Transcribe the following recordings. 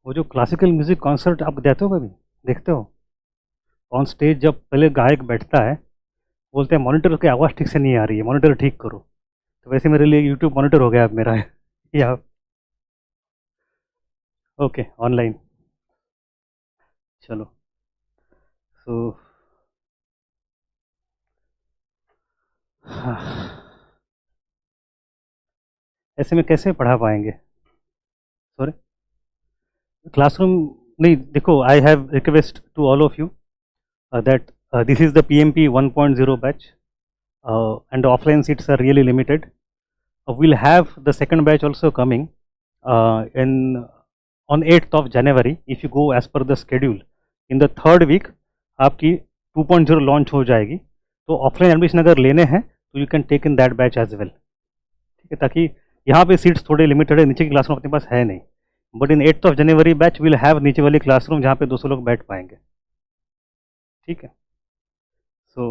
वो जो classical music concert आप देते हो कभी, देखते हो? ऑन स्टेज जब पहले गायक बैठता है, बोलते हैं मॉनिटर की आवाज़ ठीक से नहीं आ रही है, मॉनिटर ठीक करो। तो वैसे मेरे लिए यूट्यूब मॉनिटर हो गया अब मेरा या ओके ऑनलाइन। चलो तो ऐसे में कैसे पढ़ा पाएंगे? सॉरी, क्लासरूम नहीं। देखो, I have request to all of you that this is the PMP 1.0 batch, and the offline seats are really limited. We'll have the second batch also coming in on 8th of January. If you go as per the schedule, in the third week आपकी 2.0 launch हो जाएगी। तो offline admission अगर लेने हैं तो you can take in that batch as well, ठीक है? ताकि यहाँ पे सीट्स थोड़े लिमिटेड है, नीचे की क्लासरूम अपने पास है नहीं, but in 8th of January batch will have नीचे वाली क्लासरूम जहाँ पे 200 लोग बैठ पाएंगे, ठीक है? So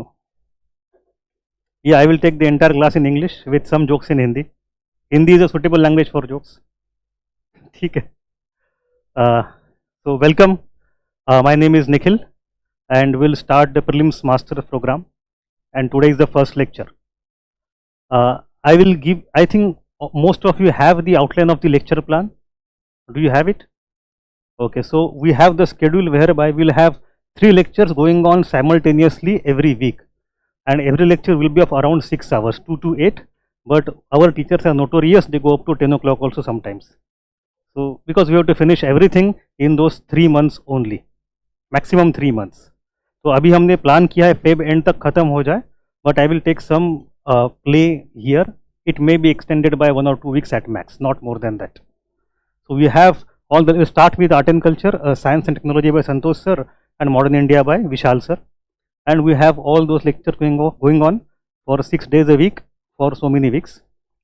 yeah, I will take the entire class in English with some jokes in Hindi. Hindi is a suitable language for jokes, ठीक है? So welcome. My name is Nikhil, and we'll start the Prelims Master program. And today is the first lecture. I will give. I think most of you have the outline of the lecture plan. Do you have it? Okay. So we have the schedule whereby we'll have 3 lectures going on simultaneously every week, and every lecture will be of around 6 hours, 2 to 8. But our teachers are notorious, they go up to 10 o'clock also sometimes. So because we have to finish everything in those 3 months only, maximum 3 months. तो अभी हमने plan किया है Feb and तक खत्म हो जाए, but I will take some play here. It may be extended by 1 or 2 weeks at max, not more than that. So we have all the, we'll start with art and culture, science and technology by Santosh sir, and modern India by Vishal sir, and we have all those lectures going on for 6 days a week for so many weeks.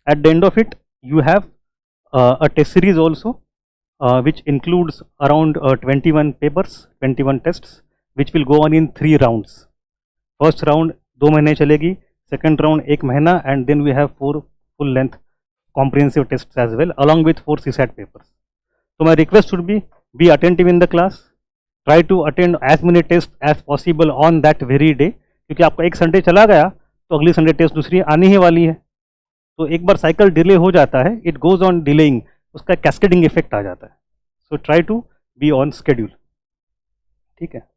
At the end of it, you have a test series also, which includes around 21 papers, 21 tests, which will go on in 3 rounds. First round 2 महीने चलेगी, second round 1 महीना, and then we have 4 full length comprehensive tests as well, along with 4 CSAT papers. So my request should be attentive in the class. Try to attend as many tests as possible on that very day, क्योंकि आपका एक Sunday चला गया तो अगली Sunday test दूसरी आनी ही वाली है. तो एक बार साइकिल डिले हो जाता है, इट गोज ऑन डिलेइंग, उसका कैस्केडिंग इफेक्ट आ जाता है. So try to be on schedule, ठीक है?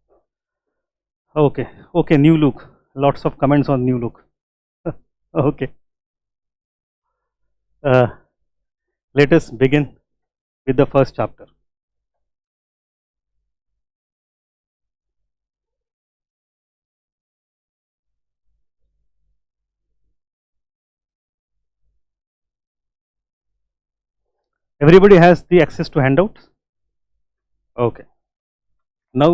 Okay okay, new look, lots of comments on new look. Okay, let us begin with the first chapter. Everybody has the access to handouts? Okay. Now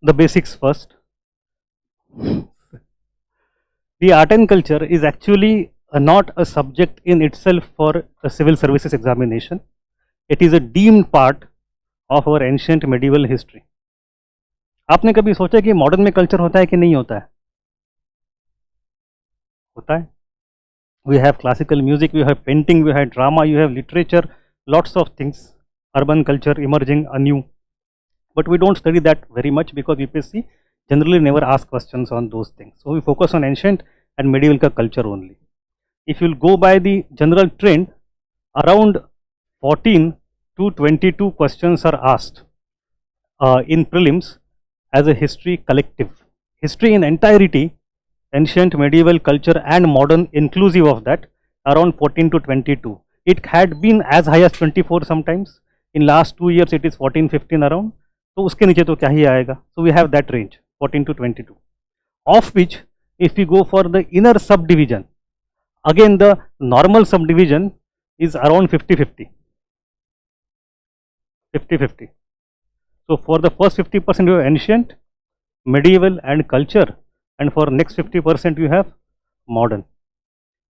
the basics first. The art and culture is actually not a subject in itself for a civil services examination. It is a deemed part of our ancient medieval history. आपने कभी सोचा कि modern में culture होता है कि नहीं होता है? होता है. We have classical music, we have painting, we have drama, you have literature, lots of things, urban culture emerging anew. But we don't study that very much because UPSC generally never ask questions on those things. So we focus on ancient and medieval culture only. If you'll go by the general trend, around 14 to 22 questions are asked in prelims as a history collective. History in entirety, ancient, medieval, culture and modern inclusive of that, around 14 to 22. It had been as high as 24 sometimes. In last 2 years it is 14, 15 around. तो उसके नीचे तो क्या ही आएगा? So we have that range, 14 to 22, of which if we go for the inner subdivision, again the normal subdivision is around 50-50. So for the first 50% you have ancient, medieval and culture, and for next 50% you have modern.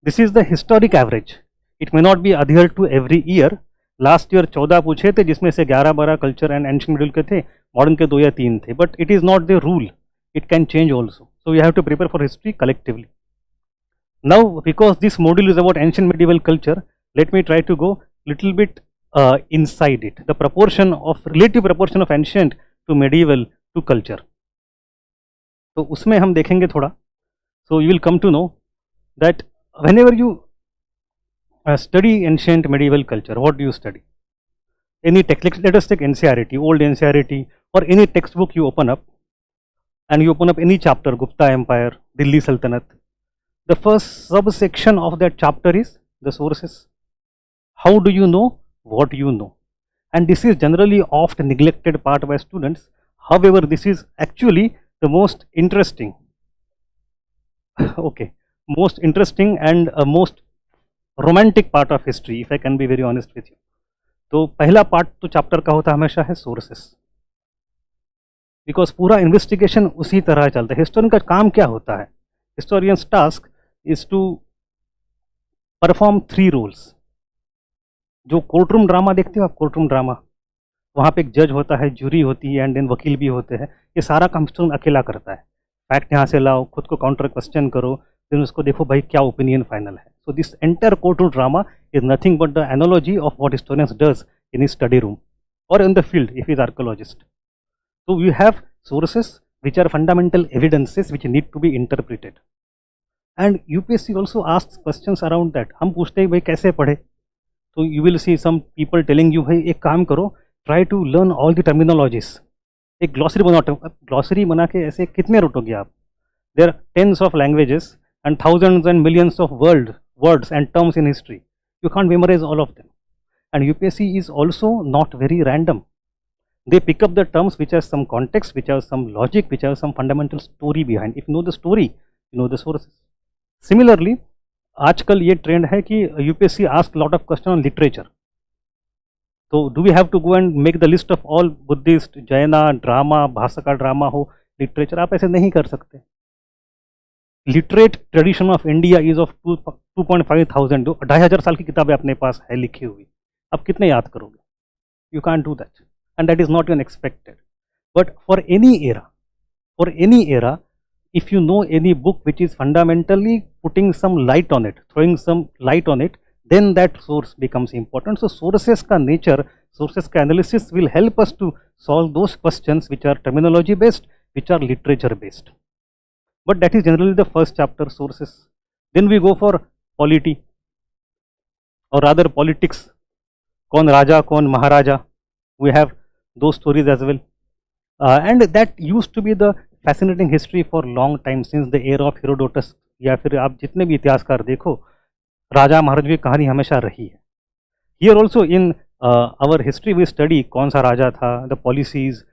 This is the historic average. It may not be adhered to every year. Last year 14 पूछे थे, जिसमें से 11-12 culture and ancient middle के थे, modern के 2 या 3 थे, but it is not the rule, it can change also. So we have to prepare for history collectively. Now, because this module is about ancient medieval culture, let me try to go little bit inside it. The proportion of relative proportion of ancient to medieval to culture. तो उसमें हम देखेंगे थोड़ा. So you will come to know that whenever you study ancient medieval culture, what do you study? Any text, let us take NCERT, old NCERT, or any textbook you open up, and you open up any chapter, Gupta Empire, Delhi Sultanate. The first subsection of that chapter is the sources. How do you know what you know? And this is generally oft neglected part by students. However, this is actually the most interesting. Okay, most interesting and most romantic part of history, if I can be very honest with you. तो पहला part तो chapter का होता हमेशा है sources, because पूरा investigation उसी तरह चलता है. हिस्टोरियन का काम क्या होता है? Historians task is to perform 3 roles. जो कोर्ट रूम ड्रामा देखते हो आप, कोर्ट रूम ड्रामा, वहाँ पे एक जज होता है, जूरी होती है, एंड देन वकील भी होते हैं. ये सारा काम हिस्टोरियन अकेला करता है. फैक्ट यहाँ से लाओ, खुद को काउंटर क्वेश्चन करो, देन उसको देखो भाई क्या ओपिनियन फाइनल है. So this entire court room drama is nothing but the analogy of what historians does in his study room or in the field if he is archaeologist. So you have sources which are fundamental evidences which need to be interpreted, and UPSC also asks questions around that. हम पूछते हैं भाई कैसे पढ़े, तो you will see some people telling you भाई एक काम करो, try to learn all the terminologies. एक ग्लॉसरी बनाओ. ग्लॉसरी बना के ऐसे कितने रटोगे आप? There are tens of languages and thousands and millions of words and terms in history. You can't memorize all of them. And UPSC is also not very random. They pick up the terms which has some context, which have some logic, which have some fundamental story behind. If you know the story, you know the sources. Similarly, आजकल ये trend है कि UPSC ask lot of question on literature. So do we have to go and make the list of all Buddhist, Jaina, drama, भाषा का drama हो, literature? आप ऐसे नहीं कर सकते. Literate tradition of India is of 2.5 thousand. 2500 साल की किताबें अपने पास है लिखी हुई, आप कितने याद करोगे? You can do that, and that is not even expected. But for any era, if you know any book which is fundamentally putting some light on it, throwing some light on it, then that source becomes important. So sources का nature, sources का analysis will help us to solve those questions which are terminology based, which are literature based. But that is generally the first chapter, sources. Then we go for polity, or rather politics. कौन राजा, कौन महाराजा. We have those stories as well. And that used to be the fascinating history for long time, since the era of Herodotus. या फिर आप जितने भी इतिहासकार देखो, राजा महाराज की कहानी हमेशा रही है. Here also in our history we study कौन सा राजा था, the policies,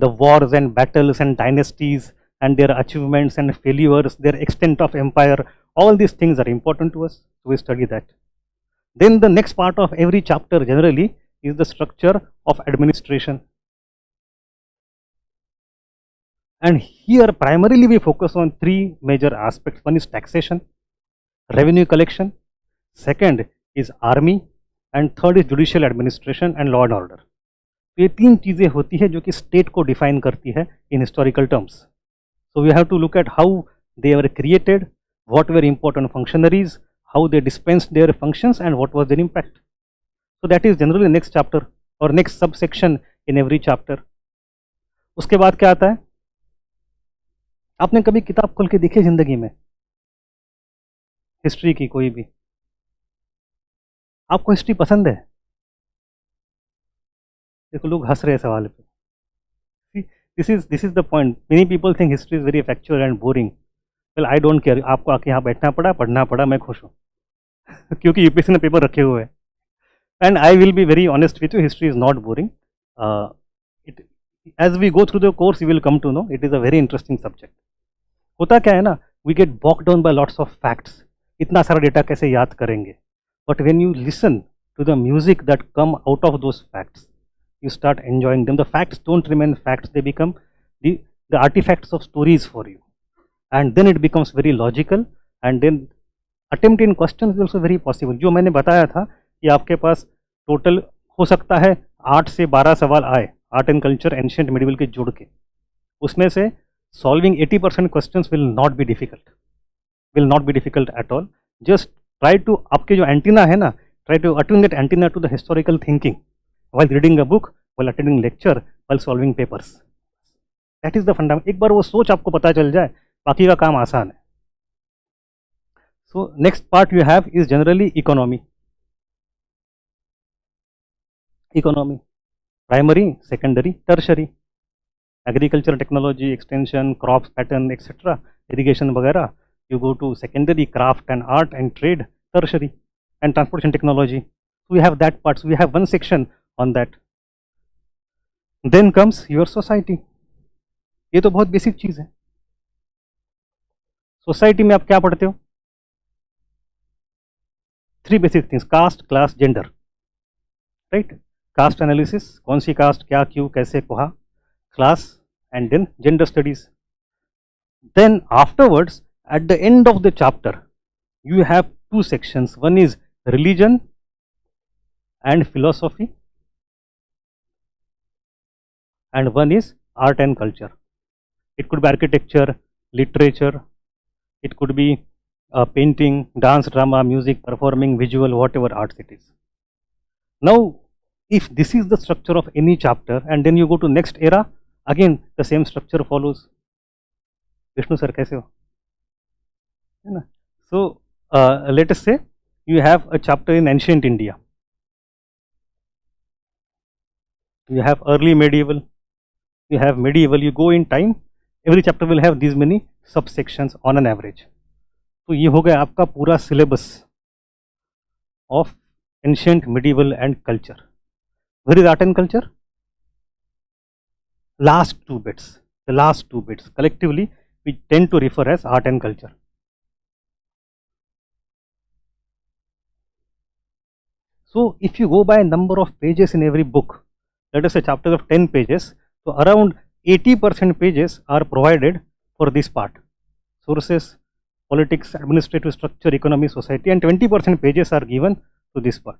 the wars and battles and dynasties and their achievements and failures, their extent of empire. All these things are important to us, so we study that. Then the next part of every chapter generally is the structure of administration. And here primarily we focus on 3 major aspects. One is taxation, revenue collection, second is army, and third is judicial administration and law and order. ये 3 चीज़ें होती है जो कि state को define करती है in historical terms. So we have to look at how they were created, what were important functionaries, how they dispensed their functions, and what was their impact. So that is generally the next chapter or next subsection in every chapter. उसके बाद क्या आता है? आपने कभी किताब खोल के देखी जिंदगी में हिस्ट्री की कोई भी? आपको हिस्ट्री पसंद है? देखो लोग हंस रहे हैं सवाल पे. This is the point. Many people think history is very factual and boring. Well, I don't care. आपको आके यहाँ बैठना पड़ा, पढ़ना पड़ा, मैं खुश हूँ क्योंकि यूपीएससी ने पेपर रखे हुए हैं. And I will be very honest with you, history is not boring. As we go through the course, you will come to know it is a very interesting subject. होता क्या है ना, we get bogged down by lots of facts. इतना सारा data कैसे याद करेंगे? But when you listen to the music that come out of those facts, you start enjoying them. The facts don't remain facts, they become the artifacts of stories for you, and then it becomes very logical, and then attempt in questions is also very possible. जो मैंने बताया था कि आपके पास total हो सकता है 8 से 12 सवाल आए art and culture ancient medieval के जुड़ के, उसमें से solving 80% questions will not be difficult. will not be difficult at all. Just try to, आपके जो एंटीना है ना, try to attune that antenna to the historical thinking while reading a book, while attending lecture, while solving papers. That is the fundamental. एक बार वो सोच आपको पता चल जाए, बाकी का काम आसान है. So next part you have is generally economy. Economy, primary, secondary, tertiary. Agriculture, technology, extension, crops, pattern, etc. Irrigation वगैरह. You go to secondary, craft and art and trade, tertiary, and transportation technology. So we have that part. So we have one section on that. Then comes your society. ये तो बहुत basic चीज है. Society में आप क्या पढ़ते हो? 3 basic things: caste, class, gender. Right? Caste analysis, कौन सी कास्ट, क्या, क्यों, कैसे, कहा. Class, and then gender studies. Then afterwards, at the end of the chapter, you have 2 sections. One is religion and philosophy, and one is art and culture. It could be architecture, literature, it could be painting, dance, drama, music, performing, visual, whatever arts it is. Now, if this is the structure of any chapter, and then you go to next era, again the same structure follows. Vishnu sir, kaise ho? So let us say you have a chapter in ancient India. You have early medieval, you have medieval, you go in time. Every chapter will have these many subsections on an average. तो ये हो गया आपका पूरा syllabus of ancient, medieval and culture. Where is art and culture? Last 2 bits. The last 2 bits. Collectively, we tend to refer as art and culture. So if you go by number of pages in every book, let us say chapter of 10 pages, so around 80% pages are provided for this part: sources, politics, administrative structure, economy, society, and 20% pages are given to this part.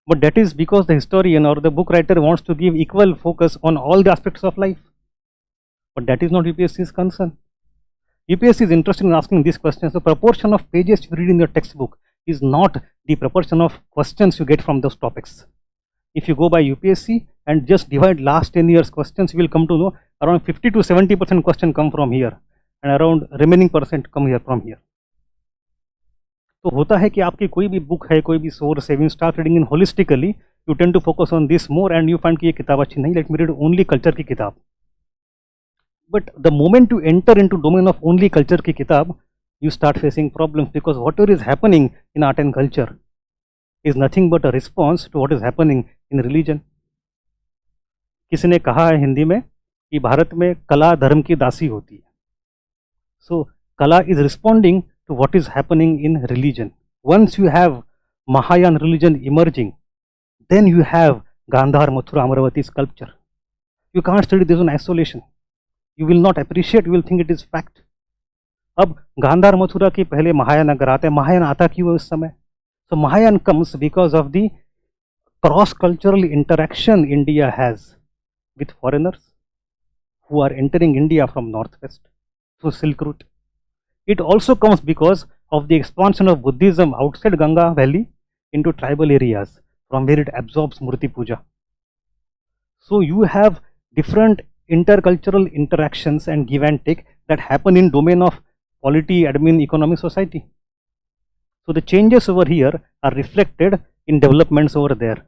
But that is because the historian or the book writer wants to give equal focus on all the aspects of life. But that is not UPSC's concern. UPSC is interested in asking these questions. The proportion of pages you read in your textbook is not the proportion of questions you get from those topics. If you go by UPSC and just divide last 10 years questions, you will come to know around 50 to 70% question come from here, and around remaining percent come here from here. तो होता है कि आपकी कोई भी book है, कोई भी सोर्स है, when you start reading in holistically, you tend to focus on this more and you find कि ये किताब अच्छी नहीं, let me read only culture की किताब. But the moment you enter into domain of only culture की किताब, you start facing problems, because whatever is happening in art and culture is nothing but a response to what is happening in religion. किसी ने कहा है हिंदी में कि भारत में कला धर्म की दासी होती है. So kala is responding to what is happening in religion. Once you have Mahayan religion emerging, then you have Gandhar, Mathura, Amaravati sculpture. You can't study this in isolation. You will not appreciate, you will think it is fact. अब गांधार मथुरा के पहले महायान अगर आते हैं, महायान आता क्यों है उस समय? So Mahayan comes because of the cross-cultural interaction India has with foreigners who are entering India from northwest through Silk Route. It also comes because of the expansion of Buddhism outside Ganga Valley into tribal areas, from where it absorbs Murti Puja. So you have different intercultural interactions and give and take that happen in domain of polity, admin, economy, society. So the changes over here are reflected in developments over there.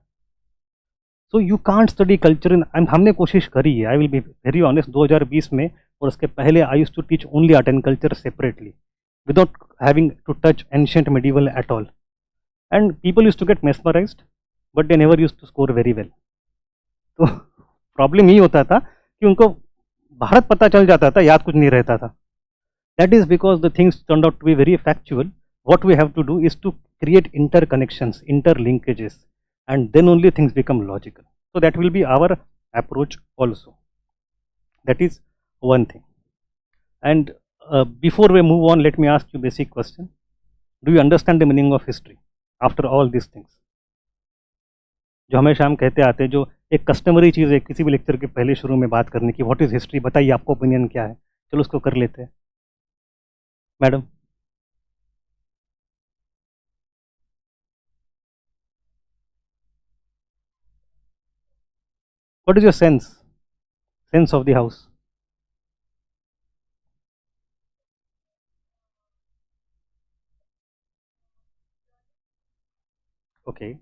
So you can't study culture in, हमने कोशिश करी है, I will be very honest, 2020 में और उसके पहले I used to teach only art and culture separately without having to touch ancient medieval at all, and people used to get mesmerized but they never used to score very well. तो problem ये होता था कि उनको भारत पता चल जाता था, याद कुछ नहीं रहता था. That is because the things turned out to be very factual. What we have to do is to create interconnections, interlinkages, and then only things become logical. So that will be our approach also. That is one thing. And before we move on, let me ask you a basic question. Do you understand the meaning of history after all these things? जो हमेशा हम कहते आते हैं, जो एक customary चीज़ है किसी भी लेक्चर के पहले शुरू में बात करने की, व्हाट इज हिस्ट्री, बताइए आपका ओपिनियन क्या है, चलो उसको कर लेते हैं. Madam, what is your sense of the house? Okay,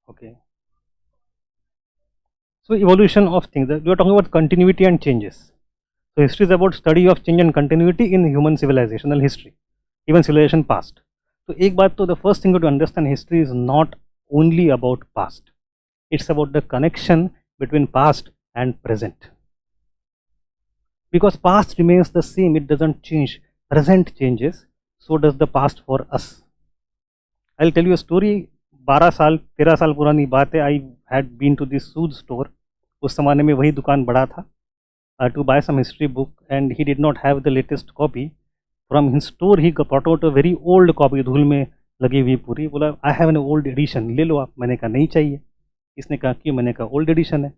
okay. So evolution of things. You are talking about continuity and changes. So history is about study of change and continuity in human civilizational history, even civilization past. So एक बात तो, the first thing to understand, history is not only about past. It's about the connection between past and present. Because past remains the same, it doesn't change. Present changes, so does the past for us. I'll tell you a story. 12 साल 13 साल पुरानी बात है. I had been to this shoe store. उस ज़माने में वही दुकान बड़ा था. To buy some history book, and he did not have the latest copy. From his store he brought out a very old copy, धूल में लगी हुई पूरी. बोला I have an old edition, ले लो आप. मैंने कहा नहीं चाहिए. इसने कहा क्यों? मैंने कहा ओल्ड एडिशन है.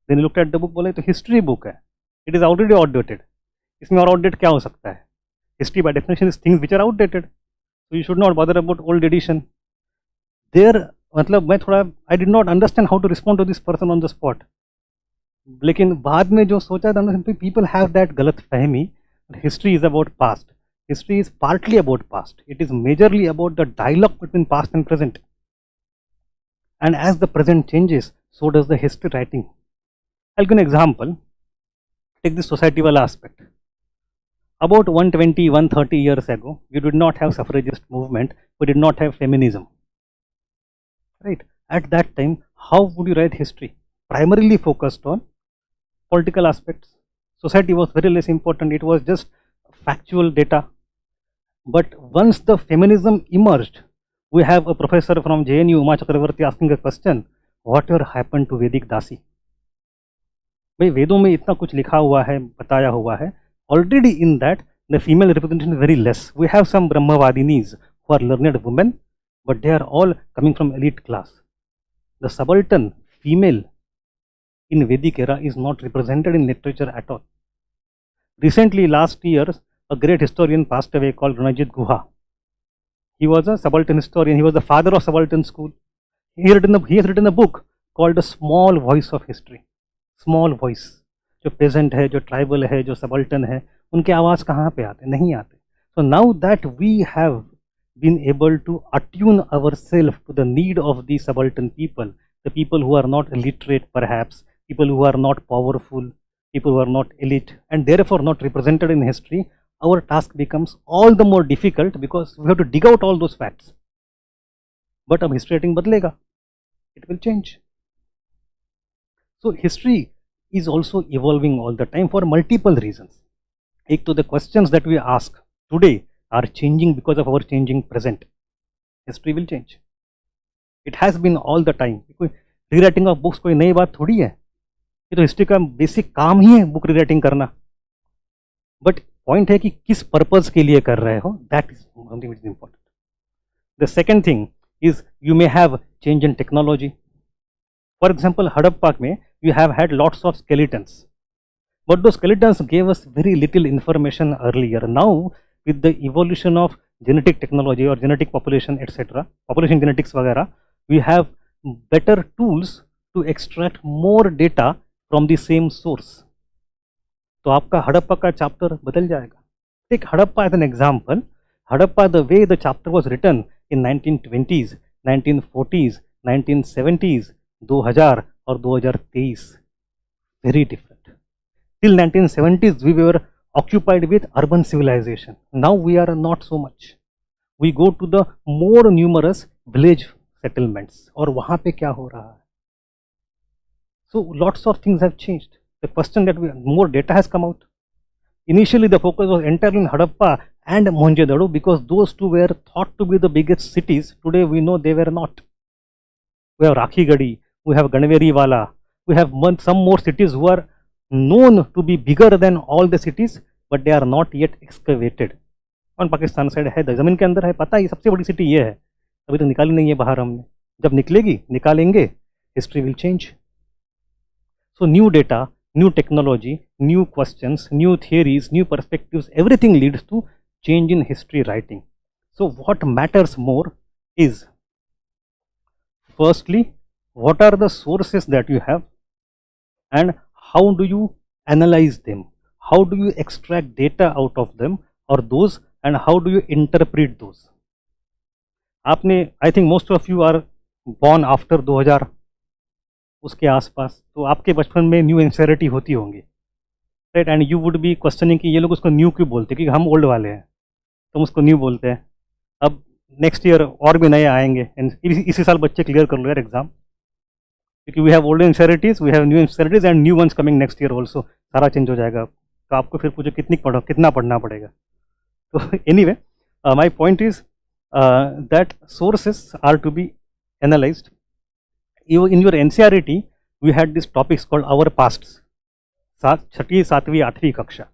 Then he looked at the book, बोले तो हिस्ट्री बुक है. It is already outdated. इसमें और आउटडेट क्या हो सकता है? History by definition is things which are outdated. So you should not bother about old edition. There मतलब मैं थोड़ा I did not understand how to respond to this person on the spot. लेकिन बाद में जो सोचा था, people have that गलत फहमी. History is about past. History is partly about past. It is majorly about the dialogue between past and present. And as the present changes, so does the history writing. I'll give an example. Take the society wala aspect. About 120, 130 years ago, we did not have suffragist movement. We did not have feminism. Right? At that time, how would you write history? Primarily focused on political aspects. Society was very less important. It was just factual data. But once the feminism emerged, we have a professor from JNU, 𝐂𝐭 𝐖𝐢𝐭 asking a question, whatever happened to Vedic Dasi? भाई वेदों में इतना कुछ लिखा हुआ है, बताया हुआ है. Already in that, the female representation is very less. We have some Brahmavadinis who are learned women, but they are all coming from elite class. The subaltern female in Vedic era is not represented in literature at all. Recently, last year, a great historian passed away called Ranajit Guha. He was a subaltern historian. He was the father of subaltern school. He has written a book called The Small Voice of History. Small voice. जो peasant है, जो tribal है, जो subaltern है, उनके आवाज़ कहाँ पे आते? नहीं आते. So now that we have been able to attune ourselves to the need of the subaltern people, the people who are not literate perhaps, people who are not powerful, people who are not elite, and therefore not represented in history, our task becomes all the more difficult because we have to dig out all those facts. But अब history writing बदलेगा. It will change. So history is also evolving all the time for multiple reasons. एक तो the questions that we ask today are changing because of our changing present. History will change. It has been all the time. Rewriting of books कोई नई बात थोड़ी है. ये तो history का बेसिक काम ही है, बुक रीराइटिंग करना. बट पॉइंट है कि किस पर्पज के लिए कर रहे हो, that is something which is important. The second thing is you may have change in technology. For example Harappa में you have had lots of skeletons, but those skeletons gave us very little information earlier. Now with the evolution of genetic technology or genetic population etc., population genetics वगैरह, we have better tools to extract more data from the same source. तो आपका हड़प्पा का chapter बदल जाएगा. Take Harappa as an example. Harappa, the way the chapter was written in 1920s, 1940s, 1970s, 2000 और 2023, very different. Till 1970s we were occupied with urban civilization. Now we are not so much. We go to the more numerous village settlements. और वहाँ पे क्या हो रहा है? So lots of things have changed. The question that more data has come out. Initially the focus was entirely in Harappa and Mohenjo-daro because those two were thought to be the biggest cities. Today we know they were not. We have Rakhigadi, we have Ganaveriwala, we have some more cities who are known to be bigger than all the cities, but they are not yet excavated. On Pakistan side है, ज़मीन के अंदर है, पता है सबसे बड़ी city ये है, अभी तो निकाली नहीं है बाहर हमने. जब निकलेगी, निकालेंगे, history will change. So new data, new technology, new questions, new theories, new perspectives, everything leads to change in history writing. So what matters more is, firstly, what are the sources that you have and how do you analyze them? How do you extract data out of them or those, and how do you interpret those? आपने, I think most of you are born after 2000 उसके आसपास, तो आपके बचपन में new NCERT होती होंगी, right? And you would be questioning कि ये लोग उसको न्यू क्यों बोलते हैं, क्योंकि हम ओल्ड वाले हैं तो हम उसको न्यू बोलते हैं। अब नेक्स्ट ईयर और भी नए आएंगे, इसी साल बच्चे क्लियर कर लो यार एग्जाम, क्योंकि we have old NCERTs, we have new NCERTs and new ones coming next year also, सारा चेंज हो जाएगा। तो आपको फिर पूछो कितना पढ़ना पड़ेगा। तो anyway, my point is that sources are to be analyzed. In your NCERT, we had these topics called our pasts, छठी सातवीं आठवीं कक्षा.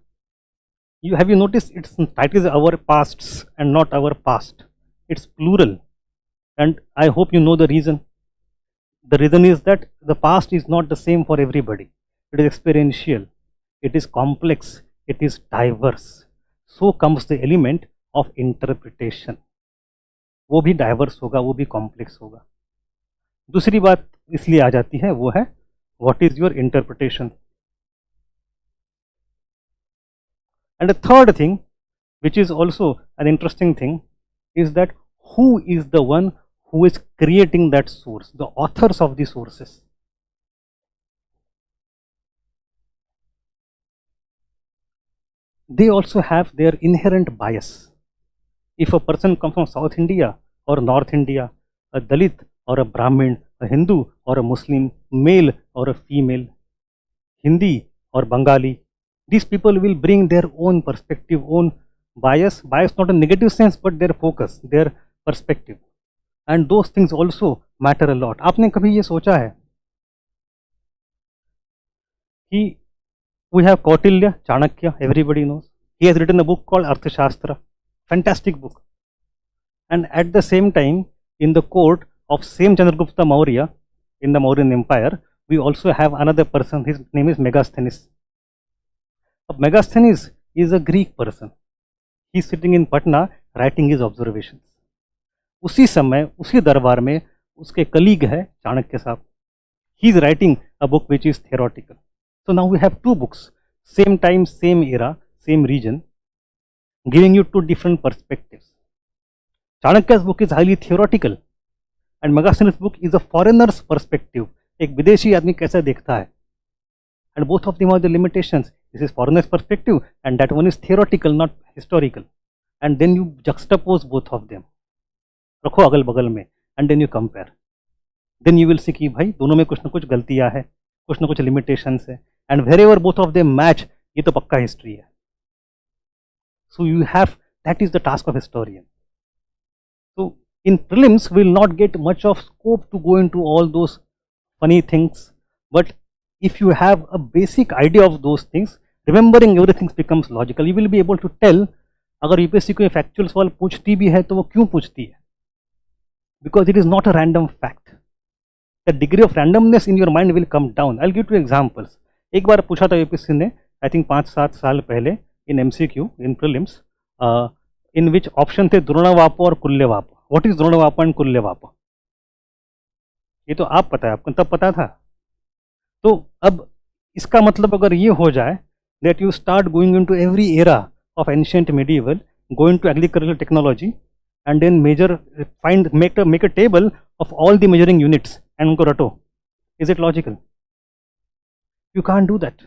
Have you noticed its title is our pasts and not our past? It's plural, and I hope you know the reason. The reason is that the past is not the same for everybody. It is experiential, it is complex, it is diverse. So comes the element of interpretation. वो भी diverse होगा, वो भी complex होगा। दूसरी बात इसलिए आ जाती है, वो है what is your interpretation. And the third thing which is also an interesting thing is that who is the one who is creating that source, the author's of the sources. They also have their inherent bias. If a person comes from South India or North India, a Dalit or a Brahmin, a Hindu or a Muslim, male or a female, Hindi or Bengali, these people will bring their own perspective, own bias not in negative sense, but their focus, their perspective, and those things also matter a lot. आपने कभी ये सोचा है कि we have Kautilya, Chanakya, everybody knows. He has written a book called Arthashastra, fantastic book. And at the same time, in the court of same Chandragupta Maurya, in the Mauryan Empire, we also have another person, his name is Megasthenes. Megasthenes is a Greek person. He is sitting in Patna writing his observations. उसी समय, उसी दरबार में उसके colleague है चाणक्य साहब. He is writing a book which is theoretical. So now we have two books, same time, same era, same region, giving you two different perspectives. Chanakya's book is highly theoretical and Megasthenes' book is a foreigner's perspective. एक विदेशी आदमी कैसा देखता है, and both of them have the limitations. This is foreigner's perspective and that one is theoretical, not historical. And then you juxtapose both of them, रखो अगल बगल में, and then you compare. Then you will see कि भाई दोनों में कुछ ना कुछ गलतियां है, कुछ ना कुछ limitations है, and wherever both of them match, ये तो पक्का history है. So you have, that is the task of historian. So in prelims we will not get much of scope to go into all those funny things, but if you have a basic idea of those things, remembering everything becomes logical. You will be able to tell अगर UPSC कोई factual सवाल पूछती भी है तो वो क्यों पूछती है, because it is not a random fact. The degree of randomness in your mind will come down. I'll give you examples. एक बार पूछा था यूपीएससी ने, आई थिंक 5-7 साल पहले, in MCQ in prelims, in which option थे द्रोणवाप और कुल्यवाप. व्हाट इज द्रोणवाप एंड कुल्यवाप? ये तो आप पता है, आपको तब पता था. तो अब इसका मतलब अगर ये हो जाए that you start going into every era of ancient medieval, go into agricultural technology and then make a table of all the measuring units and उनको रटो. Is it logical? You can't do that.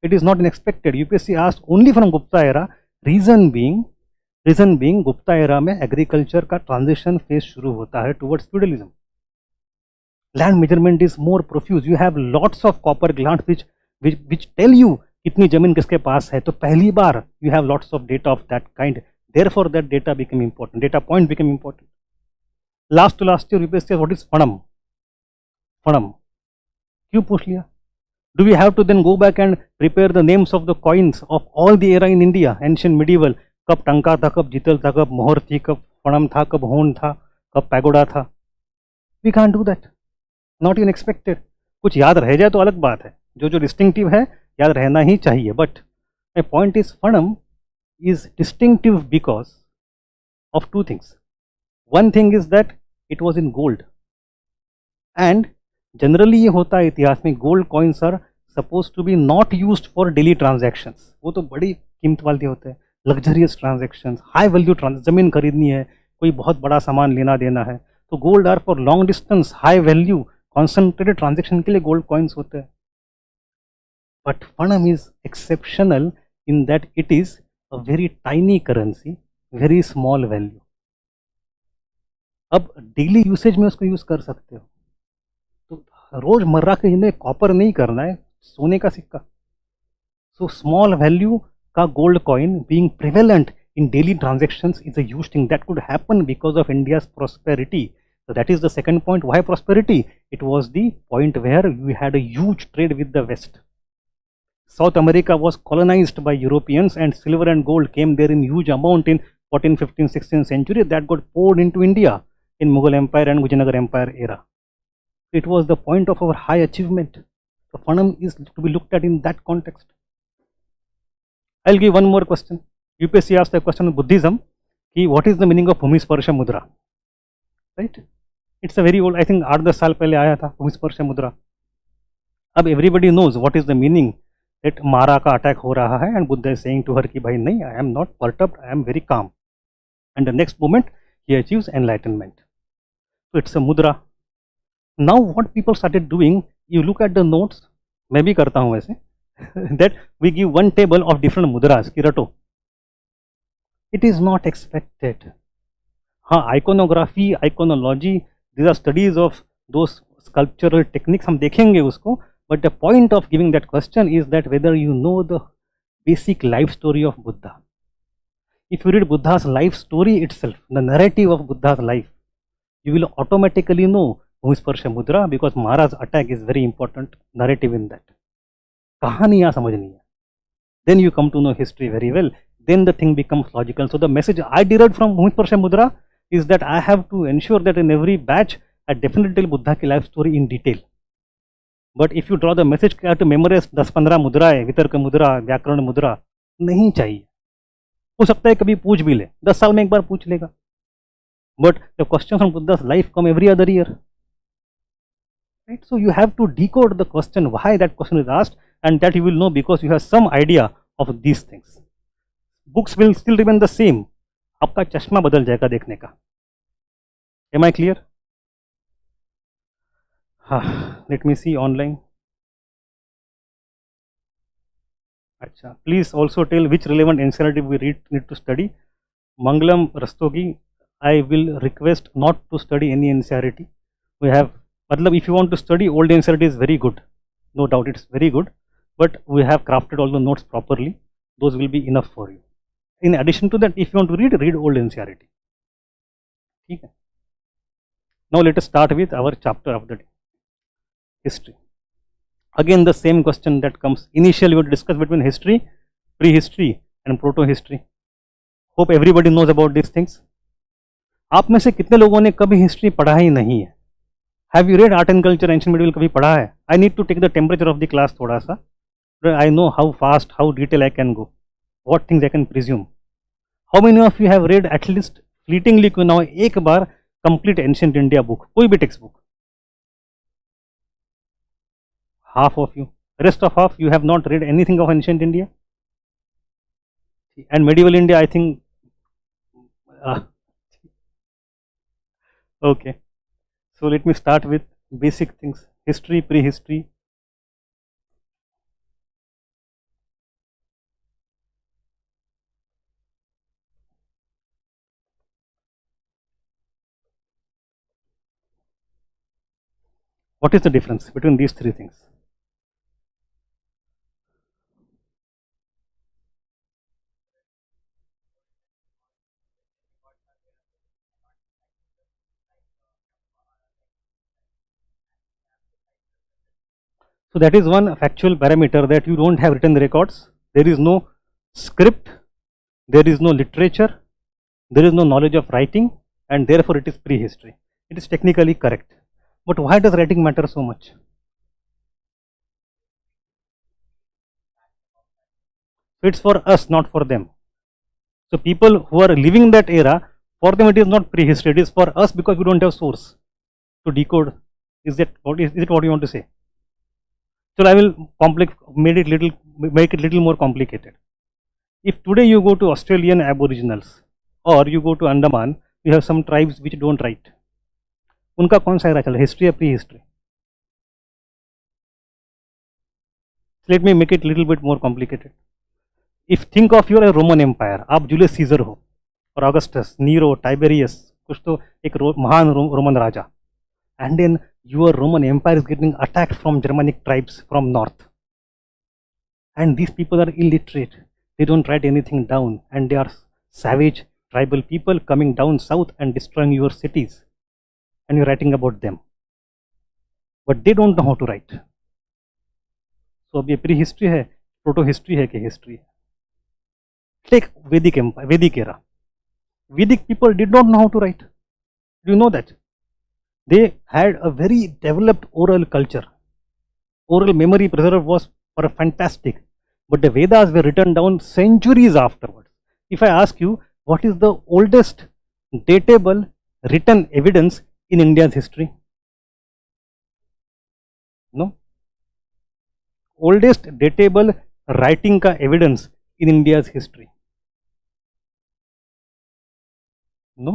It is not unexpected. UPSC asked only from Gupta era. Reason being Gupta era में agriculture का transition phase शुरू होता है towards feudalism. Land measurement is more profuse. You have lots of copper glands which tell you कितनी जमीन किसके पास है. तो पहली बार you have lots of data of that kind. Therefore that data became important. Data point became important. Last year UPSC, what is Phanam? क्यों पूछ लिया? Do we have to then go back and prepare the names of the coins of all the era in India, ancient medieval? कब टंका था, कब जीतल था, कब मोहर थी, कब फणम था, कब होन था, कब पैगोडा था? We can't do that. Not even expected. कुछ याद रह जाए तो अलग बात है, जो डिस्टिंक्टिव है याद रहना ही चाहिए. But my point is fanam is distinctive because of two things. One thing is that it was in gold, and generally ये होता है इतिहास में, gold coins are supposed to be not used for daily transactions. वो तो बड़ी कीमत वाले होते हैं, luxurious transactions, high value जमीन खरीदनी है, कोई बहुत बड़ा सामान लेना देना है, तो gold are for long distance, high value, concentrated transaction के लिए गोल्ड कॉइन्स होते हैं. But fanam is exceptional in that it is a very tiny currency, very small value. अब डेली यूसेज में उसको यूज कर सकते हो, तो रोजमर्रा के जिन्हें कॉपर नहीं करना है, सोने का सिक्का. सो स्मॉल वैल्यू का gold coin being prevalent in daily transactions is a huge thing that could happen because of India's prosperity. So that is the second point. Why prosperity? It was the point where we had a huge trade with the West. South America was colonized by Europeans and silver and gold came there in huge amount in 14th, 15th, 16th century that got poured into India in Mughal Empire and Vijayanagar Empire era. It was the point of our high achievement. So Phanam is to be looked at in that context. I'll give one more question. UPSC asked a question on Buddhism. What is the meaning of Bhumisparsha Mudra? Right? It's a very old, I think 8-10 साल पहले आया था Bhumisparsha Mudra. अब everybody knows what is the meaning. That Mara का attack हो रहा है and Buddha is saying to her कि भाई नहीं, I am not perturbed, I am very calm. And the next moment he achieves enlightenment. So it's a mudra. Now what people started doing, you look at the notes, मैं भी करता हूँ वैसे, that we give one table of different mudras कि रटो. It is not expected. हाँ, iconography, iconology, these are studies of those sculptural techniques, हम देखेंगे उसको. But the point of giving that question is that whether you know the basic life story of Buddha. If you read Buddha's life story itself, the narrative of Buddha's life, you will automatically know Bhumisparsha Mudra because Mara's attack is very important narrative in that. कहानी यहाँ समझनी है. Then you come to know history very well. Then the thing becomes logical. So the message I derived from Bhumisparsha Mudra is that I have to ensure that in every batch I definitely tell Buddha की life story in detail. But if you draw the message कि to memorize 10-15 मुद्राएं, वितर्क मुद्रा, व्याकरण मुद्रा, नहीं चाहिए. हो सकता है कभी पूछ भी ले, 10 साल में एक बार पूछ लेगा. But the questions from Buddha's life come every other year. Right? So you have to decode the question, why that question is asked, and that you will know because you have some idea of these things. Books will still remain the same. आपका चश्मा बदल जाएगा देखने का. Am I clear? Let me see online. Acha. Please also tell which relevant NCERT we need to study. Mangalam Rastogi, I will request not to study any NCERT. We have, if you want to study, old NCERT is very good. No doubt it's very good. But we have crafted all the notes properly. Those will be enough for you. In addition to that, if you want to read old NCERT. Okay. Now let us start with our chapter of the day. History. Again the same question that comes. Initially we will discuss between history, prehistory and proto-history. Hope everybody knows about these things. आप में से कितने लोगों ने कभी history पढ़ा ही नहीं है? Have you read art and culture, ancient medieval कभी पढ़ा है? I need to take the temperature of the class थोड़ा सा. I know how fast, how detail I can go. What things I can presume. How many of you have read at least fleetingly क्यों ना हो एक बार complete ancient India book, कोई भी text book? Half of you. Rest of half, you have not read anything of ancient India. And medieval India, I think. Okay. So let me start with basic things. History, prehistory. What is the difference between these three things? So that is one factual parameter that you don't have written records. There is no script, there is no literature, there is no knowledge of writing, and therefore it is prehistory. It is technically correct. But why does writing matter so much? So it's for us, not for them. So people who are living that era, for them it is not prehistory, it is for us because we don't have source to decode. Is it what you want to say? So I will make it little more complicated. If today you go to Australian Aboriginals or you go to Andaman, you have some tribes which don't write. उनका कौन सा era चला, history या pre-history? Let me make it little bit more complicated. If think of your Roman Empire, आप Julius Caesar हो और Augustus, Nero, Tiberius, कुछ तो एक महान Roman Raja, and then your Roman Empire is getting attacked from Germanic tribes from north, and these people are illiterate, they don't write anything down, and they are savage tribal people coming down south and destroying your cities, and you're writing about them, but they don't know how to write. So अब ये pre history है, proto history है कि history है? Take Vedic Empire, Vedic era. Vedic people did not know how to write. Do you know that? They had a very developed oral culture. Oral memory preserve was fantastic. But the Vedas were written down centuries afterwards. If I ask you, what is the oldest datable written evidence in India's history? No? Oldest datable writing का evidence in India's history? No?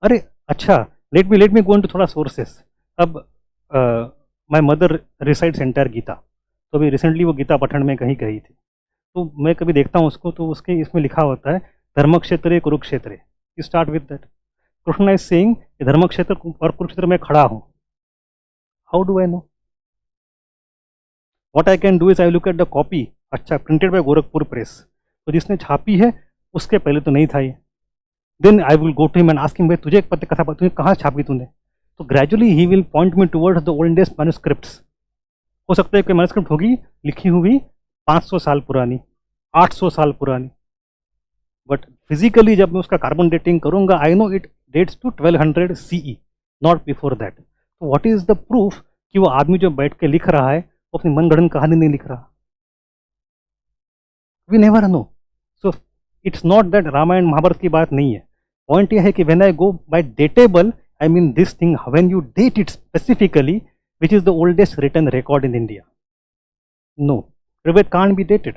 अरे अच्छा, let me go into थोड़ा sources. अब my mother recites entire Gita, तो अभी recently वो गीता पठन में कहीं गई थी, तो मैं कभी देखता हूँ उसको, तो उसके इसमें लिखा होता है धर्मक्षेत्रे कुरुक्षेत्रे. You start with that. Krishna is saying धर्मक्षेत्र और कुरुक्षेत्र में खड़ा हूँ. How do I know? What I can do is I look at the copy. अच्छा, printed by गोरखपुर प्रेस, तो जिसने छापी है उसके पहले तो नहीं था ये. Then I will go to him and ask him, भाई तुझे एक पता कथा, तुझे कहाँ छापी तूने? तो gradually he will point me towards the oldest manuscripts. हो सकता है कोई मैन्युस्क्रिप्ट होगी लिखी हुई 500 साल पुरानी, 800 साल पुरानी, बट फिजिकली जब मैं उसका कार्बन डेटिंग करूंगा, I know it dates to 1200 CE, not before that. तो व्हाट इज द प्रूफ कि वो आदमी जो बैठ के लिख रहा है वो अपनी मनगढ़ंत कहानी नहीं लिख रहा? We never know. So it's not that Ramayana Mahabharata की बात नहीं है. पॉइंट यह है कि when I go by datable, I mean this thing when you date it specifically, which is the oldest written record in India? No, Rig can't be dated,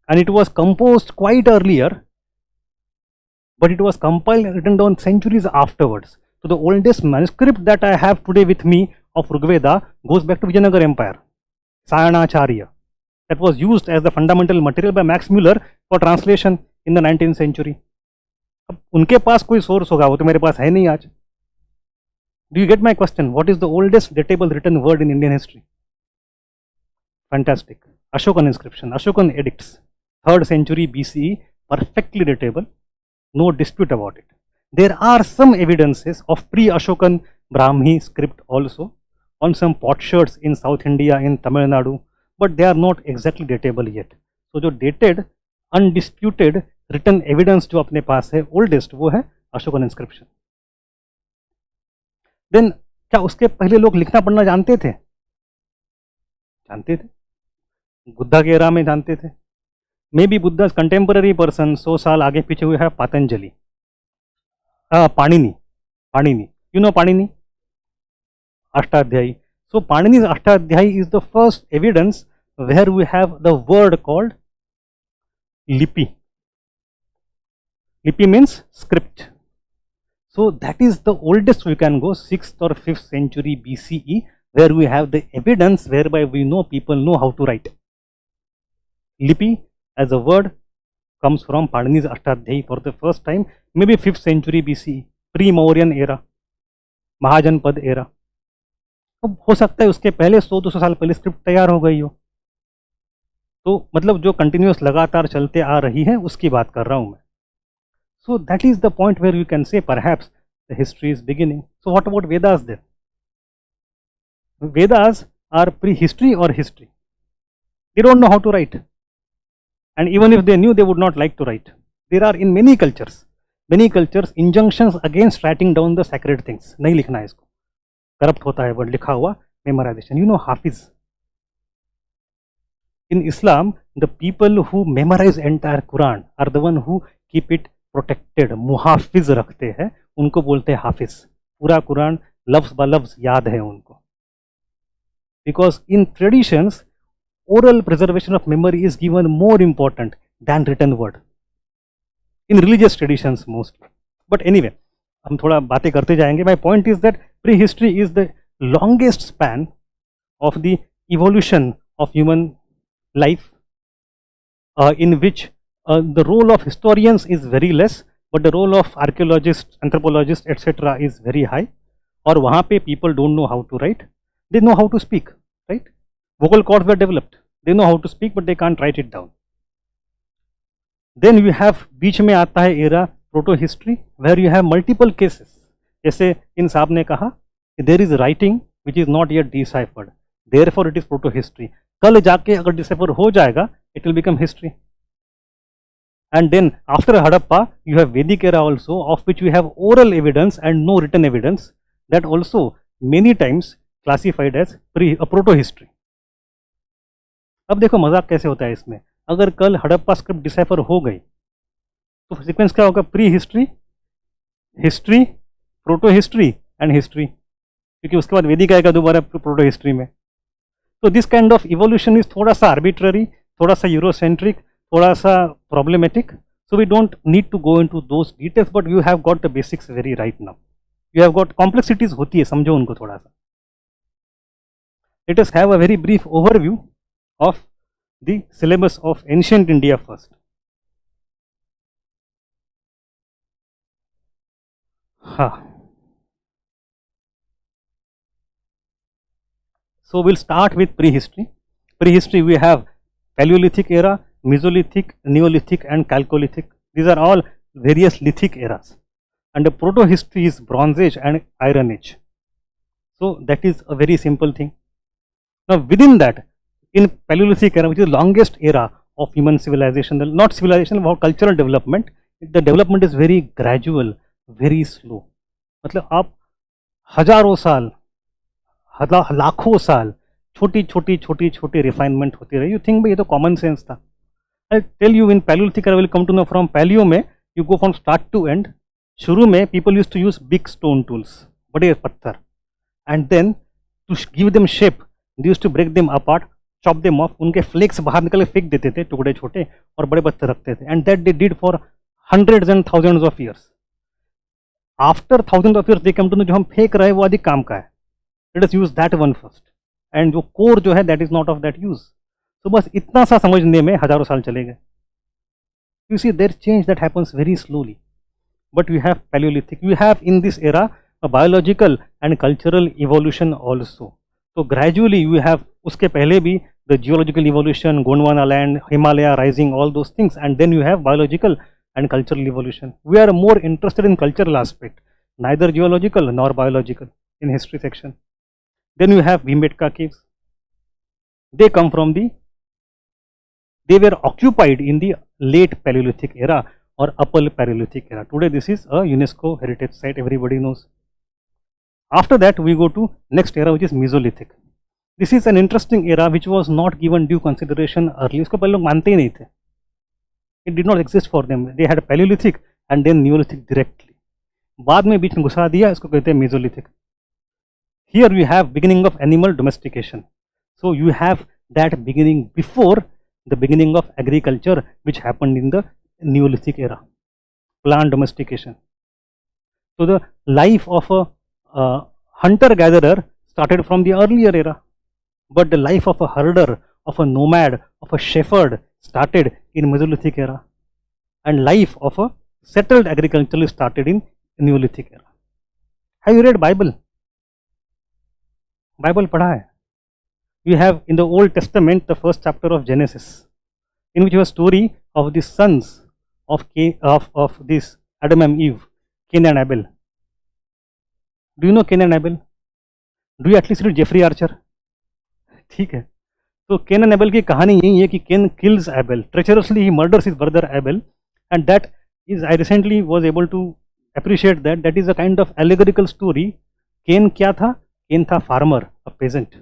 and it was composed quite earlier, but it was compiled and written down centuries afterwards. So the oldest manuscript that I have today with me of Rigveda goes back to Vijayanagar Empire, Sayanacharya, that was used as the fundamental material by Max Muller for translation in the 19th century. अब उनके पास कोई source होगा, वो तो मेरे पास है नहीं आज. Do you get my question? What is the oldest datable written word in Indian history? Fantastic. Ashokan inscription, Ashokan edicts, 3rd century BCE, perfectly datable, no dispute about it. There are some evidences of pre-Ashokan Brahmi script also on some potsherds in South India, in Tamil Nadu, but they are not exactly datable yet. So जो dated, undisputed written evidence जो अपने पास है oldest, वो है Ashokan inscription. Then क्या उसके पहले लोग लिखना पढ़ना जानते थे? जानते थे. बुद्धा के एरा में जानते थे. May be Buddha contemporary person 100 साल आगे पीछे हुए है Patanjali, Panini, you know Panini, Ashtadhyayi. So Panini Ashtadhyayi is the first evidence where we have the word called lipi. Lipi means script. So that is the oldest we can go, 6th or 5th century BCE, where we have the evidence whereby we know people know how to write. Lipi as a word comes from Panini's Ashtadhyayi for the first time, maybe 5th century BCE, pre-Mauryan era, Mahajanpad era. अब हो सकता है उसके पहले 100-200 साल पहले script तैयार हो गई हो. तो मतलब जो कंटिन्यूस लगातार चलते आ रही है उसकी बात कर रहा हूँ मैं. So that is the point where you can say perhaps the history is beginning. So what about Vedas then? Vedas are prehistory or history? They don't know how to write, and even if they knew, they would not like to write. There are in many cultures injunctions against writing down the sacred things. नहीं लिखना है इसको, corrupt होता है, but लिखा हुआ memorisation. You know Hafiz. In Islam, the people who memorize entire Quran are the one who keep it protected. मुहाफिज रखते हैं, उनको बोलते हैं हाफिज. पूरा कुरान लफ्ज ब लफ्ज याद है उनको. Because in traditions, oral preservation of memory is given more important than written word. In religious traditions mostly. But anyway, हम थोड़ा बातें करते जाएंगे. My point is that prehistory is the longest span of the evolution of human life, in which the role of historians is very less, but the role of archaeologists, anthropologists, etc. is very high. और वहाँ पे people don't know how to write, they know how to speak, right? Vocal cords were developed, they know how to speak, but they can't write it down. Then you have बीच में आता है era proto history, where you have multiple cases. जैसे इन साहब ने कहा there is writing which is not yet deciphered, therefore it is proto history. कल जाके अगर decipher हो जाएगा, it will become history. And then after Harappa, you have Vedic era also, of which we have oral evidence and no written evidence, that also many times classified as proto history. अब देखो मजाक कैसे होता है इसमें. अगर कल Harappa script decipher हो गई तो सीक्वेंस क्या होगा? Pre history, history, proto history and history, क्योंकि उसके बाद वेदिक आएगा दोबारा प्रोटो हिस्ट्री में. तो this kind of evolution is थोड़ा सा आर्बिट्ररी, थोड़ा सा यूरोसेंट्रिक, थोड़ा सा problematic. So we don't need to go into those details, but you have got the basics very right now. You have got complexities होती है, समझो उनको थोड़ा सा. Let us have a very brief overview of the syllabus of ancient India first. So we'll start with prehistory. Prehistory we have Palaeolithic era, Mesolithic, Neolithic and Chalcolithic. These are all various lithic eras. And the proto-history is Bronze Age and Iron Age. So that is a very simple thing. Now within that, in Paleolithic era, which is the longest era of human civilization, not civilization, but cultural development, the development is very gradual, very slow. मतलब आप हजारों साल, लाखों साल छोटी छोटी छोटी छोटी रिफाइनमेंट होती रही. यू थिंक भाई ये तो कॉमन सेंस था. I tell you in paleolithic era, will come to know from paleo में you go from start to end. शुरू में people used to use big stone tools, बड़े पत्थर, and then to give them shape they used to break them apart, chop them off, उनके flex बाहर निकल फेंक देते थे टुकड़े छोटे और बड़े पत्थर रखते थे. And that they did for hundreds and thousands of years. After thousands of years they come to know जो हम फेंक रहे हैं वो अधिक काम का है. Let us use that one first. And जो कोर जो है that is not of that use. तो बस इतना सा समझने में हजारों साल चले गए. You see there change that happens very slowly. But we have paleolithic, we have in this era a biological and cultural evolution also. तो ग्रेजुअली यू हैव, उसके पहले भी the geological evolution, Gondwana land, Himalaya rising, all those things, and then you have biological and cultural evolution. We are more interested in cultural aspect, neither geological nor biological in history section. Then you have Bhimbetka caves. They come from they were occupied in the late Paleolithic era or upper Paleolithic era. Today this is a UNESCO heritage site, everybody knows. After that we go to next era, which is Mesolithic. This is an interesting era which was not given due consideration early. इसको पहले लोग मानते ही नहीं थे. It did not exist for them. They had Paleolithic and then Neolithic directly. बाद में बीच में घुसा दिया, इसको कहते हैं Mesolithic. Here we have beginning of animal domestication. So you have that beginning before the beginning of agriculture, which happened in the Neolithic era. Plant domestication. So the life of a hunter-gatherer started from the earlier era. But the life of a herder, of a nomad, of a shepherd started in Mesolithic era, and life of a settled agriculturalist started in Neolithic era. Have you read Bible? Bible पढ़ा है? We have in the Old Testament the first chapter of Genesis, in which was a story of the sons of this Adam and Eve, Cain and Abel. Do you know Cain and Abel? Do you at least read Jeffrey Archer? ठीक है. तो cane and Abel की कहानी यही है कि Cain kills Abel, treacherously he murders his brother Abel, and that is, I recently was able to appreciate that is a kind of allegorical story. Cain क्या था? केन था farmer, a peasant,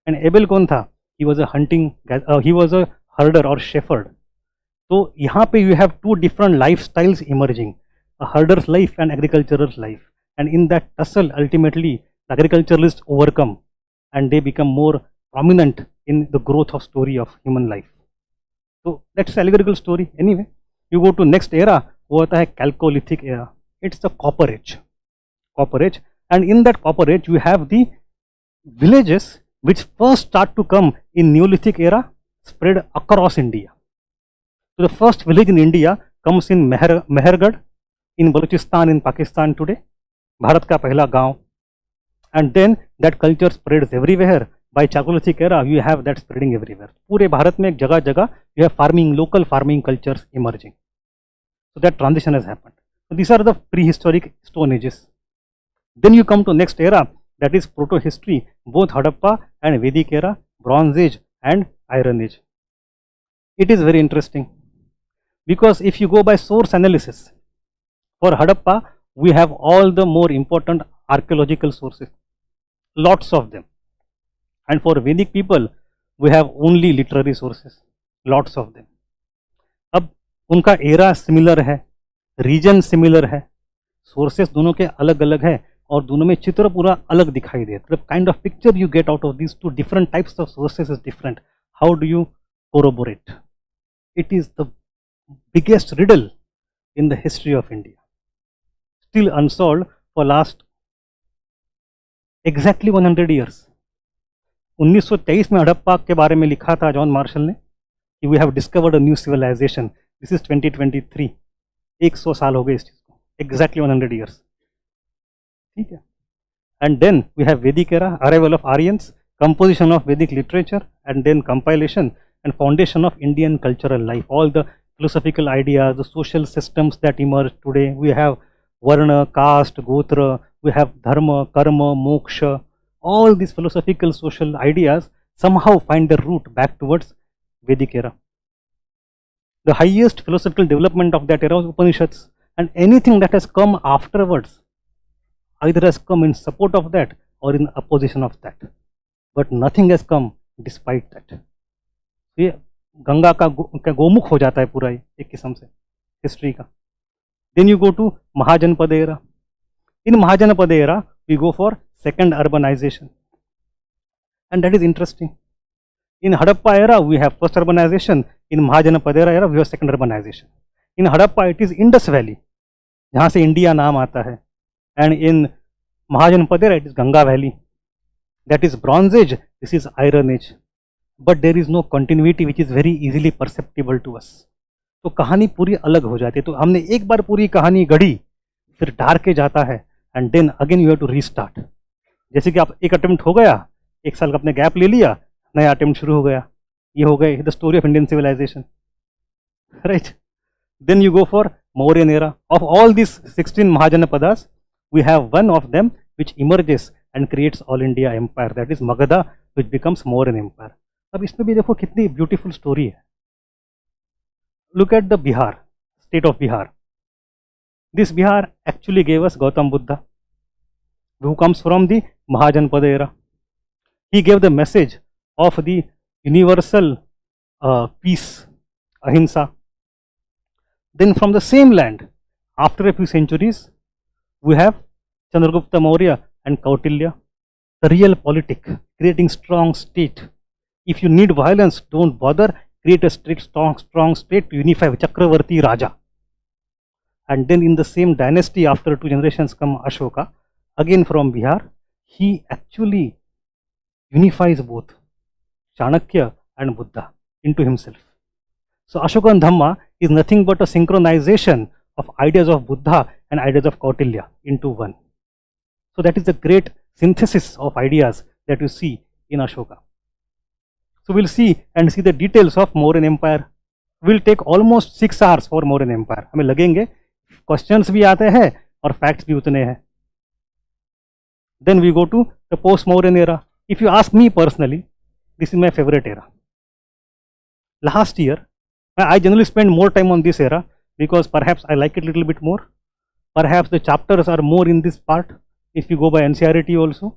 and Abel कौन था? He was a hunting, he was a herder or shepherd. तो यहाँ पे you have two different lifestyles emerging, a herder's life and agricultural's life, and in that tussle ultimately the agriculturalists overcome and they become more prominent in the growth of story of human life. So that's allegorical story. Anyway, you go to next era, वो होता है Chalcolithic era. It's the copper age. Copper age, and in that copper age you have the villages which first start to come in Neolithic era spread across India. So the first village in India comes in Mehergarh in Balochistan in Pakistan today, Bharat ka pehla gaon, and then that culture spreads everywhere. By Chalcolithic era you have that spreading everywhere. पूरे भारत में जगह जगह you have farming, local farming cultures emerging. So that transition has happened. So these are the prehistoric stone ages. Then you come to next era, that is proto-history, both Harappa and Vedic era, Bronze Age and Iron Age. It is very interesting because if you go by source analysis, for Harappa we have all the more important archaeological sources, lots of them, and for Vedic people we have only literary sources, lots of them. अब उनका era similar है, region similar है, sources दोनों के अलग अलग है और दोनों में चित्र पूरा अलग दिखाई दे. The kind of picture you get out of these two different types of sources is different. How do you corroborate? It is the biggest riddle in the history of India, still unsolved for last exactly 100 years. 1923 में हड़प्पा के बारे में लिखा था John Marshall ने कि we have discovered a new civilization. This is 2023. 100 साल हो गए इस चीज को, एग्जैक्टली 100 ईयर्स. ठीक है. And then we have Vedic era, arrival of Aryans, composition of Vedic literature, and then compilation and foundation of Indian cultural life, all the philosophical ideas, the social systems that emerge today. We have Varna, caste, Gotra, we have Dharma, Karma, Moksha, all these philosophical social ideas somehow find their root back towards Vedic era. The highest philosophical development of that era was Upanishads, and anything that has come afterwards either has come in support of that or in opposition of that, but nothing has come despite that. ये गंगा का गोमुख हो जाता है पूरा एक किस्म से history का. Then you go to Mahajanapada era. In Mahajanapada era we go for second urbanisation, and that is interesting. In Harappa era we have first urbanisation, in Mahajanapada era we have second urbanisation. In Harappa it is Indus valley जहाँ से India नाम आता है, and in Mahajanapada era it is Ganga valley. That is bronze age, this is iron age. But there is no continuity which is very easily perceptible to us. तो कहानी पूरी अलग हो जाती है. तो हमने एक बार पूरी कहानी गढ़ी, फिर डार्क के जाता है, and then again you have to restart. जैसे कि आप एक अटेम्प्ट हो गया, एक साल का अपने गैप ले लिया, नया अटेम्प्ट शुरू हो गया. ये हो गए the story of Indian civilization, right. Then you go for Mauryan era. Of all this 16 Mahajanapadas we have one of them which emerges and creates all India empire, that is Magadha, which becomes Mauryan empire. अब इसमें भी देखो कितनी beautiful story है. Look at the Bihar, state of Bihar. This Bihar actually gave us Gautam Buddha, who comes from the Mahajanpada era. He gave the message of the universal peace, ahimsa. Then from the same land, after a few centuries, we have Chandragupta Maurya and Kautilya, the real politic, creating strong state. If you need violence, don't bother, create a strong state to unify Chakravarti Raja. And then in the same dynasty, after 2 generations come Ashoka, again from Bihar. He actually unifies both Chanakya and Buddha into himself. So Ashoka and Dhamma is nothing but a synchronization of ideas of Buddha and ideas of Kautilya into one. So that is the great synthesis of ideas that you see in Ashoka. So we'll see and see the details of Mauryan Empire. Will take almost 6 hours for Mauryan Empire. हमें लगेंगे, questions भी आते हैं और facts भी उतने हैं. Then we go to the post-Mauryan era. If you ask me personally, this is my favorite era. Last year, I generally spend more time on this era because perhaps I like it a little bit more. Perhaps the chapters are more in this part. If you go by NCERT also,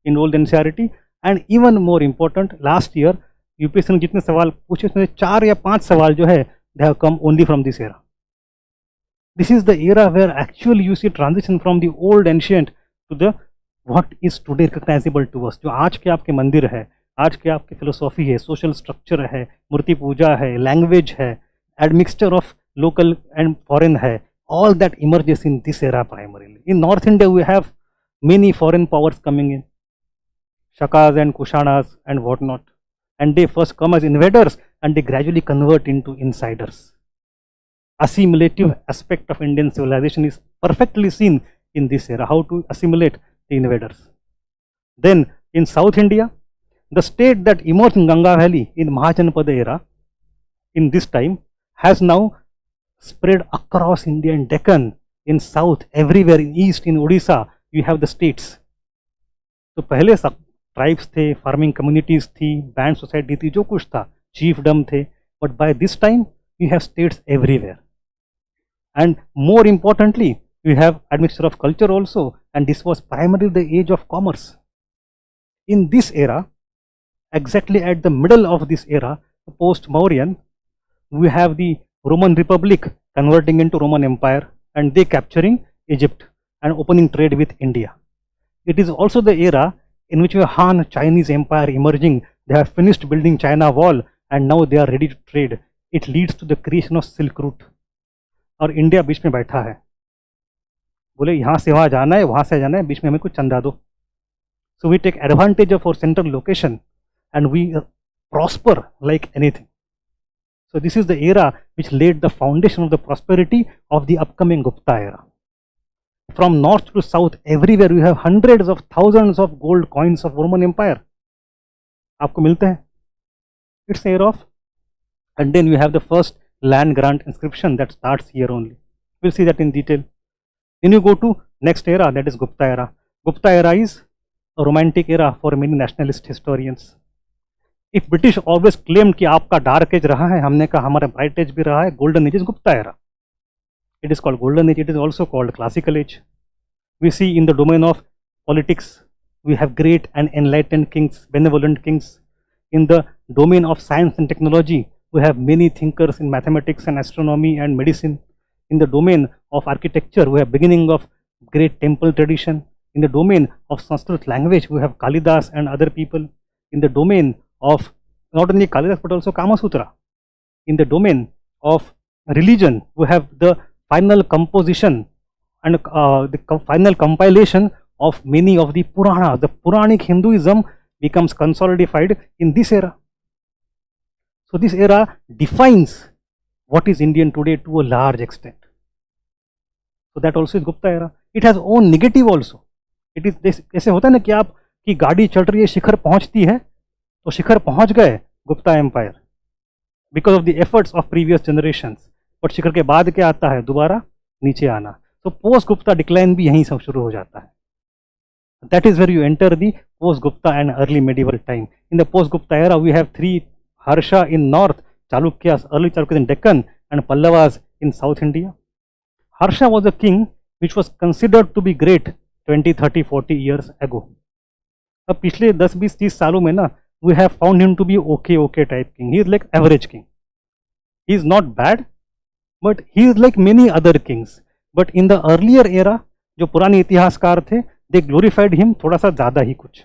in old NCERT, and even more important, last year UPSC ने जितने सवाल पूछे उसमें 4 या 5 सवाल जो है they have come only from this era. This is the era where actually you see transition from the old ancient to the what is today recognizable to us. जो आज के आपके मंदिर है, आज के आपकी फिलोसॉफी है, सोशल स्ट्रक्चर है, मूर्ति पूजा है, लैंग्वेज है, admixture of local and foreign है, all that emerges in this era primarily. In North India we have many foreign powers coming in, Shakas and Kushanas and whatnot, and they first come as invaders and they gradually convert into insiders. Assimilative aspect of Indian civilization is perfectly seen in this era, how to assimilate the invaders. Then in South India, the state that emerged in Ganga Valley in Mahajanpada era in this time has now spread across India and Deccan, in south, everywhere, in east, in Odisha, you have the states. तो पहले सब tribes थे, farming communities थी, band society थी, जो कुछ था, chiefdom थे, but by this time you have states everywhere. And more importantly, you have admixture of culture also, and this was primarily the age of commerce. In this era, exactly at the middle of this era, post-Mauryan, we have the Roman Republic converting into Roman Empire and they capturing Egypt and opening trade with India. It is also the era in which we have Han Chinese Empire emerging. They have finished building China Wall and now they are ready to trade. It leads to the creation of Silk Route. और India beach में बैठा है, बोले यहाँ से वहाँ जाना है, वहाँ से जाना है, बीच में हमें कुछ चंदा दो. So we take advantage of our central location and we prosper like anything. So this is the era which laid the foundation of the prosperity of the upcoming Gupta era. From north to south, everywhere you have hundreds of thousands of gold coins of Roman Empire. आपको मिलते हैं. It's the era of, and then you have the first land grant inscription that starts here only. We'll see that in detail. Then you go to next era, that is Gupta era. Gupta era is a romantic era for many nationalist historians. If British always claimed कि आपका dark age रहा है, हमने कहा हमारा bright age भी रहा है, golden age is Gupta era. It is called golden age, it is also called classical age. We see in the domain of politics, we have great and enlightened kings, benevolent kings. In the domain of science and technology, we have many thinkers in mathematics and astronomy and medicine. In the domain of architecture, we have beginning of great temple tradition. In the domain of Sanskrit language, we have Kalidas and other people. In the domain of not only Kalidas but also Kama Sutra. In the domain of religion, we have the final composition and the final compilation of many of the Puranas. The Puranic Hinduism becomes consolidated in this era. So this era defines what is Indian today to a large extent. So that also is Gupta era. It has own negative also. It is this, ऐसे होता है ना कि आप की गाड़ी चल रही है, शिखर पहुंचती है, तो शिखर पहुंच गए Gupta empire because of the efforts of previous generations. But शिखर के बाद क्या आता है, दोबारा नीचे आना. तो पोस्ट गुप्ता डिक्लाइन भी यहीं से शुरू हो जाता है. That is where you enter the post Gupta and early medieval time. In the post Gupta era, we have three Harsha in north, Chalukyas, early Chalukyas in Deccan, and Pallavas in South India. Harsha was a king which was considered to be great 20, 30, 40 years ago. अब पिछले 10, 20, 30 सालों में ना, we have found him to be okay type king. He is like average king. He is not bad, but he is like many other kings. But in the earlier era, जो पुराने इतिहासकार थे, they glorified him थोड़ा सा ज़्यादा ही कुछ.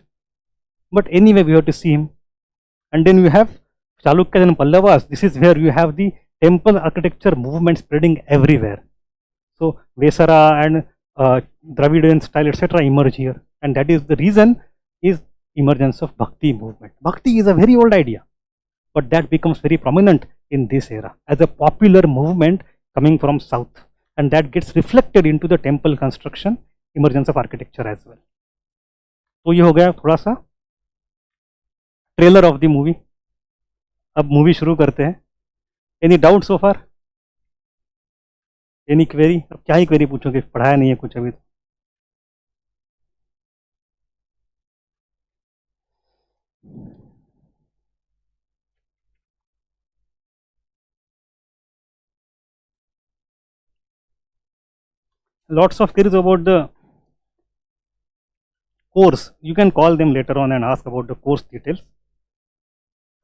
But anyway, we have to see him. And then we have Chalukyas and Pallavas. This is where you have the temple architecture movement spreading everywhere. So Vesara and Dravidian style, etc. emerge here. And that is the reason is emergence of Bhakti movement. Bhakti is a very old idea, but that becomes very prominent in this era as a popular movement coming from south. And that gets reflected into the temple construction, emergence of architecture as well. तो ये हो गया थोड़ा सा trailer of the movie. अब movie शुरू करते हैं. Any doubt so far? Any query? अब क्या ही क्वेरी पूछोगे, पढ़ाया नहीं है कुछ अभी. Lots of queries about the course. You can call them later on and ask about the course details.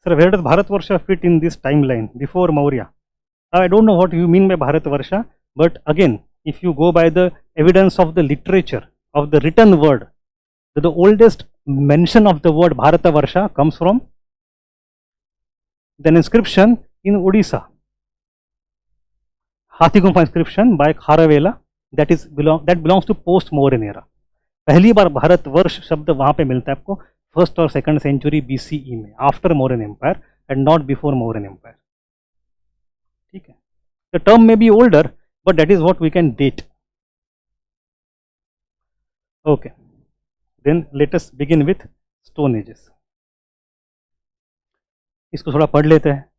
Sir, where does Bharatvarsha fit in this timeline before Maurya? I don't know what you mean by Bharatvarsha, but again, if you go by the evidence of the literature, of the written word, the oldest mention of the word Bharatavarsha comes from an inscription in Odisha. Hathigumpha inscription by Kharavela, that belongs to post Mauryan era. पहली बार भारतवर्ष शब्द वहां पे मिलता है आपको first और second century BCE में, after Mauryan empire and not before Mauryan empire. ठीक है, the term may be older but that is what we can date. Okay, then let us begin with stone ages. इसको थोड़ा पढ़ लेते हैं.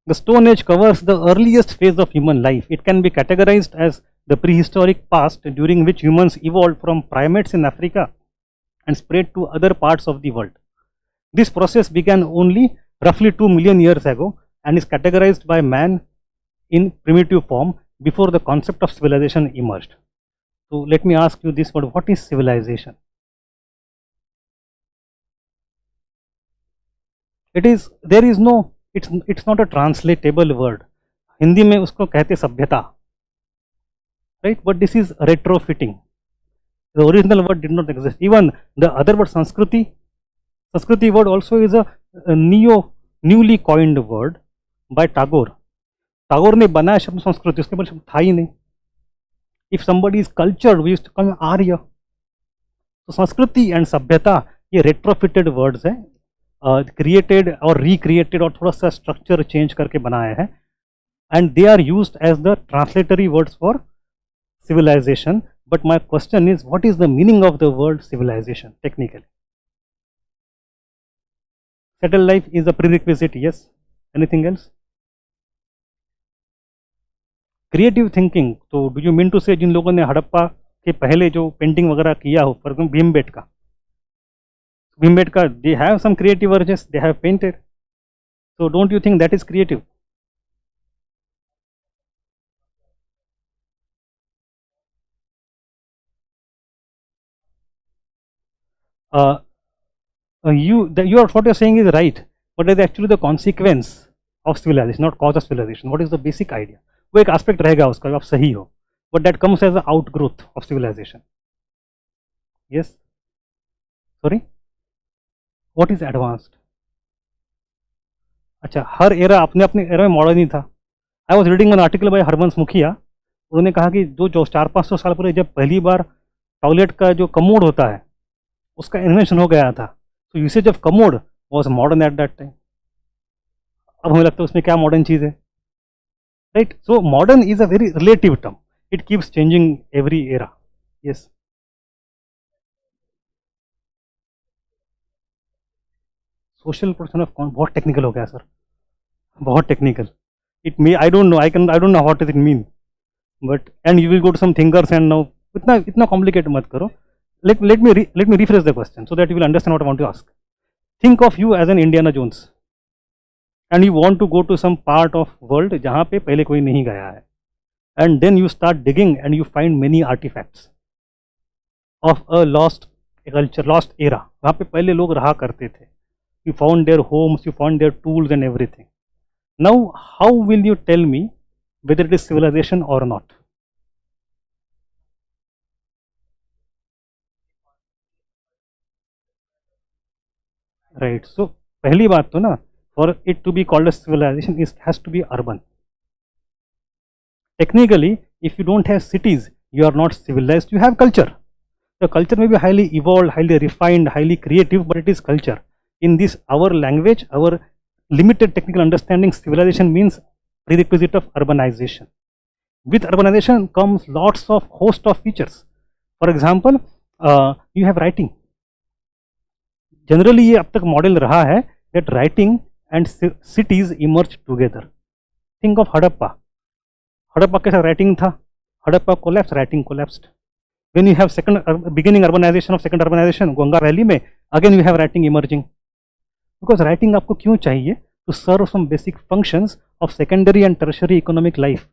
The Stone Age covers the earliest phase of human life. It can be categorized as the prehistoric past during which humans evolved from primates in Africa and spread to other parts of the world. This process began only roughly 2 million years ago and is categorized by man in primitive form before the concept of civilization emerged. So let me ask you this word, what is civilization? There is no, it's not a translatable word. Hindi में उसको कहते सभ्यता, right? But this is retrofitting. The original word did not exist. Even the other word Sanskriti word also is a newly coined word by Tagore. Tagore ने बनाया शब्द संस्कृति, उसके बाद शब्द था ही नहीं. If somebody is cultured, we used to call him Arya. So संस्कृति and सभ्यता ये retrofitted words हैं, created और recreated और थोड़ा सा structure change करके बनाया है, and they are used as the translatory words for civilization. But my question is, what is the meaning of the word civilization technically? Settled life is a prerequisite, yes. Anything else? Creative thinking, तो do you mean to say जिन लोगों ने हड़प्पा के पहले जो painting वगैरह किया हो, for example Bhimbetka, they have some creative urges, they have painted. So don't you think that is creative? What you're saying is right, but it is actually the consequence of civilization, not cause of civilization. What is the basic idea? वो एक aspect रहेगा उसका, आप सही हो, but that comes as an outgrowth of civilization. Yes? Sorry? What is advanced? अच्छा, हर era अपने अपने एरा में मॉडर्न ही था. I was reading an article by Harbans Mukhia. उन्होंने कहा कि जो 400-500 साल पहले जब पहली बार टॉयलेट का जो कमोड होता है उसका इन्वेंशन हो गया था, तो usage of commode was modern at that time. अब हमें लगता है उसमें क्या मॉडर्न चीज़ है, right? So modern is a very relative term, it keeps changing every era. Yes, social production of कौन, बहुत टेक्निकल हो गया सर, बहुत technical. It may I don't know what does it mean, but and you will go to some thinkers and now इतना complicate मत करो. let me rephrase the question so that you will understand what I want to ask. Think of you as an Indiana Jones and you want to go to some part of world जहाँ पे पहले कोई नहीं गया है, and then you start digging and you find many artifacts of a lost culture, lost era. वहाँ पे पहले लोग रहा करते थे. You found their homes, you found their tools and everything. Now how will you tell me whether it is civilization or not? Right. So पहली बात तो ना, for it to be called a civilization, it has to be urban. Technically, if you don't have cities, you are not civilized. You have culture. The culture may be highly evolved, highly refined, highly creative, but it is culture. In this our language, our limited technical understanding, civilization means prerequisite of urbanization. With urbanization comes lots of host of features. For example, you have writing. Generally ये अब तक model रहा है that writing and cities emerge together. Think of Harappa. Harappa के साथ writing था, Harappa collapsed, writing collapsed. When you have beginning urbanization of second urbanization, Ganga valley में again you have writing emerging. Because writing आपको क्यों चाहिए? To serve some basic functions of secondary and tertiary economic life.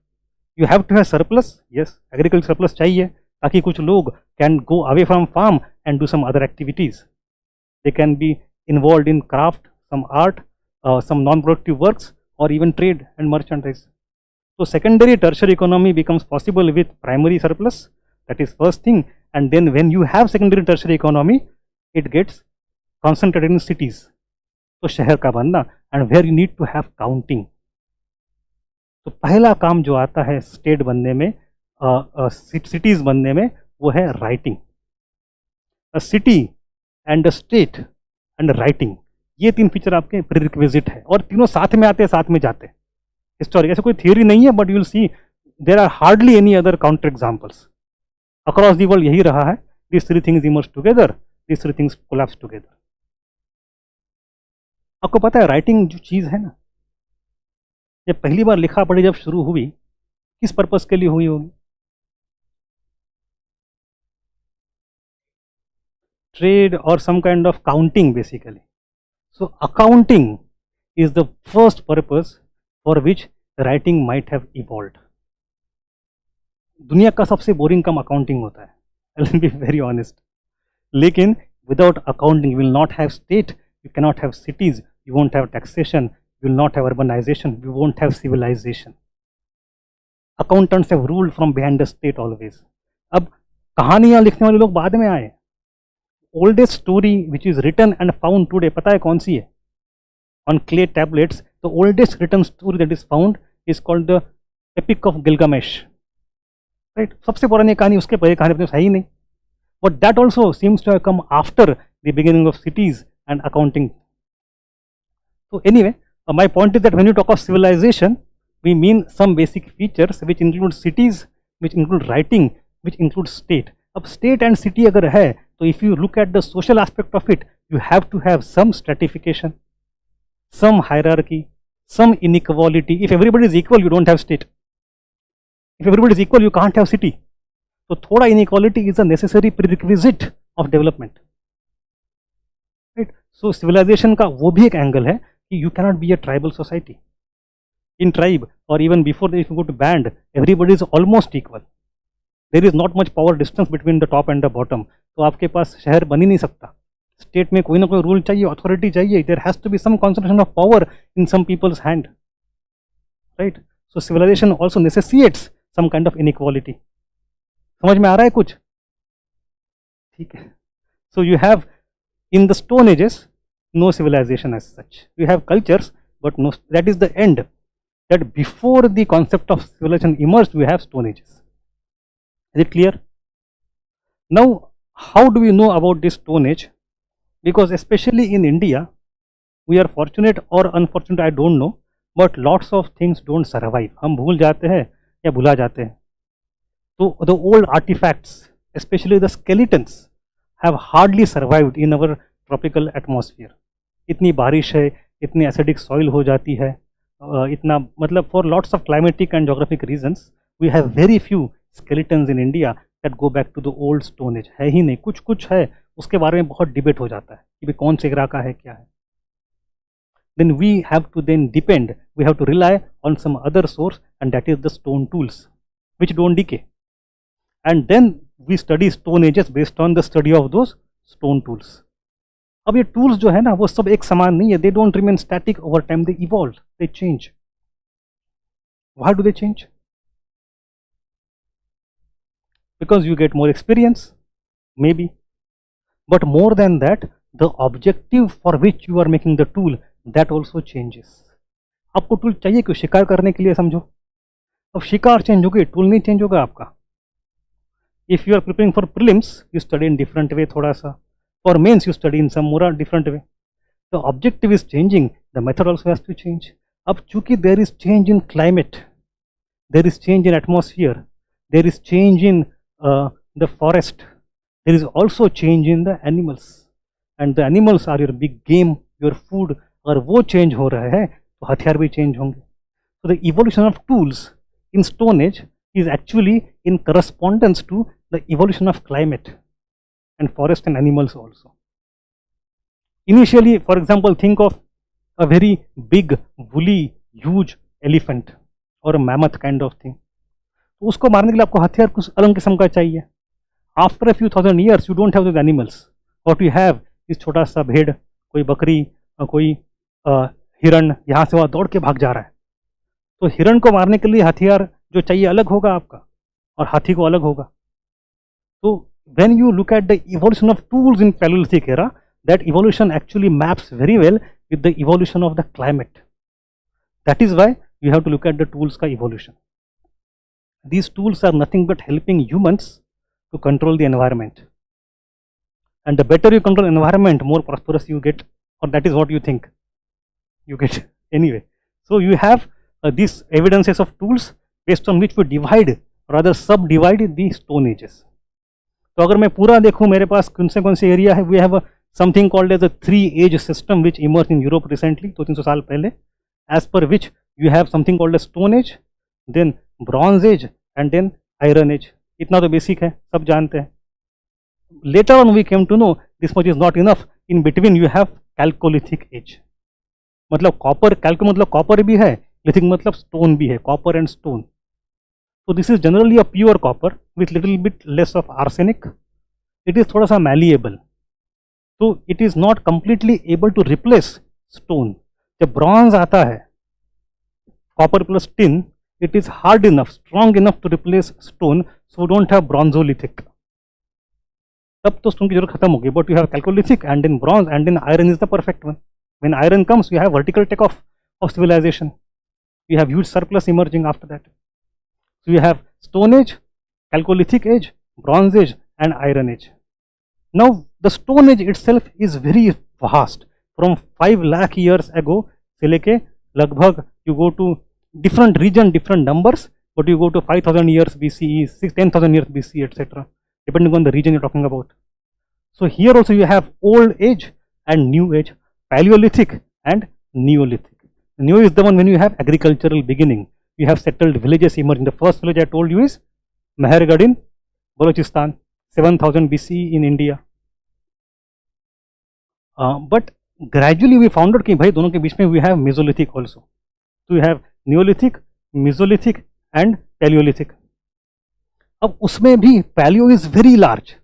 You have to have surplus. Yes, agricultural surplus चाहिए ताकि कुछ लोग can go away from farm and do some other activities. They can be involved in craft, some art, some non-productive works, or even trade and merchandise. So secondary tertiary economy becomes possible with primary surplus, that is first thing, and then when you have secondary tertiary economy, it gets concentrated in cities. तो शहर का बनना, and where you need to have counting. तो पहला काम जो आता है स्टेट बनने में, सिटीज बनने में, वो है writing. A city and a state and writing, ये तीन फीचर आपके प्रीरिक्विजिट है, और तीनों साथ में आते हैं, साथ में जाते हैं. हिस्टोरिक ऐसा कोई थियोरी नहीं है, but you will see there are hardly any other counter examples across the world. यही रहा है, this three things emerge together, this three things collapse together. आपको पता है राइटिंग जो चीज़ है ना, जब पहली बार लिखा पढ़ी जब शुरू हुई, किस पर्पस के लिए हुई होगी? ट्रेड और some kind of counting basically. So accounting is the first purpose for which writing might have evolved. दुनिया का सबसे बोरिंग काम अकाउंटिंग होता है, I will be very honest. लेकिन without accounting you will not have state, you cannot have cities, you won't have taxation, you will not have urbanization, you won't have civilization. Accountants have ruled from behind the state always. अब कहानियां लिखने वाले लोग बाद में आए. Oldest story which is written and found today, पता है कौन सी है? On clay tablets, the oldest written story that is found is called the Epic of Gilgamesh. Right? सबसे पुरानी कहानी, उसके पहले कहानी अपने सही नहीं. But that also seems to have come after the beginning of cities and accounting. So anyway, my point is that when you talk of civilization, we mean some basic features which include cities, which include writing, which include state. अब state and city अगर है, तो if you look at the social aspect of it, you have to have some stratification, some hierarchy, some inequality. If everybody is equal, you don't have state. If everybody is equal, you can't have city. So थोड़ा inequality is a necessary prerequisite of development. Right? So civilization का वो भी एक angle है. You cannot be a tribal society. In tribe, or even before, if you go to band, everybody is almost equal. There is not much power distance between the top and the bottom. तो आपके पास शहर बन ही नहीं सकता. State में कोई ना कोई रूल चाहिए, अथॉरिटी चाहिए. There has to be some concentration of power in some people's hand. Right? So civilization also necessitates some kind of inequality. समझ में आ रहा है कुछ? ठीक है. So you have in the Stone Ages no civilization as such. You have cultures, but no, that is the end. That before the concept of civilization emerged, we have Stone Ages. Is it clear? Now, how do we know about this Stone Age? Because especially in India, we are fortunate or unfortunate, I don't know, but lots of things don't survive. हम भूल जाते हैं या भुला जाते हैं. So the old artifacts, especially the skeletons, have hardly survived in our tropical atmosphere. इतनी बारिश है, इतनी एसिडिक सॉइल हो जाती है, इतना मतलब for lots of climatic and geographic reasons we have very few skeletons in India that go back to the old stone age. है ही नहीं, कुछ कुछ है, उसके बारे में बहुत डिबेट हो जाता है कि भाई कौन से इरा का है, क्या है. Then we have to then depend, we have to rely on some other source, and that is the stone tools which don't decay. And then we study stone ages based on the study of those stone tools. अब ये tools जो है ना, वो सब एक समान नहीं है. They don't remain static over time, they evolve, they change. Why do they change? Because you get more experience, may be, but more than that the objective for which you are making the tool, that also changes. आपको tool चाहिए क्यों? शिकार करने के लिए, समझो. अब शिकार चेंज हो गई, टूल नहीं चेंज होगा आपका. If you are preparing for prelims, you study in different way थोड़ा सा. For mains, you study in some more different way. The objective is changing, the method also has to change. अब चूंकि there is change in climate, there is change in atmosphere, there is change in the forest, there is also change in the animals, and the animals are your big game, your food. अगर वो change हो रहा है तो हथियार भी change होंगे. So the evolution of tools in Stone Age is actually in correspondence to the evolution of climate and forest and animals also. Initially, for example, think of a very big, woolly, huge elephant or a mammoth kind of thing. तो उसको मारने के लिए आपको हथियार कुछ अलग किस्म का चाहिए. After a few thousand years, you don't have those animals. What you have is छोटा सा भेड़, कोई बकरी, कोई हिरण यहाँ से वहाँ दौड़ के भाग जा रहा है, तो हिरण को मारने के लिए हथियार जो चाहिए अलग होगा आपका, और हाथी को अलग होगा. तो when you look at the evolution of tools in Paleolithic era, that evolution actually maps very well with the evolution of the climate. That is why you have to look at the tools ka evolution. These tools are nothing but helping humans to control the environment. And the better you control environment, more prosperous you get, or that is what you think you get anyway. So you have these evidences of tools based on which we divide, rather subdivide the stone ages. तो अगर मैं पूरा देखूं मेरे पास कौन से area है, we have something called as a 3 age system which emerge in Europe recently 200-300 साल पहले, as per which you have something called a stone age, then bronze age and then iron age. इतना तो basic है, सब जानते हैं. Later on we came to know this much is not enough. In between you have chalcolithic age, मतलब copper, chalco मतलब copper भी है, लिथिक मतलब स्टोन भी है, copper and stone. So this is generally a pure copper with little bit less of arsenic. It is थोड़ा सा malleable, so it is not completely able to replace stone. जब bronze आता है, copper plus tin, it is hard enough, strong enough to replace stone, so we don't have bronzolithic. तब तो stone की जरूरत खत्म होगी. But you have chalcolithic and then bronze and then iron is the perfect one. When iron comes, you have vertical takeoff of civilization. You have huge surplus emerging after that. So you have Stone Age, Chalcolithic Age, Bronze Age and Iron Age. Now the Stone Age itself is very vast. From 5 lakh years ago से लेके लगभग you go to different region, different numbers, but you go to 5000 years BCE, 10,000 years BCE, etc. depending on the region you're talking about. So here also you have Old Age and New Age, Paleolithic and Neolithic. New is the one when you have agricultural beginning. You have settled villages emerging. The first village I told you is Mehergarh in Balochistan, 7000 BCE in India. But gradually we found out कि भाई दोनों के बीच में we have Mesolithic also. So you have Neolithic, Mesolithic and Paleolithic. अब उसमें भी Paleo is very large,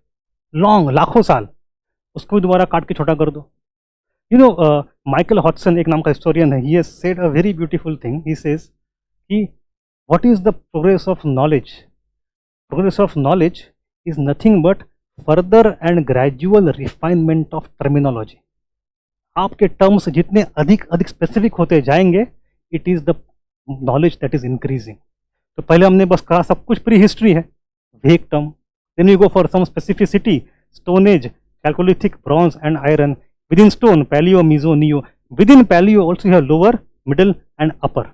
long, लाखों साल, उसको भी दोबारा काट के छोटा कर दो. You know, Michael Hodgson एक नाम का historian है, he has said a very beautiful thing. He says what is the progress of knowledge? Progress of knowledge is nothing but further and gradual refinement of terminology. आपके terms जितने अधिक specific होते जाएंगे, it is the knowledge that is increasing. तो पहले हमने बस कहा सब कुछ prehistory है, vague term. Then we go for some specificity, Stone Age, Chalcolithic, Bronze and Iron. Within Stone, Paleo, Meso, Neo. Within Paleo also you have lower, middle and upper.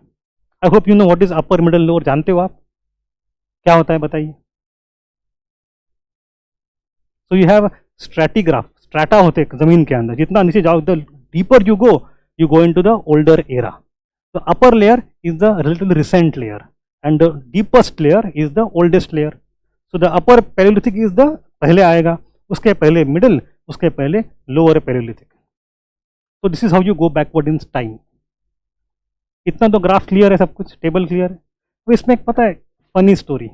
I hope you know what is upper, middle, lower. जानते हो आप क्या होता है बताइए. So you have stratigraph, strata होते हैं जमीन के अंदर, जितना नीचे जाओ the deeper you go into the older era. The upper layer is the relatively recent layer and the deepest layer is the oldest layer. So the upper Paleolithic is the पहले आएगा, उसके पहले middle, उसके पहले lower Paleolithic. So this is how you go backward in time. इतना तो graph clear है, सब कुछ टेबल क्लियर है. तो इसमें एक पता है funny story.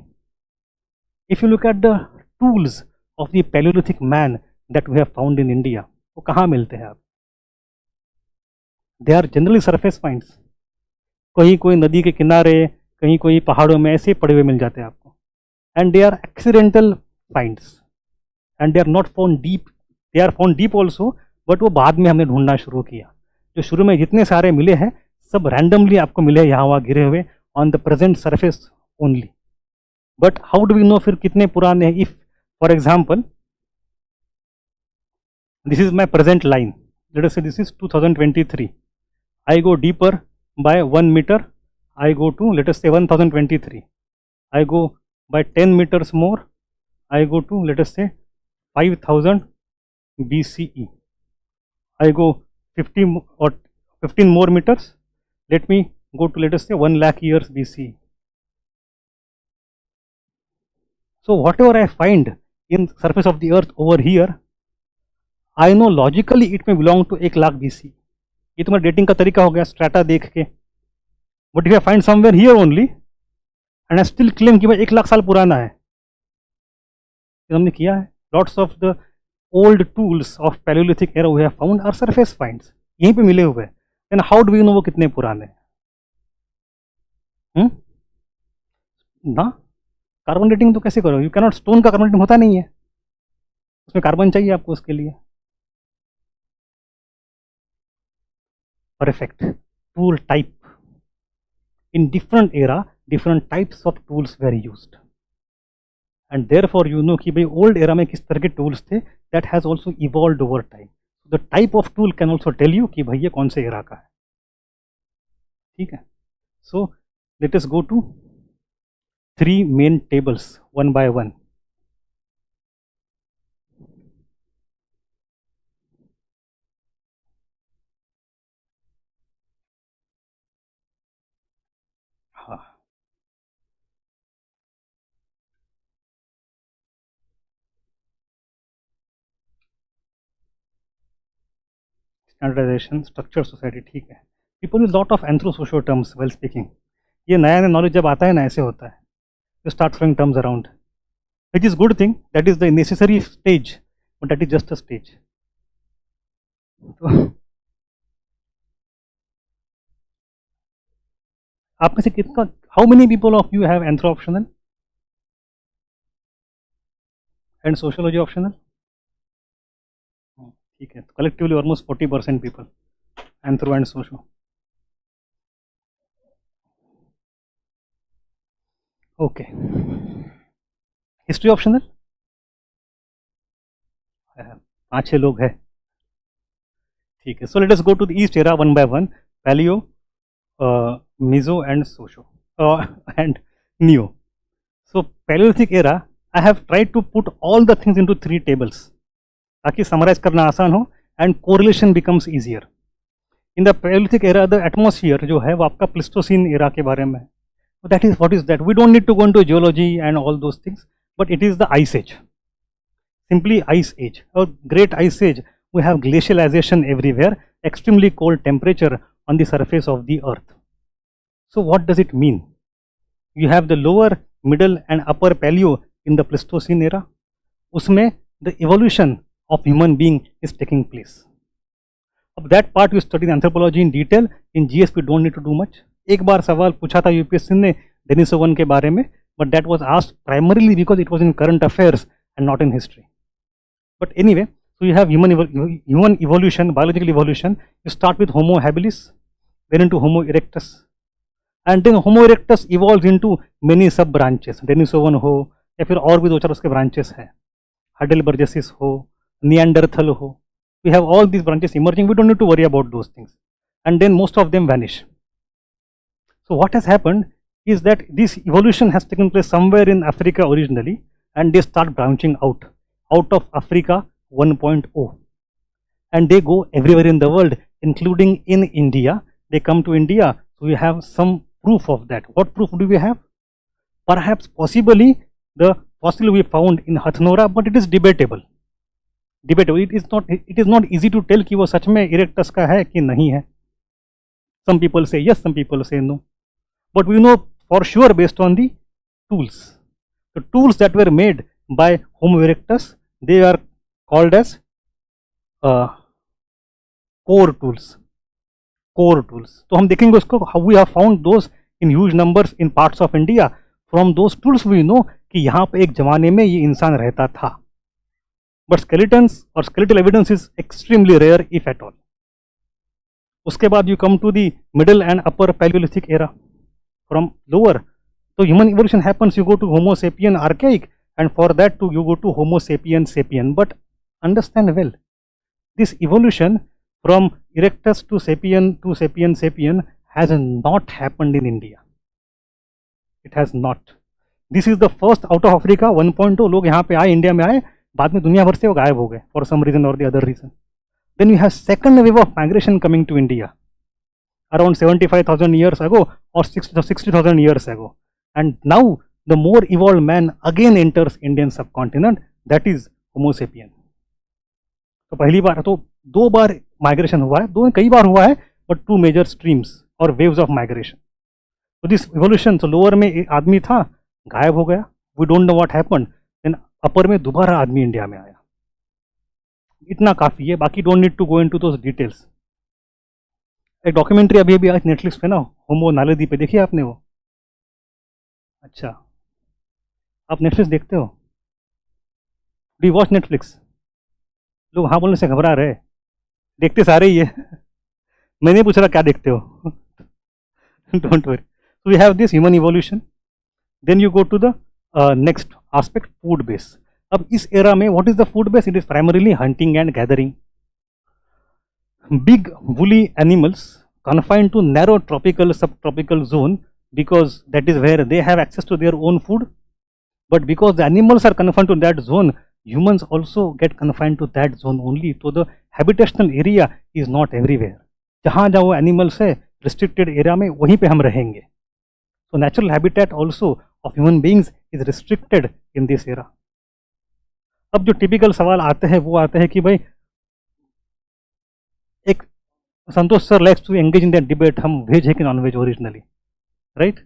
If you look at the tools of the paleolithic man that we have found in India, वो कहाँ मिलते हैं आप? They are generally surface finds. कहीं कोई नदी के किनारे, कहीं कोई पहाड़ों में ऐसे पड़े हुए मिल जाते हैं आपको. And they are accidental finds and they are not found deep. They are found deep also, but वो बाद में हमने ढूंढना शुरू किया. जो शुरू में जितने सारे मिले हैं सब रैंडमली आपको मिले यहाँ वहाँ गिरे हुए on the present surface only. But how do we know फिर कितने पुराने हैं? If for example this is my present line, let us say this is 2023. I go deeper by 1 metre, I go to let us say 1023. I go by 10 meters more, I go to let us say 5000 BCE. I go 15 more meters. Let me go to let us say 1 lakh years BC. So whatever I find in surface of the earth over here, I know logically it may belong to 1 lakh BC. ये तो मेरा dating का तरीका हो गया strata देख के. But if I find somewhere here only and I still claim कि भाई 1 लाख साल पुराना है, हमने किया है. Lots of the old tools of paleolithic era we have found are surface finds, यहीं पे मिले हुए हैं. Then how do we know वो कितने पुराने हैं? ना, कार्बन डेटिंग तो कैसे करो? यू कैनॉट, स्टोन का कार्बन डेटिंग होता नहीं है, उसमें कार्बन चाहिए आपको उसके लिए। Perfect. Tool type, in different era different types of tools were used, and therefore you know कि भाई old era में किस तरह के tools थे, that has also evolved over time. The type of tool can also tell you कि भाई ये कौन से era का है, ठीक है? So let us go to 3 main tables one by one. हाँ, स्टैंडर्डाइजेशन, स्ट्रक्चर, सोसाइटी, ठीक है। People use lot of anthrosocio terms well speaking. ये नया नया नॉलेज जब आता है ना, ऐसे होता है, you start throwing terms around, which is good thing, that is the necessary stage, but that is just a stage. तो आप में से कितना, how many people of you have anthro optional and sociology optional? ठीक है, तो collectively almost 40% people anthro and socio. Okay, history optional 5-6 लोग हैं, ठीक है। So let us go to the east era one by one, palaeo, meso and socio and neo. So Paleolithic era, I have tried to put all the things into 3 tables ताकि summarise करना आसान हो and correlation becomes easier. In the Paleolithic era the atmosphere जो है वो आपका Pleistocene era के बारे में है। That is, what is that? We don't need to go into geology and all those things, but it is the ice age, simply ice age, और great ice age. We have glacialisation everywhere, extremely cold temperature on the surface of the earth. So what does it mean? You have the lower, middle and upper paleo in the Pleistocene era. उसमें the evolution of human being is taking place. अब that part you study in anthropology in detail. In GS we don't need to do much. एक बार सवाल पूछा था UPSC ने Denisovan के बारे में, but that was asked primarily because it was in current affairs and not in history. But anyway, so you have human evolution, biological evolution. You start with Homo habilis, then into Homo erectus. And then Homo erectus evolve into many sub branches, Denisovan हो या फिर और भी 2-4 उसके branches हैं, हाइडेलबर्जेसिस हो, Neanderthal हो, we have all these branches emerging, we don't need to worry about those things, and then most of them vanish. So what has happened is that this evolution has taken place somewhere in Africa originally, and they start branching out of Africa 1.0, and they go everywhere in the world, including in India. They come to India, so we have some proof of that. What proof do we have? Perhaps possibly the fossil we found in Hathnora, but it is debatable. It is not easy to tell कि वो सच में erectus का है कि नहीं है. Some people say yes, some people say no, but we know for sure based on the tools. The tools that were made by Homo erectus, they are called as core tools. तो हम देखेंगे उसको, how we have found those in huge numbers in parts of India. From those tools we know कि यहाँ पे एक जमाने में ये इंसान रहता था. But skeletons or skeletal evidence is extremely rare, if at all. उसके बाद you come to the middle and upper Paleolithic era. From lower, so human evolution happens, you go to Homo sapien archaic, and for that too you go to Homo sapien sapien. But understand well, this evolution from erectus to sapien sapien has not happened in India. It has not. This is the first out of Africa 1.0. लोग यहाँ पे आए, India में आए, बाद में दुनिया भर से वो गायब हो गए for some reason or the other reason. Then you have second wave of migration coming to India around 75,000 years ago or 60,000 years ago, and now the more evolved man again enters Indian subcontinent, that is Homo sapien. तो पहली बार तो 2 बार migration हुआ है, कई बार हुआ है, but 2 major streams or waves of migration. So this evolution, so lower में एक आदमी था, गायब हो गया, we don't know what happened. Then upper में दोबारा आदमी इंडिया में आया. इतना काफी है, बाकी don't need to go into those details. एक डॉक्यूमेंट्री अभी अभी आज नेटफ्लिक्स पे ना, होमो नालेदी पे, देखिए आपने वो? अच्छा, आप नेटफ्लिक्स देखते हो? Do you watch Netflix? लोग हाँ बोलने से घबरा रहे, देखते सारे ही है। मैं नहीं पूछ रहा क्या देखते हो। Don't worry. So we have this human evolution. Then you go to the next aspect, food base. अब इस era में what is the food base? It is primarily hunting and gathering. Big woolly animals confined to narrow tropical subtropical zone because that is where they have access to their own food. But because the animals are confined to that zone, humans also get confined to that zone only. So the habitational area is not everywhere. जहाँ जहाँ वो animals है restricted area में, वहीं पे हम रहेंगे. So natural habitat also of human beings is restricted in this era. अब जो टिपिकल सवाल आते हैं वो आते हैं कि भाई, एक संतोष sir likes to engage in that debate, हम वेज है कि नॉन वेज ओरिजिनली, राइट?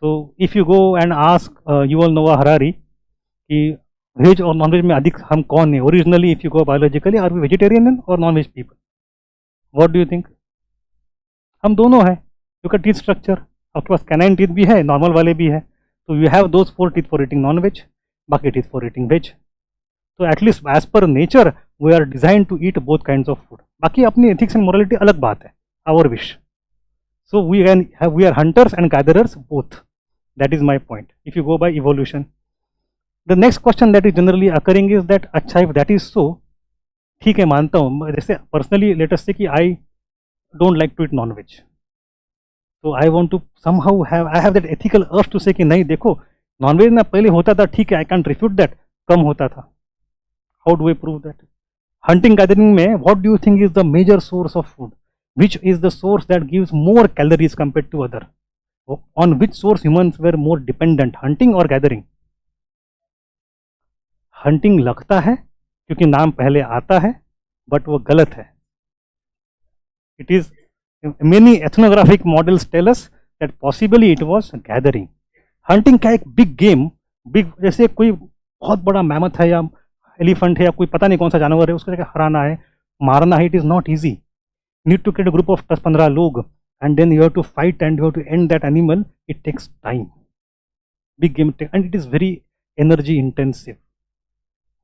तो if you go and ask Yuval नोआ हरारी कि वेज और नॉन वेज में अधिक हम कौन है originally, if you go biologically, are we vegetarian और non veg people? What do you think? हम दोनों हैं. क्योंकि टीथ स्ट्रक्चर आपके पास कैनाइन टीथ भी है, नॉर्मल वाले भी है, तो you have those 4 teeth for eating non veg, बाकी टीथ फॉर ईटिंग वेज. तो at least as per nature we are design to eat both kind of food. बाकी अपनी एथिक्स एंड मोरालिटी अलग बात है, our wish. So we are hunters and gatherers both. That is my point if you go by evolution. The next question that is generally occurring is that, अच्छा if that is so, ठीक है मानता हूँ, जैसे personally late us say कि I don't like to eat non veg, तो I want to somehow have, I have that ethical urge to say कि नहीं देखो नॉनवेज ना पहले होता था, ठीक है, आई कैन रिफ्यूट दैट, कम होता था. How do I prove that? Hunting gathering में what do you think is the major source of food? Which is the source that gives more calories compare to other? On which source humans were more dependent, hunting और gathering? Hunting लगता है क्योंकि नाम पहले आता है, but वो गलत है. It is many ethnographic models tell us that possibly it was gathering. Hunting का एक big game, big, जैसे कोई बहुत बड़ा मैमथ है या एलिफेंट है या कोई पता नहीं कौन सा जानवर है, उसको जाकर हराना है, मारना है, it is not easy. You need to get a group of 10-15 लोग and then you have to fight and you have to end that animal. It takes time. Big game and it is very energy intensive.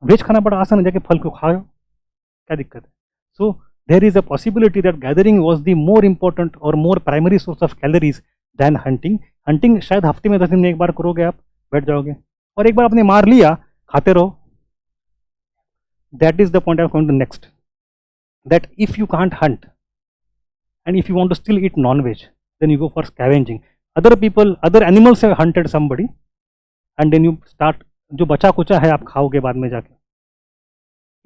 Veg खाना बड़ा आसान है, जाके फल को खाओ, क्या दिक्कत है? So there is a possibility that gathering was the more important or more primary source of calories than hunting. Hunting शायद हफ्ते में 10 दिन में एक बार करोगे, आप बैठ जाओगे, और एक बार आपने मार लिया, खाते रहो. That is the point I am going to next. That if you can't hunt and if you want to still eat non-veg, then you go for scavenging. Other people, other animals have hunted somebody and then you start, जो बचा कुचा है आप खाओगे बाद में जाके.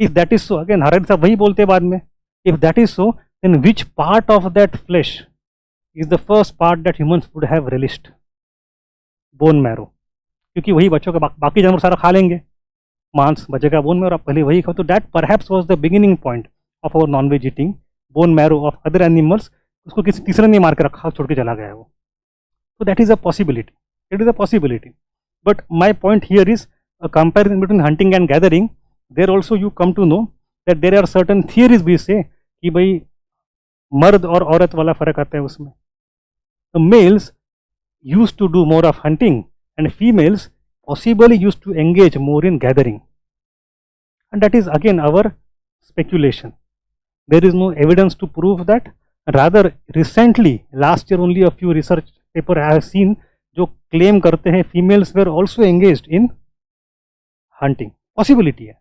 If that is so, again हरद साहब वही बोलते हैं बाद में, if that is so, then which part of that flesh is the first part that humans would have relished? Bone marrow. क्योंकि वही बच्चों का बाकी जानवर सारा खा लेंगे, मांस बचेगा, बोन मैरो आप पहले वही खाओ. तो that perhaps was the beginning point of our non-veg eating. Bone marrow of other animals, उसको किसी तीसरे ने मार के रखा, छोड़ के चला गया वो. So that is a possibility. It is a possibility. But my point here is a comparison between hunting and gathering. There also you come to know that there are certain theories भी से कि भाई मर्द और औरत वाला फर्क आता है उसमें. The males used to do more of hunting and females possibly used to engage more in gathering, and that is again our speculation. There is no evidence to prove that. Rather recently, last year only a few research paper I have seen जो claim करते हैं females were also engaged in hunting. Possibility है.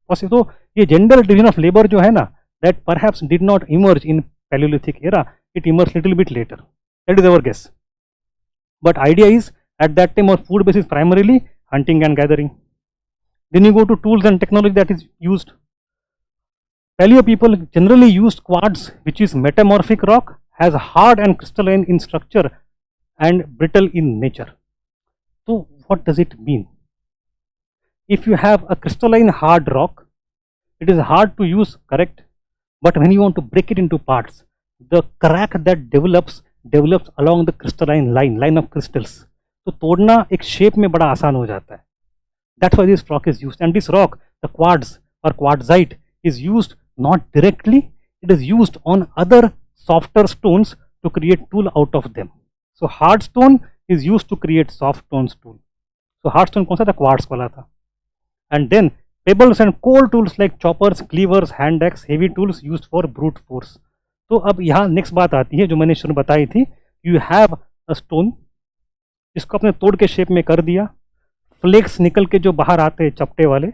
तो ये gender division of labour जो है ना, that perhaps did not emerge in Paleolithic era, it emerged little bit later. That is our guess. But idea is at that time our food base is primarily hunting and gathering. Then you go to tools and technology that is used. Paleo people generally used quartz, which is metamorphic rock, has hard and crystalline in structure and brittle in nature. So what does it mean? If you have a crystalline hard rock, it is hard to use, correct? But when you want to break it into parts, the crack that develops along the crystalline line of crystals. तो तोड़ना एक shape में बड़ा आसान हो जाता है. That's why this rock is used. And this rock, the quartz or quartzite, is used not directly, it is used on other softer stones to create tool out of them. So hard stone is used to create soft stones tool. So hard stone कौन सा था? Quartz वाला था. And then pebbles and coal tools like choppers, cleavers, hand axe, heavy tools used for brute force. तो अब यहाँ next बात आती है जो मैंने शुरू बताई थी. यू हैव अ स्टोन, इसको अपने तोड़ के शेप में कर दिया, फ्लेक्स निकल के जो बाहर आते हैं चपटे वाले,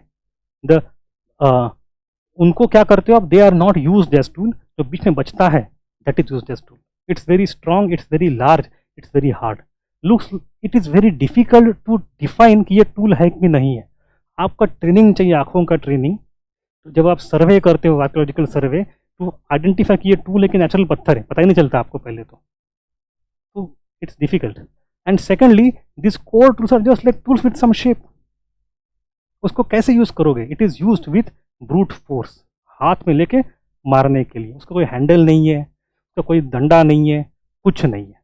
उनको क्या करते हो आप? They are not used as tool. जो बीच में बचता है that is used as tool. It's very strong, it's very large, it's very hard. Looks, it is very difficult to define कि ये टूल है कि नहीं है. आपका ट्रेनिंग चाहिए, आंखों का ट्रेनिंग. तो जब आप सर्वे करते हो, आर्कियोलॉजिकल सर्वे, तो आइडेंटिफाई कि ये टूल है कि नेचुरल पत्थर है, पता ही नहीं चलता आपको पहले तो it's difficult. And secondly this core tools are just like tools with some shape. उसको कैसे यूज करोगे? It is used with brute force, हाथ में लेके मारने के लिए. उसका कोई हैंडल नहीं है, उसका कोई डंडा नहीं है, कुछ नहीं है.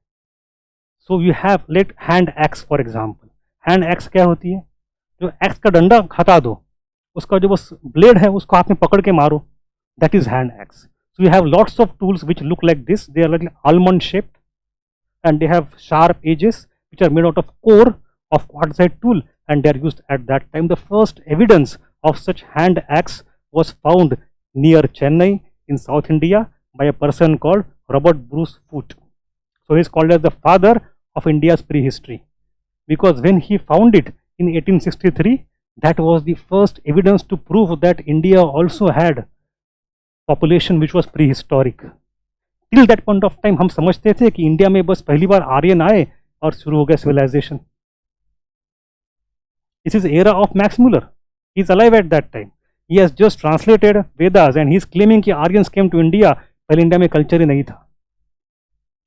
So you have let hand axe for example. Hand axe क्या होती है? जो एक्स का डंडा हटा दो, उसका जो बस ब्लेड है उसको हाथ में पकड़ के मारो, that is hand axe. So you have lots of tools which look like this. They are like almond shaped and they have sharp edges which are made out of core of quartzite tool, and they are used at that time. The first evidence of such hand axe was found near Chennai in South India by a person called Robert Bruce Foote. So he is called as the father of India's prehistory, because when he found it in 1863, that was the first evidence to prove that India also had population which was prehistoric. Till that point of time हम समझते थे कि India में बस पहली बार आर्यन आए और शुरू हो गया civilisation. This is era of Max Muller. He is alive at that time. He has just translated Vedas and he is claiming कि आर्यंस केम टू इंडिया. पहले इंडिया में कल्चर ही नहीं था.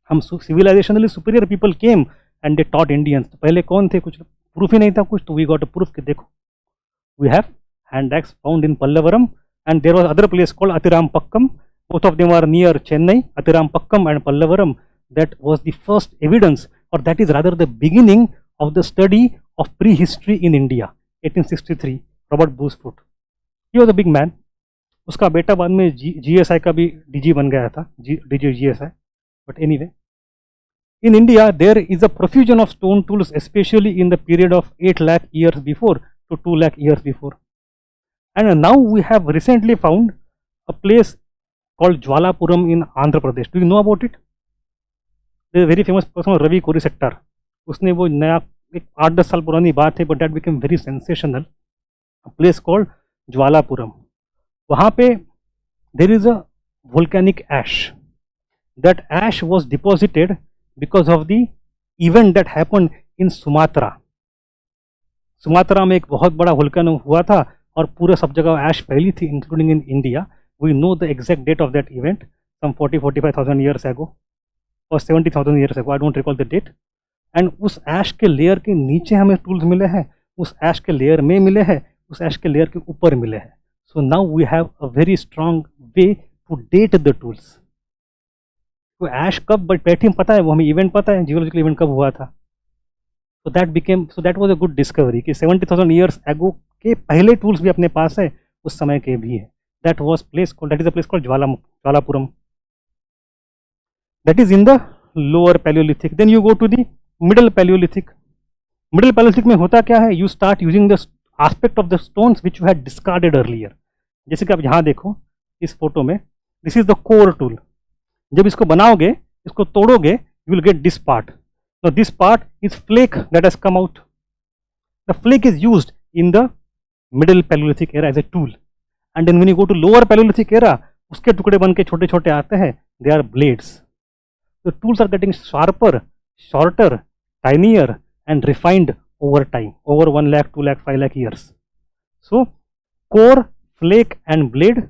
हम civilisationally superior people came and they taught Indians. पहले कौन थे? कुछ प्रूफ ही नहीं था कुछ. तो वी गॉट अ प्रूफ कि देखो we have hand axe found in Pallavaram and there was other place called Attirampakkam. Both of them are near Chennai, Atirampakkam and Pallavaram. That was the first evidence, or that is rather the beginning of the study of prehistory in India. 1863, Robert Bruce Foote. He was a big man. उसका बेटा बाद में GSI का भी DG बन गया था, DG GSI. But anyway, in India there is a profusion of stone tools, especially in the period of 8 lakh years before to 2 lakh years before. And now we have recently found a place called Jwalapuram in Andhra Pradesh. Do you know about it? There is a very famous person, Ravi Korisettar. उसने वो नया एक 8-10 साल पुरानी बात है, but that became very sensational. A place called Jwalapuram. वहाँ पे there is a volcanic ash. That ash was deposited because of the event that happened in Sumatra. Sumatra में एक बहुत बड़ा वोल्केनो हुआ था और पूरे सब जगह ऐश फैली थी, including in India. We know the exact date of that event, some 40-45,000 years ago or 70,000 years ago. I don't recall the date. And उस ऐश के लेयर के नीचे हमें टूल्स मिले हैं, उस ऐश के लेयर में मिले हैं, उस ऐश के लेयर के ऊपर मिले हैं. So now we have a very strong way to date the tools. तो ऐश कब बैठी पता है, वो हमें इवेंट पता है, जियोलॉजिकल इवेंट कब हुआ था. So that was a good discovery कि 70,000 years ago के पहले टूल्स भी अपने पास है, उस समय के भी है. That is a place called Jwalapuram. That is in the lower Paleolithic. Then you go to the middle Paleolithic. Middle Paleolithic में होता क्या है? You start using the aspect of the stones which you had discarded earlier. जैसे कि आप यहाँ देखो इस फोटो में, this is the core tool. जब इसको बनाओगे, इसको तोड़ोगे, you will get this part. Now this part is flake that has come out. The flake is used in the middle Paleolithic era as a tool. And then when you go to lower Paleolithic era, उसके टुकड़े बन के छोटे छोटे आते हैं, they are blades. The tools are getting sharper, shorter, tinier and refined over time, over 1 lakh, 2 lakh, 5 lakh years. So core, flake and blade,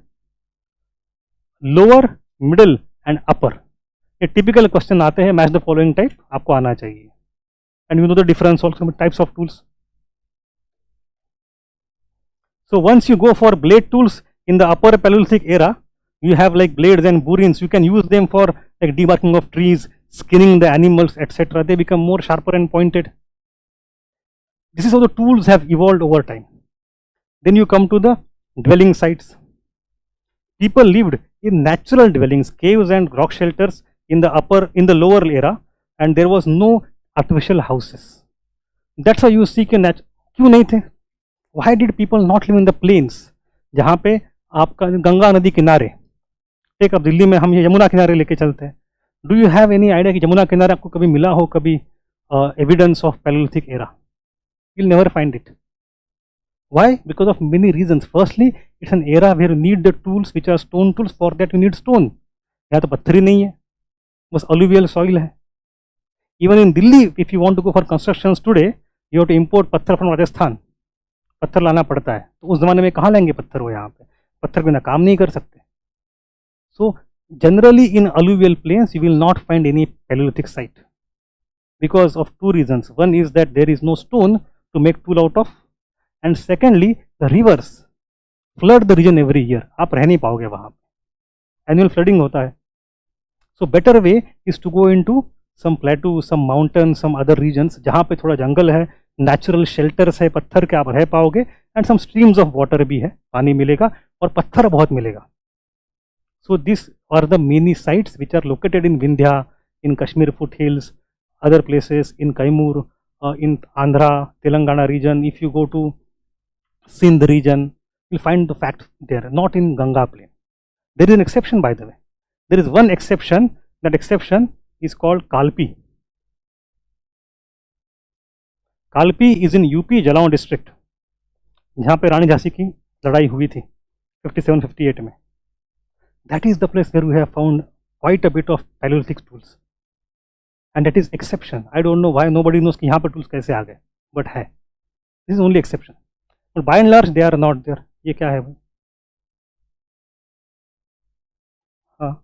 lower, middle and upper. ये typical question आते हैं, match the following type, आपको आना चाहिए. And you know the difference also with types of tools. So once you go for blade tools in the upper Paleolithic era, you have like blades and burins. You can use them for like debarking of trees, skinning the animals, etc. They become more sharper and pointed. This is how the tools have evolved over time. Then you come to the dwelling sites. people lived in natural dwellings, caves and rock shelters in the lower era, and there was no artificial houses. That's why you see कि क्यों नहीं थे? Why did people not live in the plains? जहाँ पे आपका गंगा नदी किनारे, एक अब दिल्ली में हम ये यमुना किनारे लेके चलते हैं. Do you have any idea कि यमुना किनारे आपको कभी मिला हो कभी evidence of paleolithic era? You'll never find it. Why? Because of many reasons. Firstly, it's an era where you need the tools which are stone tools. For that you need stone. यहाँ तो पत्थर ही नहीं है, बस alluvial soil है. Even in Delhi, if you want to go for constructions today, you have to import पत्थर from Rajasthan. पत्थर लाना पड़ता है. तो उस जमाने में कहाँ लेंगे पत्थर? वो यहाँ पे पत्थर बिना काम नहीं कर सकते. So generally in alluvial plains you will not find any Paleolithic site because of two reasons. One is that there is no stone to make tool out of, and secondly the rivers flood the region every year. आप रह नहीं पाओगे वहाँ पे, annual flooding होता है. So better way is to go into some plateau, some mountains, some other regions जहाँ पे थोड़ा जंगल है, natural shelters है, पत्थर के आप रह पाओगे, and some streams of water भी है, पानी मिलेगा और पत्थर बहुत मिलेगा. So these are the many sites which are located in Vindhya, in Kashmir foothills, other places in Kaimur, in Andhra, Telangana region. If you go to Sindh region, you'll find the fact there, not in Ganga plain. There is an exception, by the way. There is one exception. That exception is called Kalpi. Kalpi is in UP Jalaun district, जहाँ पे रानी झांसी की लड़ाई हुई थी 57-58 में. That is the place where we have found quite a bit of Paleolithic tools, and that is exception. I don't know why nobody knows कि यहाँ पर tools कैसे आ गए, but है. This is only exception. But by and large they are not there. ये क्या है भाई? हाँ.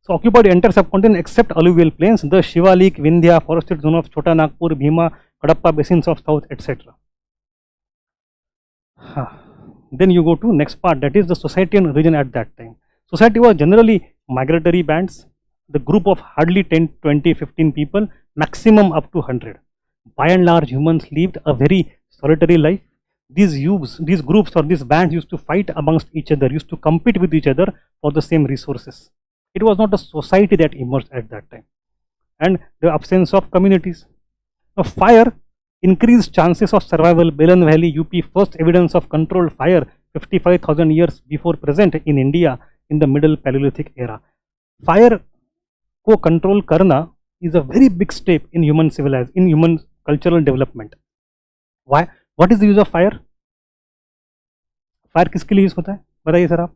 So occupied the entire subcontinent except alluvial plains, the Shivalik, Vindhya, forested zone of Chota Nagpur, Bhima, Kadapa basins of south, etc. Then you go to next part, that is the society and region at that time. Society was generally migratory bands, the group of hardly 10, 20, 15 people, maximum up to 100. By and large humans lived a very solitary life. These groups or these bands used to fight amongst each other, used to compete with each other for the same resources. It was not a society that emerged at that time. And the absence of communities. Now fire increased chances of survival. Belan Valley, UP, first evidence of controlled fire 55,000 years before present in India in the middle Paleolithic era. Fire को control करना is a very big step in human cultural development. Why? What is the use of fire? Fire किसके लिए use होता है बताइए sir आप?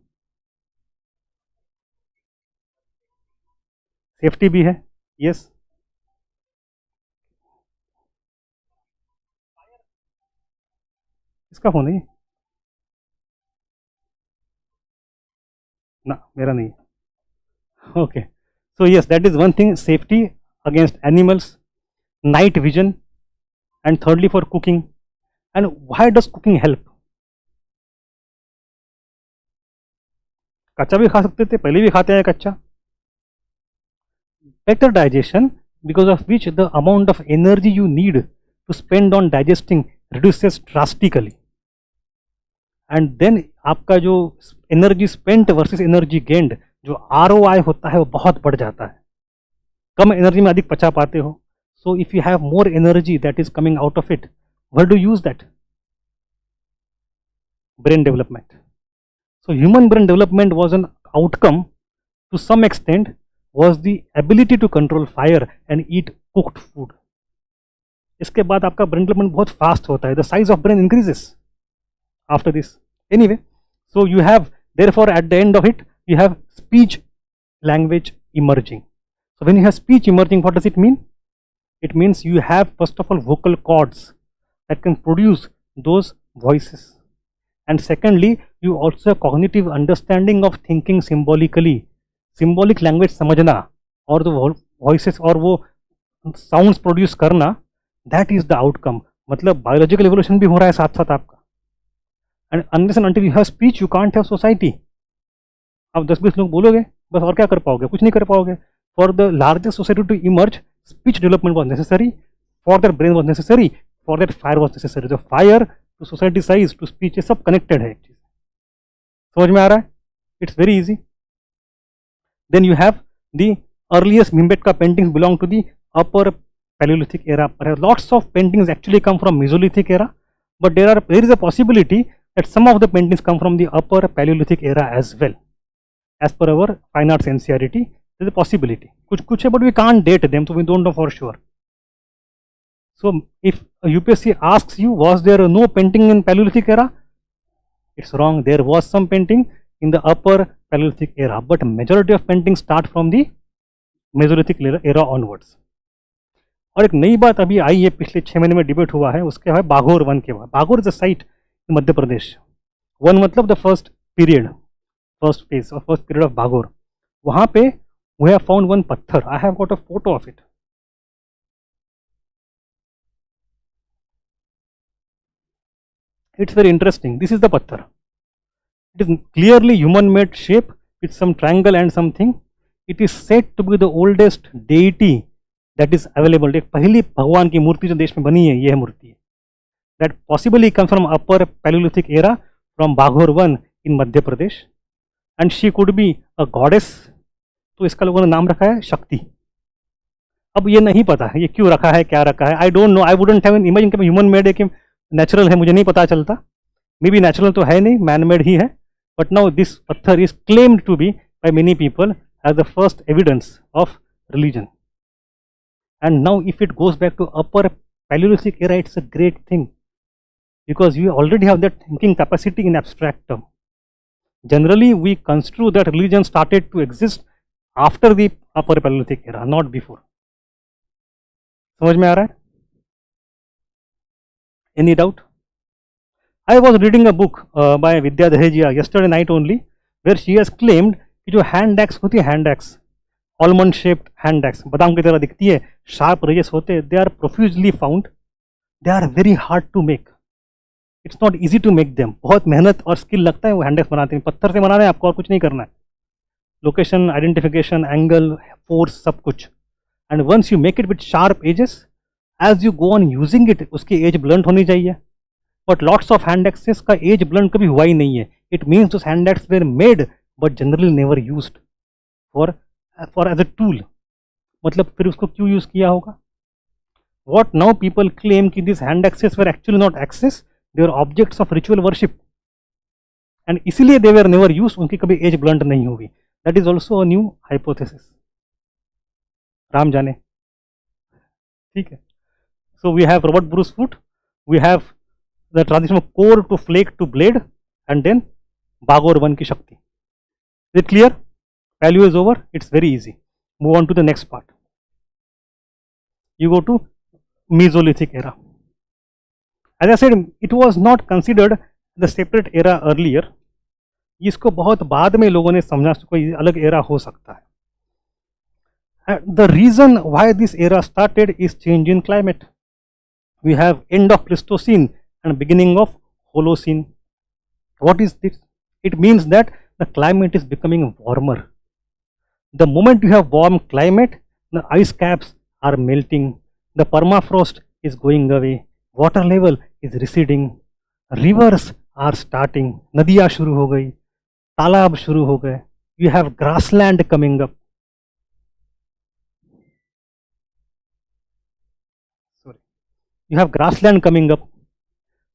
Safety भी है. यस. इसका फोन है ना, मेरा नहीं. Okay, so yes, that is one thing, safety against animals, night vision, and thirdly for cooking. And why does cooking help? कच्चा भी खा सकते थे, पहले भी खाते हैं कच्चा. Better digestion, because of which the amount of energy you need to spend on digesting reduces drastically. And then आपका जो energy spent versus energy gained, जो ROI होता है वो बहुत बढ़ जाता है. कम एनर्जी में अधिक पचा पाते हो. So if you have more energy that is coming out of it, where do you use that? Brain development. So human brain development was an outcome to some extent, was the ability to control fire and eat cooked food. इसके बाद आपका brain development बहुत fast होता है. The size of brain increases after this. Anyway, so you have, therefore at the end of it, you have speech language emerging. So when you have speech emerging, what does it mean? It means you have first of all vocal cords that can produce those voices. And secondly, you also have cognitive understanding of thinking symbolically. Symbolic language समझना और the voices और वो sounds produce करना, that is the outcome. मतलब biological evolution भी हो रहा है साथ साथ आपका. And unless and until you have speech, you can't have society. आप 10-20 लोग बोलोगे बस, और क्या कर पाओगे? कुछ नहीं कर पाओगे. For the largest society to emerge, speech development was necessary. For their brain was necessary. For that fire was necessary. जो fire to society size to speech ये सब कनेक्टेड है एक चीज. समझ में आ रहा है? It's very easy. Then you have the earliest Bhimbetka paintings belong to the upper Paleolithic era. Lots of paintings actually come from Mesolithic era, but there is a possibility that some of the paintings come from the upper Paleolithic era as well. As per our fine arts NCERT, there is a possibility. Kuch hai, but we can't date them, so we don't know for sure. So if UPSC asks you, was there no painting in Paleolithic era? It's wrong. There was some painting in the upper Paleolithic era, but majority of paintings start from the Mesolithic era onwards. और एक नई बात अभी आई है, पिछले 6 महीने में debate हुआ है, उसके बाद बाघोर वन के बाद. Baghor is a site in Madhya Pradesh. One मतलब the first period, first phase और फर्स्ट पीरियड ऑफ बाघोर. वहां पे वी हैव फाउंड वन पत्थर. I have got a photo of it. It's very interesting. This is the पत्थर. It is clearly human made shape with some triangle and something. It is said to be the oldest deity that is available. एक पहली भगवान की मूर्ति जो देश में बनी है, यह मूर्ति है. That possibly comes from upper Paleolithic era from Baghor one in Madhya Pradesh, and she could be a goddess. तो इसका लोगों ने नाम रखा है शक्ति. अब ये नहीं पता है ये क्यों रखा है, क्या रखा है. आई don't know. I wouldn't have an imagine कि ह्यूमन मेड है कि नेचुरल है, मुझे नहीं पता चलता. मे बी नेचुरल तो है नहीं, मैन मेड ही है. बट नाउ दिस पत्थर is claimed to be by many people as the first evidence of religion. And now if it goes back to upper Paleolithic era, it's a great thing, because we already have that thinking capacity in abstract term. Generally we construe that religion started to exist after the upper Paleolithic era, not before. समझ में आ रहा है? Any doubt? I was reading a book by Vidya Dahejiya yesterday night only, where she has claimed कि जो hand axe होती है, hand axe, almond shaped hand axe, बादाम की तरह दिखती है, sharp edges होते हैं, they are profusely found. They are very hard to make. It's not easy to make them. बहुत मेहनत और स्किल लगता है वो हैंड एक्स बनाते हैं. पत्थर से बनाना है आपको और कुछ नहीं करना है. लोकेशन, आइडेंटिफिकेशन, एंगल, फोर्स, सब कुछ. And once you make it with sharp edges, as you go on using it, उसकी एज ब्लंट होनी चाहिए. But lots of hand axes का एज ब्लंट कभी हुआ ही नहीं है. It means those hand axe were made but generally never used for as a tool. मतलब फिर उसको क्यों यूज किया होगा? What now people claim कि these hand axes were actually not axes, they were objects of ritual worship, and इसीलिए they were never used. उनकी कभी एज ब्लंट नहीं हुई. That is also a new hypothesis. Ram जाने. ठीक है. So we have Robert Bruce foot, we have the transition of core to flake to blade, and then Baghor one की Shakti. Is it clear? Paleo is over. It's very easy. Move on to the next part. You go to Mesolithic era. As I said, it was not considered the separate era earlier. इसको बहुत बाद में लोगों ने समझा कोई अलग era हो सकता है. The reason why this era started is change in climate. We have end of Pleistocene and beginning of Holocene. What is this? It means that the climate is becoming warmer. The moment you have warm climate, the ice caps are melting, the permafrost is going away, water level is receding, rivers are starting, नदियाँ शुरू हो गई, तालाब शुरू हो गए, you have grassland coming up. You have grassland coming up.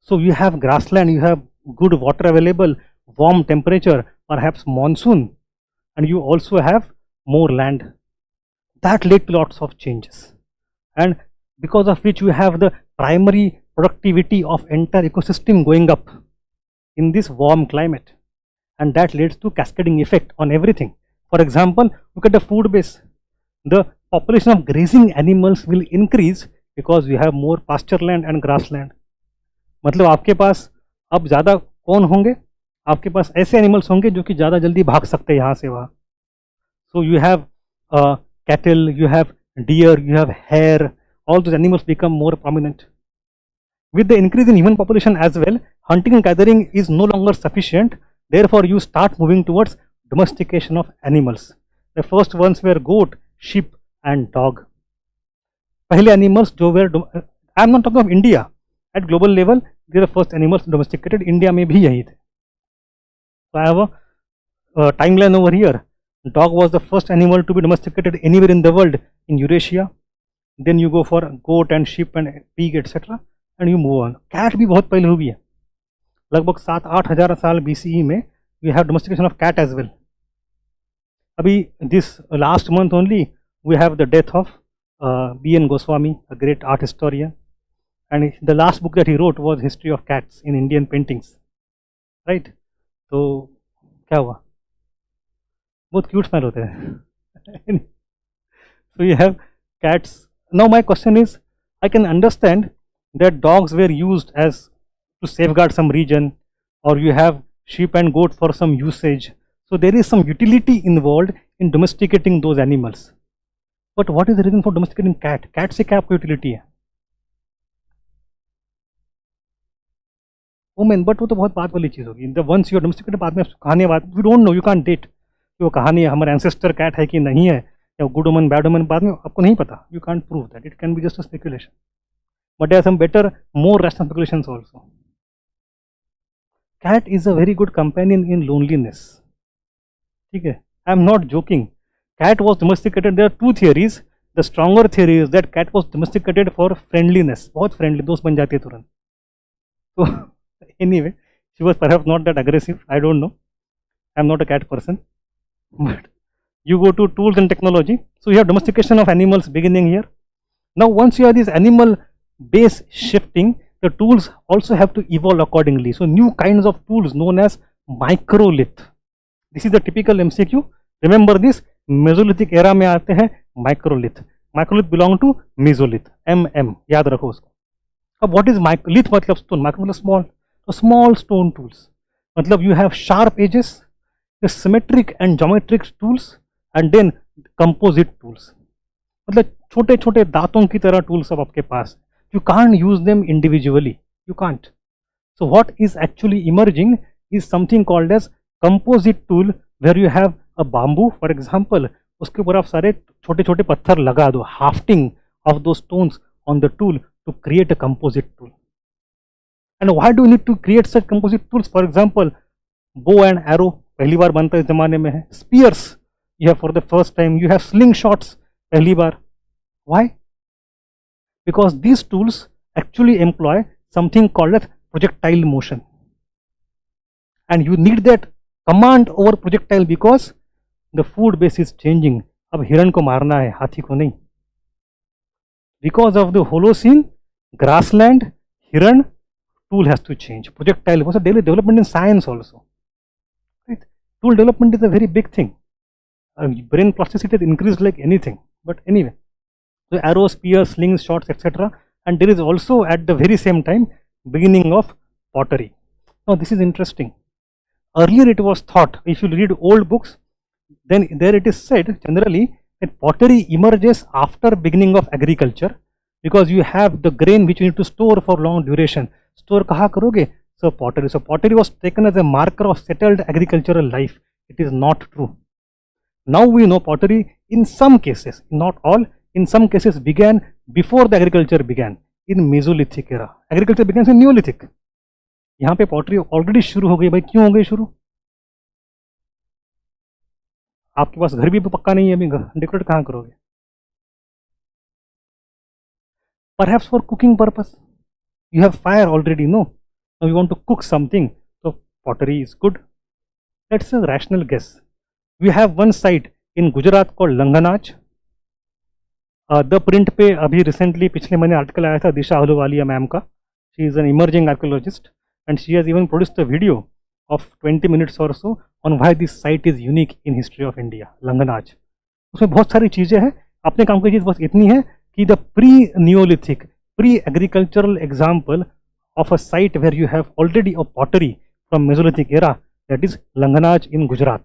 So you have grassland, you have good water available, warm temperature, perhaps monsoon, and you also have more land. That led to lots of changes, and because of which we have the primary productivity of entire ecosystem going up in this warm climate, and that leads to cascading effect on everything. For example, look at the food base. The population of grazing animals will increase because we have more pasture land and grassland. मतलब आपके पास अब ज़्यादा कौन होंगे? आपके पास ऐसे animals होंगे जो कि ज़्यादा जल्दी भाग सकते हैं यहाँ से वहाँ. So you have cattle, you have deer, you have hare. All those animals become more prominent. With the increase in human population as well, hunting and gathering is no longer sufficient. Therefore, you start moving towards domestication of animals. The first ones were goat, sheep, and dog. पहले animals जो were, I am not talking of India. At global level, these are the first animals domesticated. India में भी यही थे. So I have a timeline over here. Dog was the first animal to be domesticated anywhere in the world in Eurasia. Then you go for goat and sheep and pig etc. and you move on. Cat भी बहुत पहले हुई है. लगभग 7-8 हज़ार साल BCE में we have domestication of cat as well. अभी this last month only we have the death of B.N. Goswami, a great art historian, and the last book that he wrote was History of Cats in Indian Paintings, right? तो क्या हुआ? बहुत cute smell होते हैं. So you have cats. Now my question is, I can understand that dogs were used as to safeguard some region, or you have sheep and goat for some usage. So there is some utility involved in domesticating those animals. But what is the reason for domesticating cat? Cat से क्या आपको utility है? Women, but वो तो बहुत बात वाली चीज़ होगी. The once you are domesticated, बाद में कहानी बात, we don't know, you can't date. वो कहानी है हमारे ancestor cat है कि नहीं है, या good woman, bad woman, बाद में आपको नहीं पता. You can't prove that. It can be just a speculation. But there are some better, more rational speculations also. Cat is a very good companion in loneliness. ठीक है? I am not joking. Cat was domesticated. There are two theories. The stronger theory is that cat was domesticated for friendliness. बहुत friendly, दोस्त बन जाती है तुरंत. So anyway, she was perhaps not that aggressive. I don't know. I am not a cat person. But you go to tools and technology. So you have domestication of animals beginning here. Now once you have this animal base shifting, the tools also have to evolve accordingly. So new kinds of tools known as microlith. This is the typical MCQ. Remember this, Mesolithic era में आते हैं microlith. Microlith belong to Mesolith. MM याद रखो उसको. अब what is lith मतलब stone, micro मतलब small. So small stone tools. मतलब you have sharp edges, the symmetric and geometric tools, and then composite tools. मतलब छोटे छोटे दांतों की तरह tools सब आपके पास. You can't use them individually. You can't. So what is actually emerging is something called as composite tool, where you have a bamboo, for example, उसके ऊपर आप सारे छोटे छोटे पत्थर लगा दो, hafting of those stones on the tool to create a composite tool. And why do you need to create such composite tools? For example, bow and arrow पहली बार बनता है इस जमाने में है. Spears you have for the first time. You have slingshots पहली बार. Why? Because these tools actually employ something called as projectile motion, and you need that command over projectile because the food base is changing. अब हिरण को मारना है, हाथी को नहीं. Because of the Holocene, grassland, hiran, tool has to change. Projectile was a daily development in science also. Right? Tool development is a very big thing. Brain plasticity has increased like anything. But anyway, so arrows, spears, slings, shots, etc. And there is also at the very same time beginning of pottery. Now this is interesting. Earlier it was thought, if you read old books, then there it is said generally that pottery emerges after beginning of agriculture, because you have the grain which you need to store for long duration. Store kaha karoge? So pottery. So pottery was taken as a marker of settled agricultural life. It is not true. Now we know pottery in some cases, not all, in some cases began before the agriculture began, in Mesolithic era. Agriculture began in Neolithic. यहाँ पे pottery already शुरू हो गई. भाई क्यों हो गई शुरू? आपके पास घर भी पक्का नहीं है, अभी डेकोरेट कहाँ करोगे? Perhaps for cooking purpose. You have fire already, no? Now you want to cook something, so pottery is good. That's a rational guess. We have one site in Gujarat called Langanaj. The print पे अभी recently पिछले महीने article आया था दिशा Ahluwalia ma'am का. She is an emerging archaeologist and she has even produced a video of 20 minutes or so on why this site is unique in history of India, Langanaj. उसमें बहुत सारी चीज़ें हैं. अपने काम की चीज़ बस इतनी है कि the pre-Neolithic, pre-agricultural example of a site where you have already a pottery from Mesolithic era, that is Langanaj in Gujarat.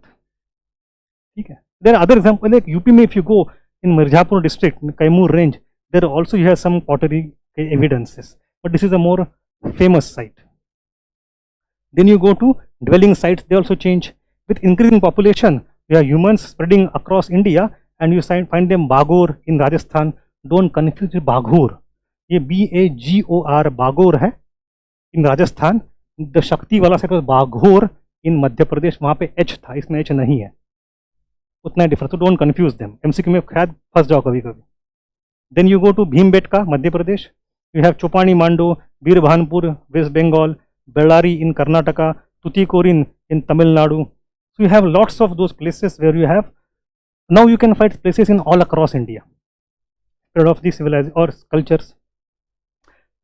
ठीक है. There are other examples like UP में if you go in Mirzapur district, Kaimur range, there also you have some pottery evidences, but this is a more famous site. Then you go to dwelling sites, they also change. With increasing population, we have humans spreading across India, and you find them Bagur in Rajasthan. Don't confuse with Baghur. ये BAGOR Bagor है इन Rajasthan, the शक्ति वाला sector बाघोर इन मध्य प्रदेश, वहाँ पे H था, इसमें H नहीं है, उतना डिफरेंस, तो डोंट कंफ्यूज देम, MCQ में शायद फंस जाओ कभी कभी. Then you go to Bhimbetka Madhya Pradesh, you have Chopani Mando, Birbhanpur West Bengal, Bellary in Karnataka, Tuticorin in Tamil Nadu. So you have lots of those places where you have, now you can find places in all across India, spread of the civilization or cultures.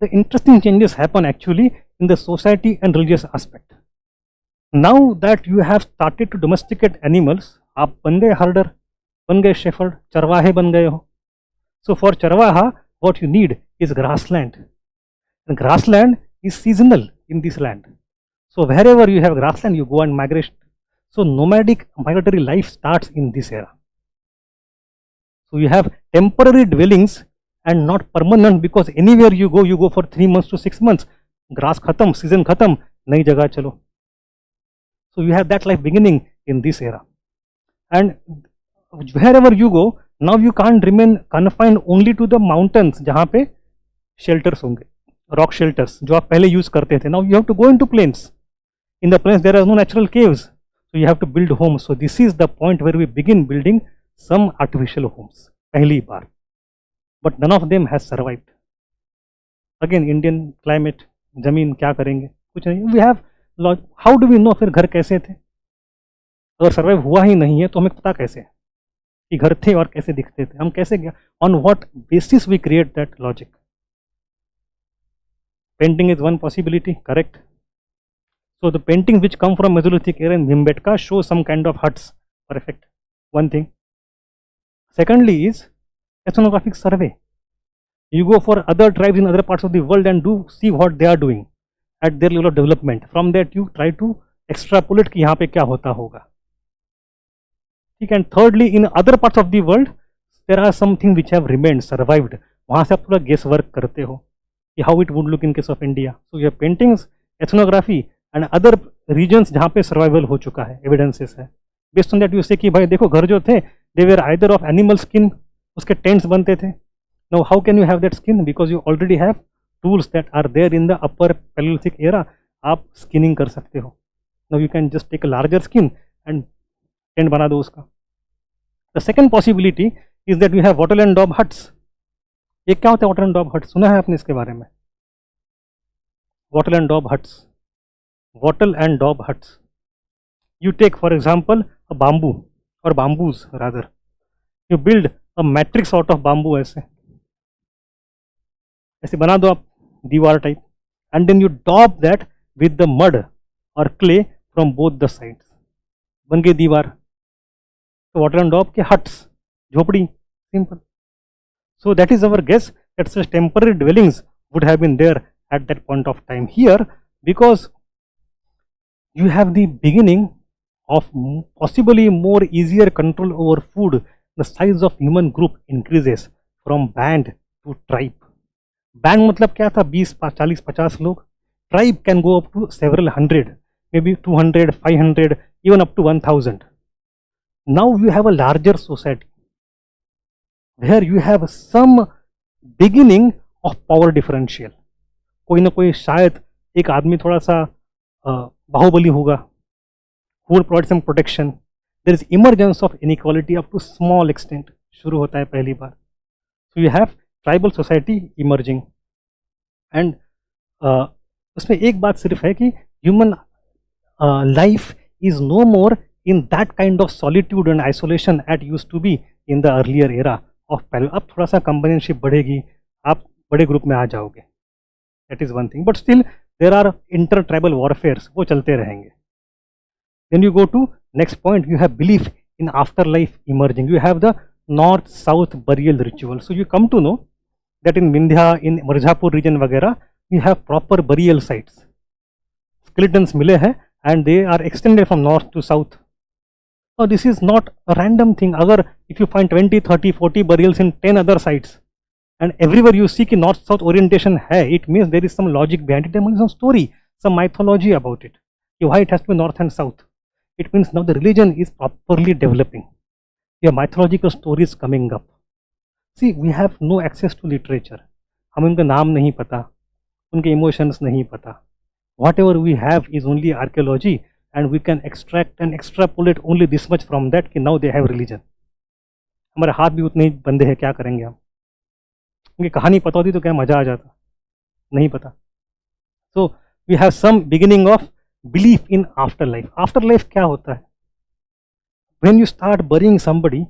The interesting changes happen actually in the society and religious aspect. Now that you have started to domesticate animals, आप बन गए herder, बन गए shepherd, चरवाहे बन गए हो. So for चरवाहा what you need is grassland, and grassland is seasonal in this land. So wherever you have grassland, you go and migrate. So nomadic migratory life starts in this era. So you have temporary dwellings and not permanent, because anywhere you go for 3 months to 6 months. Grass khatam, season khatam, nayi jagah chalo. So you have that life beginning in this era. And wherever you go, now you can't remain confined only to the mountains जहाँ पे shelters होंगे, rock shelters जो आप पहले use करते थे. Now you have to go into plains. In the plains there are no natural caves, so you have to build homes. So this is the point where we begin building some artificial homes, पहली बार. But none of them has survived. Again Indian climate, जमीन क्या करेंगे, कुछ नहीं. We have, how do we know फिर घर कैसे थे? अगर सर्वाइव हुआ ही नहीं है तो हमें पता कैसे है कि घर थे और कैसे दिखते थे, हम कैसे गया, on what basis we create that logic? Painting is one possibility, correct? So the paintings which come from Mesolithic era in Bhimbetka show some kind of huts, perfect, one thing. Secondly is ethnographic survey. You go for other tribes in other parts of the world and do see what they are doing at their level of development. From that you try to extrapolate कि यहाँ पे क्या होता होगा. ठीक. And thirdly, in other parts of the world there are some things which have remained, survived. वहाँ से आप थोड़ा guess work करते हो कि how it would look in case of India. So you have paintings, ethnography and other regions जहाँ पे survival हो चुका है, evidences है. Based on that you say कि भाई देखो घर जो थे they were either of animal skin, उसके tents बनते थे. Now how can you have that skin? Because you already have tools that are there in the upper Paleolithic era. आप skinning कर सकते हो. Now you can just take a larger skin and tent बना दो उसका. The second possibility is that you have wattle and daub huts. ये क्या होता है wattle and daub huts? सुना है आपने इसके बारे में? Wattle and daub huts. Wattle and daub huts. You take for example a bamboo or bamboos rather. You build a matrix out of bamboo ऐसे बना दो आप दीवार type, and then you daub that with the mud or clay from both the sides. बन गई दीवार. So wattle and daub के huts, झोपड़ी, simple. So that is our guess that such temporary dwellings would have been there at that point of time. Here, because you have the beginning of possibly more easier control over food, the size of human group increases from band to tribe. Band मतलब क्या था, 20, 40, 50 लोग. Tribe can go up to several hundred, maybe 200, 500, even up to 1000. Now you have a larger society where you have some beginning of power differential. कोई ना कोई शायद एक आदमी थोड़ा सा बाहुबली होगा, who will provide some protection. There is emergence of inequality up to small extent. शुरू होता है पहली बार. So you have tribal society emerging. And उसमें एक बात सिर्फ है कि human life is no more in that kind of solitude and isolation as used to be in the earlier era of Palaeolithic. अब थोड़ा सा companionship बढ़ेगी, आप बड़े ग्रुप में आ जाओगे. That is one thing. But still there are inter-tribal warfares, वो चलते रहेंगे. Then you go to next point. You have belief in afterlife emerging. You have the north-south burial ritual. So you come to know that in Vindhya, in Mirzapur region वगैरह, you have proper burial sites. Skeletons मिले हैं and they are extended from north to south. Now this is not a random thing. अगर if you find 20, 30, 40 burials in 10 other sites and everywhere you see कि north-south orientation है, it means there is some logic behind it. There is some story, some mythology about it. Why it has to be north and south? It means now the religion is properly developing. Your mythological stories coming up. See, we have no access to literature. हमें उनका नाम नहीं पता, उनके emotions नहीं पता. Whatever we have is only archaeology, and we can extract and extrapolate only this much from that कि now they have religion. हमारे हाथ भी उतने ही बंदे हैं, क्या करेंगे हम? उनकी कहानी पता होती तो क्या मजा आ जाता, नहीं पता. So we have some beginning of belief in afterlife. Afterlife क्या होता है? When you start burying somebody,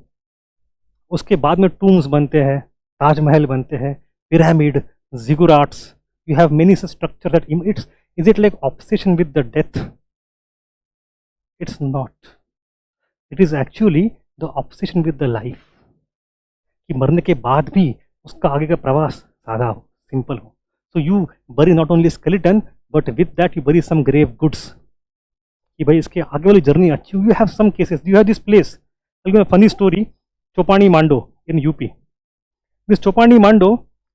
उसके बाद में tombs बनते हैं, ताजमहल बनते हैं, pyramid, ziggurats. You have many such structures that it's. Is it like obsession with the death? It's not. It is actually the obsession with the life. कि मरने के बाद भी उसका आगे का प्रवास सादा हो, सिंपल हो. So you bury not only skeleton, but with that you bury some grave goods. कि भाई इसके आगे वाली जर्नी अच्छी. You have some cases. You have this place. I'll give a funny story. चौपानी Mando in UP. This चौपानी मांडो,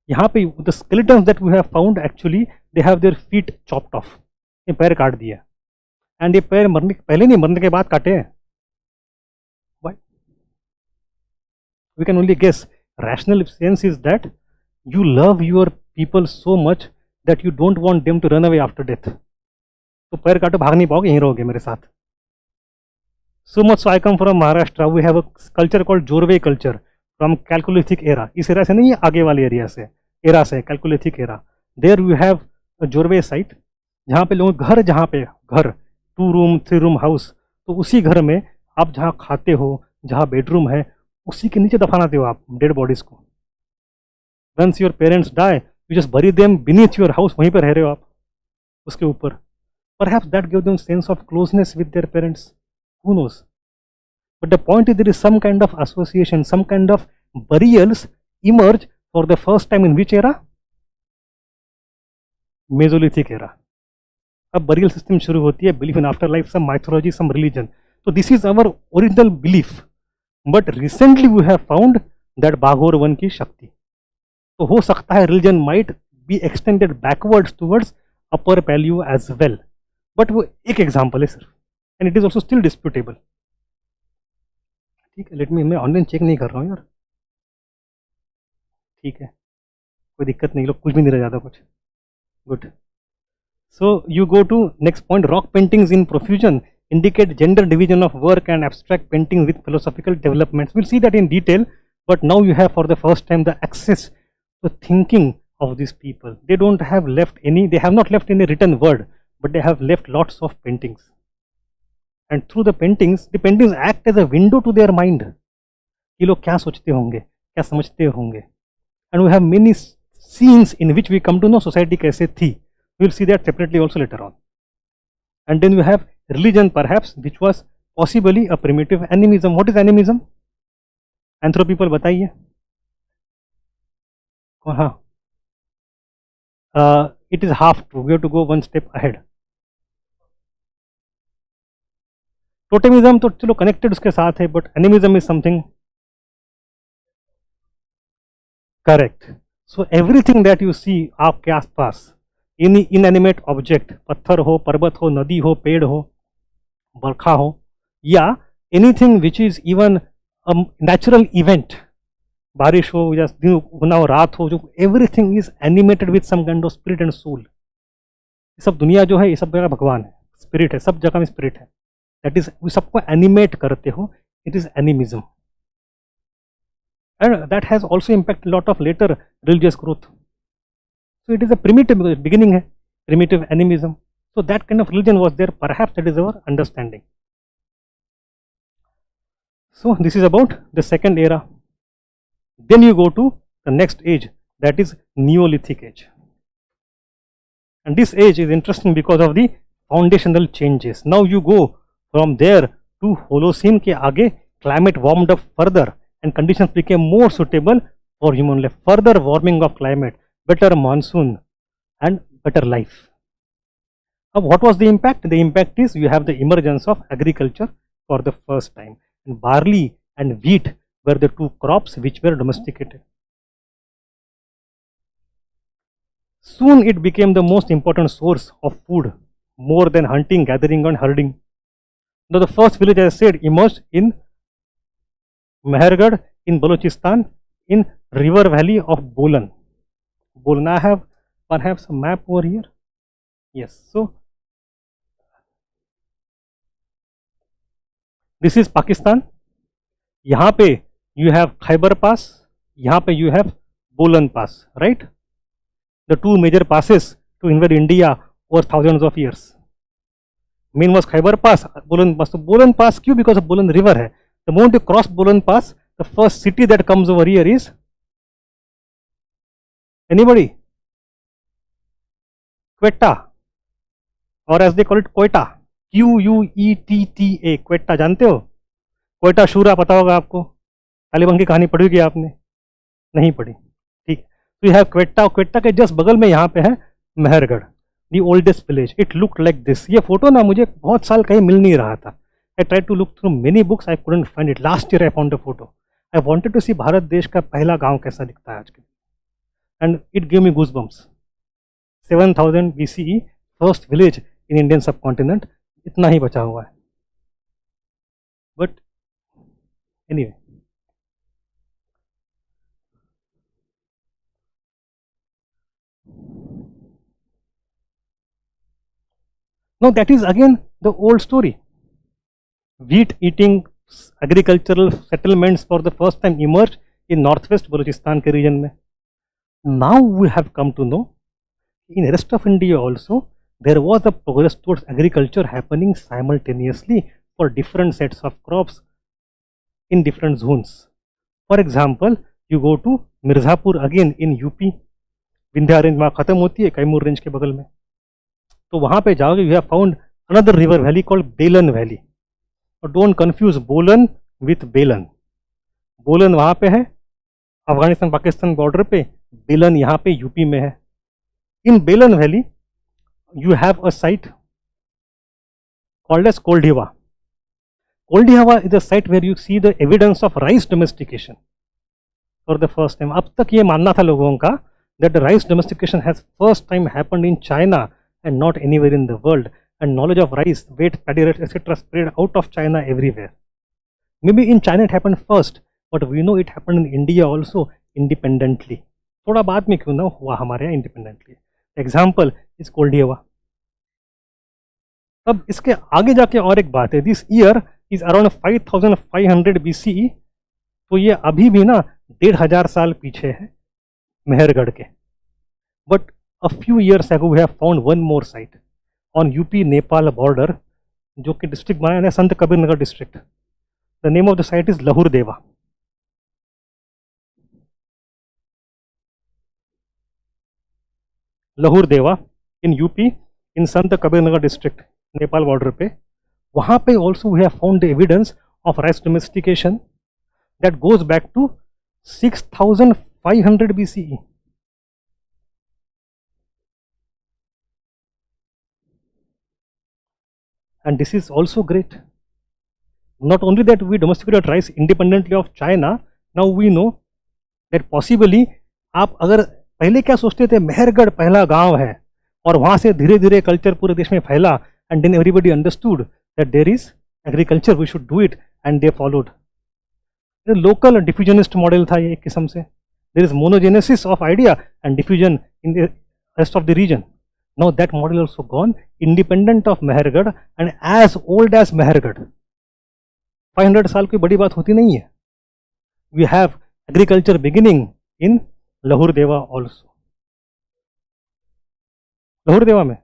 यहाँ पे the skeletons that we have found actually they have their feet chopped off. ये पैर काट दिए, and ये पैर मरने पहले नहीं, मरने के बाद काटे हैं. Why? We can only guess. Rational sense is that you love your people so much that you don't want them to run away after death. तो पैर काटो, भाग नहीं पाओगे, यहीं रहोगे मेरे साथ. So much so I come from Maharashtra. We have a culture called Jorve culture from Chalcolithic era. इस era से नहीं, आगे वाले एरिया से, era से Chalcolithic era. There we have a Jorve site जहाँ पे लोग घर, जहाँ पे घर 2 room 3 room हाउस, तो उसी घर में आप जहाँ खाते हो, जहाँ बेडरूम है, उसी के नीचे दफनाते हो आप डेड बॉडीज को. Once your parents die, you just bury them beneath your house. वहीं पर रह रहे हो आप उसके ऊपर. Perhaps that gives them sense of closeness with their parents. Who knows? But the point is there is some kind of association, some kind of burials emerge for the first time in which era? Mesolithic era. अब burial system शुरू होती है, belief in afterlife, some mythology, some religion. So this is our original belief. But recently we have found that Baghor one की शक्ति. तो हो सकता है religion might be extended backwards towards upper paleo as well. But वो एक example है सिर्फ, and it is also still disputable. ठीक है, लेट मी, मैं ऑनलाइन चेक नहीं कर रहा हूँ यार. ठीक है, कोई दिक्कत नहीं, लोग कुछ भी नहीं रह जाता कुछ. Good. So you go to next point. Rock paintings in profusion indicate gender division of work and abstract painting with philosophical developments. We'll see that in detail, but now you have for the first time the access to thinking of these people. They don't have left any, they have not left any written word, but they have left lots of paintings. And through the paintings act as a window to their mind. ये लोग क्या सोचते होंगे, क्या समझते होंगे. And we have many scenes in which we come to know society कैसे थी. We will see that separately also later on. And then we have religion perhaps, which was possibly a primitive animism. What is animism? Anthro people बताइए. हाँ, it is half true. We have to go one step ahead. Totemism तो चलो connected उसके साथ है, but animism is something correct. So everything that you see आपके आसपास, any inanimate object, पत्थर हो, पर्वत हो, नदी हो, पेड़ हो, बरखा हो, या anything which is even a natural event, बारिश हो या दिन होना हो, रात हो, जो everything is animated with some kind of spirit and soul. ये सब दुनिया जो है, ये सब जगह भगवान है, स्पिरिट है, सब जगह में स्पिरिट है. दैट इज, सबको एनिमेट करते हो, it is animism. And that has also impact lot of later religious growth. So it is a primitive beginning है, primitive animism. So that kind of religion was there, perhaps that is our understanding. So this is about the second era. Then you go to the next age, that is Neolithic age. And this age is interesting because of the foundational changes. Now you go from there to Holocene के आगे, climate warmed up further and conditions became more suitable for human life. Further warming of climate, better monsoon and better life. What was the impact? The impact is you have the emergence of agriculture for the first time, and barley and wheat were the two crops which were domesticated. Soon it became the most important source of food, more than hunting, gathering and herding. Now the first village, as I said, emerged in Mehergarh in Balochistan, in river valley of Bolan. Bolan. I have perhaps a map over here. Yes, so this is Pakistan. यहाँ पे you have Khyber Pass, यहाँ पे you have Bolan Pass, right? The two major passes to invade India over thousands of years. Main was Khyber Pass, Bolan Pass. So Bolan Pass क्यों? Because of Bolan River है. The moment you cross Bolan Pass, the first city that comes over here is anybody? Quetta, or as they call it Quetta, QUETTA. Quetta जानते हो? क्वेटा शूरा पता होगा आपको, तालिबान की कहानी पढ़ी होगी आपने, नहीं पढ़ी, ठीक। तो यह है क्वेटा, क्वेटा के जस्ट बगल में यहाँ पे है Mehrgarh, the oldest village. It look like this. ये फोटो ना मुझे बहुत साल कहीं मिल नहीं रहा था। I try to look through many books, I couldn't find it. Last year I found a photo. I wanted to see Bharat देश का पहला गांव कैसा दिखता है आज के, and it give me goose bumps. 7000 BCE first village in Indian subcontinent, इतना ही बचा हुआ है। But anyway, now that is again the old story. Wheat eating agricultural settlements for the first time emerged in northwest Balochistan के region में. Now we have come to know in the rest of India also there was a progress towards agriculture happening simultaneously for different sets of crops in different zones. For example, you go to Mirzapur again in UP, Vindhya range वहाँ खत्म होती है Kaimur range के बगल में, तो वहाँ पे जाओगे you have found another river valley called बेलन वैली। और डोंट कंफ्यूज बोलन विथ बेलन। बोलन वहाँ पे है अफगानिस्तान पाकिस्तान बॉर्डर पे, बेलन यहाँ पे यूपी में है। इन बेलन valley you have a site called as 𝐂𝐭 𝐲𝐬. 𝐂𝐭 𝐲𝐬 is a site where you see the evidence of rice domestication for the first time. अब तक ये मानना था लोगों का that the rice domestication has first time happened in China and not anywhere in the world, and knowledge of rice, wheat, paddy, etc. spread out of China everywhere. Maybe in China it happened first, but we know it happened in India also independently. थोड़ा बाद में क्यों ना हुआ हमारे यहाँ independently. Example is 𝐂𝐭 𝐲𝐬. अब इसके आगे जाके और एक बात है, this year is around 5500 BCE, तो ये अभी भी ना 1500 साल पीछे है मेहरगढ़ के। But a few years ago we have found one more site on UP Nepal border, जो कि डिस्ट्रिक्ट बनाया है Sant Kabir Nagar district. The name of the site is Lahuradewa. Lahuradewa in UP in Sant Kabir Nagar district Nepal border पे। वहाँ पे also we have found the evidence of rice domestication that goes back to 6500 BCE. And this is also great. Not only that we domesticated rice independently of China, now we know that possibly आप अगर पहले क्या सोचते थे मेहरगढ़ पहला गांव है और वहाँ से धीरे धीरे कल्चर पूरे देश में फैला, and then everybody understood that there is agriculture, we should do it, and they followed. The local diffusionist model था ये एक किस्म से. There is monogenesis of idea and diffusion in the rest of the region. Now that model also gone, independent of Mehergarh and as old as Mehergarh. 500 साल कोई बड़ी बात होती नहीं है. We have agriculture beginning in लहुरदेवा also. लहुरदेवा में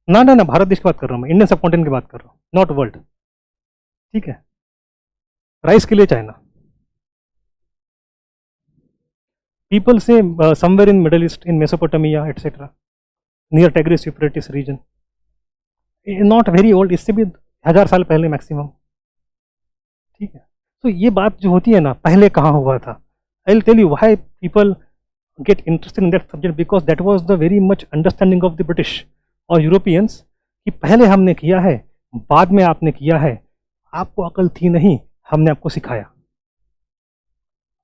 ना भारत देश की बात कर रहा हूँ मैं, इंडियन सब कॉन्टिनेंट की बात कर रहा हूँ, नॉट वर्ल्ड. ठीक है. राइस के लिए China. People say somewhere in Middle East, in Mesopotamia, etc., near Tigris Euphrates region. Not very old, इससे भी 1000 साल पहले मैक्सिमम. ठीक है. तो ये बात जो होती है ना, पहले कहाँ हुआ था. I'll tell you why people get interested in that subject, because that was the very much understanding of the British और Europeans कि पहले हमने किया है, बाद में आपने किया है, आपको अकल थी नहीं, हमने आपको सिखाया.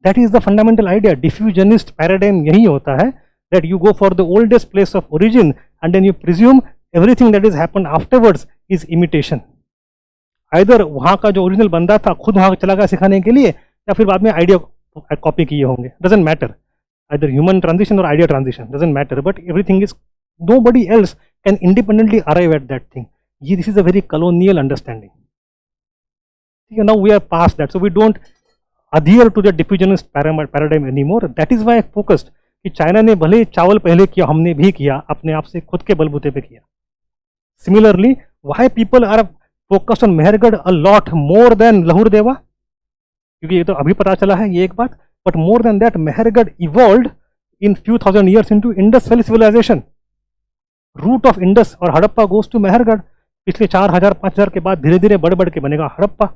That is the fundamental idea. Diffusionist paradigm यही होता है, that you go for the oldest place of origin and then you presume everything that has happened afterwards is imitation. Either वहाँ का जो ओरिजिनल बंदा था खुद वहाँ चला गया सिखाने के लिए, या फिर बाद में आइडिया कॉपी किए होंगे, doesn't matter. either human transition or idea transition, doesn't matter, but everything is, nobody else can independently arrive at that thing. This is a very colonial understanding. Now we are past that, so we don't adhere to the diffusionist paradigm anymore. That is why I focused कि China ने भले चावल पहले किया, हमने भी किया, अपने आप से खुद के बलबूते पे किया. Similarly, why people are focused on Mehrgarh a lot more than Lahore देवा, क्योंकि ये तो अभी पता चला है ये एक बात. But more than that, Mehrgarh evolved in few thousand years into Indus Valley civilization. Root of Indus और हड़प्पा goes to मेहरगढ़. पिछले 4000-5000 के बाद धीरे धीरे बढ़ बढ़ के बनेगा Harappa.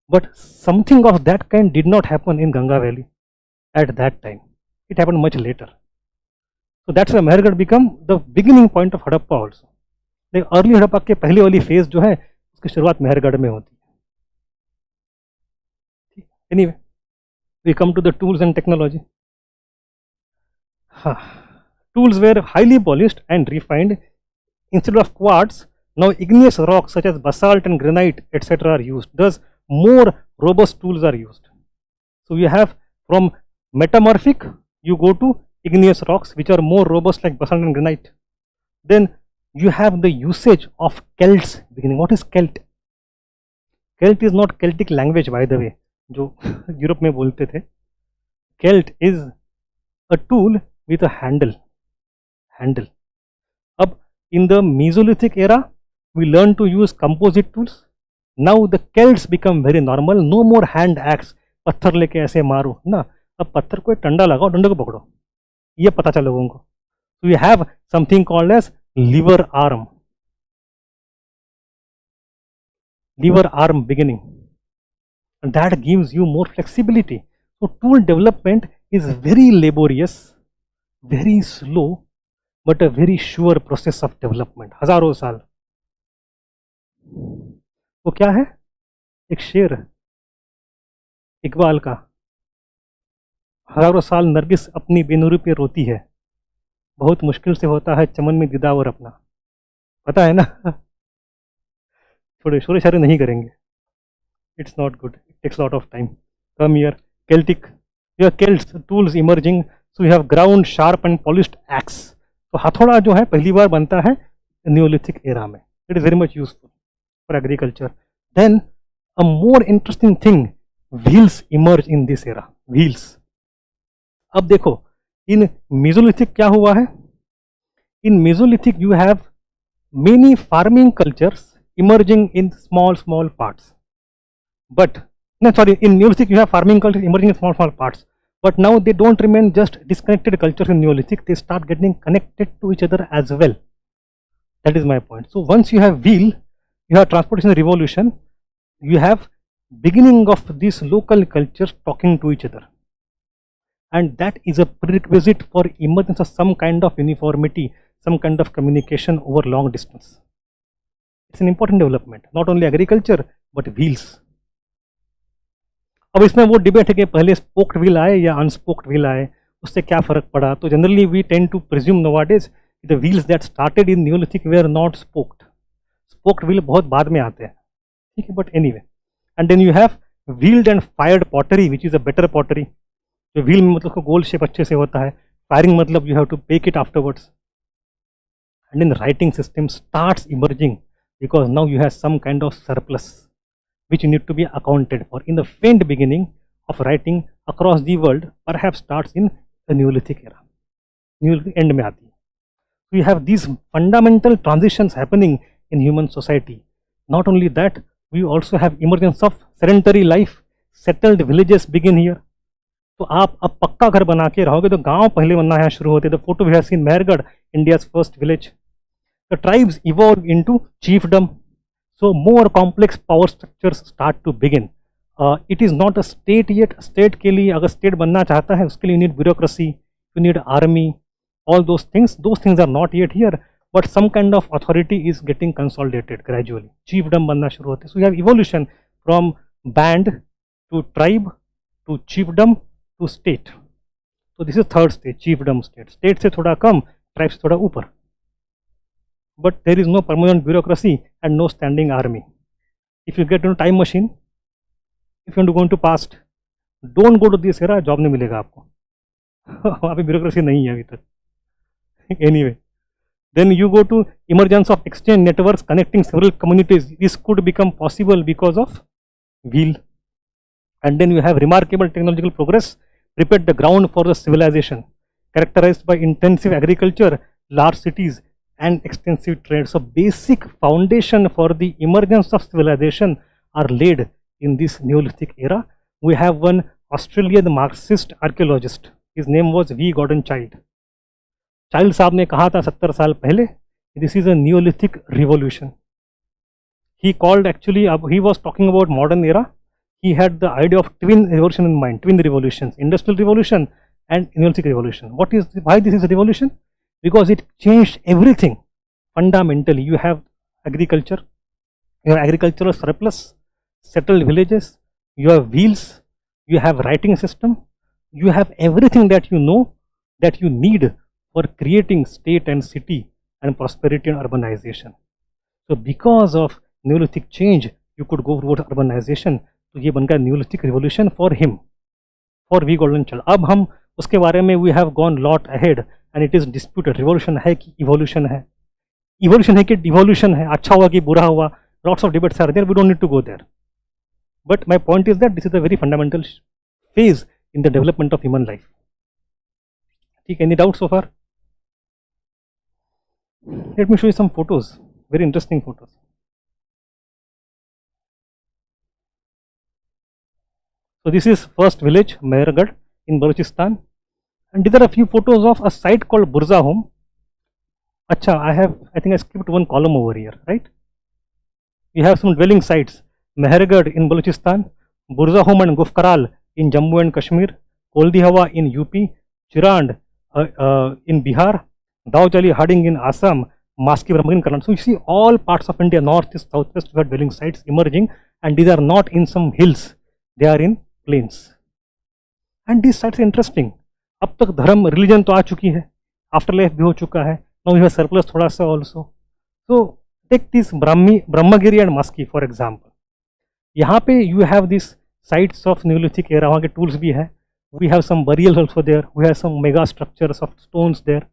But something of that kind did not happen in Ganga Valley at that time. It happened much later. So that's why Mehrgarh become the beginning point of Harappa also. Like early Harappa के पहली वाली phase जो है उसकी शुरुआत मेहरगढ़ में होती है. Anyway, we come to the tools and technology. Tools were highly polished and refined. Instead of quartz, now igneous rocks such as basalt and granite etc. are used. Thus, more robust tools are used. So you have from metamorphic, you go to igneous rocks which are more robust like basalt and granite. Then you have the usage of Celts beginning. What is Celt? Celt is not Celtic language, by the way, जो Europe में बोलते थे. Celt is a tool with a handle. अब in the Mesolithic era, we learn to use composite tools. Now the Celts become very normal. No more hand axe. पत्थर लेके ऐसे मारो ना. अब पत्थर को एक डंडा लगाओ, डंडे को पकड़ो, ये पता चला लोगों को. So we have something called as lever arm. Lever arm beginning, and that gives you more flexibility. So tool development is very laborious, very slow, but a very sure process of development. हजारों साल. वो क्या है? एक शेर इकबाल का, हजारों साल नरगिस अपनी बेनुरी पे रोती है, बहुत मुश्किल से होता है चमन में दीदावर अपना. पता है ना? थोड़े शोरे शारे नहीं करेंगे. It's not good. It takes a lot of time. Come here. Celtic. You have Celts tools emerging. So you have ground, sharp and polished axe. तो हथौड़ा जो है पहली बार बनता है Neolithic era में. It is very much useful for agriculture. Then a more interesting thing, wheels emerge in this era. Wheels. अब देखो, in Mesolithic क्या हुआ है? In Mesolithic you have many farming cultures emerging in small parts. But no, sorry, in Neolithic you have farming cultures emerging in small parts. But now they don't remain just disconnected cultures in Neolithic. They start getting connected to each other as well. That is my point. So once you have wheel, you have transportation revolution, you have beginning of these local cultures talking to each other. And that is a prerequisite for emergence of some kind of uniformity, some kind of communication over long distance. It's an important development, not only agriculture, but wheels. अब इसमें वो debate है कि पहले spoked wheel आए या अनस्पोक्ड wheel आए, उससे क्या फर्क पड़ा. तो generally we tend to presume nowadays the wheels that started in neolithic were not spoked. Spoked wheel बहुत बाद में आते हैं, ठीक है, but anyway. And then you have wheeled and fired pottery which is a better pottery. जो wheel में मतलब गोल शेप अच्छे से होता है, फायरिंग मतलब you have to bake it afterwards. And in writing system starts emerging because now you have some kind of surplus which you need to be accounted for. In the faint beginning of writing across the world perhaps starts in the Neolithic era. Neolithic end mein aati hai. We have these fundamental transitions happening in human society. Not only that, we also have emergence of sedentary life. Settled villages begin here. तो आप अब पक्का घर बना के रहोगे तो गांव पहले बनना यहाँ शुरू होते. The photo we have seen Mehrgarh, India's first village. The tribes evolve into chiefdom. So more complex power structures start to begin. It is not a state yet. State के लिए अगर state बनना चाहता है उसके लिए you need bureaucracy, you need army, all those things. Those things are not yet here. But some kind of authority is getting consolidated gradually. Chiefdom बनना शुरू होते. So you have evolution from band to tribe to chiefdom to state. So this is third stage, chiefdom state. State से थोड़ा कम, tribe से थोड़ा ऊपर. But there is no permanent bureaucracy and no standing army. If you get into time machine, if you want to go into past, don't go to this era, job नहीं मिलेगा आपको. वहाँ पे ब्यूरोक्रेसी नहीं है अभी तक. Anyway, then you go to emergence of exchange networks connecting several communities. This could become possible because of wheel. And then you have remarkable technological progress prepared the ground for the civilization characterized by intensive agriculture, large cities and extensive trade. So basic foundation for the emergence of civilization are laid in this Neolithic era. We have one Australian Marxist archaeologist. His name was 𝐂𝐿 𝐂𝐿. Child साहब ने कहा था 70 साल पहले, this is a Neolithic revolution. He called actually, he was talking about modern era. He had the idea of twin revolution in mind, twin revolutions, industrial revolution and Neolithic revolution. Why this is a revolution? Because it changed everything fundamentally. You have agriculture, you have agricultural surplus, settled villages, you have wheels, you have writing system, you have everything that you know that you need for creating state and city and prosperity and urbanization. So because of Neolithic change, you could go towards urbanization. तो ये बन गया Neolithic revolution for him, for 𝐂𝐿 𝐂𝐿. अब हम उसके बारे में we have gone lot ahead and it is disputed. Revolution है कि evolution है, evolution है कि devolution है, अच्छा हुआ कि बुरा हुआ. Lots of debates are there. We don't need to go there. But my point is that this is a very fundamental phase in the development of human life. ठीक, any doubts so far? Let me show you some photos, very interesting photos. So this is first village, Mehergarh in Balochistan, and these are a few photos of a site called Burza Home. Acha, I think I skipped one column over here, right? We have some dwelling sites, Mehergarh in Balochistan, Burza Home and Gufkaral in Jammu and Kashmir, Koldi Hawa in UP, Chirand in Bihar, Daujali Harding in Assam, Maski Brahmagiri in Karnataka. So you see all parts of India, north, east, southwest, we have dwelling sites emerging, and these are not in some hills, they are in plains. And these sites are interesting. अब तक धर्म religion तो आ चुकी है, after life भी हो चुका है, नाउ वी हैव सरप्लस थोड़ा सा also. So take this Brahmagiri and Maski for example. यहाँ पे you have this sites of neolithic era, वहाँ के टूल्स भी है. We have some burials also there, we have some mega structures of stones there.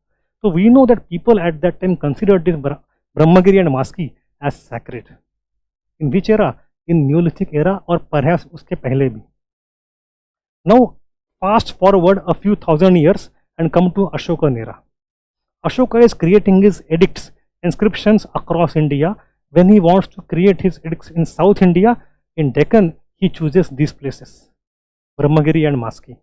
So we know that people at that time considered this Brahmagiri and Maski as sacred. In which era? In Neolithic era or perhaps uske pehle bhi. Now fast forward a few thousand years and come to Ashokan era. Ashoka is creating his edicts, inscriptions across India. When he wants to create his edicts in South India, in Deccan, he chooses these places, Brahmagiri and Maski.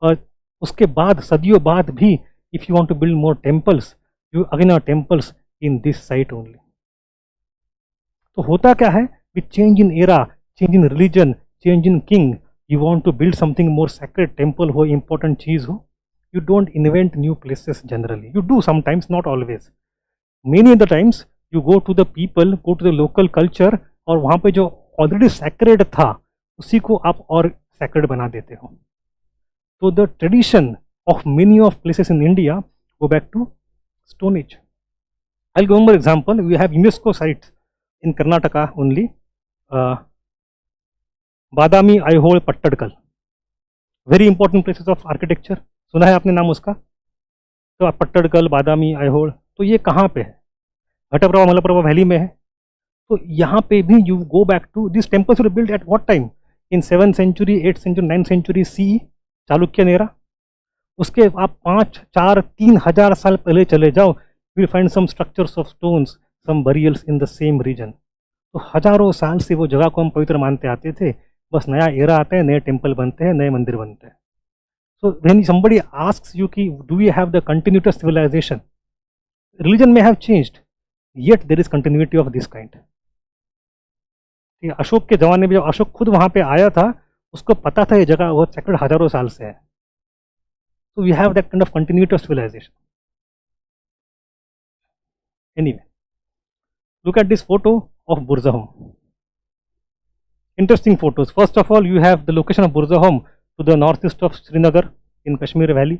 और उसके बाद सदियों बाद भी if you want to build more temples, you again have temples in this site only. तो होता क्या है, with change in era, change in religion, change in king, you want to build something more sacred, temple हो, important चीज हो, you don't invent new places generally. You do sometimes, not always. Many of the times you go to the people, go to the local culture, और वहाँ पे जो already sacred था उसी को आप और sacred बना देते हो. So the tradition of many of places in India go back to Stone Age. I'll give one more example. We have UNESCO sites in Karnataka only. Badami, Aihole, Pattadkal. Very important places of architecture. सुना है आपने नाम उसका? तो पट्टडकल, बादामी, आइहोल, तो ये कहाँ पे है? घटप्रभा मलप्रभा वैली में है. तो यहाँ पे भी you go back to these temples were built at what time? In 7th century, 8th century, 9th century CE. Chalukya era. उसके आप 5-4-3,000 साल पहले चले जाओ, will find some structures of stones, some burials in the same region. तो हजारों साल से वो जगह को हम पवित्र मानते आते थे. बस नया एरा आता है, नए टेम्पल बनते हैं, नए मंदिर बनते हैं. So when somebody asks you कि do you have the continuity civilisation, religion में have changed, yet there is continuity of this kind. Ashok के जमाने में जब अशोक खुद वहाँ पे आया था, उसको पता था ये जगह बहुत सेक्रेड हजारों साल से है. So we have that kind of continuity of civilization. Anyway, look at this photo of Burza Home. Interesting photos. First of all, you have the location of Burza Home to the northeast of Srinagar in Kashmir Valley.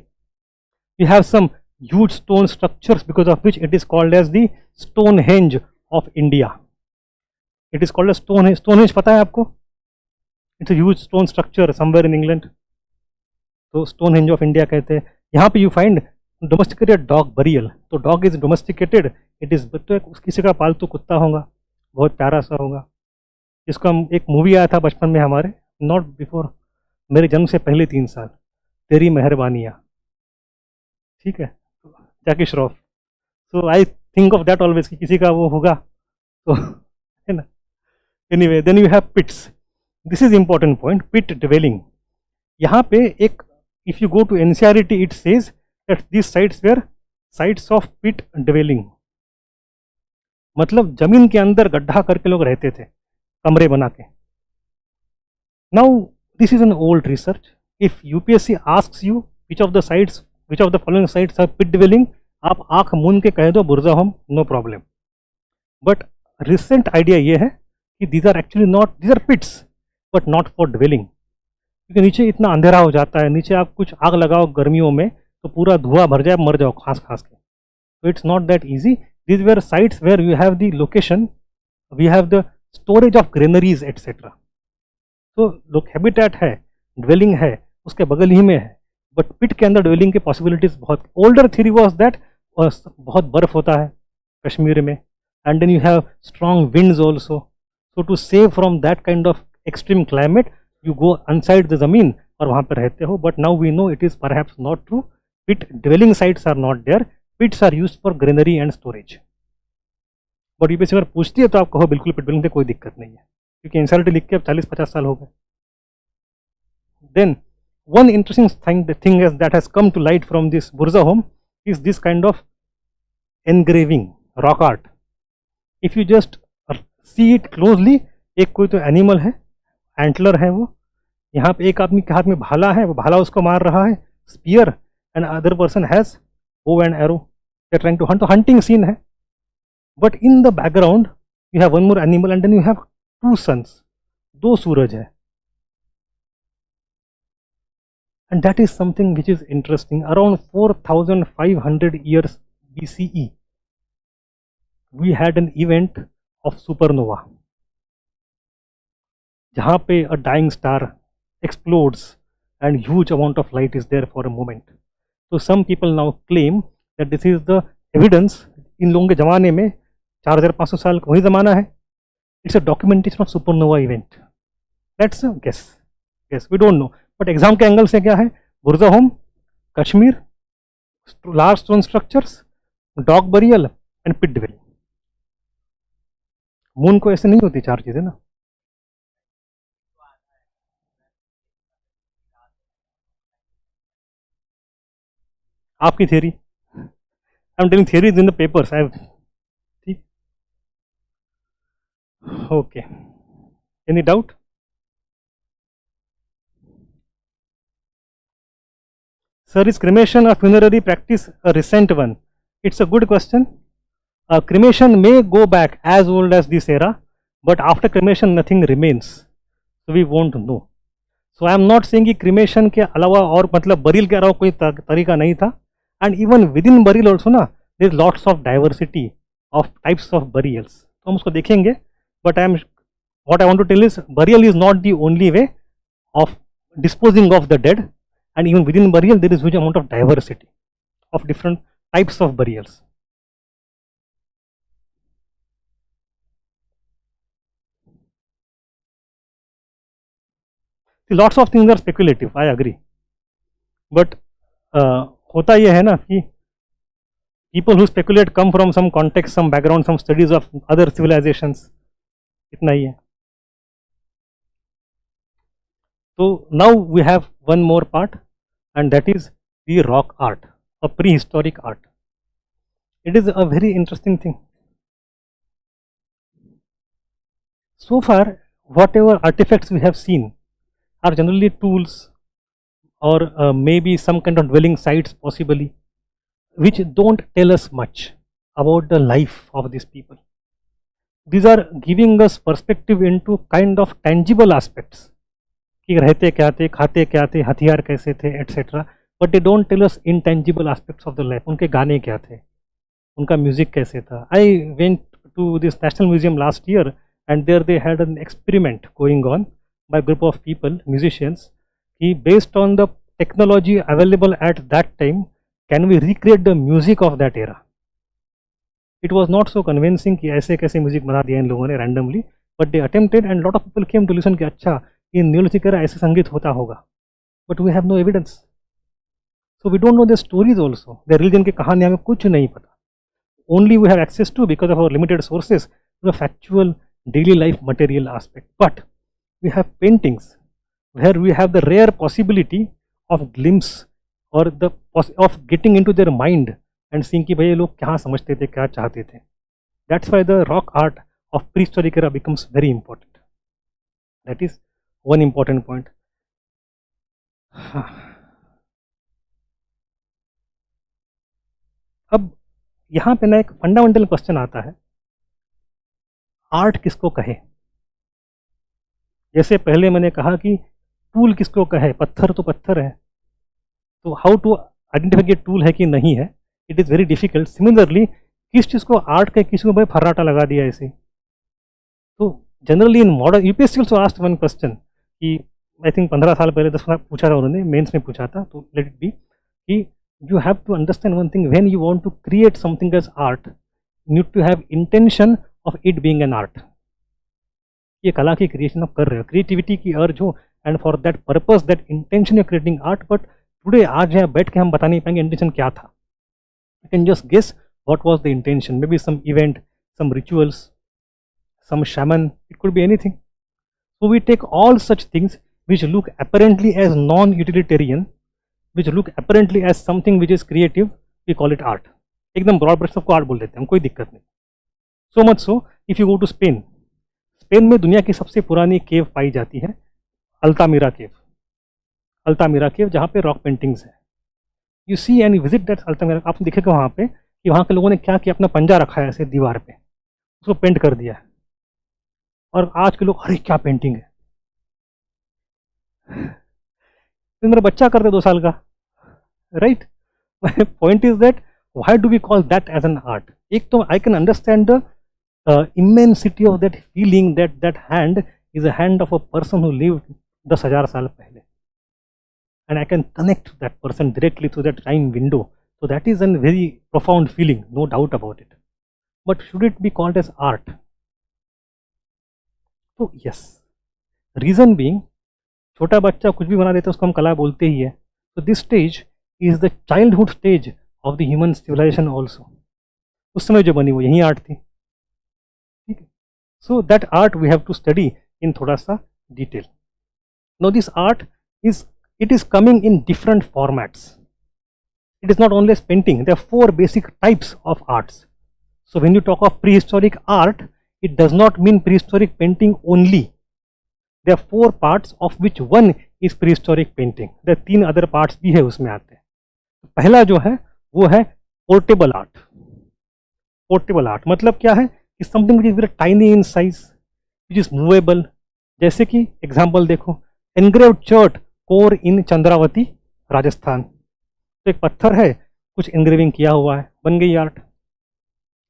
You have some huge stone structures because of which it is called as the Stonehenge of India. It is called as Stonehenge. Stonehenge पता है आपको? It's a huge stone structure somewhere in England. तो Stonehenge of India कहते हैं. यहाँ पे you find domesticated dog burial, तो dog is domesticated, it is, तो किसी का पालतू कुत्ता होगा, बहुत प्यारा सा होगा, जिसको हम, एक मूवी आया था बचपन में हमारे, नॉट बिफोर, मेरे जन्म से पहले 3 साल, तेरी मेहरबानियाँ, ठीक है, Jackie Shroff, so I think of that always कि किसी का वो होगा तो है ना. Anyway, then you have pits, this is important point, pit dwelling. यहाँ पे एक, if you go to NCERT it says that this sites where sites of pit dwelling, मतलब जमीन के अंदर गड्ढा करके लोग रहते थे, कमरे बना के. Now this is an old research. If UPSC asks you which of the sites, which of the following sites are pit dwelling, आप आंख मूंद के कह दो Burzahom, no problem. But recent idea ये है कि these are actually not, these are pits but not for dwelling, क्योंकि नीचे इतना अंधेरा हो जाता है, नीचे आप कुछ आग लगाओ गर्मियों में तो पूरा धुआं भर जाए, मर जाओ खास खास के. तो it's not that easy. These were sites where you have the location, we have the storage of granaries etcetera. तो लोग हैबिटेट है, ड्वेलिंग है, उसके बगल ही में है, बट पिट के अंदर ड्वेलिंग की पॉसिबिलिटीज बहुत. ओल्डर थ्योरी वाज दैट बहुत बर्फ होता है कश्मीर में, and then you have strong winds also, so to save from that kind of extreme climate you go inside the zameen और वहाँ पर रहते हो. But now we know it is perhaps not true. Pit dwelling sites are not there, pits are used for granary and storage. But UPSC अगर पूछती है तो आप कहो बिल्कुल पिट ड्वेलिंग से कोई दिक्कत नहीं है, क्योंकि एनसीईआरटी लिख के अब 40-50 साल हो गए. Then one interesting thing is that has come to light from this Burza home is this kind of engraving, rock art. If you just see it closely, एक कोई तो एनिमल है, एंटलर है वो, यहाँ पे एक आदमी के हाथ में भाला है, वो भाला उसको मार रहा है, spear, and other person has bow and arrow, they are trying to hunt, तो hunting scene है. But in the background you have one more animal and then you have two suns, दो सूरज है. And that is something which is interesting. Around 4500 years BCE, we had an event of supernova, जहाँ पे a dying star explodes and huge amount of light is there for a moment. So some people now claim that this is the evidence. इन लोगों के ज़माने में 4500 साल का वही ज़माना है. It's a documentation of supernova event. That's a guess. Yes, we don't know. But exam के एंगल से क्या है, Burzahom, Kashmir, large stone structures, dog burial and pit dwelling. मून को ऐसे नहीं होती 4 चीजें ना. आपकी theory, I am telling theories in the papers. I, ठीक, okay, any doubt? Sir, is cremation a funerary practice a recent one? It's a good question. Cremation may go back as old as this era, but after cremation nothing remains, so we won't know. So I am not saying कि cremation के अलावा और मतलब burial के अलावा कोई तरीका नहीं था. And even within burial also ना, there is lots of diversity of types of burials. तो हम उसको देखेंगे. But what I want to tell is burial is not the only way of disposing of the dead. And even within burial there is huge amount of diversity of different types of burials. See, lots of things are speculative, I agree, but होता यह है ना कि people who speculate come from some context, some background, some studies of other civilizations. इतना ही है. So now we have one more part, and that is the rock art, a prehistoric art. It is a very interesting thing. So far, whatever artifacts we have seen are generally tools or maybe some kind of dwelling sites possibly, which don't tell us much about the life of these people. These are giving us perspective into kind of tangible aspects, कि रहते क्या थे, खाते क्या थे, हथियार कैसे थे, etcetera. But they don't tell us intangible aspects of the life. उनके गाने क्या थे, उनका म्यूजिक कैसे था. I went to this national museum last year and there they had an experiment going on by group of people, musicians, कि based on the technology available at that time, can we recreate the music of that era? It was not so convincing कि ऐसे कैसे music बना दिया इन लोगों ने randomly, but they attempted and lot of people came to listen कि अच्छा ये Neolithic era ऐसे संगीत होता होगा, but we have no evidence. So we don't know the stories also. The religion की कहानी हमें कुछ नहीं पता. Only we have access to, because of our limited sources, the factual daily life material aspect. But we have paintings where we have the rare possibility of glimpse or the of getting into their mind and seeing कि भाई ये लोग क्या समझते थे, क्या चाहते थे. That's why the rock art of prehistoric era becomes very important. That is one important point. अब यहाँ पे ना एक फंडामेंटल क्वेश्चन आता है, आर्ट किसको कहे? जैसे पहले मैंने कहा कि टूल किसको कहे, पत्थर तो पत्थर है, तो हाउ टू आइडेंटिफाई कि टूल है कि नहीं है, it is very difficult. Similarly किस चीज़ को आर्ट कहे, किसी को भाई फर्राटा लगा दिया ऐसे. तो generally in modern UPSC also asked one question कि आई थिंक 15 साल पहले 10 साल पूछा था उन्होंने, मेंस में पूछा था, तो लेट इट बी कि you have to understand one thing: when you want to create something as art, you need to have intention of it being an art. ये कला की क्रिएशन आप कर रहे हो, क्रिएटिविटी की अर्ज हो, and for that purpose that intention you creating art. But today आज यहाँ बैठ के हम बता नहीं पाएंगे इंटेंशन क्या था. You can just guess what was the intention, maybe some event, some rituals, some shaman, it could be anything. So we take all such things which look apparently as non-utilitarian, which look apparently as something which is creative, we call it art. एकदम broad brush सबको art बोल देते हैं, कोई दिक्कत नहीं. So much so if you go to Spain, Spain में दुनिया की सबसे पुरानी केव पाई जाती है, अल्तामिरा केव. अल्तामिरा केव जहाँ पे रॉक पेंटिंग्स है. You see and visit that Altamira, आप देखेगा वहाँ पे कि वहाँ के लोगों ने क्या किया, अपना पंजा रखा है ऐसे दीवार पे, उसको पेंट कर दिया है. और आज के लोग अरे क्या पेंटिंग है, तो मेरा बच्चा कर दे 2 साल का, right. My point is that why do we call that as an art? एक तो I can understand the immensity of that feeling that that hand is a hand of a person who lived 10,000 साल पहले, and I can connect that person directly through that time window. So that is an very profound feeling, no doubt about it. But should it be called as art? तो yes, reason being, छोटा बच्चा कुछ भी बना देता है उसको हम कला बोलते ही है. तो this stage is the childhood stage of the human civilisation also. उस समय जो बनी वो यही आर्ट थी, ठीक है. So that art we have to study in थोड़ा सा detail. No this art it is coming in different formats. It is not only painting, there are 4 basic types of arts. So when you talk of prehistoric art, it does not mean prehistoric painting only. There are 4 parts of which one is prehistoric painting. There are 3 other parts भी है उसमें आते हैं. पहला जो है वो है पोर्टेबल आर्ट. पोर्टेबल आर्ट मतलब क्या है कि something which is very tiny in size, which is movable. जैसे कि एग्जाम्पल देखो, एनग्रेव्ड चर्ट कोर इन चंद्रावती राजस्थान. तो एक पत्थर है, कुछ एनग्रेविंग किया हुआ है, बन गई art.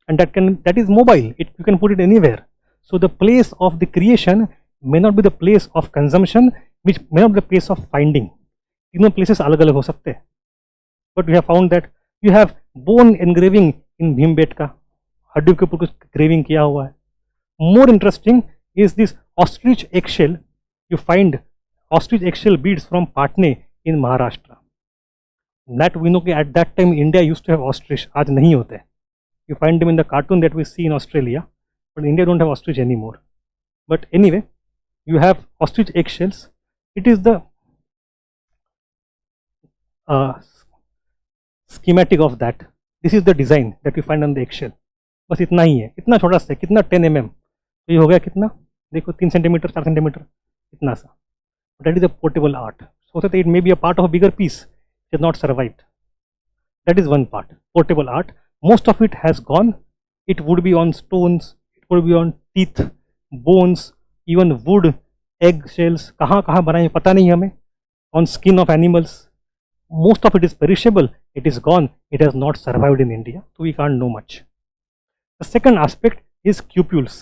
And that is mobile, you can put it anywhere. So the place of the creation may not be the place of consumption, which may not be the place of finding. तीनों places अलग अलग हो सकते हैं. But we have found that you have bone engraving in Bhimbetka, हड्डी के ऊपर कुछ engraving किया हुआ है. More interesting is this ostrich eggshell. You find ostrich eggshell beads from Patne in Maharashtra. That we know कि at that time India used to have ostrich, आज नहीं होते हैं. You find them in the cartoon that we see in Australia, but India don't have ostrich anymore. But anyway, you have ostrich eggshells. It is the schematic of that. This is the design that we find on the eggshell. बस इतना ही है, इतना छोटा सा, कितना 10 mm. तो ये हो गया कितना, देखो 3 सेंटीमीटर 4 सेंटीमीटर, इतना सा. That is a portable art. So that it may be a part of a bigger piece, it has not survived. That is one part, portable art. Most of it has gone. It would be on stones, it would be on teeth, bones, even wood, egg shells. कहाँ कहाँ बनाए पता नहीं हमें. On skin of animals. Most of it is perishable. It is gone. It has not survived in India, so we can't know much. The second aspect is cupules.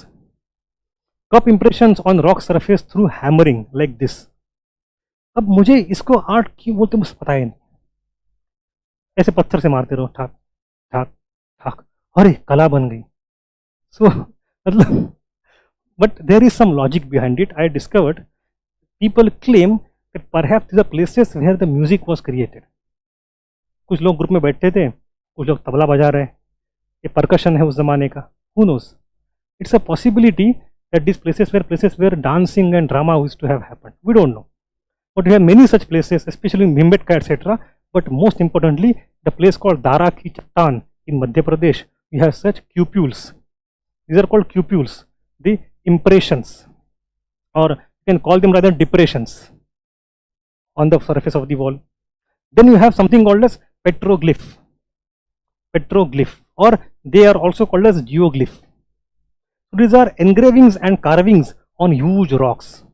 Cup impressions on rock surface through hammering like this. अब मुझे इसको art क्यों बोलते मुझे पता ही नहीं, ऐसे पत्थर से मारते रहो, ठाक ठाक ठाक, अरे कला बन गई। सो मतलब but there is some logic behind it. I discovered people claim that perhaps these are places where the music was created. कुछ लोग ग्रुप में बैठते थे, कुछ लोग तबला बजा रहे हैं, ये परकशन है उस जमाने का, who knows? It's a possibility that these places were places where dancing and drama used to have happened. We don't know, but we have many such places, especially in Bhimbetka, etc. But most importantly, the place called Dara Ki Chattan in Madhya Pradesh, we have such cupules. These are called cupules, the impressions, or you can call them rather depressions on the surface of the wall. Then you have something called as petroglyph, or they are also called as geoglyph. These are engravings and carvings on huge rocks.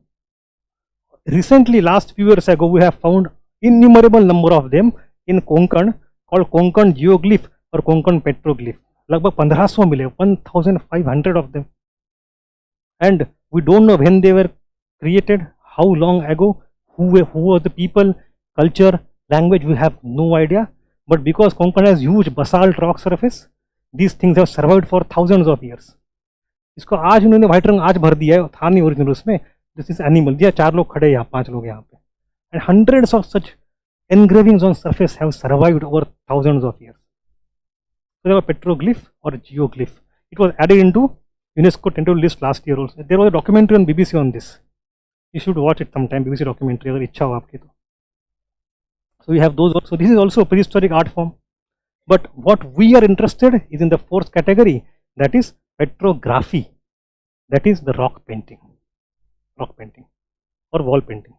Recently, last few years ago, we have found innumerable number of them in Konkan called Konkan geoglyph or Konkan petroglyph. लगभग 1500 मिले, 1500 of them. And we don't know when they were created, how long ago, who were the people, culture, language, we have no idea. But because Konkan has huge basalt rock surface, these things have survived for thousands of years. इसको आज उन्होंने white रंग आज भर दिया है, था नहीं ओरिजिनल उसमें. दिस इज एनिमल दिया, 4 लोग खड़े यहाँ, 5 लोग यहाँ पे, and hundreds of such engravings on surface have survived over thousands of years. So they were petroglyph or geoglyph. It was added into UNESCO tentative list last year also. There was a documentary on BBC on this. You should watch it sometime, BBC documentary, अगर इच्छा हो आपकी तो. So we have those also. This is also a prehistoric art form. But what we are interested is in the fourth category, that is petrography. That is the rock painting or wall painting.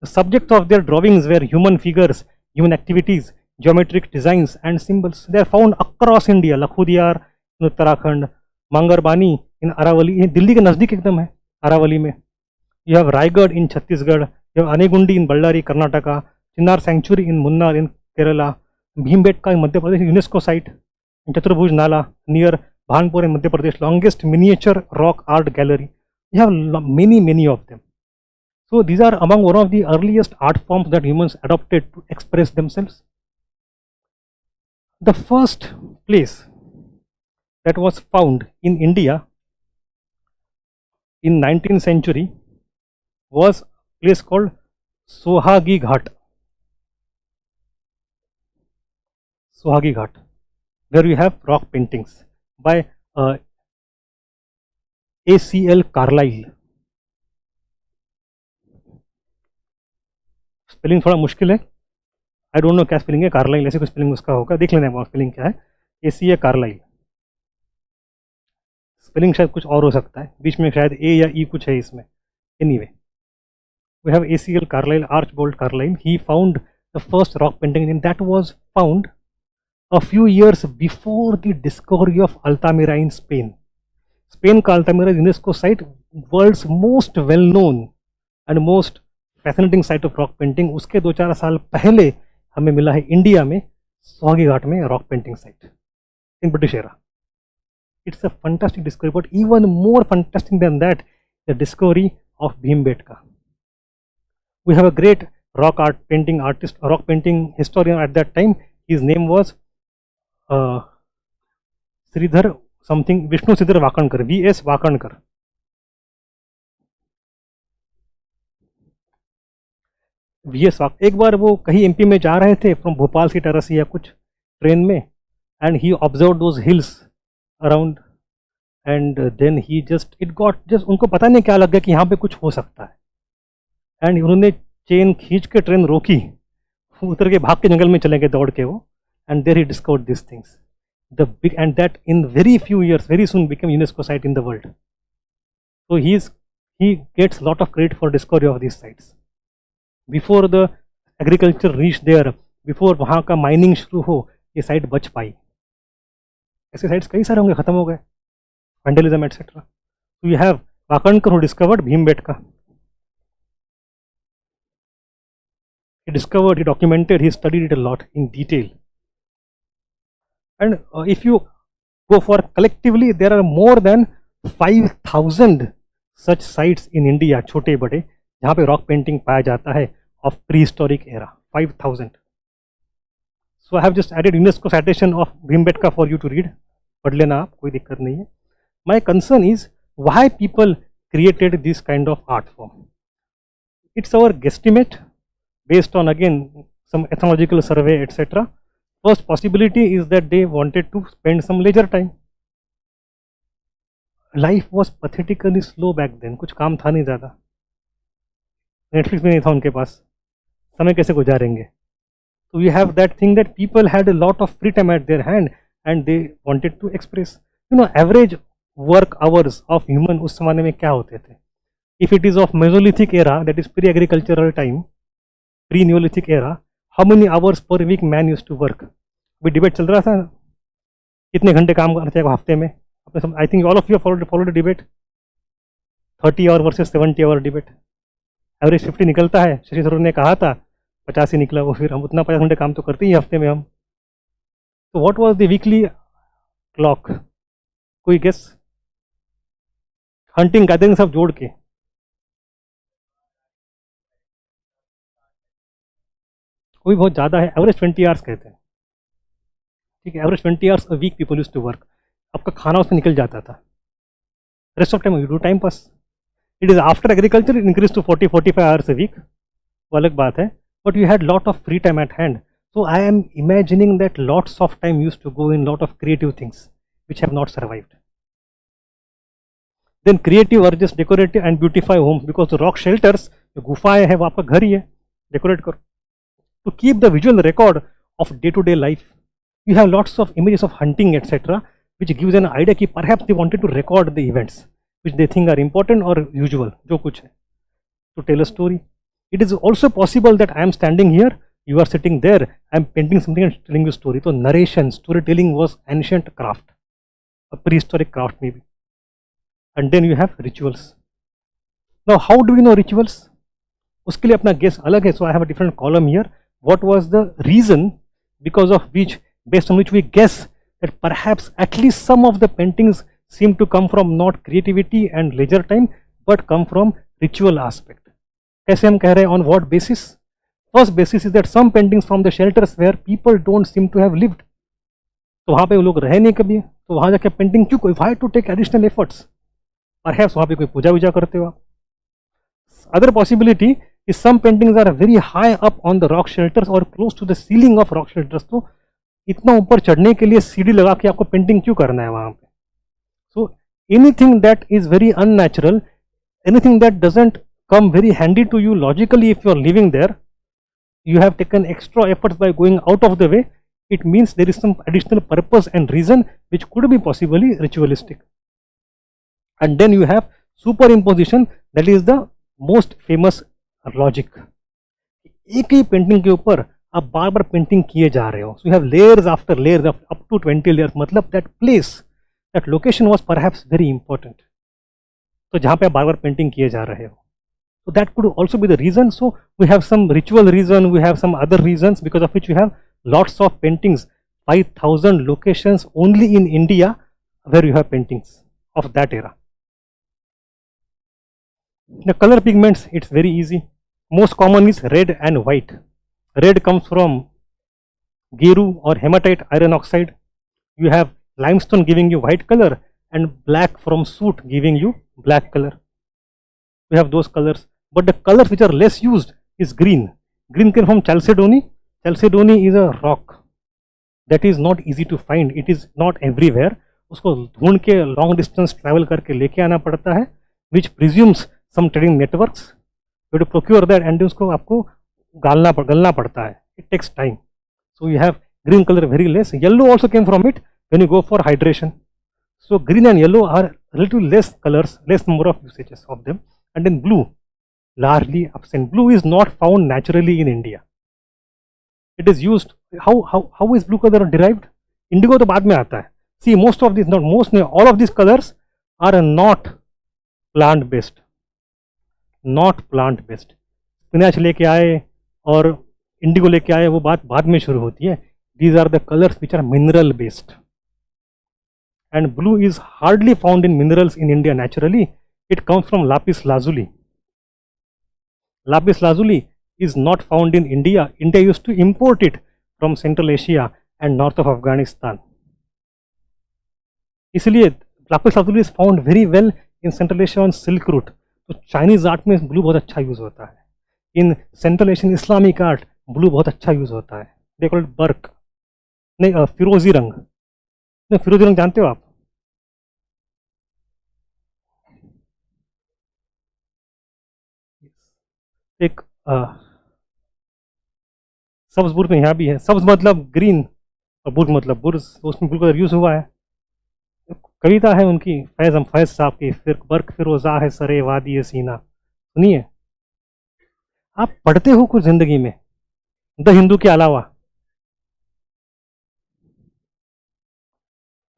The subject of their drawings were human figures, human activities, geometric designs and symbols. They are found across India. Lakhudiyar in Uttarakhand, Mangarbani in Aravali, ये दिल्ली के नज़दीक एकदम है अरावली में. You have Raigad in Chhattisgarh, you have Anegundi in Ballari, Karnataka, Chinnar Sanctuary in Munnar in Kerala, Bhimbetka in Madhya Pradesh, UNESCO site, in Chaturbhuj Nala near Bhanpur in Madhya Pradesh, longest miniature rock art gallery. You have many of them. So these are among one of the earliest art forms that humans adopted to express themselves. The first place that was found in India in 19th century was a place called 𝐂𝐭𝐿𝐴 Ghat, where we have rock paintings by A.C.L. Carlyle. Spelling थोड़ा मुश्किल है, आई don't no क्या spelling है, Carlisle ऐसे कोई spelling उसका होगा, देख लेना है स्पेलिंग क्या है. A.C.A. कार्लाइल, स्पेलिंग शायद कुछ और हो सकता है, बीच में शायद ए या ई कुछ है इसमें. Anyway, we have A.C.L. Carlyle, Archibald Carlyle. He found the first rock painting and that was found a few years before the discovery of Altamira in Spain. Spain का Altamira UNESCO site, world's most well known and most fascinating site of rock painting. उसके 2-4 साल पहले हमें मिला है India में 𝐂𝐭 घाट में rock painting site in British era. It's a fantastic discovery, but even more fantastic than that the discovery of Bhimbetka. We have a great rock art painting artist, rock painting historian at that time. His name was Sridhar something, Vishnu Sridhar Vakankar, V.S. Vakankar. एक बार वो कहीं MP में जा रहे थे from Bhopal की तरह से या कुछ ट्रेन में, and he observe those hills around, and then he just उनको पता नहीं क्या लग गया कि यहाँ पे कुछ हो सकता है, एंड उन्होंने चेन खींच के ट्रेन रोकी, उतर के भाग के जंगल में चले गए दौड़ के वो, and there he discovered this things, the big, and that in very few years very soon become UNESCO site in the world. So he gets lot of credit for discovery of these sites. Before the agriculture reach there, before वहाँ का mining शुरू हो, ये site बच पाई. ऐसे sites कई सारे होंगे, खत्म हो गए, वैंडलिज्म एटसेट्रा. तो you have Wakankar who discovered Bhimbetka. He discovered, he documented, he studied it a lot in detail. And if you go for collectively, there are more than 5,000 such sites in India, छोटे बड़े, जहाँ पे rock painting पाया जाता है. of prehistoric era, 5000. So I have just added UNESCO citation of Bhimbetka for you to read. पढ़ लेना आप, कोई दिक्कत नहीं है. My concern is why people created this kind of art form. It's our guesstimate based on again some ethnological survey, etc. First possibility is that they wanted to spend some leisure time. Life was pathetically slow back then. कुछ काम था नहीं ज़्यादा. Netflix भी नहीं था उनके पास. समय कैसे गुजारेंगे? So we have that thing that people had a lot of free time at their hand and they wanted to express. You know, average work hours of human उस ज़माने में क्या होते थे? If it is of Mesolithic era, that is pre-agricultural time, pre-Neolithic era, how many hours per week man used to work? अभी debate चल रहा था, कितने घंटे काम करते हैं हफ्ते में? I think all of you have followed the debate. 30 hour versus 70 hour debate. Average 50 निकलता है. शशि थरूर ने कहा था 50 ही निकला, वो फिर हम उतना 50 घंटे काम तो करते ही हफ्ते में हम. तो what was the weekly clock? कोई गेस? हंटिंग गैदरिंग सब जोड़ के कोई बहुत ज़्यादा है. एवरेज 20 आवर्स कहते हैं. ठीक है, average 20 hours a week people used to work. आपका खाना उसमें निकल जाता था. Rest of time you do time pass. It is after agriculture increase to 40-45 hours a week, वो अलग बात है. But you had lot of free time at hand. So I am imagining that lots of time used to go in lot of creative things which have not survived. Then creative urges decorative and beautify homes, because the rock shelters, जो गुफाएं हैं वो आपका घर ही है, decorate करो. To keep the visual record of day-to-day life, you have lots of images of hunting etc. which gives an idea कि perhaps they wanted to record the events which they think are important or usual, जो कुछ है, to tell a story. It is also possible that I am standing here, you are sitting there, I am painting something and telling you a story. So narration, storytelling was ancient craft, a prehistoric craft maybe. And then you have rituals. Now how do we know rituals? उसके लिए अपना guess अलग है. So I have a different column here. What was the reason because of which, based on which we guess that perhaps at least some of the paintings seem to come from not creativity and leisure time but come from ritual aspect. कैसे हम कह रहे हैं, on what basis? First basis is that some paintings from the shelters where people don't seem to have lived. तो वहाँ पे वो लोग रहे नहीं कभी, तो वहाँ जाके पेंटिंग क्यों? कोई why to take additional efforts? Perhaps वहाँ पे कोई पूजा वूजा करते हो आप. Other possibility is some paintings are very high up on the rock shelters or close to the ceiling of rock shelters. तो इतना ऊपर चढ़ने के लिए सीढ़ी लगा के आपको पेंटिंग क्यों करना है वहाँ पे? So anything that is very unnatural, anything that doesn't come very handy to you logically if you are living there, you have taken extra efforts by going out of the way, it means there is some additional purpose and reason which could be possibly ritualistic. And then you have superimposition, that is the most famous logic. एक ही painting के ऊपर आप बार बार painting किए जा रहे हो. So you have layers after layers of up to 20 layers. मतलब that place, that location was perhaps very important. तो जहाँ पे आप बार बार पेंटिंग किए जा रहे हो. So that could also be the reason. So we have some ritual reason, we have some other reasons because of which we have lots of paintings, 5000 locations only in India where you have paintings of that era. The color pigments, it's very easy. Most common is red and white. Red comes from 𝐔𝐬 or hematite iron oxide. You have limestone giving you white color and black from soot giving you black color. We have those colors, but the colors which are less used is green. Green came from Chalcedony. Chalcedony is a rock that is not easy to find. It is not everywhere. उसको ढूंढ के long distance travel करके लेके आना पड़ता है, which presumes some trading networks. You have to procure that and उसको आपको गलना पड़ता है. It takes time. So you have green color very less. Yellow also came from it when you go for hydration. So green and yellow are relatively less colors, less number of usages of them. And then blue, largely absent. Blue is not found naturally in India. It is used. How is blue color derived? Indigo तो बाद में आता है. See, most of these, not most, all of these colors are not plant based. Not plant based. Spinach लेके आए और Indigo लेके आए, वो बात बाद में शुरू होती है. These are the colors which are mineral based. And blue is hardly found in minerals in India naturally. It comes from lapis lazuli. Lapis lazuli is not found in India. India used to import it from Central Asia and north of Afghanistan. इसलिए lapis lazuli is found very well in Central Asia on Silk Route. तो Chinese art में blue बहुत अच्छा use होता है. In central Asian Islamic art blue बहुत अच्छा use होता है. दे कॉल्ड बर्क, नहीं फिरोजी रंग. नहीं, फिरोजी रंग जानते हो आप? एक सब्ज बुर्ज में यहाँ भी है. सब्ज मतलब ग्रीन और बुर्ज मतलब बुर्ज, उसमें ब्लू कलर यूज हुआ है. कविता है उनकी, फैज साहब की, फिर बर्क फिरोजा है सरे वादी सीना. सुनिए, आप पढ़ते हो कुछ जिंदगी में द हिंदू के अलावा?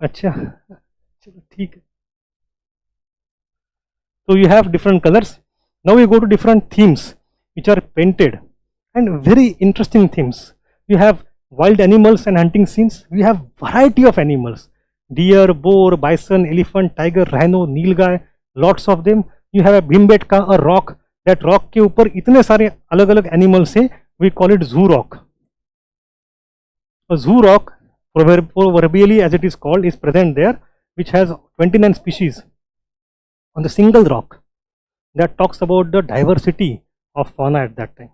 अच्छा, चलो ठीक है. So you have different colors. Now we go to different themes which are painted, and very interesting themes. You have wild animals and hunting scenes. We have variety of animals: deer, boar, bison, elephant, tiger, rhino, nilgai, lots of them. You have a bhimbetka, a rock. That rock के ऊपर इतने सारे अलग अलग animals हैं. We call it zoo rock. A zoo rock, proverbially as it is called, is present there, which has 29 species on the single rock. That talks about the diversity of fauna at that time.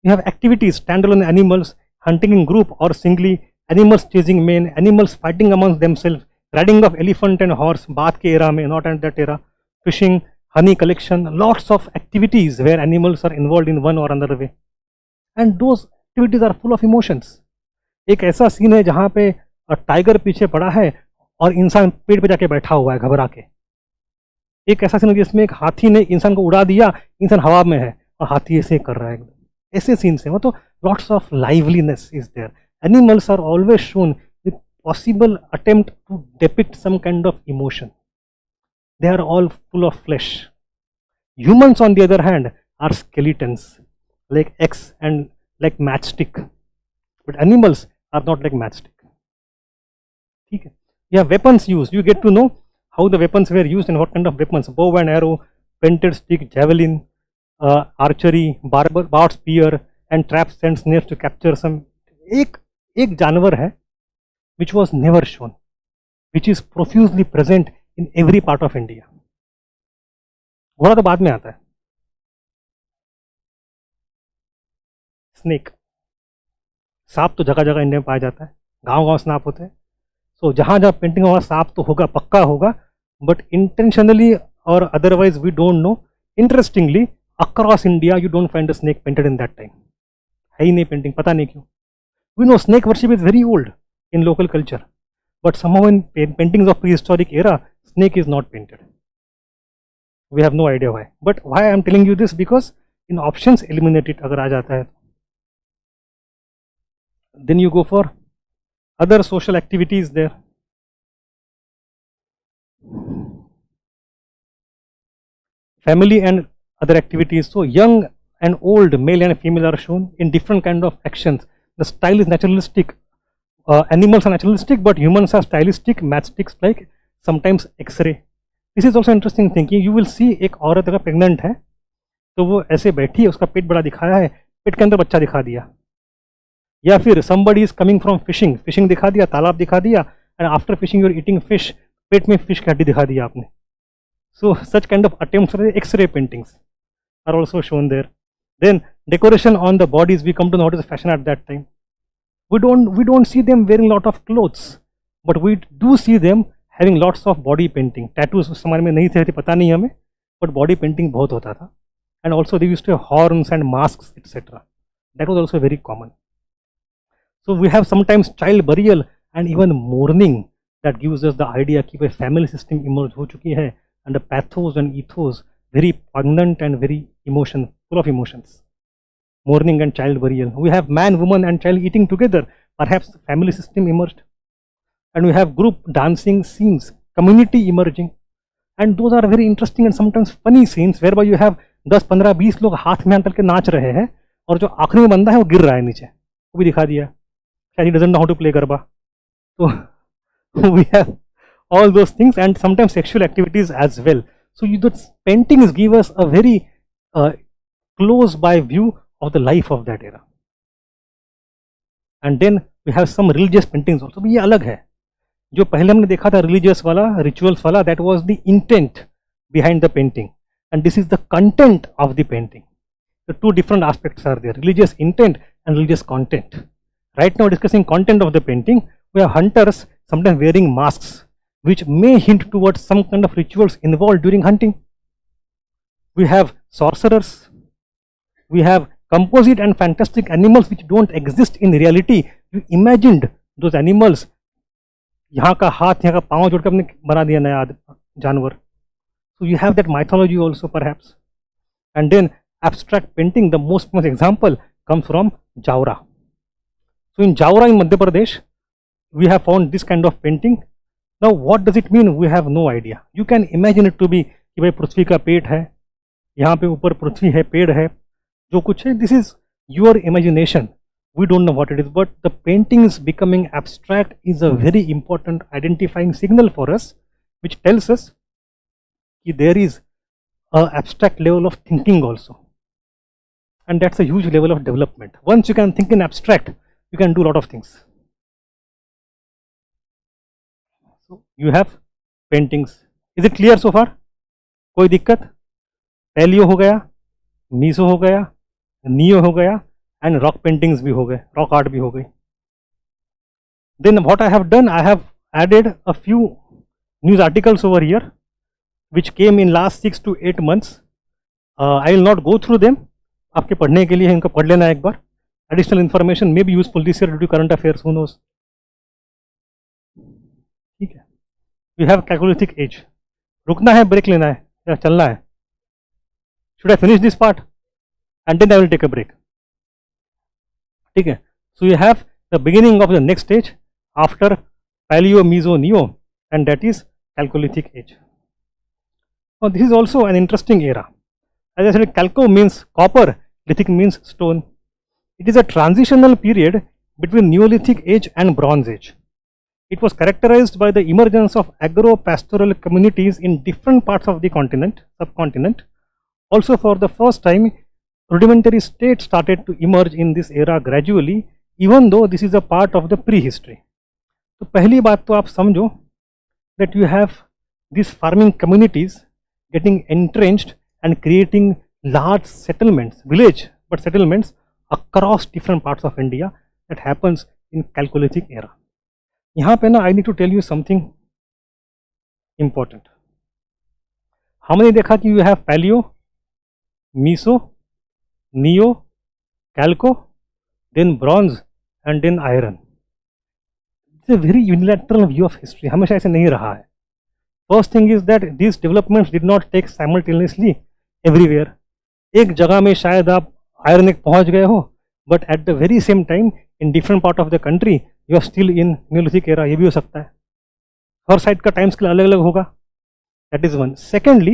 You have activities: standalone animals, hunting in group or singly, animals chasing men, animals fighting amongst themselves, riding of elephant and horse, bath ke era mein, not at that era, fishing, honey collection, lots of activities where animals are involved in one or another way. And those activities are full of emotions. एक ऐसा scene है जहाँ पे tiger पीछे पड़ा है और इंसान पेड़ पे जाके बैठा हुआ है घबरा के. एक ऐसा सीन है जिसमें एक हाथी ने इंसान को उड़ा दिया, इंसान हवा में है और हाथी ऐसे कर रहा है. ऐसे सीन से मतलब lots of liveliness is there. Animals are always shown with possible attempt to depict some kind of emotion. They are all full of flesh. Humans on the other hand are skeletons like X and like matchstick, but animals are not like matchstick. ठीक है. या weapons use, you get to know how the weapons were used and what kind of weapons: bow and arrow, painted stick, javelin, archery, barbed spear, and traps and snares to capture some. एक जानवर है which was never shown, which is profusely present in every part of India. घोड़ा तो बाद में आता है. Snake, सांप तो जगह जगह इंडिया में पाया जाता है, गांव गांव सांप होते हैं. तो जहाँ जहाँ पेंटिंग होगा सांप तो होगा, पक्का होगा, बट इंटेंशनली और otherwise we don't know. Interestingly across India you don't find a snake painted in that time. है ही नहीं पेंटिंग, पता नहीं क्यों. We know snake worship is very old in local culture, but somehow in paintings of prehistoric era snake is not painted. We have no idea why. But why I am telling you this, because in options eliminate it अगर आ जाता है. Then you go for other social activities there. Family and other activities. So young and old, male and female, are shown in different kind of actions. The style is naturalistic. Animals are naturalistic, but humans are stylistic. Matchsticks like sometimes X-ray. This is also interesting thinking. You will see एक औरत अगर pregnant है तो वो ऐसे बैठी है, उसका पेट बड़ा दिखाया है, पेट के अंदर बच्चा दिखा दिया. या फिर somebody is coming from fishing, fishing दिखा दिया, तालाब दिखा दिया, and after fishing you are eating fish, पेट में फिश की हड्डी दिखा दिया आपने. So such kind of attempts for X-ray paintings are also shown there. Then decoration on the bodies, we come to know what is fashion at that time. We don't see them wearing lot of clothes, but we do see them having lots of body painting. Tattoos उस समय में नहीं थे पता नहीं हमें, but body painting बहुत होता था. And also they used to have horns and masks, etc. That was also very common. So we have sometimes child burial and even mourning that gives us the idea कि भाई family system emerge हो चुकी है, and the pathos and ethos very poignant and very full of emotions. Mourning and child burial. We have man, woman and child eating together. Perhaps family system emerged. And we have group dancing scenes, community emerging. And those are very interesting and sometimes funny scenes whereby you have 10, 15, 20 लोग हाथ में अंतर के नाच रहे हैं और जो आखिरी में बंदा है वो गिर रहा है नीचे. वो भी दिखा दिया. He doesn't know how to play garba. So we have all those things and sometimes sexual activities as well. So those paintings give us a very close by view of the life of that era. And then we have some religious paintings also. ये अलग है, जो पहले हमने देखा था religious वाला, rituals वाला, that was the intent behind the painting, and this is the content of the painting. The two different aspects are there, religious intent and religious content. Right now discussing content of the painting, we have hunters sometimes wearing masks which may hint towards some kind of rituals involved during hunting. We have sorcerers, we have composite and fantastic animals which don't exist in reality. You imagined those animals, यहाँ का हाथ यहाँ का पाँव जोड़ के अपने बना दिया नया जानवर. So you have that mythology also perhaps. And then abstract painting, the most famous example comes from Jaora. So in Jaora in Madhya Pradesh, we have found this kind of painting. Now what does it mean? We have no idea. You can imagine it to be कि भाई पृथ्वी का पेट है, यहाँ पे ऊपर पृथ्वी है, पेड़ है, जो कुछ है, this is your imagination. We don't know what it is, but the paintings becoming abstract is a very important identifying signal for us, which tells us that there is an abstract level of thinking also, and that's a huge level of development. Once you can think in abstract, you can do a lot of things. So you have paintings. Is it clear so far? कोई दिक्कत? Palaeo हो गया, मीसो हो गया, neo हो गया, and rock paintings भी हो गए, rock art भी हो गई. Then what I have done, I have added a few news articles over here which came in last 6 to 8 months. I will not go through them. आपके पढ़ने के लिए इनको पढ़ लेना एक बार. Additional information may be useful this year due to current affairs, who knows. ठीक है. We have Chalcolithic Age. रुकना है, ब्रेक लेना है या चलना है? Should I finish this part and then I will take a break? ठीक है. So you have the beginning of the next stage after Paleo, Meso, Neo, and that is Chalcolithic Age. Now this is also an interesting era. As I said, Chalco means copper, lithic means stone. It is a transitional period between Neolithic Age and Bronze Age. It was characterized by the emergence of agro-pastoral communities in different parts of the subcontinent. Also, for the first time, rudimentary states started to emerge in this era gradually, even though this is a part of the prehistory. तो पहली बात तो आप समझो that you have these farming communities getting entrenched and creating large settlements, village but settlements across different parts of India. That happens in Chalcolithic era. यहाँ पे ना I need to tell you something important. हमने देखा कि you have Paleo, Meso, Neo, Chalco, then Bronze, and then Iron. It's a very unilateral view of history. हमेशा ऐसे नहीं रहा है. First thing is that these developments did not take simultaneously everywhere. एक जगह में शायद आप Iron एक पहुंच गए हो, but at the very same time in different part of the country you are still in Neolithic era. ये भी हो सकता है. हर साइड का टाइम स्केल अलग अलग होगा. That is one. Secondly,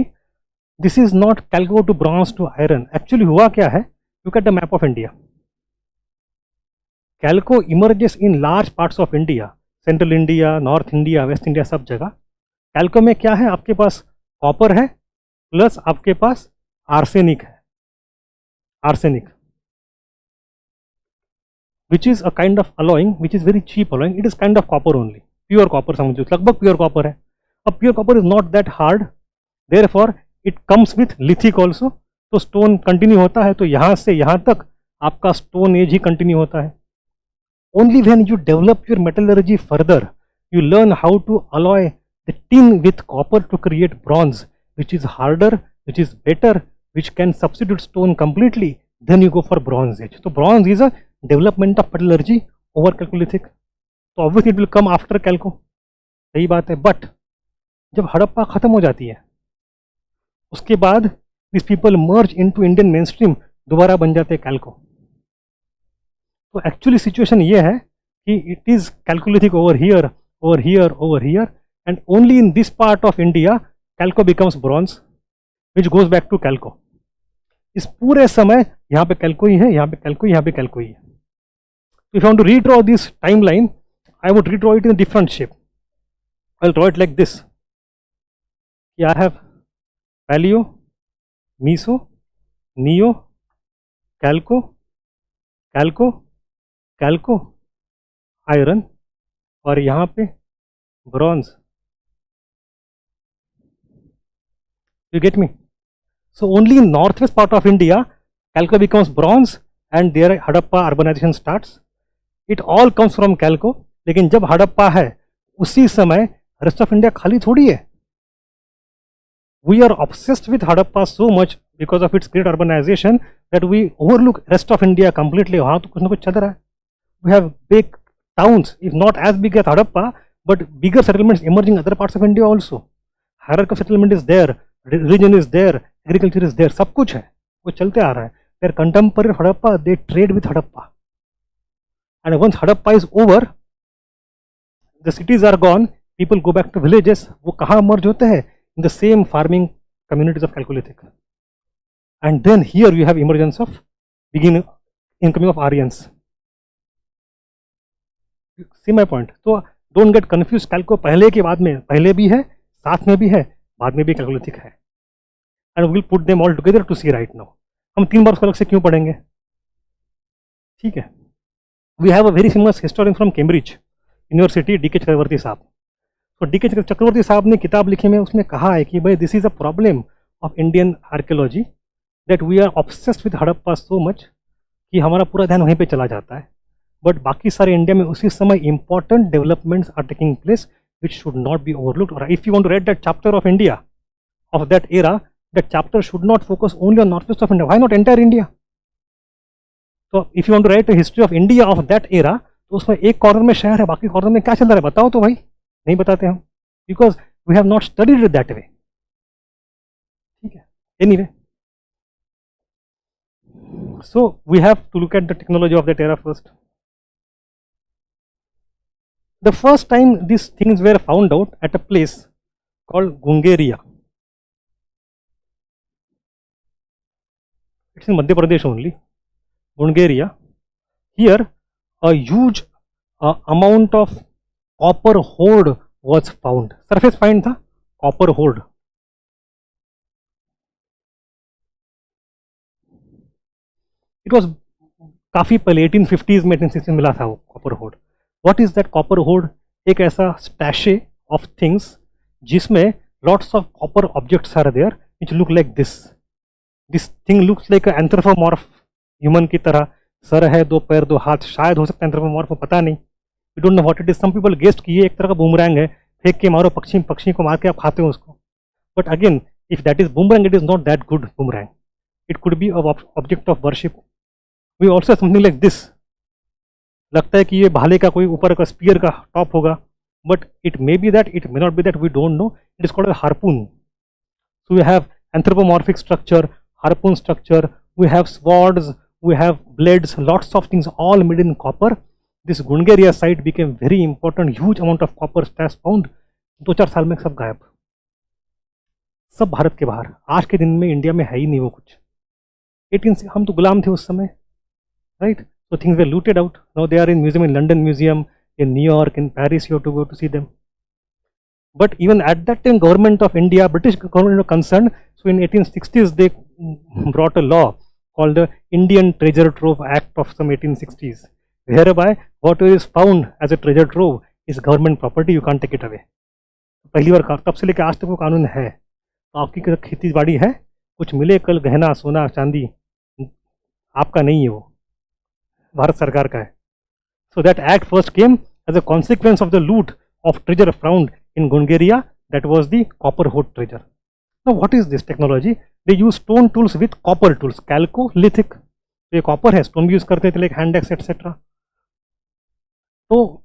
this is not Chalco to Bronze to Iron. Actually हुआ क्या है? Look at the map of India. Chalco emerges in large parts of India, Central India, North India, West India, सब जगह. Chalco में क्या है? आपके पास copper है प्लस आपके पास आर्सेनिक है. Arsenic, which is a kind of alloying, which is very cheap alloying. It is kind of copper only, pure copper समझो, लगभग pure copper है. अब pure copper is not that hard, therefore it comes with lithic also. तो stone continue होता है, तो यहाँ से यहाँ तक आपका stone age ही continue होता है. Only when you develop your metallurgy further, you learn how to alloy the tin with copper to create bronze, which is harder, which is better, which can substitute stone completely. Then you go for Bronze Age. So bronze is a development of metallurgy over Chalcolithic. So obviously it will come after Chalco. सही बात है. But जब हड़प्पा खत्म हो जाती है, उसके बाद these people merge into Indian mainstream, दोबारा बन जाते हैं Chalco. तो actually situation ये है कि it is Chalcolithic over here, over here, over here, and only in this part of India Chalco becomes bronze, which goes back to Chalco. इस पूरे समय यहाँ पे Chalco ही है, यहाँ पे Chalco, यहाँ पे Chalco ही है. If I want to redraw this timeline, I would redraw it in a different shape. I'll draw it like this. Here I have Paleo, Meso, Neo, chalco, chalco, chalco, iron, और यहाँ पे bronze. You get me? So only in northwest part of India, Chalco becomes bronze, and there Hadappa urbanization starts. It all comes from Chalco. लेकिन जब हड़प्पा है उसी समय rest of India खाली थोड़ी है. We are obsessed with Hadappa so much because of its great urbanization that we overlook rest of India completely. वहाँ तो कुछ ना कुछ चल रहा है. We have big towns, if not as big as Hadappa, but bigger settlements emerging in other parts of India also. Hierarchy of settlement is there. Religion is there, agriculture is there, सब कुछ है, वो चलते आ रहा है. Their contemporary Hadappa, they trade with Hadappa, and once Hadappa is over, the cities are gone, people go back to villages. वो कहाँ merge होते हैं? In the same farming communities of Chalcolithic. And then here you have emergence of incoming of Aryans. See my point? So don't get confused. Chalco पहले के बाद में, पहले भी है, साथ में भी है, बाद में भी Chalcolithic है. And we'll put them all together to see right now. हम 3 बार उसको अलग से क्यों पढ़ेंगे? ठीक है. We have a very famous historian from Cambridge University, D.K. चक्रवर्ती साहब. तो D.K. चक्रवर्ती साहब ने किताब लिखी में उसने कहा है कि भाई this is a problem of Indian archaeology that we are obsessed with Harappa so much कि हमारा पूरा ध्यान वहीं पे चला जाता है. बट बाकी सारे इंडिया में उसी समय important developments are taking place which should not be overlooked. Or if you want to read that chapter of India of that era, that chapter should not focus only on northwest of India. Why not entire India? So if you want to write a history of India of that era, तो उसमें एक corner में शहर है, बाकी corner में क्या चल रहा है बताओ तो भाई. नहीं बताते हम, because we have not studied it that way. ठीक है. Anyway, so we have to look at the technology of that era first. The first time these things were found out at a place called Gungeria. It's in Madhya Pradesh only. Gungeria. Here, a huge amount of copper hoard was found. Surface find था copper hoard. It was काफी पहले 1850s में 1860s में मिला था वो copper hoard. What is that copper hoard? एक ऐसा stashe of things जिसमें lots of copper objects are there which look like this. This thing looks like an anthropomorph human की तरह, सर है, 2 पैर 2 हाथ, शायद हो सकता है anthropomorph, पता नहीं. We don't know what it is. Some people guessed कि ये एक तरह का boomerang है, फेंक के मारो पक्षी को मार के आप खाते हो उसको. But again, if that is boomerang, it is not that good boomerang. It could be an object of worship. We also have something like this. लगता है कि ये भाले का कोई ऊपर का स्पीयर का टॉप होगा, but it may be that, it may not be that, we don't know. It is called a harpoon. So we have anthropomorphic structure, harpoon structure, we have swords, we have blades, lots of things all made in copper. This Gungeria site became very important, huge amount of copper stash found. 2-4 साल में सब गायब, सब भारत के बाहर. आज के दिन में इंडिया में है ही नहीं वो कुछ. 18 से हम तो गुलाम थे उस समय, right? So things were looted out. Now they are in museum, in London Museum, in New York, in Paris. You have to go to see them. But even at that time, government of India, British government were concerned. So in 1860s, they brought a law called the Indian Treasure Trove Act of some 1860s, whereby whatever is found as a treasure trove is government property. You can't take it away. पहली बार तब से लेकर आज तक वो कानून है. तो आपकी खेती बाड़ी है, कुछ मिले कल गहना सोना चांदी, आपका नहीं है, वो भारत सरकार का है. So that act first came as a consequence of the loot of treasure found in Gungeria. That was the copper hoard treasure. Now what is this technology? They use stone tools with copper tools. Chalcolithic, ये copper है, stone भी use करते थे, like hand axe etcetera. तो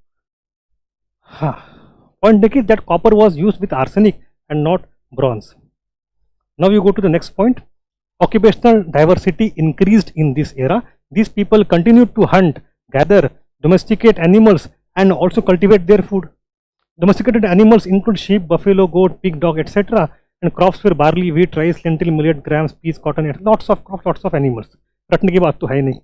हाँ, point देखिए, that copper was used with arsenic and not bronze. Now you go to the next point. Occupational diversity increased in this era. These people continued to hunt, gather, domesticate animals and also cultivate their food. Domesticated animals include sheep, buffalo, goat, pig, dog, etc. And crops were barley, wheat, rice, lentil, millet, grams, peas, cotton, lots of crops, lots of animals. रटने की बात तो है नहीं.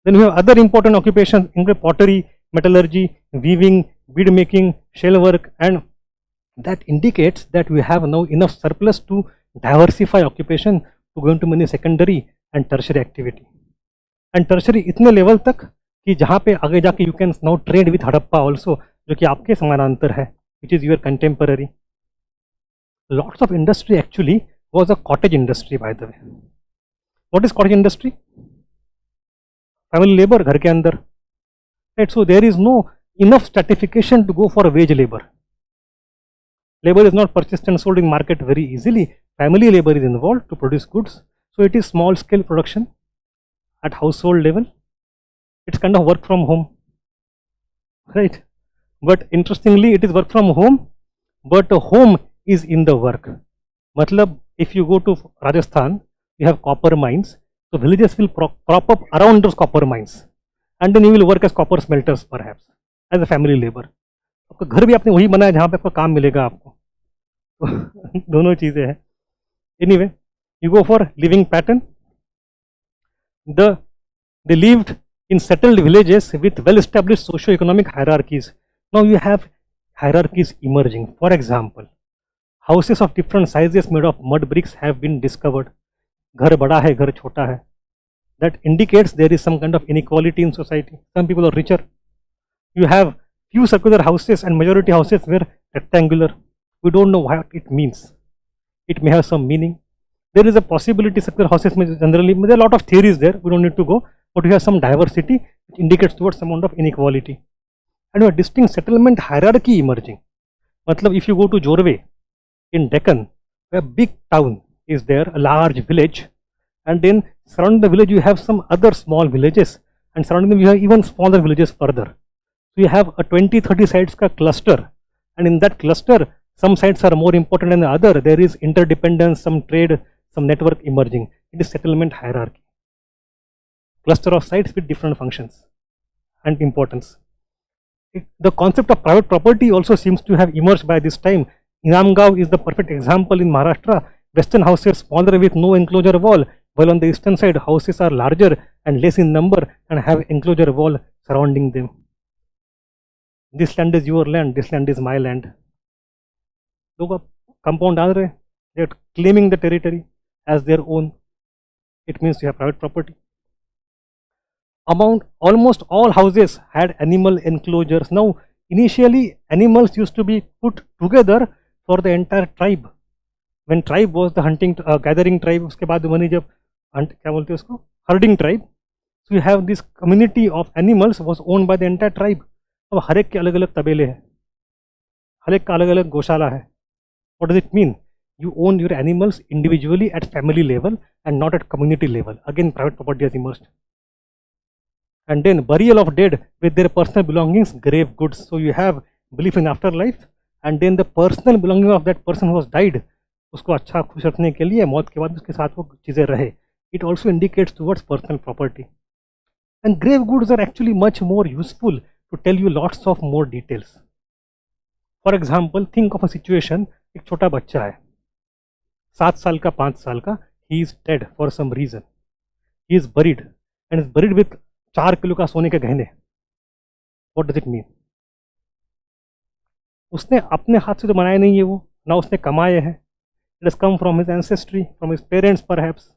Then we have other important occupations include pottery, metallurgy, weaving, bead making, shell work, and that indicates that we have now enough surplus to diversify occupation to go into many secondary and tertiary activity. And tertiary इतने level तक कि जहाँ पे आगे जाके you can now trade with Harappa also, जो कि आपके समानांतर है, which is your contemporary. Lots of industry actually was a cottage industry by the way. What is cottage industry? Family labour, घर के अंदर, right. So there is no enough stratification to go for wage labour. Labor is not purchased and sold in market very easily. Family labor is involved to produce goods. So it is small scale production at household level. It's kind of work from home, right? But interestingly, it is work from home, but home is in the work. Matlab, if you go to Rajasthan, you have copper mines. So villages will prop up around those copper mines. And then you will work as copper smelters perhaps, as a family labor. आपका घर भी आपने वही बनाया जहाँ पे आपको काम मिलेगा आपको. दोनों चीजें हैं. Anyway, you go for living pattern. They lived in settled villages with well established socio-economic hierarchies. Now you have hierarchies emerging. For example, houses of different sizes made of mud bricks have been discovered. घर बड़ा है, घर छोटा है. That indicates there is some kind of inequality in society. Some people are richer. You have few circular houses and majority houses were rectangular. We don't know what it means. It may have some meaning. There is a possibility circular houses may generally, there are a lot of theories there, we don't need to go, but we have some diversity which indicates towards some amount of inequality. And we have distinct settlement hierarchy emerging. Matlab, if you go to Jorwe in Deccan, a big town is there, a large village, and then surrounding the village you have some other small villages, and surrounding them you have even smaller villages further. So you have a 20-30 sites ka cluster, and in that cluster some sites are more important than the other. There is interdependence, some trade, some network emerging. It is settlement hierarchy. Cluster of sites with different functions and importance. The concept of private property also seems to have emerged by this time. Inamgaon is the perfect example in Maharashtra. Western houses smaller with no enclosure wall, while on the eastern side houses are larger and less in number and have enclosure wall surrounding them. This land is your land, this land is my land. लोग compound डाल रहे, they are claiming the territory as their own. It means you have private property. Almost all houses had animal enclosures. Now, initially animals used to be put together for the entire tribe. When tribe was the hunting, gathering tribe, उसके बाद बनी जब क्या बोलते हैं उसको, herding tribe. So you have this community of animals was owned by the entire tribe. अब हर एक के अलग अलग तबेले हैं, हर एक का अलग अलग गौशाला है. What does it mean? You own your animals individually at family level and not at community level. Again, private property has emerged. And then burial of dead with their personal belongings, grave goods. So you have belief in afterlife, and then the personal belonging of that person who has died, उसको अच्छा खुश रखने के लिए मौत के बाद उसके साथ वो चीज़ें रहे. It also indicates towards personal property. And grave goods are actually much more useful to tell you lots of more details. For example, think of a situation, एक छोटा बच्चा है, 7 साल का, 5 साल का, he is dead for some reason. He is buried and is buried with 4 kilo का सोने के गहने. What does it mean? उसने अपने हाथ से तो बनाए नहीं है वो, ना उसने कमाए हैं. It has come from his ancestry, from his parents perhaps.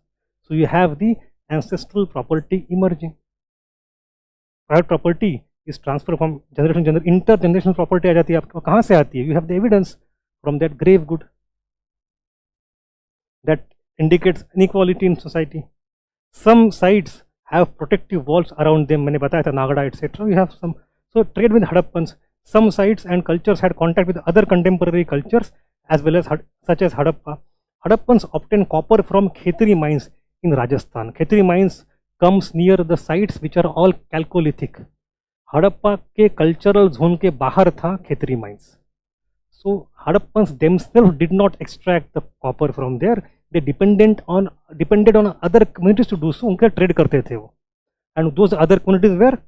So you have the ancestral property emerging. Private property is transferred from generation to generation. Intergenerational property आ जाती है आपको. कहाँ से आती है? You have the evidence from that grave good that indicates inequality in society. Some sites have protective walls around them. मैंने बताया था Nagda etc. You have some. So trade with Hadappans. Some sites and cultures had contact with other contemporary cultures as well as such as Hadappa. Hadappans obtained copper from Khetri mines in Rajasthan. Khetri mines comes near the sites which are all Chalcolithic. Hadappa के cultural zone के बाहर था Khetri mines. So Hadappans themselves did not extract the copper from there. They depended on other communities to do so. उनके trade करते थे वो. And those other communities were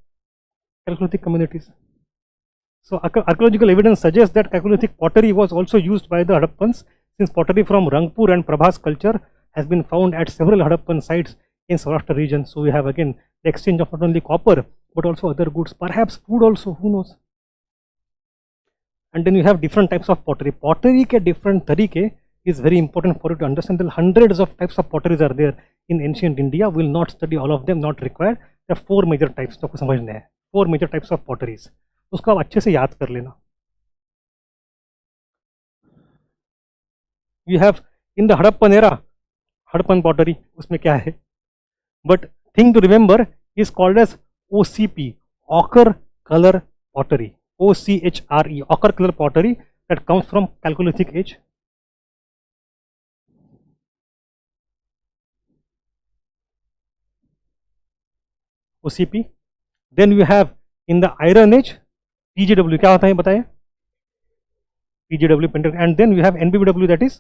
Chalcolithic communities. So archaeological evidence suggests that Chalcolithic pottery was also used by the Hadappans, since pottery from Rangpur and Prabhas culture has been found at several Hadappan sites in Saurashtra region. So we have again the exchange of not only copper but also other goods, perhaps food also, who knows. And then you have different types of pottery. Pottery ke different tarike is very important for you to understand. There are hundreds of types of potteries are there in ancient India. We will not study all of them, not required. या 4 major types तो आपको समझने हैं, 4 major types of potteries, उसको आप अच्छे से याद कर लेना. You have in the Harappan era, Harappan pottery, उसमें क्या है, but thing to remember is called as OCP, ochre color pottery, OCHRE, ochre color pottery that comes from Chalcolithic age. OCP. Then you have in the Iron Age PGW, क्या होता है बताइए, PGW pentagram, and then you have NBBW, that is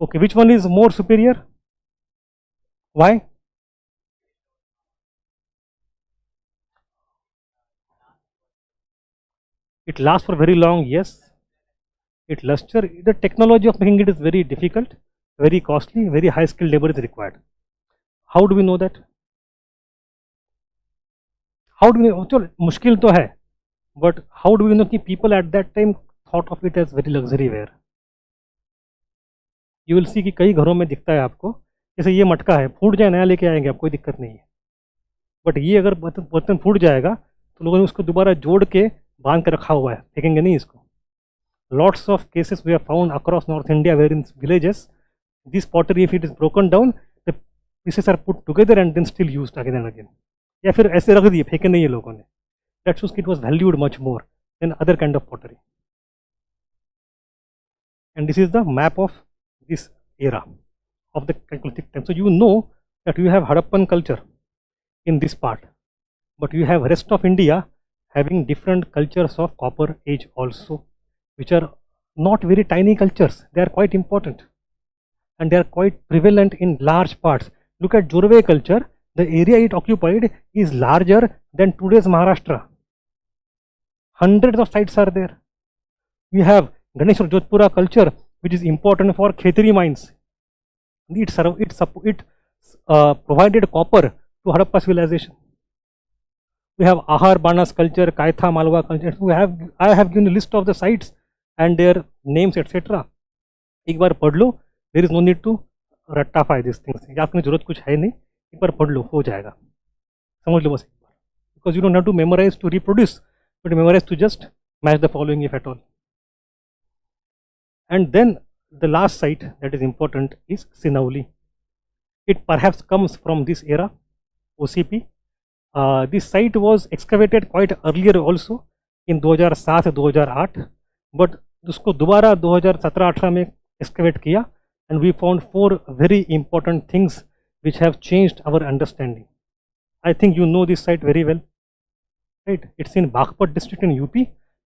okay. Which one is more superior? Why? It lasts for very long, yes. It luster. The technology of making it is very difficult, very costly, very high skilled labor is required. How do we know that? How do we know? चलो मुश्किल तो है, but how do we know कि people at that time thought of it as very luxury ware? You will see कि कई घरों में दिखता है आपको, जैसे ये मटका है, फूट जाए नया लेके आएंगे आप, कोई दिक्कत नहीं है, बट ये अगर बर्तन फूट जाएगा तो लोगों ने उसको दोबारा जोड़ के बांध के रखा हुआ है, फेंकेंगे नहीं इसको. Lots of cases we have found across North India where in villages this pottery, if it is broken down, the pieces are put together and then still used again and again. या फिर ऐसे रख दिए, फेंके नहीं ये लोगों ने. That shows it was valued much more than other kind of pottery. And this is the map of this era of the Chalcolithic time. So you know that you have Harappan culture in this part, but you have rest of India having different cultures of Copper Age also, which are not very tiny cultures. They are quite important and they are quite prevalent in large parts. Look at Jorve culture. The area it occupied is larger than today's Maharashtra. Hundreds of sites are there. We have Ganesh Jodhpura culture, which is important for Khetri mines. It provided copper to Harappa civilization. We have Ahar Banas culture, Kaitha Malwa culture. I have given a list of the sites and their names, etc. एक बार पढ़ लो. There is no need to ratify these things. आपने जरूरत कुछ है नहीं, एक बार पढ़ लो, हो जाएगा, समझ लो बस एक बार. Because you don't have to memorize to reproduce, but memorize to just match the following if at all. And then the last site that is important is Sinauli. It perhaps comes from this era, OCP. This site was excavated quite earlier also in 2007-2008, but उसको दोबारा 2017-18 में excavate किया, and we found 4 very important things which have changed our understanding. I think you know this site very well, right? It's in Baghpat district in UP.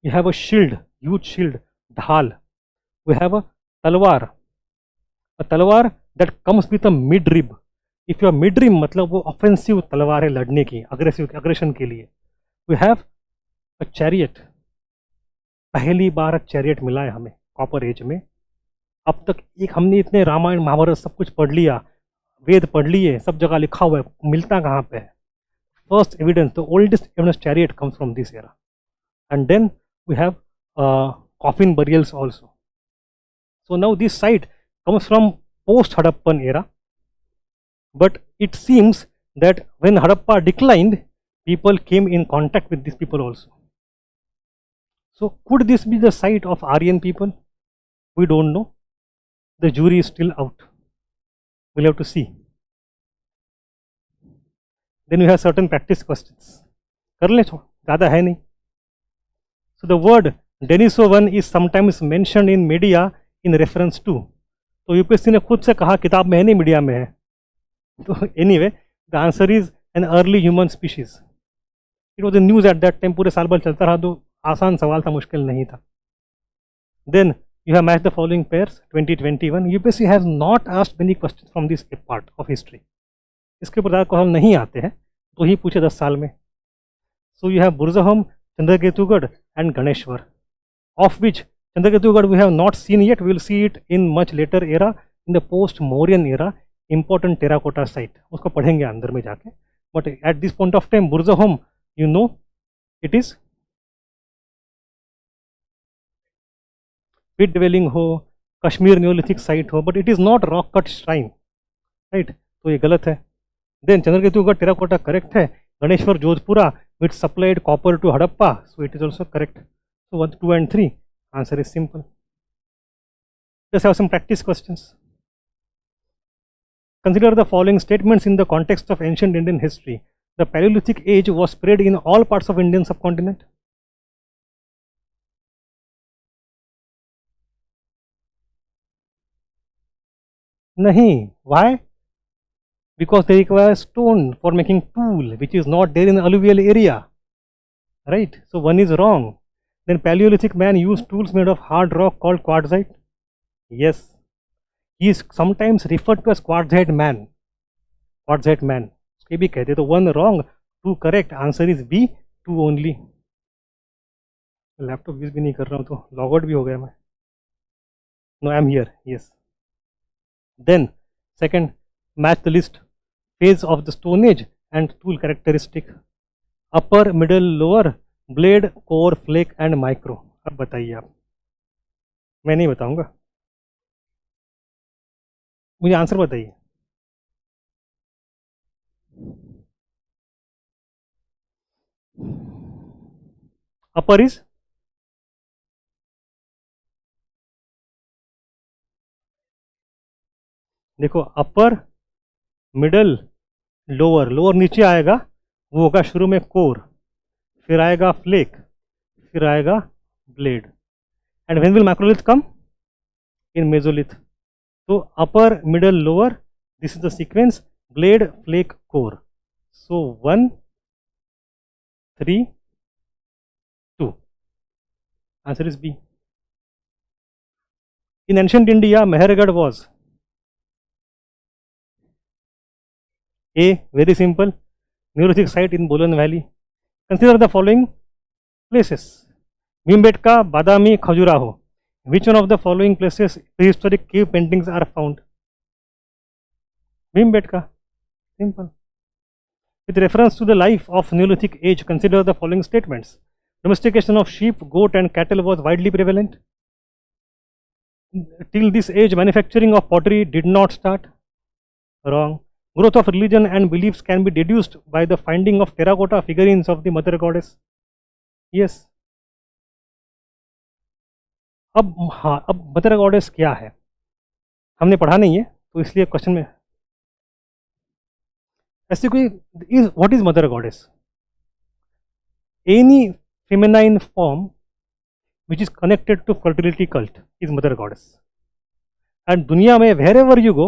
You have a shield, huge shield, dhal. We have a talwar that comes with a mid-rib. If your mid-rib मतलब वो offensive तलवार है लड़ने की, aggression के लिए. We have a chariot. पहली बार chariot मिला है हमें कॉपर एज में. अब तक एक हमने इतने रामायण महाभारत सब कुछ पढ़ लिया, वेद पढ़ लिए, सब जगह लिखा हुआ है, मिलता कहाँ पे है? First evidence, the oldest evidence chariot comes from this era. And then we have coffin burials also. So now this site comes from post Harappan era, but it seems that when Harappa declined, people came in contact with these people also. So could this be the site of Aryan people? We don't know. The jury is still out. We'll have to see. Then we have certain practice questions. कर ले छोड़, ज़्यादा है नहीं. So the word Denisovan is sometimes mentioned in media in reference to. तो UPSC ने खुद से कहा किताब में है नहीं, मीडिया में है. तो anyway, the answer is an early human species. It was the news at that time. पूरे साल भर चलता रहा, तो आसान सवाल था, मुश्किल नहीं था. Then you have matched the following pairs. 2021 UPSC has not asked many questions from this part of history. इसके ऊपर ज़्यादा क्वेश्चन नहीं आते हैं, तो ही पूछे 10 साल में. So you have Burzahom, Chandraketugarh and Ganeshwar, of which Chandraketugarh we have not seen yet. We will see it in much later era, in the post-Mauryan era. Important terracotta site, उसको पढ़ेंगे अंदर में जाके. But at this point of time, Burzahom, you know, it is pit dwelling हो, Kashmir Neolithic site हो, but it is not rock cut shrine, right? तो ये गलत है. Then Chandraketu terracotta correct hai. Ganeshwar Jodhpura which supplied copper to Hadappa, so it is also correct. So 1, 2 and 3, answer is simple. Let's have some practice questions. Consider the following statements in the context of ancient Indian history. The Palaeolithic age was spread in all parts of Indian subcontinent. Nahi. Why? Because they require stone for making tool, which is not there in the alluvial area. Right? So 1 is wrong. Then Paleolithic man used tools made of hard rock called quartzite. Yes. He is sometimes referred to as quartzite man. Quartzite man. उसके भी कहते, तो 1 wrong, 2 correct. Answer is B, 2 only. Laptop use भी नहीं कर रहा हूँ तो लॉग आउट भी हो गया मैं. No, I am here. Yes. Then second, match the list phase of the Stone Age and tool characteristic. Upper, middle, lower, blade, core, flake and micro. अब बताइए आप. मैं नहीं बताऊंगा, मुझे आंसर बताइए. अपर इज देखो, अपर, मिडल, लोअर. लोअर नीचे आएगा, वो होगा शुरू में कोर, फिर आएगा फ्लेक, फिर आएगा blade. And when will macrolith come? In mesolith. तो upper, middle, lower, this is the sequence. Blade, flake, core. So 1, 3, 2. Answer is B. In ancient India, Mehergarh was A. Very simple. Neolithic site in Bolan Valley. Consider the following places: Bhimbetka, Badami, Khajuraho. Which one of the following places prehistoric cave paintings are found? Bhimbetka. Simple. With reference to the life of Neolithic age, consider the following statements. Domestication of sheep, goat and cattle was widely prevalent. Till this age, manufacturing of pottery did not start. Wrong. Growth of religion and beliefs can be deduced by the finding of terracotta figurines of the mother goddess. Yes. अब हाँ, अब mother goddess क्या है हमने पढ़ा नहीं है, तो इसलिए क्वेश्चन में ऐसे कोई is what is mother goddess? Any feminine form which is connected to fertility cult is mother goddess. And दुनिया में wherever you go,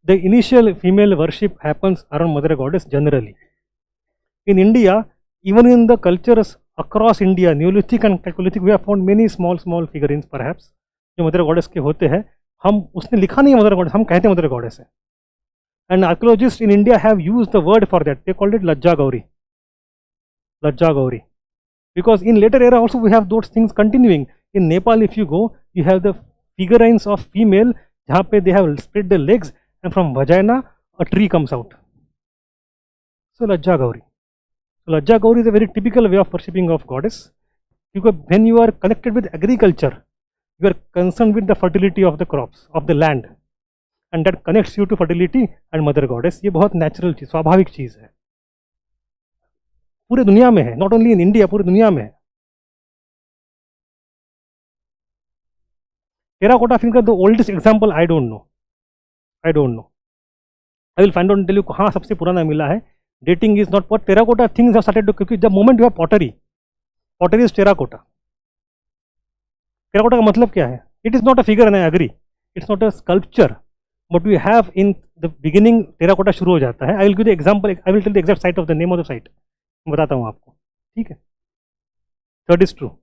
the initial female worship happens around mother goddess generally. In India, even in the cultures across India, Neolithic and Chalcolithic, we have found many small figurines perhaps जो mother goddess के होते हैं. हम उसने लिखा नहीं है mother goddess, हम कहते हैं mother goddess है. And archaeologists in India have used the word for that. They called it Lajja Gauri. Lajja Gauri. Because in later era also we have those things continuing. In Nepal, if you go, you have the figurines of female, जहाँ पे they have spread the legs and from vagina a tree comes out. So Lajja Gauri. So Lajja Gauri is a very typical way of worshipping of goddess. Because when you are connected with agriculture, you are concerned with the fertility of the crops, of the land. And that connects you to fertility and mother goddess. ये बहुत natural चीज़, स्वाभाविक चीज़ है. पूरे दुनिया में है, not only in India, पूरी दुनिया में है. Terracotta figure the oldest example I don't know. I will find out and tell you कहाँ सबसे पुराना मिला है. Dating is not for terracotta things have started, क्योंकि जब moment you have pottery, pottery is terracotta. Terracotta का मतलब क्या है? It is not a figure and I agree, it's not a sculpture, but we have in the beginning terracotta शुरू हो जाता है. I will give the example, I will tell the exact site of the name of the site, बताता हूँ आपको. ठीक है. Third is true.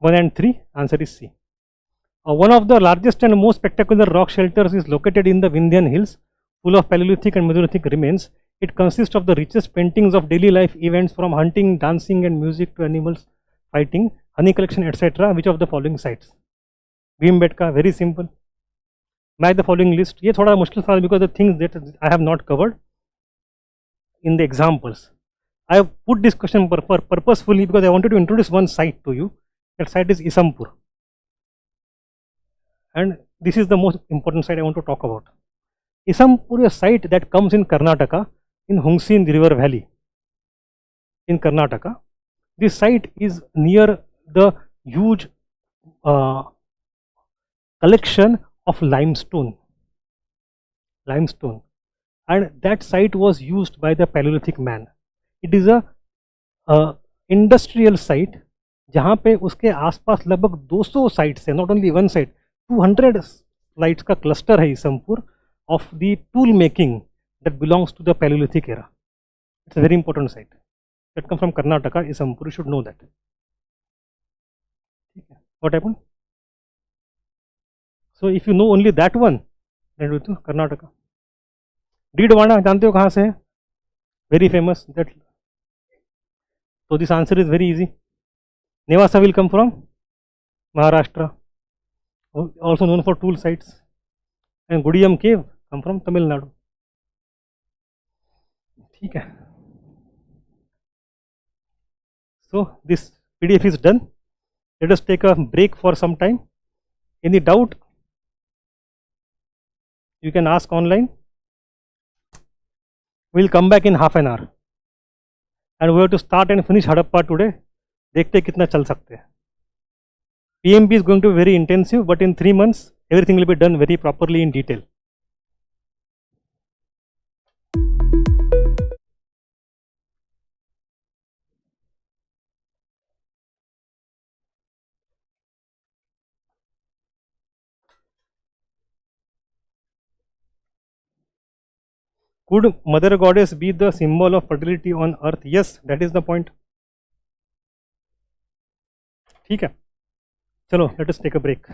1 and 3, answer is C. One of the largest and most spectacular rock shelters is located in the Vindhyan Hills, full of Paleolithic and Mesolithic remains. It consists of the richest paintings of daily life events from hunting, dancing and music to animals fighting, honey collection, etc. Which of the following sites? Bhimbetka, very simple. Match the following list. ये थोड़ा मुश्किल सवाल because the things that I have not covered in the examples. I have put this question purposefully because I wanted to introduce one site to you. That site is Isampur. and this is the most important site I want to talk about. Isampur, a site that comes in Karnataka, in Hungsin River Valley, in Karnataka. This site is near the huge collection of limestone, and that site was used by the Paleolithic man. It is a industrial site जहाँ पे उसके आसपास लगभग 200 sites है, not only one site, 200 sites का cluster है Isampur of the tool making that belongs to the palaeolithic era. It's a very important site that come from Karnataka, Isampur. You should know that. ठीक है, what happened? So if you know only that one, then to Karnataka. Didwana जानते हो कहाँ से है? Very famous that. So this answer is very easy. Nevasa will come from Maharashtra, also known for tool sites, and Gudiyam cave come from Tamil Nadu. ठीक है. So this PDF is done. Let us take a break for some time. Any doubt? You can ask online. We'll come back in half an hour. And we have to start and finish Harappa today. देखते कितना चल सकते हैं. PMP is going to be very intensive, but in 3 months everything will be done very properly in detail. Could Mother Goddess be the symbol of fertility on earth? Yes, that is the point. ठीक है, चलो let us take a break.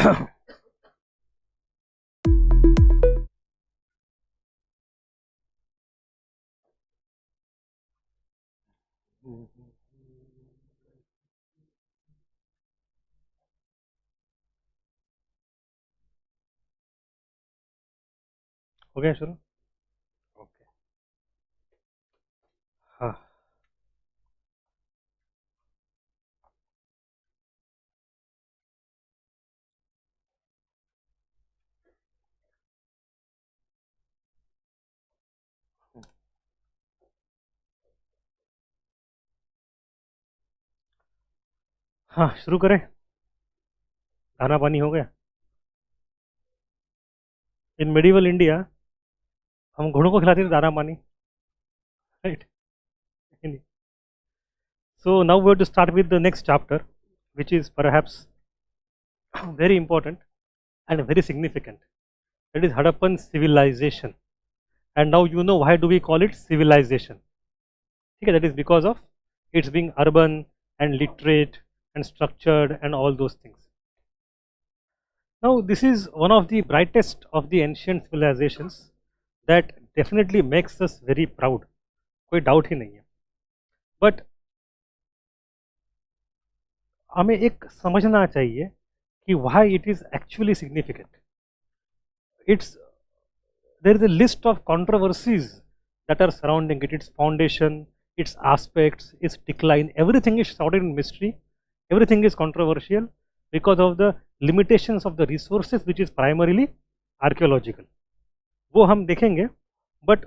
हो गया शुरू? Okay. हाँ हाँ, शुरू करें। खाना पानी हो गया? इन मेडिवल इंडिया हम घोड़ों को खिलाते थे दाना पानी, right? So now we have to start with the next chapter, which is perhaps very important and very significant. That is Harappan civilization. And now you know why do we call it civilization. Okay, that is because of its being urban and literate and structured and all those things. Now this is one of the brightest of the ancient civilizations that definitely makes us very proud. कोई doubt ही नहीं है. But हमें एक समझना चाहिए कि why it is actually significant. There is a list of controversies that are surrounding it, its foundation, its aspects, its decline, everything is shrouded in mystery, everything is controversial because of the limitations of the resources which is primarily archaeological. वो हम देखेंगे, but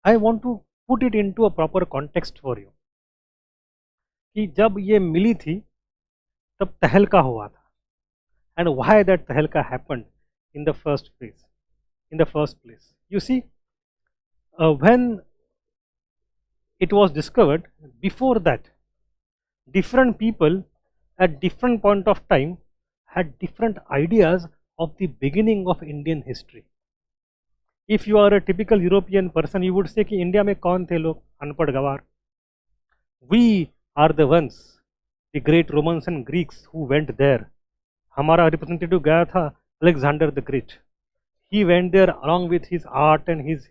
I want to put it into a proper context for you. कि जब ये मिली थी तब तहलका हुआ था, and why that तहलका happened in the first place. You see, when it was discovered, before that, different people at different point of time had different ideas of the beginning of Indian history. If you are a typical European person, you would say कि India में कौन थे लोग? अनपढ़ गवार. We are the ones, the great Romans and Greeks who went there. हमारा representative गया था Alexander the Great. He went there along with his art and his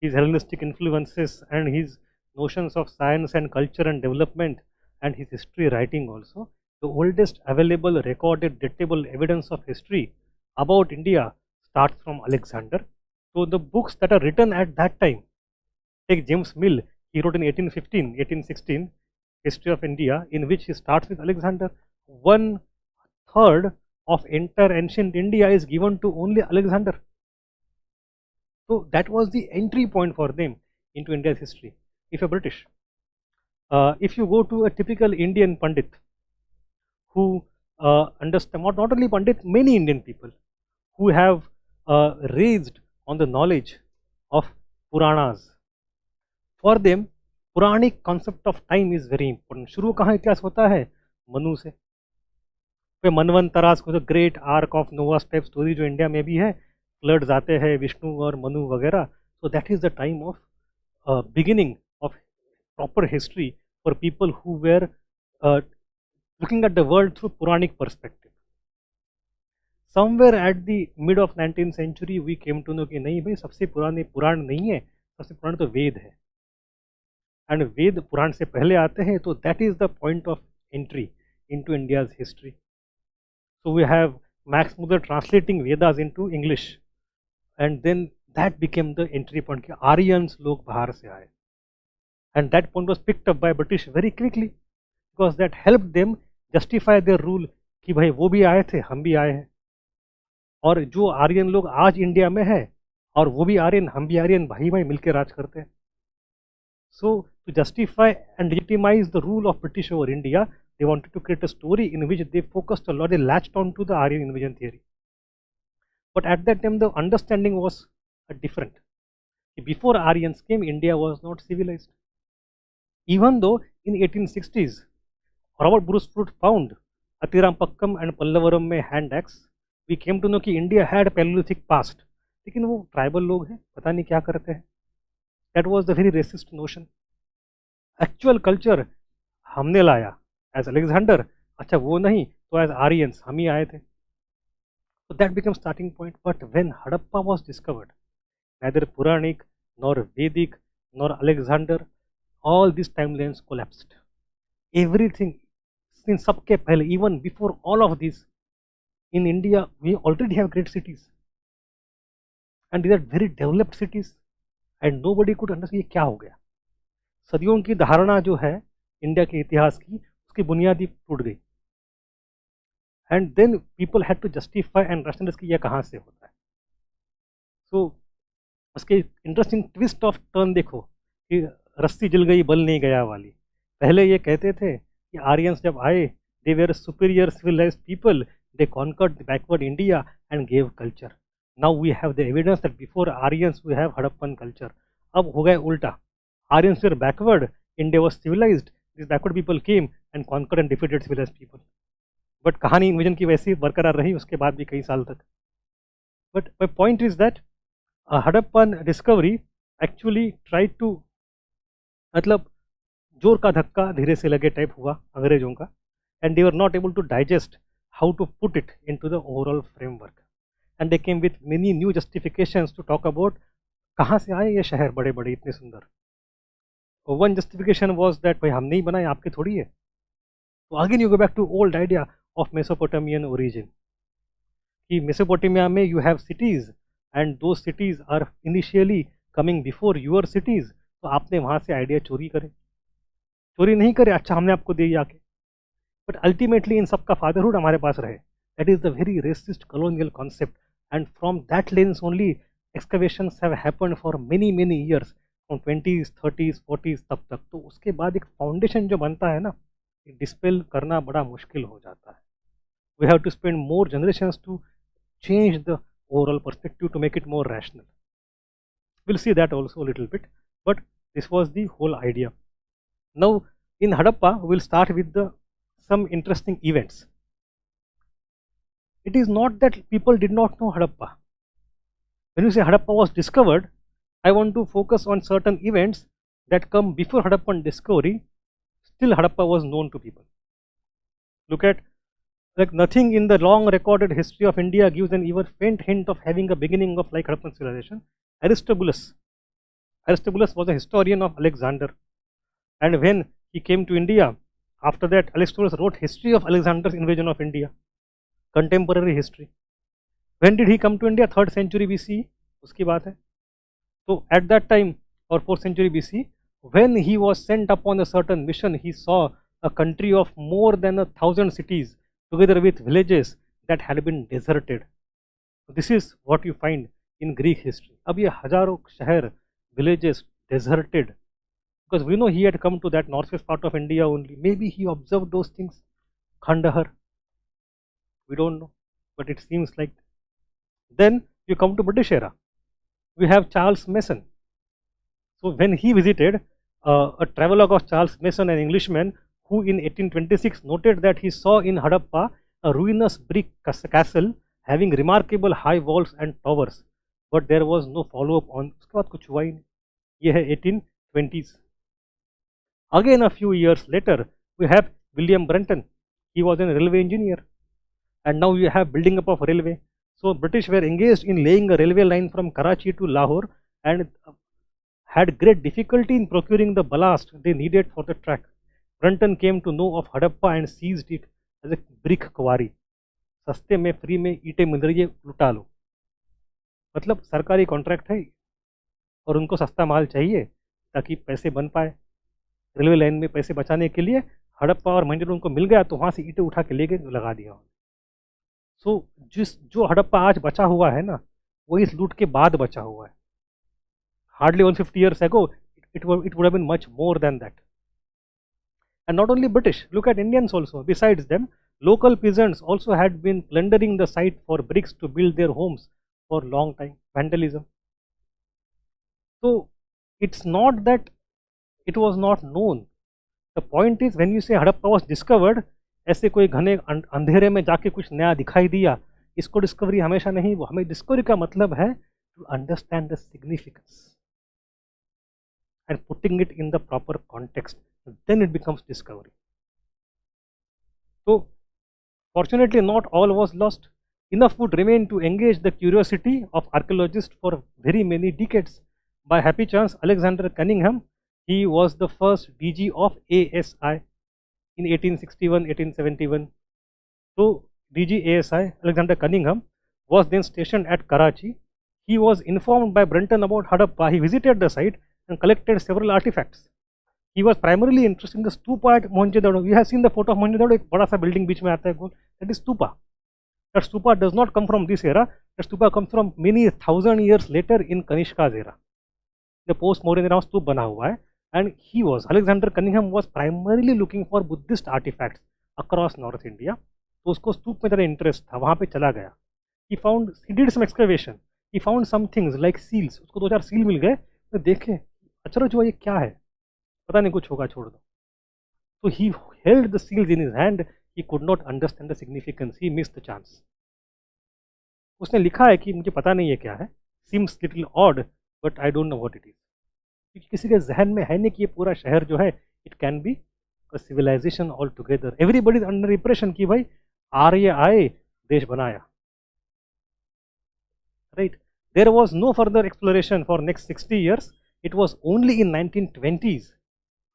Hellenistic influences and his notions of science and culture and development and his history writing also. The oldest available recorded datable evidence of history about India starts from Alexander. So the books that are written at that time, take James Mill, he wrote in 1815, 1816, History of India, in which he starts with Alexander. 1/3 of entire ancient India is given to only Alexander. So that was the entry point for them into India's history. If you're British, if you go to a typical Indian Pandit who understand, not only Pandit, many Indian people who have raised on the knowledge of Puranas, for them Puranic concept of time is very important. शुरू कहाँ इतिहास होता है? मनु से. फिर मनवंतरास को, great ark of Noah's type story जो इंडिया में भी है, फ्लड्स आते हैं, विष्णु और मनु वगैरह. सो that is the time of beginning of proper history for people who were looking at the world through Puranic perspective. Somewhere at the mid of 19th century we came to know कि नहीं भाई, सबसे पुराने पुराण नहीं है, सबसे पुराने तो वेद है, एंड वेद पुराण से पहले आते हैं. तो that is the point of entry into India's history. So we have Max Muller translating Vedas into English, and then that became the entry point कि Aryans लोग बाहर से आए, and that point was picked up by British very quickly because that helped them justify their rule कि भाई वो भी आए थे, हम भी आए हैं, और जो आर्यन लोग आज इंडिया में है और वो भी आर्यन, हम भी आर्यन, भाई भाई मिलकर राज करते हैं. So to justify and legitimize the rule of British over India, they wanted to create a story in which they focused a lot, they latched on to the Aryan invasion theory. But at that time the understanding was different. Before Aryans came, India was not civilized. Even though in 1860s, Robert Bruce Fruit found Atirampakkam and Pallavaram में hand axe, we came to know कि India had Paleolithic past. लेकिन वो tribal लोग हैं, पता नहीं क्या करते हैं. That was the very racist notion. Actual culture हमने लाया as Alexander. अच्छा वो नहीं तो as Aryans हम ही आए थे. So that becomes starting point. But when Harappa was discovered, neither Puranic nor Vedic nor Alexander, all these timelines collapsed. Everything, since sabke pehle, even before all of this, in India we already have great cities, and these are very developed cities, and nobody could understand ये क्या हो गया. सदियों की धारणा जो है India के इतिहास की, उसकी बुनियादी टूट गई. And then people had to justify and rationalise कि यह कहाँ से होता है. सो उसके इंटरेस्टिंग ट्विस्ट ऑफ टर्न देखो कि रस्सी जल गई बल नहीं गया वाली. पहले ये कहते थे कि आर्यंस जब आए, they were superior civilised people, they conquered the backward India and gave culture. Now we have the evidence that before Aryans we have Harappan culture. अब हो गए उल्टा. Aryans were backward, India was civilised, this backward people came and conquered and defeated civilised people. But कहानी invasion की वैसी बरकरार रही उसके बाद भी कई साल तक. But my point is that Harappan discovery actually try to, मतलब जोर का धक्का धीरे से लगे टाइप हुआ अंग्रेजों का, and they were not able to digest how to put it into the overall framework, and they came with many new justifications to talk about कहाँ से आए ये शहर बड़े बड़े इतने सुंदर. वन जस्टिफिकेशन वॉज दैट भाई हम नहीं बनाए, आपके थोड़ी है. तो again you go back to old idea of Mesopotamian origin कि मेसोपोटामिया में you have cities and though cities are initially coming before your cities. तो आपने वहाँ से आइडिया चोरी नहीं करे, अच्छा हमने आपको दे दिया आके. बट अल्टीमेटली इन सबका फादरहुड हमारे पास रहे. That is the very resist colonial concept, and from that lens only excavations have happened for many years, from 20s 30s 40s तब तक. तो उसके बाद एक फाउंडेशन जो बनता है ना, डिस्पेल करना बड़ा मुश्किल हो जाता है. We have to spend more generations to change the overall perspective to make it more rational. We'll see that also a little bit, but this was the whole idea. Now in Harappa we'll start with some interesting events. It is not that people did not know Harappa. When you say Harappa was discovered, I want to focus on certain events that come before Harappan discovery. Still Harappa was known to people. Look at, like, nothing in the long recorded history of India gives an even faint hint of having a beginning of like Harappan civilization. Aristobulus was a historian of Alexander, and when he came to India, after that Aristobulus wrote history of Alexander's invasion of India, contemporary history. When did he come to India? 3rd century BCE, उसकी बात है. So at that time, or 4th century BC, when he was sent upon a certain mission, he saw a country of more than 1,000 cities together with villages that had been deserted. So this is what you find in Greek history. अब ये हजारों शहर, villages deserted, because we know he had come to that northwest part of India only. Maybe he observed those things. Kandahar, we don't know, but it seems like. Then you come to British era. We have Charles Mason. So when he visited, a travelogue of Charles Mason, an Englishman, who in 1826 noted that he saw in Harappa a ruinous brick castle having remarkable high walls and towers, but there was no follow-up on. उसके बाद कुछ हुआ ही नहीं. ये है 1820s. Again a few years later, we have William Brenton. He was a railway engineer, and now you have building up of railway. So British were engaged in laying a railway line from Karachi to Lahore, and had great difficulty in procuring the ballast they needed for the track. Brunton came to know of Harappa and seized it as a brick quarry. सस्ते में free में ईंटें मिल रही है, लुटा लो. मतलब सरकारी contract है और उनको सस्ता माल चाहिए ताकि पैसे बन पाए. रेलवे लाइन में पैसे बचाने के लिए हड़प्पा और मोहनजोदड़ो उनको मिल गया, तो वहाँ से ईंटें उठा के ले गए, लगा दिया. सो जो हड़प्पा आज बचा हुआ है ना, वो इस लूट के बाद बचा हुआ है. Hardly 150 years ago, it would have been much more than that. And not only British, look at Indians also. Besides them, local peasants also had been plundering the site for bricks to build their homes for long time. Vandalism. So it's not that it was not known. The point is, when you say Harappa was discovered, ऐसे कोई घने अंधेरे में जाके कुछ नया दिखाई दिया, इसको डिस्कवरी हमेशा नहीं. वो हमें डिस्कवरी का मतलब है to understand the significance and putting it in the proper context, then it becomes discovery. So fortunately not all was lost. Enough would remain to engage the curiosity of archaeologists for very many decades. By happy chance, Alexander Cunningham, he was the first DG of ASI in 1861-1871. So DG ASI, Alexander Cunningham, was then stationed at Karachi. He was informed by Brunton about Harappa. He visited the site and collected several artifacts. He was primarily interested in the stupa at Mohenjo-daro. We have seen the photo of Mohenjo-daro, एक बड़ा सा building बीच में आता है गोल. That is stupa. That stupa does not come from this era. The stupa comes from many thousand years later in Kanishka's era. The post-Mauryan era स्तूप बना हुआ है. And he was, Alexander Cunningham was primarily looking for Buddhist artifacts across North India. तो उसको स्तूप में ज़रा interest था, वहाँ पे चला गया. He did some excavation. He found some things like seals. उसको 2-4 सील मिल गए. तो देखे अचरज हुआ, ये क्या है, पता नहीं, कुछ होगा, छोड़ दो. So he held the seals in his hand. He could not understand the significance. He missed the chance. उसने लिखा है कि मुझे पता नहीं है क्या है. Seems little odd, but I don't know what it is. क्योंकि किसी के जहन में है नहीं कि ये पूरा शहर जो है, it can be a civilization altogether. Everybody is under impression कि भाई आर्य आए, देश बनाया. Right? There was no further exploration for next 60 years. It was only in 1920s,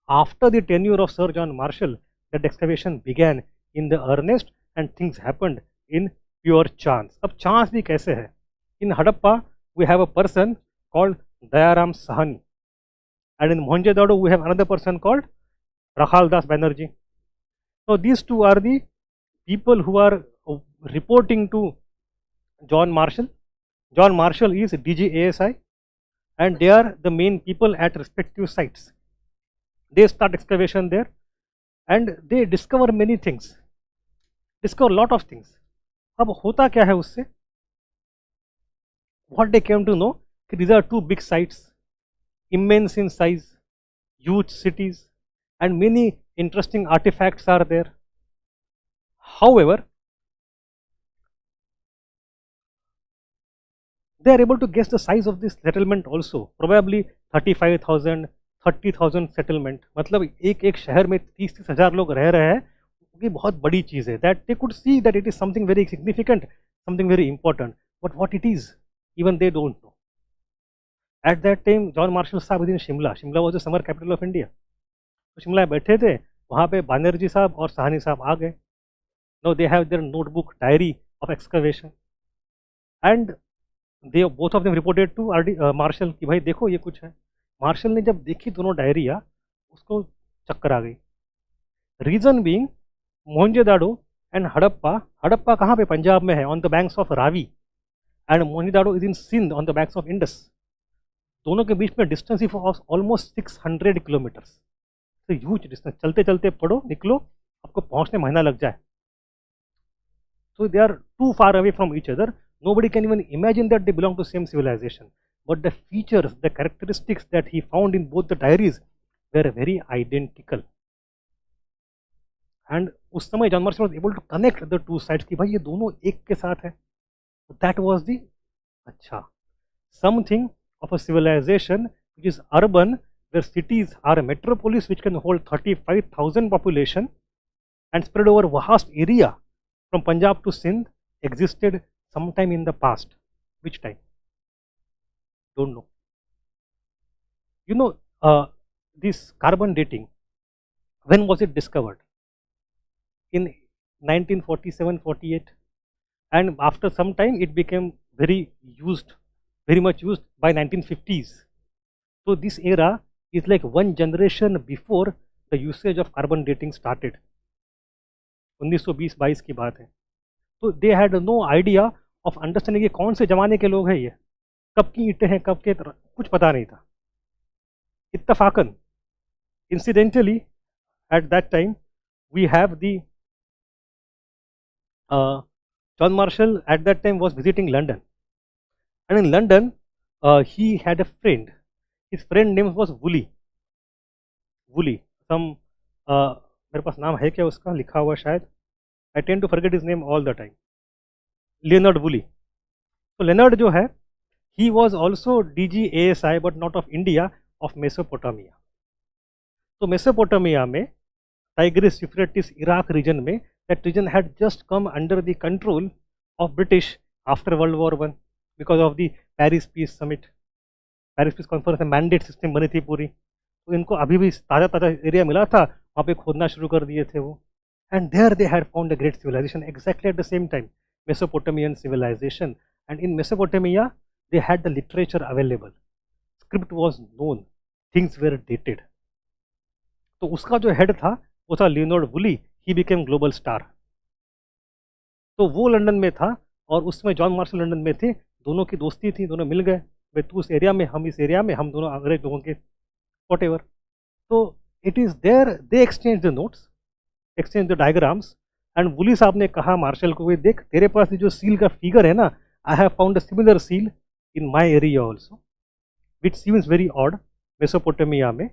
after the tenure of Sir John Marshall, that excavation began in the earnest and things happened in pure chance. अब chance भी कैसे है? In Harappa, we have a person called Dayaram Sahani, and in Mohenjo-daro we have another person called Rakhal Das Banerjee. So these two are the people who are reporting to John Marshall. John Marshall is DG ASI, and they are the main people at respective sites. They start excavation there, and they discover many things, discover a lot of things. अब होता क्या है उससे? What they came to know, these are two big sites, immense in size, huge cities, and many interesting artifacts are there. However, they are able to guess the size of this settlement also, probably 35,000, 30,000 settlement. मतलब एक शहर में 30-30 हजार लोग रह रहे हैं, ये बहुत बड़ी चीज़ है. That they could see that it is something very significant, something very important. But what it is, even they don't know. At that time, John Marshall साहब was in Shimla. Shimla was the summer capital of India. तो शिमला बैठे थे, वहाँ पे बानर्जी साहब और साहनी साहब आ गए. Now they have their notebook diary of excavation, and they both of them reported to Marshall कि भाई देखो ये कुछ है. मार्शल ने जब देखी दोनों डायरिया, उसको चक्कर आ गई. Reason being, Mohenjodaro and Harappa कहाँ पे? पंजाब में है, on the banks of Ravi, and Mohenjodaro is in Sindh on the banks of Indus. दोनों के बीच में distance if almost 600 kilometres. Huge distance. चलते चलते पढ़ो, निकलो, आपको पहुँचने महीना लग जाए. So they are too far away from each other. Nobody can even imagine that they belong to same civilization. But the features, the characteristics that he found in both the diaries were very identical. And उस समय John Marshall was able to connect the two sides कि भाई ये दोनों एक के साथ है. So that was the अच्छा, something of a civilization which is urban, where cities are a metropolis which can hold 35,000 population and spread over vast area from Punjab to Sindh, existed sometime in the past. Which time? Don't know. You know, this carbon dating, when was it discovered? In 1947-48, and after some time it became very much used by 1950s. So this era is like one generation before the usage of carbon dating started. 1920-22 की बात है. तो they had no idea of understanding ये कौन से जमाने के लोग हैं, ये कब की ईंटें हैं, कब के, कुछ पता नहीं था. इत्तफाकन, incidentally, at that time we have the John Marshall at that time was visiting London, and in London he had a friend. His friend name was Woolley. Some मेरे पास नाम है क्या उसका, लिखा हुआ शायद. I tend to forget his name all the time. Leonard Woolley. So Leonard जो है, he was also DG ASI but not of India, of Mesopotamia. So Mesopotamia में, Tigris, Euphrates, Iraq region में, that region had just come under the control of British after World War I because of the Paris Peace Summit, Paris Peace Conference में mandate system बनी थी पूरी, तो इनको अभी भी ताज़ा ताज़ा एरिया मिला था, वहाँ पे खोदना शुरू कर दिए थे वो, and there they had found a great civilization exactly at the same time, Mesopotamian civilization, and in Mesopotamia they had the literature available, script was known, things were dated. तो उसका जो हेड था वो था Leonard woolly, he became global star. तो वो London में था और उसमें जॉन मार्शल लंदन में थे, दोनों की दोस्ती थी, दोनों मिल गए, भाई तू उस एरिया में, हम इस एरिया में, हम दोनों अंग्रेज लोगों के वॉट। तो it is there, they exchange the notes, exchange the diagrams, and Woolley साहब ने कहा मार्शल को, भाई देख तेरे पास ये जो सील का फिगर है ना, I have found a similar seal in my area also which seems very odd, Mesopotamia में,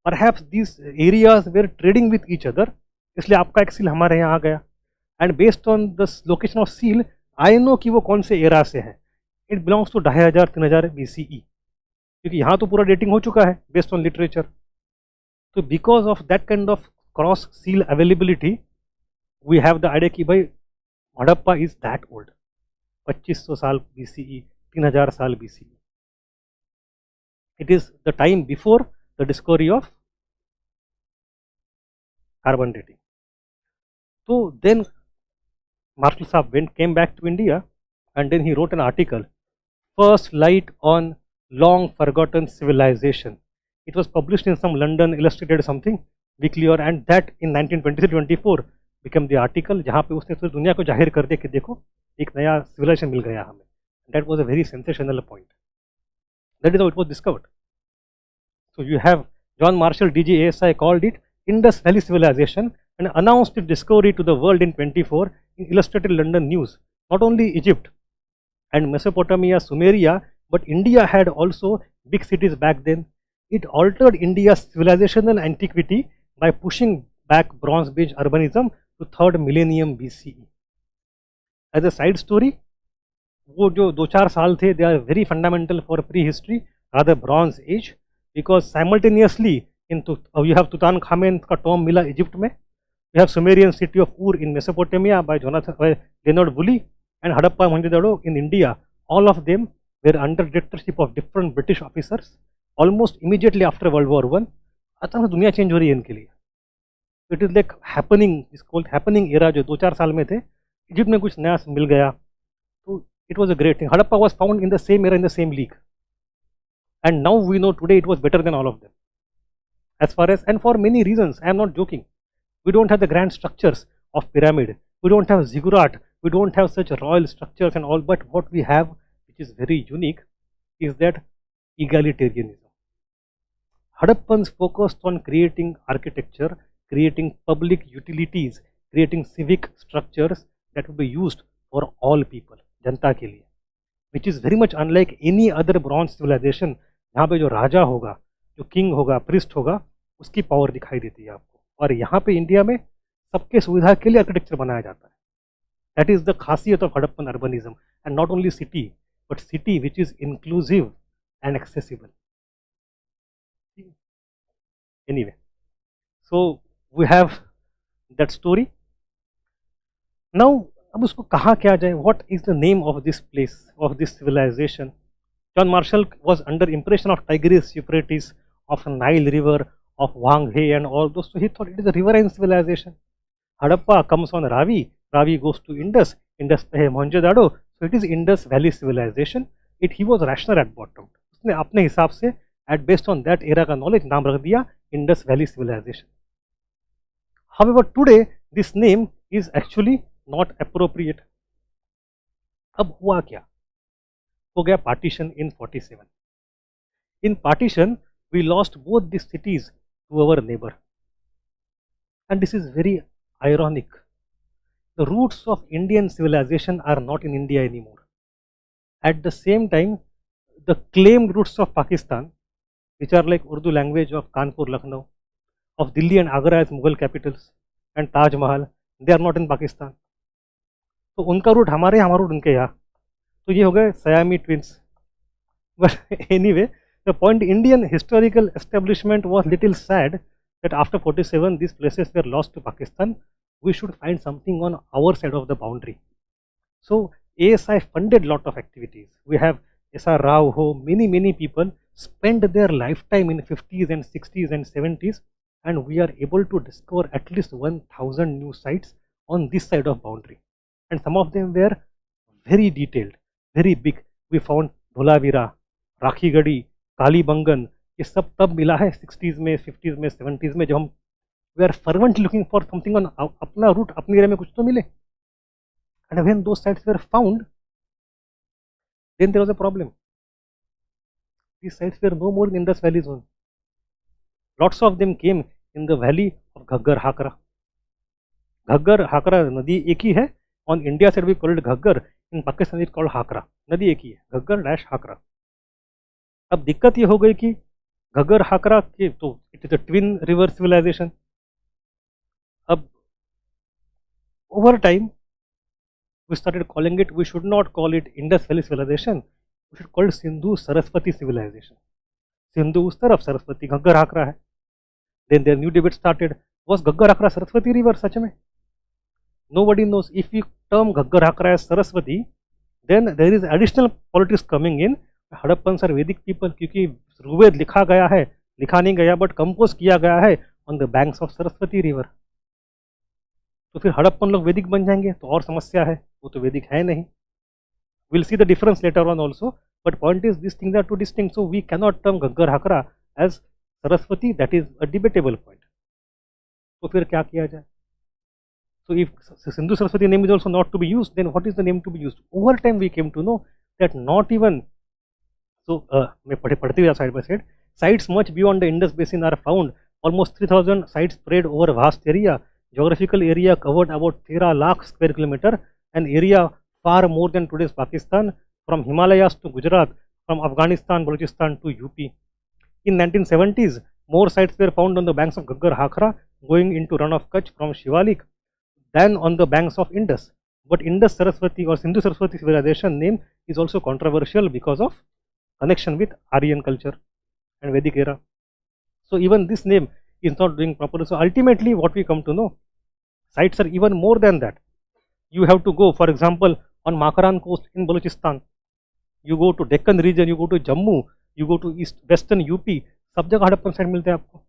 perhaps this areas were trading with each other, इसलिए आपका एक सील हमारे यहाँ आ गया, and based on the location of seal I know कि वो कौन से एरा से है, इट बिलोंग्स टू 2500-3000 BCE, क्योंकि यहाँ तो पूरा डेटिंग हो चुका है बेस्ड ऑन लिटरेचर। तो because of that kind of cross seal availability we have the idea कि भाई हड़प्पा इज दैट ओल्ड, 2500 साल BCE, 3000 साल BCE, it is the time before the discovery of carbon dating. तो then Marshall Saab came back to India, and then he wrote an article, First Light on Long Forgotten Civilization. It was published in some London Illustrated something weekly, or and that in 1923-24 became the article जहाँ पे उसने पूरी दुनिया को जाहिर कर दिया कि देखो एक नया civilization मिल गया हमें. That was a very sensational point. That is how it was discovered. So you have John Marshall DGASI called it Indus Valley Civilization and announced its discovery to the world in 24 in Illustrated London News. Not only Egypt and Mesopotamia, Sumeria, but India had also big cities back then. It altered India's civilizational antiquity by pushing back Bronze Age urbanism to 3rd millennium BCE. As a side story, वो जो 2-4 साल थे, they are very fundamental for prehistory, rather Bronze Age, because simultaneously you have Tutankhamen का tomb मिला Egypt में, you have Sumerian city of Ur in Mesopotamia by Leonard Woolley, and Harappa Mohenjo-daro in India. All of them were under dictatorship of different British officers almost immediately after World War I. अचानक दुनिया change हो रही है इनके लिए. It is like happening, is called happening era, जो 2-4 साल में थे, इजिप्ट में कुछ नया मिल गया, तो it was a great thing. Harappa was found in the same era, in the same league, and now we know today it was better than all of them as far as, and for many reasons. I am not joking. We don't have the grand structures of pyramid, we don't have ziggurat, we don't have such royal structures and all, but what we have, which is very unique, is that egalitarianism. Hadappans focused on creating architecture, creating public utilities, creating civic structures that would be used for all people, जनता के लिए, which is very much unlike any other bronze civilization. यहाँ पे जो राजा होगा, जो king होगा, priest होगा, उसकी पावर दिखाई देती है आपको, और यहाँ पे इंडिया में सबके सुविधा के लिए आर्किटेक्चर बनाया जाता है. दैट इज द खासियत of Harappan urbanism, and not only city, but city which is inclusive and accessible. Anyway, so we have that story. Now अब उसको कहाँ क्या जाए, what is the name of this place, of this civilisation. John Marshall was under impression of Tigris, Euphrates, of Nile River, of Wang He and all those, so he thought it is a riverine civilization. Harappa comes on Ravi, Ravi goes to Indus, Indus Mohenjo-daro, so it is Indus Valley civilization. He was rational at bottom. उसने अपने हिसाब से at based on that era का knowledge नाम रख दिया Indus Valley civilization. However, today this name is actually not appropriate. अब हुआ क्या, हो गया partition in 47. In partition we lost both this cities to our neighbour, and this is very ironic. The roots of Indian civilisation are not in India any more. At the same time the claimed roots of Pakistan, which are like Urdu language of Kanpur, Lucknow, of Delhi and Agra as Mughal capitals, and Taj Mahal, they are not in Pakistan. तो उनका root हमारे, हमारा root उनके यहाँ, तो ये हो गए Siamese twins. But anyway, the point, Indian historical establishment was little sad that after 47 these places were lost to Pakistan. We should find something on our side of the boundary. So ASI funded lot of activities. We have SR Rao ho, many people spend their lifetime in 50s and 60s and 70s, and we are able to discover at least 1000 new sites on this side of boundary, and some of them were very detailed, very big. We found Dholavira, Rakhigadi, Kalibangan. ये सब तब मिला है 60s में, 50s में, 70s में, जब हम we are fervently looking for something on अपना रूट, अपने एरिया में कुछ तो मिले. And when those sites were found, then there was a problem. These sites were no more in Indus Valley zone. Lots of them came in the valley of Ghaggar Hakra. Ghaggar Hakra नदी एक ही है. On India side we call it Ghaggar. In Pakistan it called Hakra. नदी एक ही है, Ghaggar dash Hakra. अब दिक्कत ये हो गई कि घग्गर हाकरा के तो it is a twin river civilisation. अब over time we started calling it, we should not call it Indus Valley civilization, we should call it Sindhu Saraswati civilization. Sindhu उस तरफ, सरस्वती घग्गर हाकरा है. Then their new debate started, was Ghaggar हाकरा Saraswati river सच में? Nobody knows. If we term Ghaggar Hakra as Saraswati, then there is additional politics coming in. Harappans are Vedic people, क्योंकि ऋग्वेद लिखा गया है, लिखा नहीं गया बट कंपोज किया गया है on the banks of Saraswati river. तो फिर हड़प्पन लोग वैदिक बन जाएंगे तो और समस्या है, वो तो वैदिक है नहीं. Will see the difference later on also, but point is this things are too distinct. So we cannot term Ghaggar Hakra as Saraswati, that is a debatable point. तो फिर क्या किया जाए? So if Sindhu Saraswati name is also not to be used, then what is the name to be used? Over time we came to know that not even so, मैं पढ़ते हुए side by side, sites much beyond the Indus Basin are found. Almost 3000 sites spread over a vast area. Geographical area covered about 13 lakh square kilometer, an area far more than today's Pakistan, from Himalayas to Gujarat, from Afghanistan, Balochistan to UP. In 1970s, more sites were found on the banks of Ghaggar Hakra, going into run of Kutch from Shivalik, than on the banks of Indus. But Indus Saraswati or Sindhu Saraswati civilization name is also controversial because of connection with Aryan culture and Vedic era. So even this name is not doing properly. So ultimately what we come to know, sites are even more than that. You have to go, for example, on Makaran coast in Balochistan, you go to Deccan region, you go to Jammu, you go to east western UP, सब जगह Harappan site मिलते हैं आपको.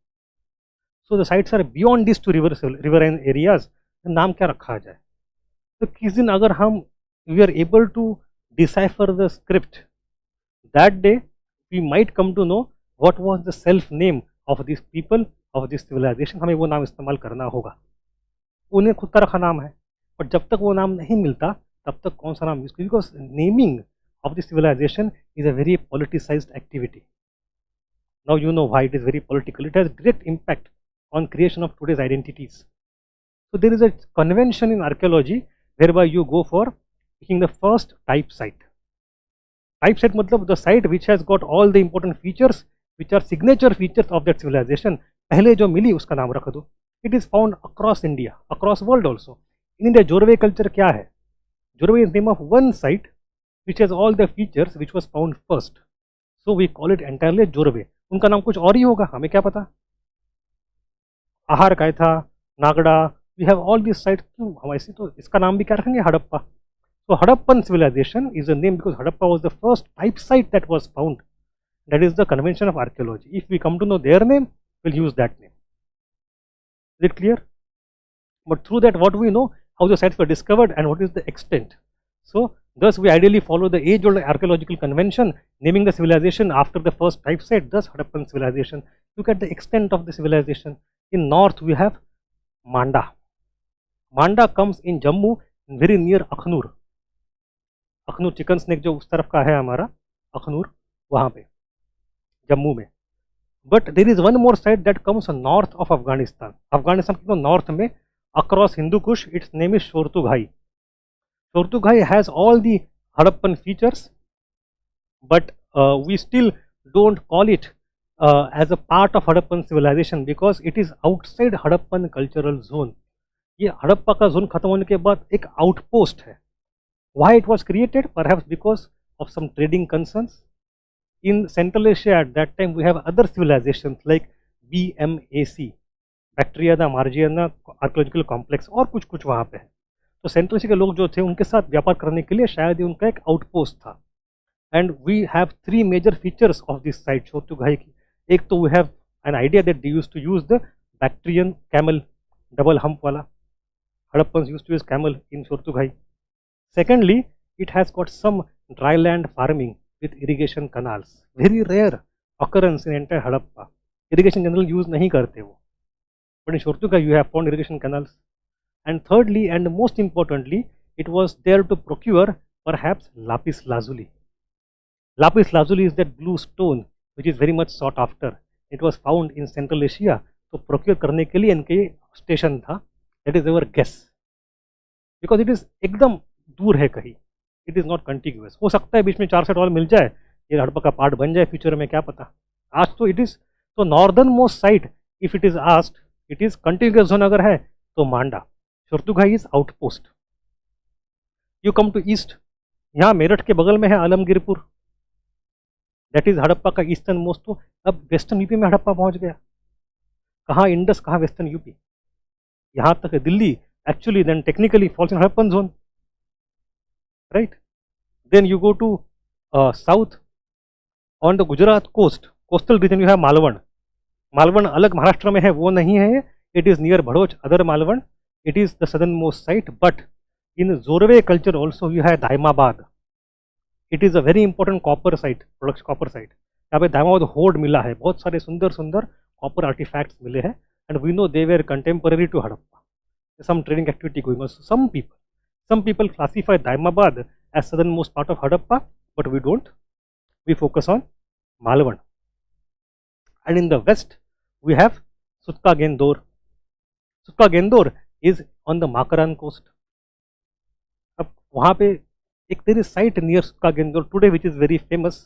So the sites are beyond these two riverine areas. नाम क्या रखा जाए? तो किस दिन अगर हम we are able to decipher the script, that day we might come to know what was the self name of these people, of this civilization. हमें वो नाम इस्तेमाल करना होगा. उन्हें खुद का रखा नाम है, पर जब तक वो नाम नहीं मिलता तब तक कौन सा नाम यूज करें? Because naming of this civilization is a very politicized activity. Now you know why it is very political. It has direct impact on creation of today's identities. So there is a convention in archaeology whereby you go for picking the first type site. Type site मतलब the site which has got all the important features which are signature features of that civilization. पहले जो मिली उसका नाम रख दो. It is found across India, across world also. In India, Jorwe culture क्या है? Jorwe is name of one site which has all the features which was found first. So we call it entirely Jorwe. उनका नाम कुछ और ही होगा, हमें क्या पता? आहार Kayatha, Nagda, we have all these sites. क्यों हम ऐसे तो इसका नाम भी क्या रखेंगे? Harappa. So Harappan civilization is a name because Harappa was the first type site that was found. That is the convention of archaeology. If we come to know their name, we'll use that name. Is it clear? But through that, what we know, how the sites were discovered and what is the extent. So thus we ideally follow the age-old archaeological convention, naming the civilization after the first type site, thus Harappan civilization. Look at the extent of the civilization. In north we have Manda. Manda comes in Jammu, very near Akhnur. Akhnoor chicken snake जो उस तरफ का है हमारा, अखनूर वहाँ पे जम्मू में. But there is one more side that comes north of Afghanistan. Afghanistan के नॉर्थ में across Hindu Kush, its name is Shortughai. Shortughai has all the Harappan features, but we still don't call it as a part of Harappan civilisation because it is outside Harappan cultural zone. ये हड़प्पा का zone खत्म होने के बाद एक outpost है. Why it was created? Perhaps because of some trading concerns. In Central Asia at that time we have other civilizations like BMAC, Bactriana Margiana archaeological complex और कुछ वहाँ पे है. तो सेंट्रल एशिया के लोग जो थे उनके साथ व्यापार करने के लिए शायद ही उनका एक आउटपोस्ट था। And we have 3 major features of this site Shortughai की। एक तो we have an idea that they used to use the Bactrian camel, double hump वाला। Harappans used to use camel in Shortughai. Secondly, it has got some dry land farming with irrigation canals. Very rare occurrence in entire Harappa. Irrigation general use नहीं करते वो, but in Shortuga you have found irrigation canals. And thirdly and most importantly, it was there to procure perhaps lapis lazuli. Lapis lazuli is that blue stone which is very much sought after. It was found in Central Asia. तो procure करने के लिए इनके station था. That is our guess. Because it is एकदम दूर है कहीं, इट इज़ नॉट कंटिन्यूअस। हो सकता है बीच में 4 सेट और मिल जाए, ये हड़प्पा का पार्ट बन जाए फ्यूचर में, क्या पता। आज तो इट इज़ तो northern most side, if it is asked, it is continuous zone अगर है तो Manda. Shortughai is outpost. You come to east, यहाँ मेरठ के बगल में है आलमगीरपुर, दैट इज हड़प्पा का ईस्टर्न मोस्ट। तो अब वेस्टर्न यूपी में हड़प्पा पहुँच गया। कहाँ इंडस, कहाँ वेस्टर्न यूपी, यहाँ तक है Delhi. Actually then technically falls in Harappan zone, right? Then you go to south on the Gujarat coast, coastal region you have Malwan. Malwan अलग महाराष्ट्र में है, वो नहीं है, it is near Bharoch, other Malwan, it is the southernmost site. But in Zorwe culture also you have Daimabad. It is a very important copper site, production copper site. यहाँ पे Daimabad horde मिला है, बहुत सारे सुंदर सुंदर कॉपर आर्टिफैक्ट्स मिले हैं, and we know they were contemporary to Harappa. Some trading activity going on. Some people classify Daimabad as southernmost part of Harappa, but we don't. We focus on Malwan. And in the west, we have 𝐂𝐭𝐿. 𝐂𝐿 is on the Makaran coast. अब वहाँ पे एक there is site near 𝐂𝐭𝐿 today which is very famous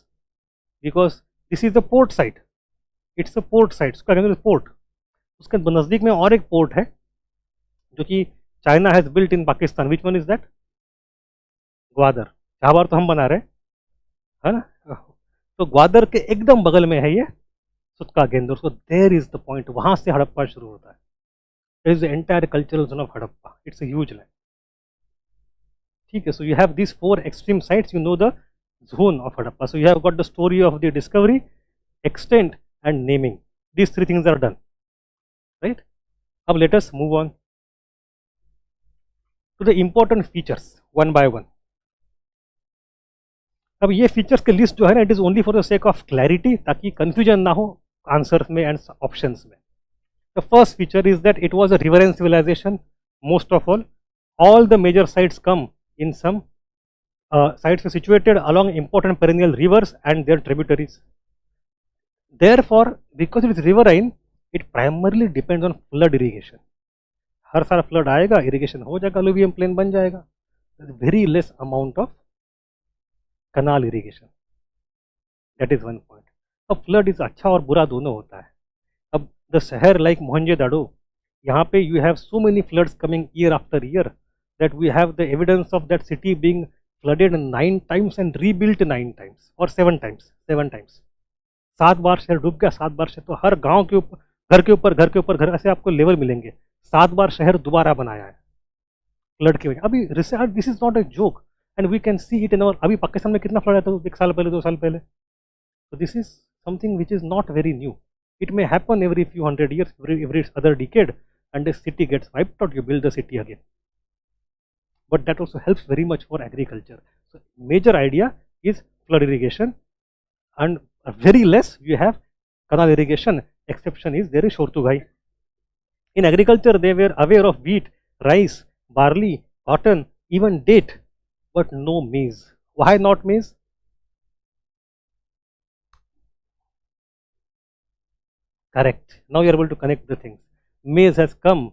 because this is the port site. It's a port site. 𝐂𝐿 is port. उसके नज़दीक में और एक port है जो कि China has built in Pakistan. Which one is that? Gwadar. Chabahar तो हम बना रहे है ना, तो ग्वादर के एकदम बगल में है ये 𝐂𝐭𝐿। So there is the point, वहां से हड़प्पा शुरू होता है। Is the entire cultural zone of Harappa, it's a huge land. ठीक है, so you have this 4 extreme sites, you know the zone of Harappa. So you have got the story of the discovery, extent and naming. These 3 things are done, right? अब let us move on to the important features one by one. अब ये features के list जो है ना, it is only for the sake of clarity, ताकि confusion ना हो आंसर्स में एंड ऑप्शंस में। The first feature is that it was a river and civilisation. Most of all the major sites come in some sites situated along important perennial rivers and their tributaries. Therefore, because it is riverine, it primarily depends on flood irrigation. हर सारा flood आएगा, irrigation हो जाएगा, अलुवियम plain बन जाएगा। Very less amount of canal irrigation, that is one point. अब flood इज अच्छा और बुरा दोनों होता है। अब द शहर लाइक मोहनजोदड़ो, यहाँ पे you have so many floods coming year after year that we have the evidence of that city being flooded 9 times and rebuilt 9 times और 7 times, 7 times। 7 बार शहर डूब गया, 7 बार शहर, तो हर गाँव के ऊपर घर के ऊपर घर के ऊपर घर, ऐसे आपको लेवल मिलेंगे। 7 बार शहर दोबारा बनाया है फ्लड की वजह। अभी research, this is not a joke and we can see it in our. अभी पाकिस्तान में कितना फ्लड आया था 1 साल पहले, 2 साल पहले। तो this is something which is not very new. It may happen every few 100 years, every other decade, and the city gets wiped out, you build the city again. But that also helps very much for agriculture. So major idea is flood irrigation, and very less you have canal irrigation. Exception is there is Shortugai. In agriculture, they were aware of wheat, rice, barley, cotton, even date, but no maize. Why not maize? Correct. Now you are able to connect the things. Maize has come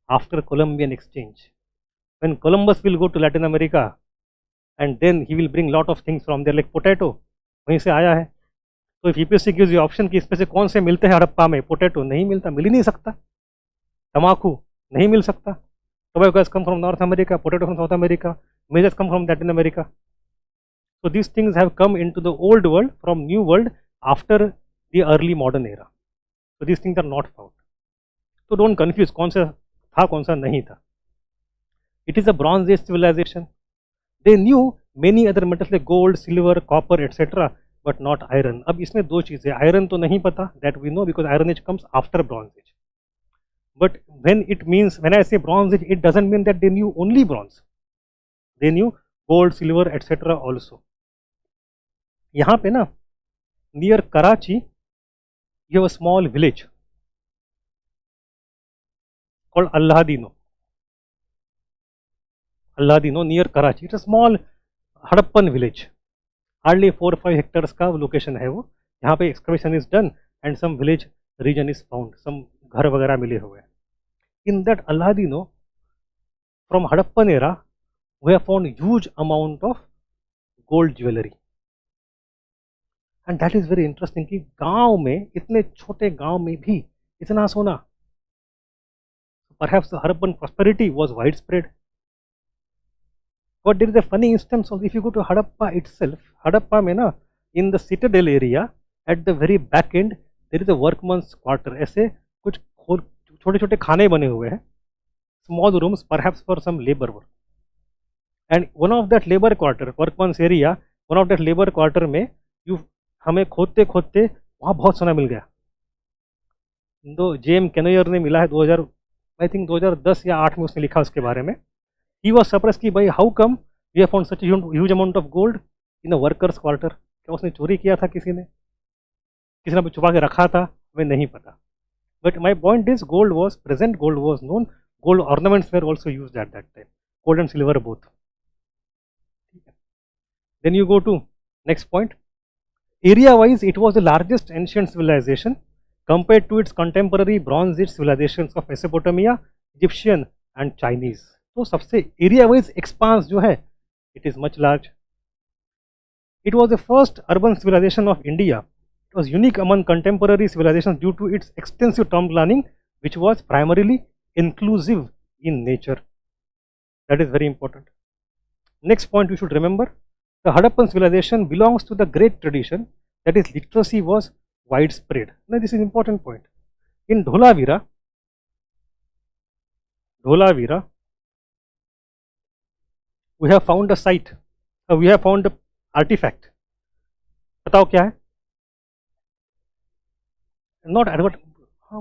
after Columbian exchange. When Columbus will go to Latin America, and then he will bring lot of things from there, like potato, वहीं से आया है. तो if UPSC gives you option कि इसमें से कौन से मिलते हैं हड़प्पा में, पोटैटो नहीं मिलता, मिल ही नहीं सकता. तमाकू नहीं मिल सकता. Tobacco has come from North America, potato from South America, maize has come from Latin America. So these things have come into the old world from new world after the early modern era. So these things are not found. So don't confuse कौन सा था कौन सा नहीं था. It is a Bronze Age civilization. They knew many other metals like gold, silver, copper, etc., but not iron. अब इसमें दो चीजें, आयरन तो नहीं पता, that we know because Iron Age comes after Bronze Age. But when I say Bronze Age, it doesn't mean that they knew only bronze. They knew gold, silver, etc. also. यहाँ पे ना near Karachi, you have a small village called Allahadino near Karachi. It's a small Harappan village. Hardly 4 or 5 hectares का location है वो. यहाँ पे excavation is done and some village region is found. Some घर वगैरह मिले हुए हैं. In that Allahadino, from Harappan era, we have found huge amount of gold jewelry. And that is very interesting कि गांव में, इतने छोटे गांव में भी इतना सोना. Perhaps the Harappan prosperity was widespread. But there is a funny instance of, if you go to Harappa itself, Harappa में ना, in the citadel area, at the very back end, there is a workman's quarter. ऐसे कुछ छोटे छोटे खाने बने हुए हैं, small rooms, perhaps for some labor work. And one of that labor quarter, workman's area, one of that labor quarter में, हमें खोदते खोदते वहाँ बहुत सोना मिल गया. तो जेम कैनोयर ने मिला है 2010 या 8 में उसने लिखा उसके बारे में. He was surprised कि भाई how come we have found such a huge amount of gold in a workers quarter. क्या उसने चोरी किया था, किसी ने छुपा के रखा था, हमें नहीं पता. But my point is, gold was present, gold was known, gold ornaments were also used at that time, gold and silver both. Then you go to next point. Area wise, it was the largest ancient civilization compared to its contemporary Bronze Age civilizations of Mesopotamia, Egyptian and Chinese. तो सबसे area wise expanse जो है, it is much large. It was the first urban civilization of India. It was unique among contemporary civilizations due to its extensive town planning, which was primarily inclusive in nature. That is very important. Next point you should remember, the Harappan civilization belongs to the great tradition, that is, literacy was widespread. Now this is an important point. In Dholavira, we have found a site, we have found an artifact. बताओ क्या है? Not advert,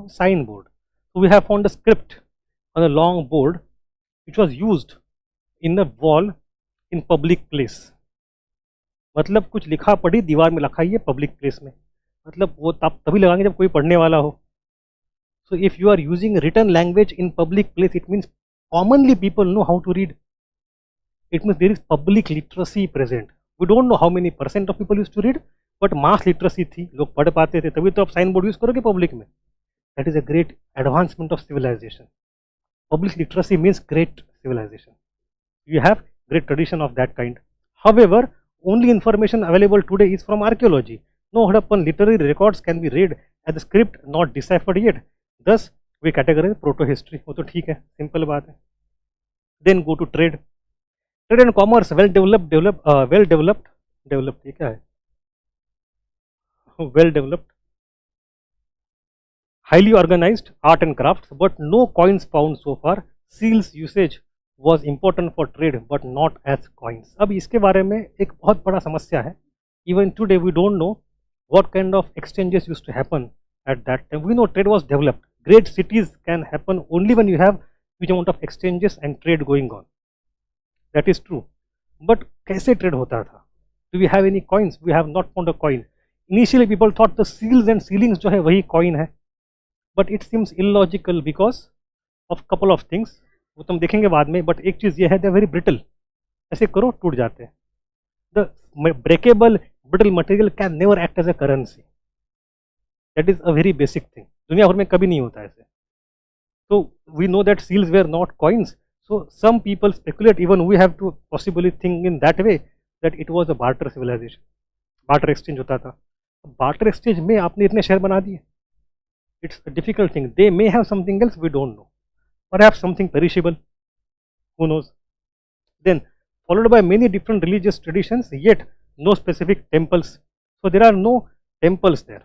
signboard. So we have found a script on a long board which was used in the wall in public place. मतलब कुछ लिखा पढ़ी दीवार में लिखा ही है पब्लिक प्लेस में, मतलब वो तभी लगाएंगे जब कोई पढ़ने वाला हो. So if you are using written language in public place, it means commonly people know how to read. It means there is public literacy present. We don't know how many % of people used to read, but mass literacy थी, लोग पढ़ पाते थे, तभी तो आप sign board use करोगे public में. That is a great advancement of civilization. Public literacy means great civilization. You have great tradition of that kind. However, only information available today is from archaeology. No Harappan literary records can be read as a script not deciphered yet. Thus, we categorize proto-history. वो तो ठीक है, simple बात है. Then go to trade. Trade and commerce well developed. ये क्या है? Well developed. Highly organized art and crafts, but no coins found so far. Seals usage was important for trade, but not as coins. अब इसके बारे में एक बहुत बड़ा समस्या है. Even today we don't know what kind of exchanges used to happen at that time. We know trade was developed. Great cities can happen only when you have huge amount of exchanges and trade going on. That is true. But कैसे trade होता था? Do we have any coins? We have not found a coin. Initially people thought the seals and sealings जो है वही coin है. But it seems illogical because of couple of things. वो तुम देखेंगे बाद में. But एक चीज़ ये है, they are very brittle. ऐसे करो टूट जाते हैं. The breakable brittle material can never act as a currency. That is a very basic thing. दुनिया भर में कभी नहीं होता ऐसे. So we know that seals were not coins. So some people speculate, even we have to possibly think in that way, that it was a barter civilization. Barter exchange होता था. Barter exchange में आपने इतने शहर बना दिए. It's a difficult thing. They may have something else, we don't know. Perhaps something perishable. Who knows? Then followed by many different religious traditions, yet no specific temples. So there are no temples there.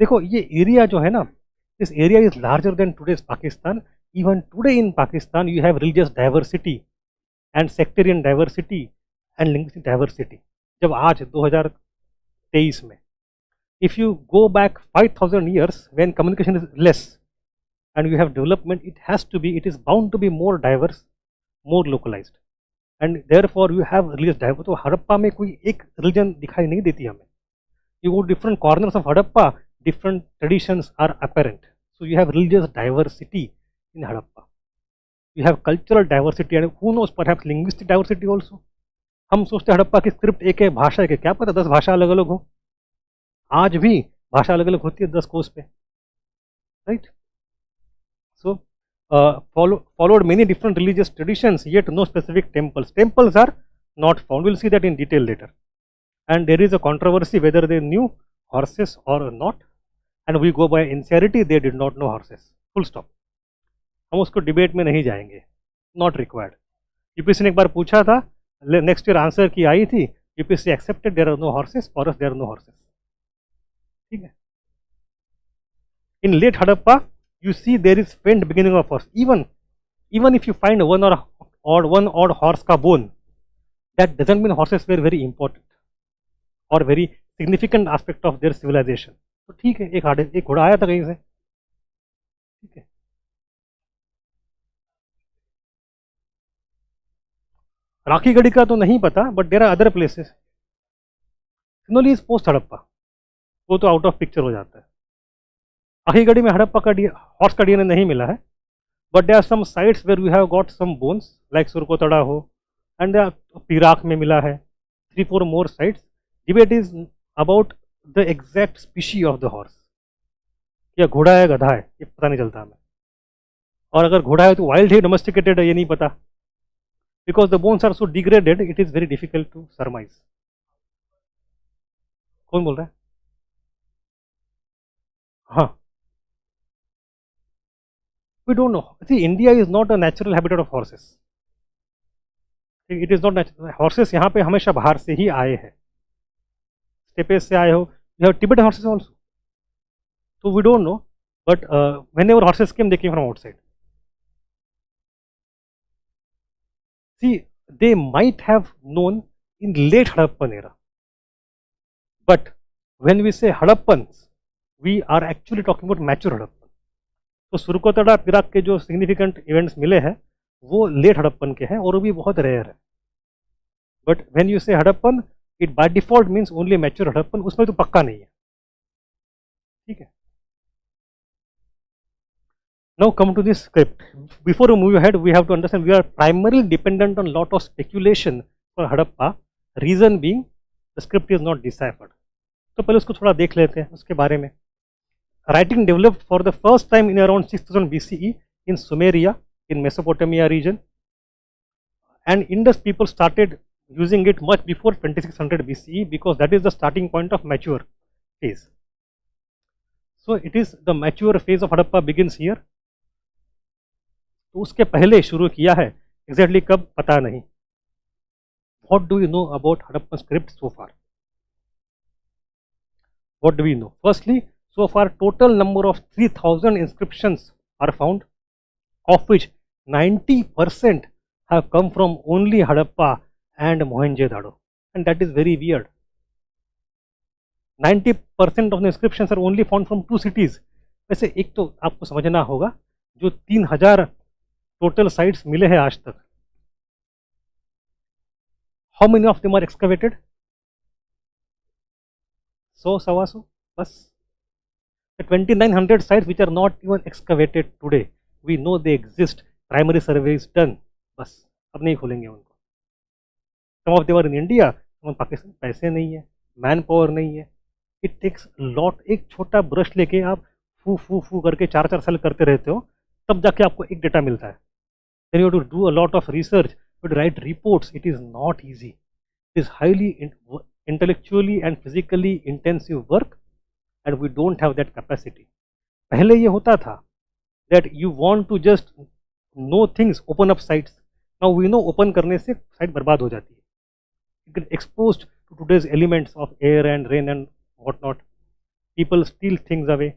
देखो ये area जो है ना, this area is larger than today's Pakistan Even today in Pakistan, you have religious diversity and sectarian diversity and linguistic diversity. जब आज 2023 में, if you go back 5,000 years when communication is less and you have development, it is bound to be more diverse, more localized, and therefore you have religious diversity. तो हड़प्पा में कोई एक religion दिखाई नहीं देती हमें. You go to different corners of Harappa, different traditions are apparent. So you have religious diversity in Harappa. You have cultural diversity and who knows, perhaps linguistic diversity also. हम सोचते हैं हड़प्पा की स्क्रिप्ट एक है, भाषा एक है, क्या पता 10 भाषा अलग अलग हो. आज भी भाषा अलग अलग होती है 10 कोस पे, right. So followed many different religious traditions, yet no specific temples. Temples are not found. We'll see that in detail later. And there is a controversy whether they knew horses or not, and we go by insincerity, they did not know horses. Full stop. हम उसको debate में नहीं जाएंगे, not required. UPSC ने एक बार पूछा था, next year answer की आई थी, UPSC accepted there are no horses, for us there are no horses. ठीक है. In late Harappa you see there is faint beginning of horse. Even if you find one odd horse ka bone, that doesn't mean horses were very important or very significant aspect of their civilization. तो ठीक है, एक घोड़ा आया था कहीं से, ठीक है. राखी गढ़ी का तो नहीं पता, but there are other places. Sinauli is post Harappa, वो तो आउट ऑफ पिक्चर हो जाता है. आखीगढ़ी में हड़प्पा का हॉर्स का डीएनए नहीं मिला है, but there are some sites where we have got some bones like Surkotada हो, एंड पीराक में मिला है. 3-4 more sites. Debate is about the exact species of the horse. या घोड़ा है गधा है ये पता नहीं चलता हमें, और अगर घोड़ा है तो वाइल्ड है डोमेस्टिकेटेड है ये नहीं पता, because the bones are so degraded, it is very difficult to surmise. कौन बोल रहा है? हाँ, we don't know. See, India is not a natural habitat of horses. It is not natural. Horses यहाँ पे हमेशा बाहर से ही आए हैं, स्टेपेस से आए हो. You have Tibetan horses also. So we don't know, but whenever horses came, they came from outside. See, they might have known in late Harappan era, but when we say Harappans, we are actually talking about mature Harappan. तो सुरकोतड़ा पिराक के जो significant events मिले हैं वो late Harappan के हैं, और वो भी बहुत रेयर है. But when you say Harappan, it by default means only mature Harappan, उसमें तो पक्का नहीं है. ठीक है. Now come to this script. Before we move ahead, we have to understand we are primarily dependent on lot of speculation for Harappa, reason being the script is not deciphered. तो पहले उसको थोड़ा देख लेते हैं उसके बारे में. Writing developed for the first time in around 6000 BCE in Sumeria in Mesopotamia region, and Indus people started using it much before 2600 BCE because that is the starting point of mature phase. So it is the mature phase of Harappa begins here. तो उसके पहले शुरू किया है, exactly कब पता नहीं. What do we know about Harappan script so far? What do we know? Firstly, so far total number of 3000 inscriptions are found, of which 90% have come from only Harappa and Mohenjo-daro, and that is very weird. 90% of the inscriptions are only found from 2 cities. वैसे एक तो आपको समझना होगा, जो 3000 total sites मिले हैं आज तक, how many of them are excavated? 100-125 बस. The 2900 sites which are not even excavated today, we know they exist, primary survey is done, बस अब नहीं खोलेंगे उनको. Some of them are in India, some in Pakistan. पैसे नहीं है, man power नहीं है, it takes lot. एक छोटा ब्रश लेके आप फू फू फू करके 4-4 साल करते रहते हो, तब जाके आपको एक डेटा मिलता है. Then you have to do a lot of research, you have to write reports. It is not easy. It is highly intellectually and physically intensive work, and we don't have that capacity. पहले ये होता था that you want to just know things, open up sites. Now we know open करने से site बर्बाद हो जाती है. You get exposed to today's elements of air and rain and whatnot. People steal things away.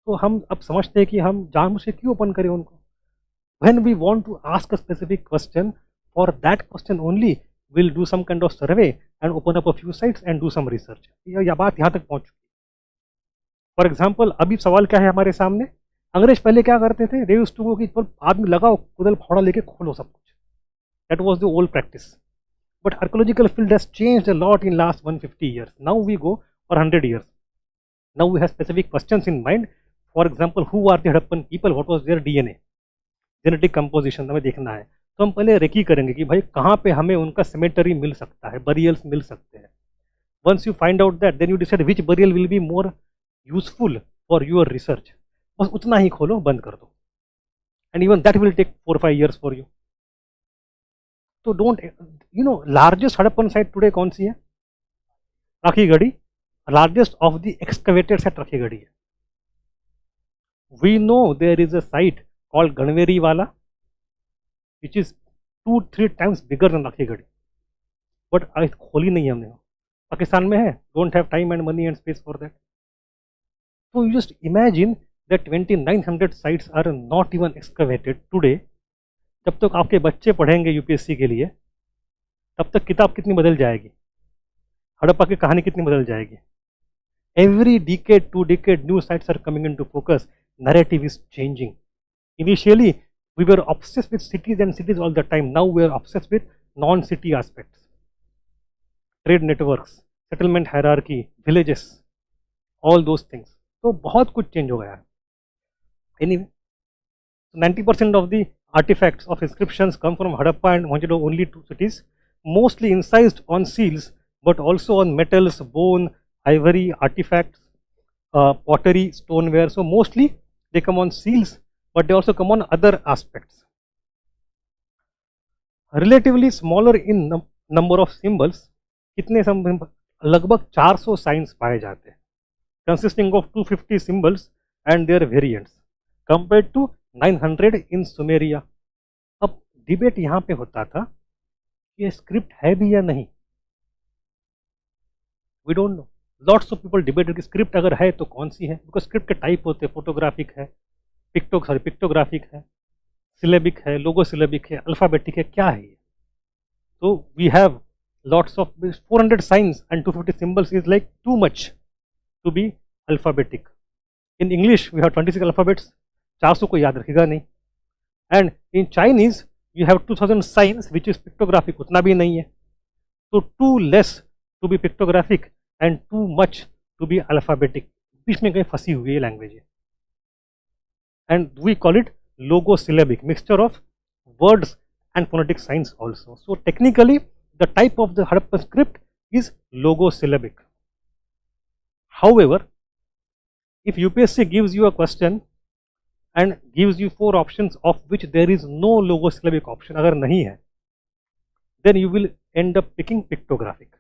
तो हम अब समझते हैं कि हम जानबूझ के क्यों ओपन करें उनको. when we want to ask a specific question, for that question only we'll do some kind of survey and open up a few sites and do some research. ये बात यहाँ तक पहुँच चुकी. फॉर एग्जाम्पल अभी सवाल क्या है हमारे सामने, अंग्रेज पहले क्या करते थे, दे यूज्ड टू गो कि आदमी लगाओ कुदल फावड़ा लेके खोलो सब कुछ. That was the old practice. But archaeological field has changed a lot in last 150 years. Now we go for 100 years. Now we have specific questions in mind. For example, who are the Harappan people, what was their DNA, genetic composition हमें देखना है. तो हम पहले recce करेंगे कि भाई कहाँ पे हमें उनका सेमेटरी मिल सकता है, बरियल्स मिल सकते हैं. Once you find out that, then you decide which burial will be more useful for your research. बस उतना ही खोलो, बंद कर दो. And even that will take 4-5 years for you. तो don't, you know, largest Harappan site today कौन सी है? Rakhigarhi. Largest of the excavated site Rakhigarhi है. We know there is a site called Ganveri Wala, which is 2-3 times bigger than Rakhigadi, but आज खोली नहीं है हमने. पाकिस्तान में है, don't have time and money and space for that. So you just imagine that 2900 sites are not even excavated today. जब तक आपके बच्चे पढ़ेंगे यूपीएससी के लिए, तब तक किताब कितनी बदल जाएगी, हड़प्पा की कहानी कितनी बदल जाएगी. Every decade, 2 decade, new sites are coming into focus. Narrative is changing. Initially, we were obsessed with cities and cities all the time. Now we are obsessed with non-city aspects, trade networks, settlement hierarchy, villages, all those things. तो बहुत कुछ change हो गया है. Anyway, 90% of the artifacts of inscriptions come from Harappa and Mohenjo-daro, only 2 cities, mostly incised on seals, but also on metals, bone, ivory, artifacts, pottery, stoneware. So mostly they come on seals, but they also come on other aspects. Relatively smaller in number of symbols. कितने लगभग 400 science पाए जाते हैं, consisting of 250 symbols and their variants, compared to 900 in Sumeria. अब debate यहाँ पे होता था कि स्क्रिप्ट है भी या नहीं. We don't know. Lots of people debated कि स्क्रिप्ट अगर है तो कौन सी है, बिकॉज स्क्रिप्ट के टाइप होते हैं, फोटोग्राफिक है, पिक्टोग्राफिक है, सिलेबिक है, लोगो सिलेबिक है, अल्फाबेटिक है, क्या है ये. तो we have lots of 400 signs and 250 symbols is like too much to be alphabetic. In English we have 26 alphabets, 400 को याद रखेगा नहीं. And in Chinese you have 2000 signs which is pictographic, उतना भी नहीं है. तो too less to be pictographic and too much to be alphabetic. बीच में कहीं फंसी हुई है लैंग्वेज है. And we call it logosyllabic, mixture of words and phonetic signs also. So technically, the type of the Harappan script is logosyllabic. However, if UPSC gives you a question and gives you 4 options of which there is no logosyllabic option, अगर नहीं है, then you will end up picking pictographic.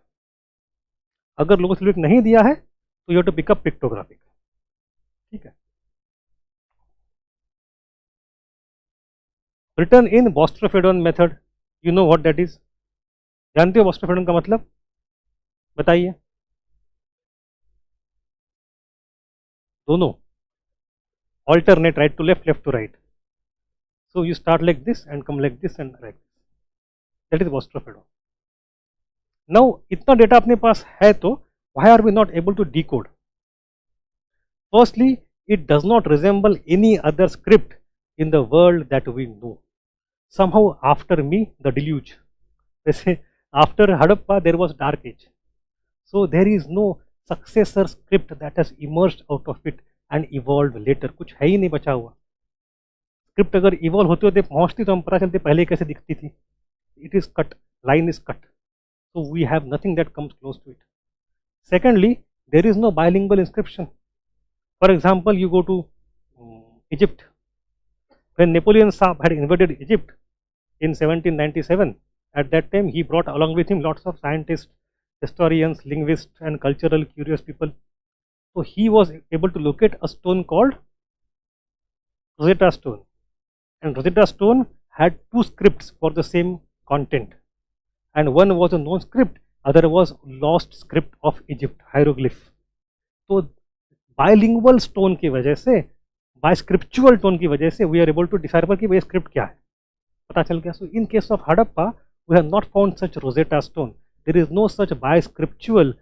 अगर logosyllabic नहीं दिया है, तो you have to pick up pictographic. ठीक है. Written in Bostrofedon method, you know what that is? जानते हो Bostrofedon का मतलब? बताइए. दोनों alternate, right to left, left to right. So you start like this and come like this and like this. That is Bostrofedon. Now इतना data अपने पास है तो why are we not able to decode? Firstly, it does not resemble any other script in the world that we know. Somehow after me, the deluge. They say after Harappa there was dark age. So there is no successor script that has emerged out of it and evolved later. कुछ है ही नहीं बचा हुआ. Script अगर evolve होते होते पहुंचती तो हम पता चलते पहले कैसे दिखती थी. It is cut, line is cut. So we have nothing that comes close to it. Secondly, there is no bilingual inscription. For example, you go to Egypt. When Napoleon Saab had invaded Egypt in 1797, at that time he brought along with him lots of scientists, historians, linguists and cultural curious people. So he was able to locate a stone called Rosetta Stone, and Rosetta Stone had 2 scripts for the same content, and one was a known script, other was lost script of Egypt, hieroglyph. तो bilingual stone की वजह से bye scriptural tone की वजह से we are able to decipher कि ये script क्या है, पता चल गया. So in case of Harappa we have not found such Rosetta stone. There is no such bi scriptural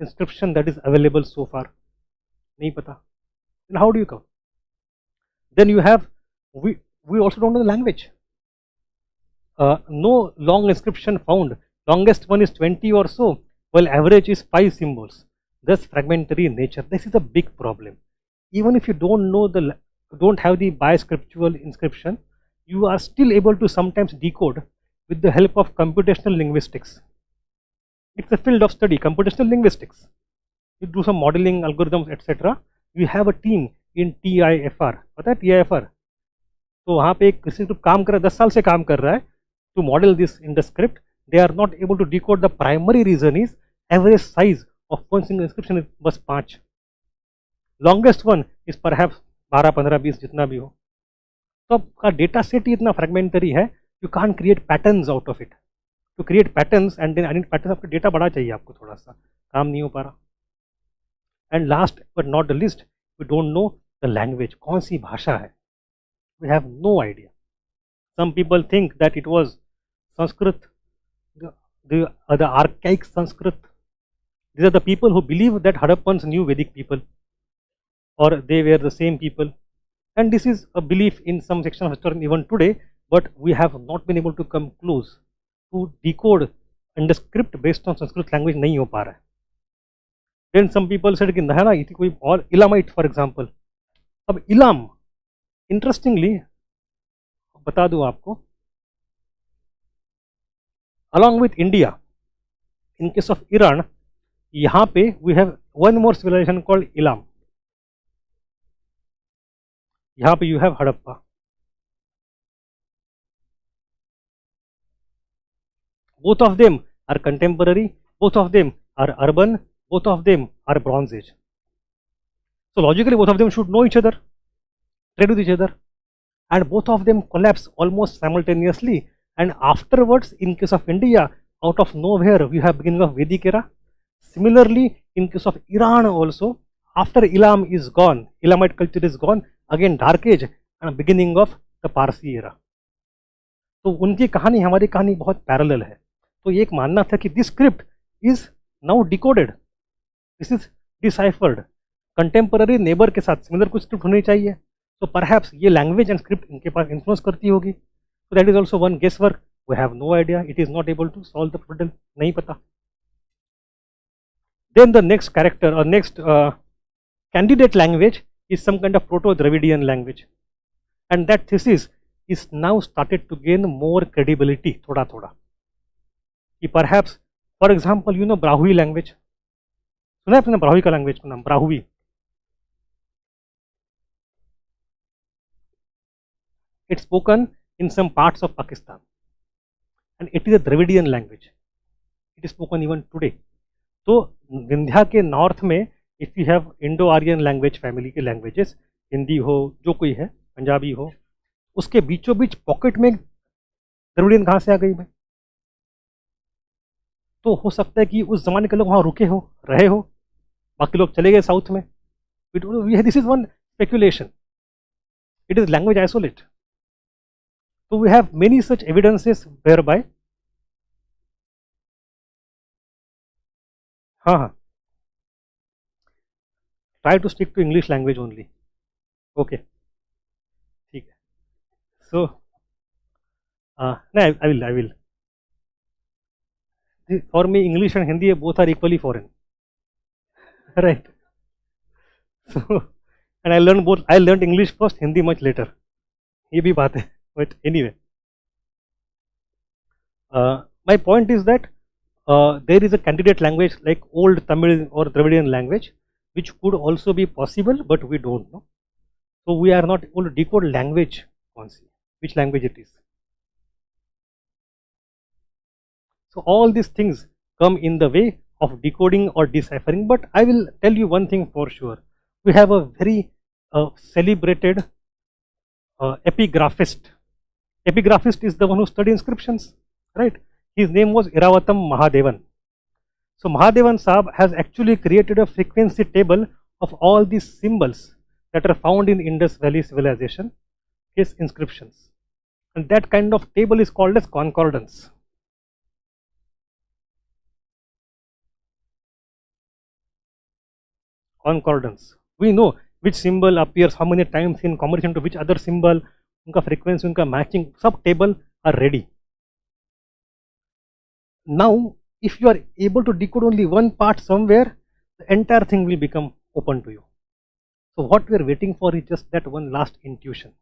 inscription that is available so far. नहीं पता. Then how do you come? Then you have we also don't know the language. No long inscription found. Longest one is 20 or so, while average is 5 symbols. Thus fragmentary in nature. This is a big problem. Even if you don't have the biscriptural inscription, you are still able to sometimes decode with the help of computational linguistics. It's a field of study, computational linguistics. You do some modeling algorithms, etc. You have a team in TIFR. पता है TIFR? तो वहाँ पे एक किसी group काम कर रहा है, 10 साल से काम कर रहा है to model this in the script. They are not able to decode. The primary reason is average size of one single inscription is बस 5. लॉन्गेस्ट वन इज परहैप्स 12, 15, 20 जितना भी हो. तो आपका डेटा सेट ही इतना फ्रेगमेंटरी है, you can't create patterns out of it. To create patterns and then I pattern, आपका data बड़ा चाहिए आपको, थोड़ा सा काम नहीं हो पा रहा. And last but not the least, we don't know the language. कौन सी भाषा है? We have no idea. Some people think that it was Sanskrit, the archaic Sanskrit. These are the people who believe that Hadappans knew Vedic people, or they were the same people. And this is a belief in some section of historians even today, but we have not been able to come close to decode and the script based on Sanskrit language. नहीं हो पा रहा है. Then some people said कि ना ये कोई और Elamite for example. अब इलाम इंटरेस्टिंगली बता दूं आपको, along with India, in case of Iran, यहां पे we have one more civilisation called Elam. यहां पे you have Harappa. Both of them are contemporary, both of them are urban, both of them are bronze age. So logically both of them should know each other, trade with each other, and both of them collapse almost simultaneously. And afterwards, in case of India, out of nowhere we have beginning of Vedic era. Similarly, in case of Iran also, after Elam is gone, Elamite culture is gone, again Dark Age and beginning of the Parsi era. तो उनकी कहानी हमारी कहानी बहुत parallel है. तो ये एक मानना था कि this script is now decoded, this is deciphered. Contemporary neighbour के साथ सिमिलर कुछ स्क्रिप्ट होनी चाहिए. तो परहैप्स ये लैंग्वेज एंड स्क्रिप्ट इनके पास इन्फ्लुएंस करती होगी. तो that is also one guess work. We have no idea. It is not able to solve the problem. नहीं पता. देन द नेक्स्ट कैरेक्टर और next candidate language is some kind of proto Dravidian language, and that thesis is now started to gain more credibility थोड़ा थोड़ा. कि perhaps for example you know Brahui language, सुना है आपने ब्राहुई का लैंग्वेज का नाम? Brahui. It's spoken in some parts of Pakistan, and it is a Dravidian language. It is spoken even today. तो विंध्या के नॉर्थ में if you have Indo Aryan language family के लैंग्वेजेस, हिंदी हो, जो कोई है, पंजाबी हो, उसके बीचों बीच पॉकेट में द्रविडियन कहाँ से आ गई भाई? तो हो सकता है कि उस जमाने के लोग वहाँ रुके हो, रहे हो, बाकी लोग चले गए साउथ में. This is one speculation. It is language isolate. So we have many such evidences whereby, try to stick to English language only. Okay, ठीक है. So no, I will. For me, English and Hindi both are equally foreign, right? So, and I learned both. I learned English first, Hindi much later. ये भी बात है. But anyway, my point is that there is a candidate language like old Tamil or Dravidian language which could also be possible, but we don't know. So we are not able to decode language, which language it is. So all these things come in the way of decoding or deciphering. But I will tell you one thing for sure. We have a very celebrated epigraphist. Epigraphist is the one who studied inscriptions, right? His name was Iravatam Mahadevan. So Mahadevan Sahab has actually created a frequency table of all these symbols that are found in Indus Valley civilization is inscriptions, and that kind of table is called as concordance. Concordance. We know which symbol appears how many times in combination to which other symbol, उनका frequency, उनका matching, सब table are ready. Now, if you are able to decode only one part somewhere, the entire thing will become open to you. So what we are waiting for is just that one last intuition.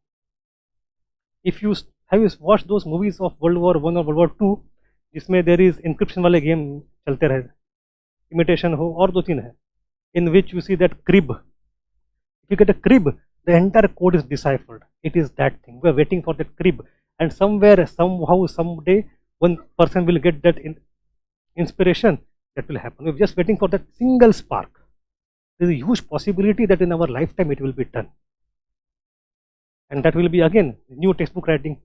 If you have you watched those movies of World War I or World War II, जिसमें there is encryption वाले game चलते रहे, imitation हो और दो तीन है, in which you see that crib. If you get a crib, the entire code is deciphered. It is that thing. We are waiting for that crib, and somewhere, somehow, someday, one person will get that inspiration. That will happen. We are just waiting for that single spark. There is a huge possibility that in our lifetime it will be done, and that will be again new textbook writing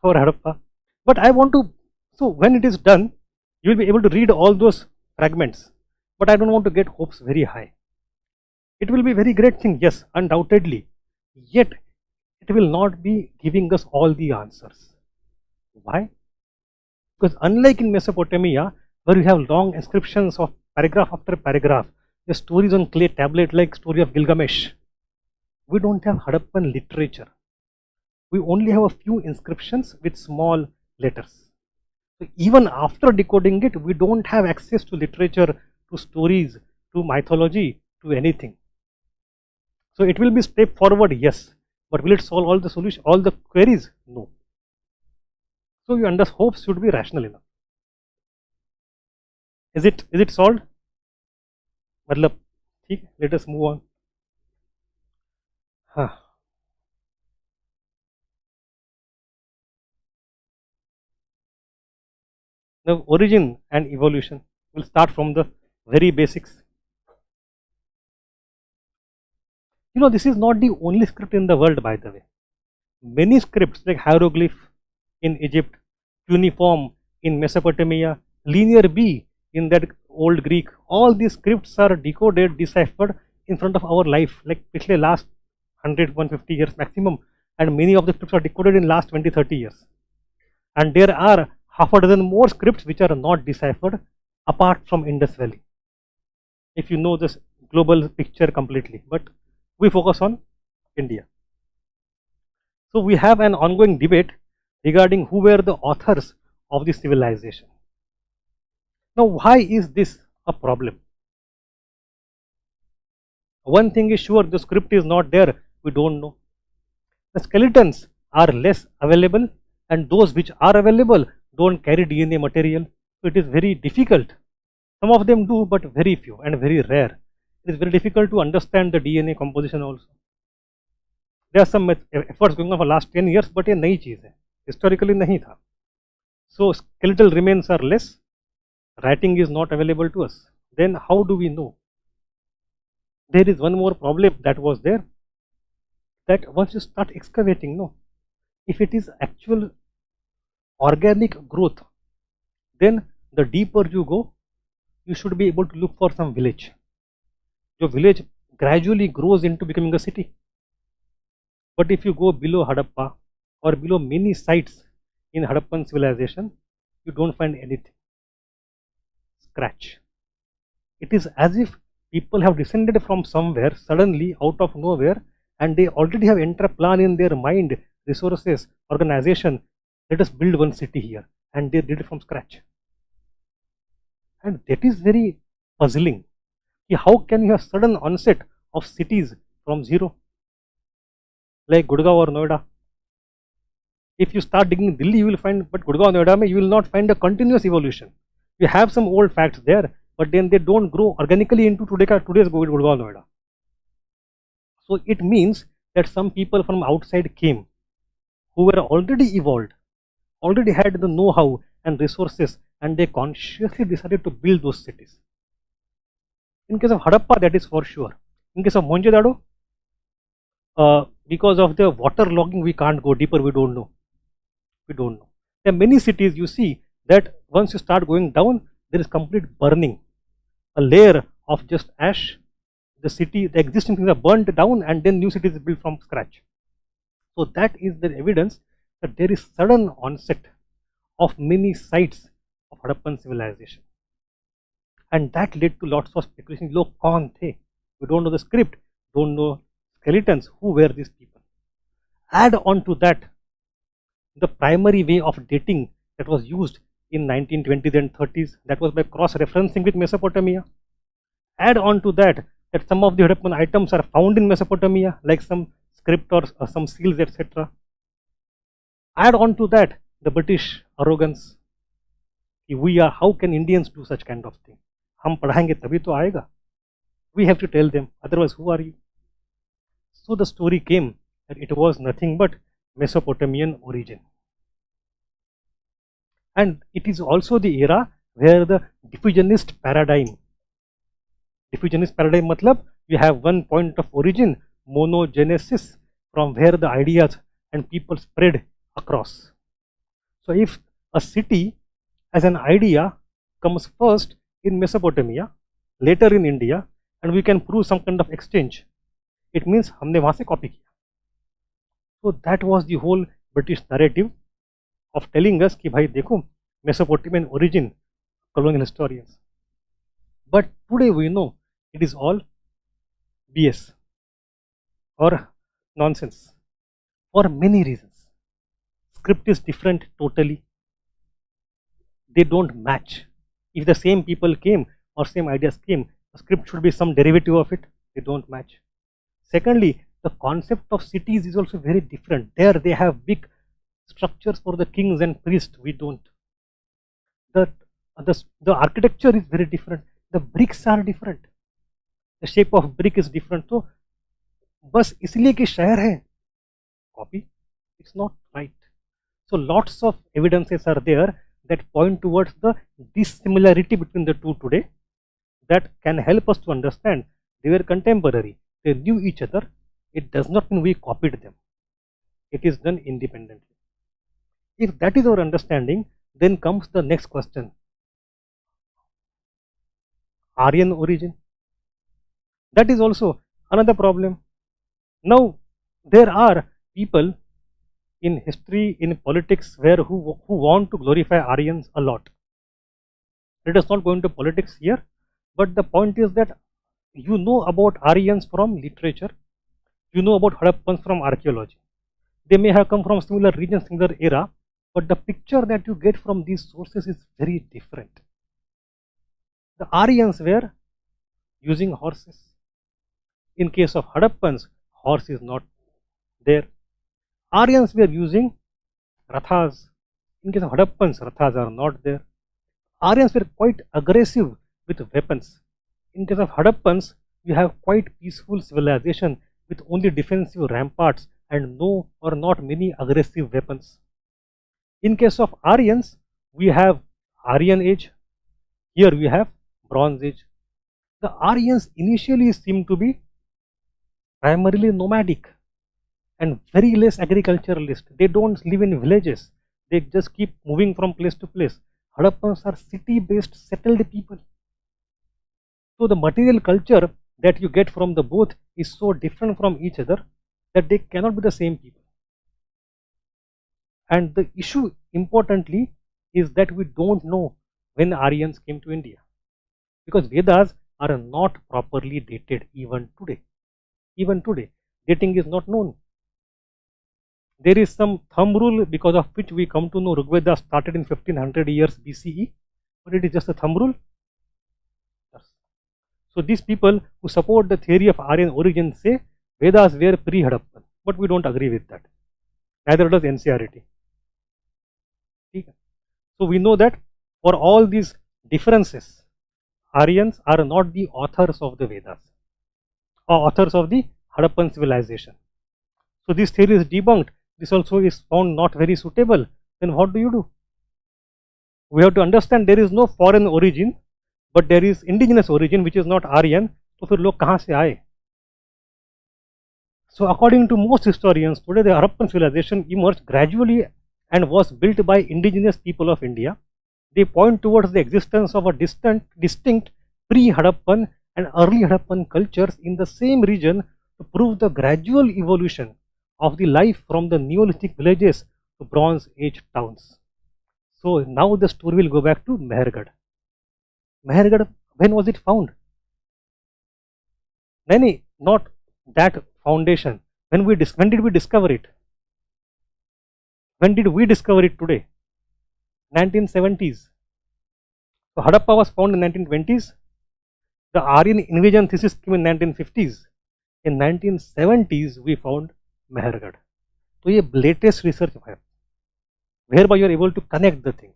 for Harappa. But I want to. So when it is done, you will be able to read all those fragments. But I don't want to get hopes very high. It will be a very great thing, yes, undoubtedly. Yet, it will not be giving us all the answers. Why? Because unlike in Mesopotamia, where you have long inscriptions of paragraph after paragraph, the stories on clay tablet like story of Gilgamesh, we don't have Harappan literature. We only have a few inscriptions with small letters. So even after decoding it, we don't have access to literature, to stories, to mythology, to anything. So it will be step forward, yes, but will it solve all the solution, all the queries? No. So your hopes should be rational enough. Is it solved? Matlab, let us move on. Now, origin and evolution. We'll start from the very basics. You know, this is not the only script in the world, by the way. Many scripts like hieroglyph in Egypt, cuneiform in Mesopotamia, linear B in that old Greek, all these scripts are decoded, deciphered in front of our life, like पिछले last 100-150 years maximum, and many of the scripts are decoded in last 20-30 years. And there are half a dozen more scripts which are not deciphered apart from Indus Valley, if you know this global picture completely, but we focus on India. So we have an ongoing debate regarding who were the authors of this civilization. Now, why is this a problem? One thing is sure, the script is not there, we don't know. The skeletons are less available, and those which are available don't carry DNA material. So it is very difficult. Some of them do, but very few and very rare. It is very difficult to understand the DNA composition also. There are some efforts going on for last 10 years, but ये नई चीज है, historically नहीं था. So skeletal remains are less, writing is not available to us. Then how do we know? There is one more problem that was there, that once you start excavating, no, if it is actual organic growth, then the deeper you go, you should be able to look for some village. Your village gradually grows into becoming a city. But if you go below Harappa or below many sites in Harappan civilization, you don't find anything. Scratch. It is as if people have descended from somewhere suddenly out of nowhere, and they already have entire plan in their mind, resources, organization. Let us build one city here, and they did it from scratch. And that is very puzzling. How can you have sudden onset of cities from zero, like Gurgaon or Noida? If you start digging Delhi, you will find, but Gurgaon or Noida, you will not find a continuous evolution. You have some old facts there, but then they don't grow organically into today's Gurgaon or Noida. So it means that some people from outside came, who were already evolved, already had the know-how and resources, and they consciously decided to build those cities. In case of Harappa, that is for sure. In case of Mohenjo-daro, because of the water logging, we can't go deeper, we don't know. We don't know. There are many cities you see that once you start going down, there is complete burning, a layer of just ash, the city, the existing things are burnt down and then new cities are built from scratch. So that is the evidence that there is sudden onset of many sites of Harappan civilization. And that led to lots of speculation. Log kaun the? We don't know the script, don't know skeletons, who were these people? Add on to that the primary way of dating that was used in 1920s and 30s, that was by cross-referencing with Mesopotamia. Add on to that some of the Harappan items are found in Mesopotamia, like some script or some seals, etc. Add on to that the British arrogance. How can Indians do such kind of thing? Hum padhayenge tabhi to aayega. We have to tell them, otherwise who are you? So the story came that it was nothing but Mesopotamian origin. And it is also the era where the diffusionist paradigm matlab you have one point of origin, monogenesis, from where the ideas and people spread across. So if a city as an idea comes first in Mesopotamia, later in India, and we can prove some kind of exchange, it means हमने वहाँ से copy किया. So that was the whole British narrative of telling us कि भाई देखो Mesopotamian origin, colonial historians. But today we know it is all BS or nonsense for many reasons. Script is different totally. They don't match. If the same people came or same ideas came, the script should be some derivative of it. They don't match. Secondly, the concept of cities is also very different. There they have big structures for the kings and priests. We don't. The architecture is very different. The bricks are different. The shape of brick is different. So, बस इसलिए कि शहर है, copy, it's not right. So lots of evidences are there that point towards the dissimilarity between the two today, that can help us to understand they were contemporary, they knew each other. It does not mean we copied them. It is done independently. If that is our understanding, then comes the next question. Aryan origin. That is also another problem. Now, there are people in history, in politics, who want to glorify Aryans a lot. Let us not go into politics here, but the point is that you know about Aryans from literature, you know about Harappans from archaeology. They may have come from similar regions, similar era, but the picture that you get from these sources is very different. The Aryans were using horses. In case of Harappans, horse is not there. Aryans were using rathas. In case of Harappans, rathas are not there. Aryans were quite aggressive with weapons. In case of Harappans, you have quite peaceful civilization with only defensive ramparts and no or not many aggressive weapons. In case of Aryans, we have Aryan Age. Here we have Bronze Age. The Aryans initially seem to be primarily nomadic and very less agriculturalist. They don't live in villages. They just keep moving from place to place. Harappans are city-based settled people. So the material culture that you get from the both is so different from each other that they cannot be the same people. And the issue importantly is that we don't know when Aryans came to India, because Vedas are not properly dated even today. Even today, dating is not known. There is some thumb rule because of which we come to know Rigveda started in 1500 years BCE, but it is just a thumb rule. So these people who support the theory of Aryan origin say Vedas were pre-Harappan, but we don't agree with that. Neither does NCERT. So we know that for all these differences, Aryans are not the authors of the Vedas or authors of the Harappan civilization. So this theory is debunked. This also is found not very suitable. Then what do? We have to understand there is no foreign origin, but there is indigenous origin which is not Aryan. So फिर लोग कहाँ से आए? So according to most historians, today the Harappan civilization emerged gradually and was built by indigenous people of India. They point towards the existence of a distinct pre-Harappan and early Harappan cultures in the same region to prove the gradual evolution of the life from the Neolithic villages to Bronze Age towns. So now the story will go back to Mehergarh. Mehergarh, when was it found? No, not that foundation. When did we discover it? When did we discover it today? 1970s. So Harappa was found in 1920s. The Aryan invasion thesis came in 1950s. In 1970s, we found Mehergarh. So ये latest research है, whereby you are able to connect the things.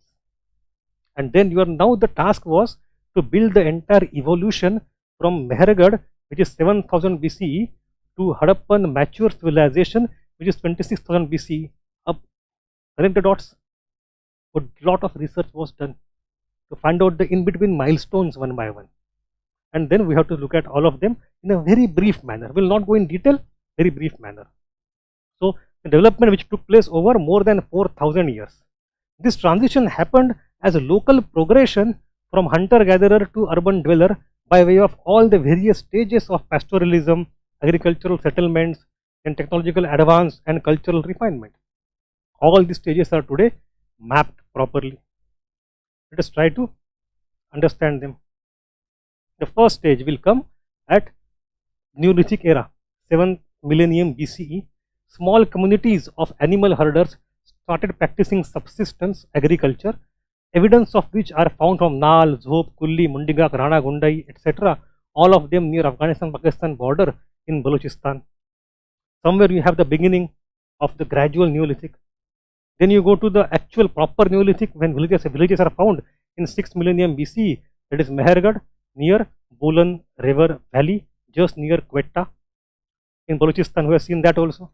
And then now the task was to build the entire evolution from Mehergarh, which is 7000 BCE, to Harappan mature civilization, which is 26,000 BCE. Up, connect the dots. A lot of research was done to find out the in-between milestones one by one. And then we have to look at all of them in a very brief manner. We will not go in detail, very brief manner. So the development which took place over more than 4,000 years. This transition happened as a local progression from hunter-gatherer to urban dweller by way of all the various stages of pastoralism, agricultural settlements, and technological advance and cultural refinement. All these stages are today mapped properly. Let us try to understand them. The first stage will come at Neolithic era, 7th millennium BCE. Small communities of animal herders started practicing subsistence agriculture, evidence of which are found from Nal, Zhop, Kulli, Mundigak, Rana Gundai, etc. All of them near Afghanistan-Pakistan border in Balochistan. Somewhere you have the beginning of the gradual Neolithic. Then you go to the actual proper Neolithic when villages are found in 6th millennium BCE. That is Mehergarh near Bolan River Valley, just near Quetta in Balochistan. We have seen that also.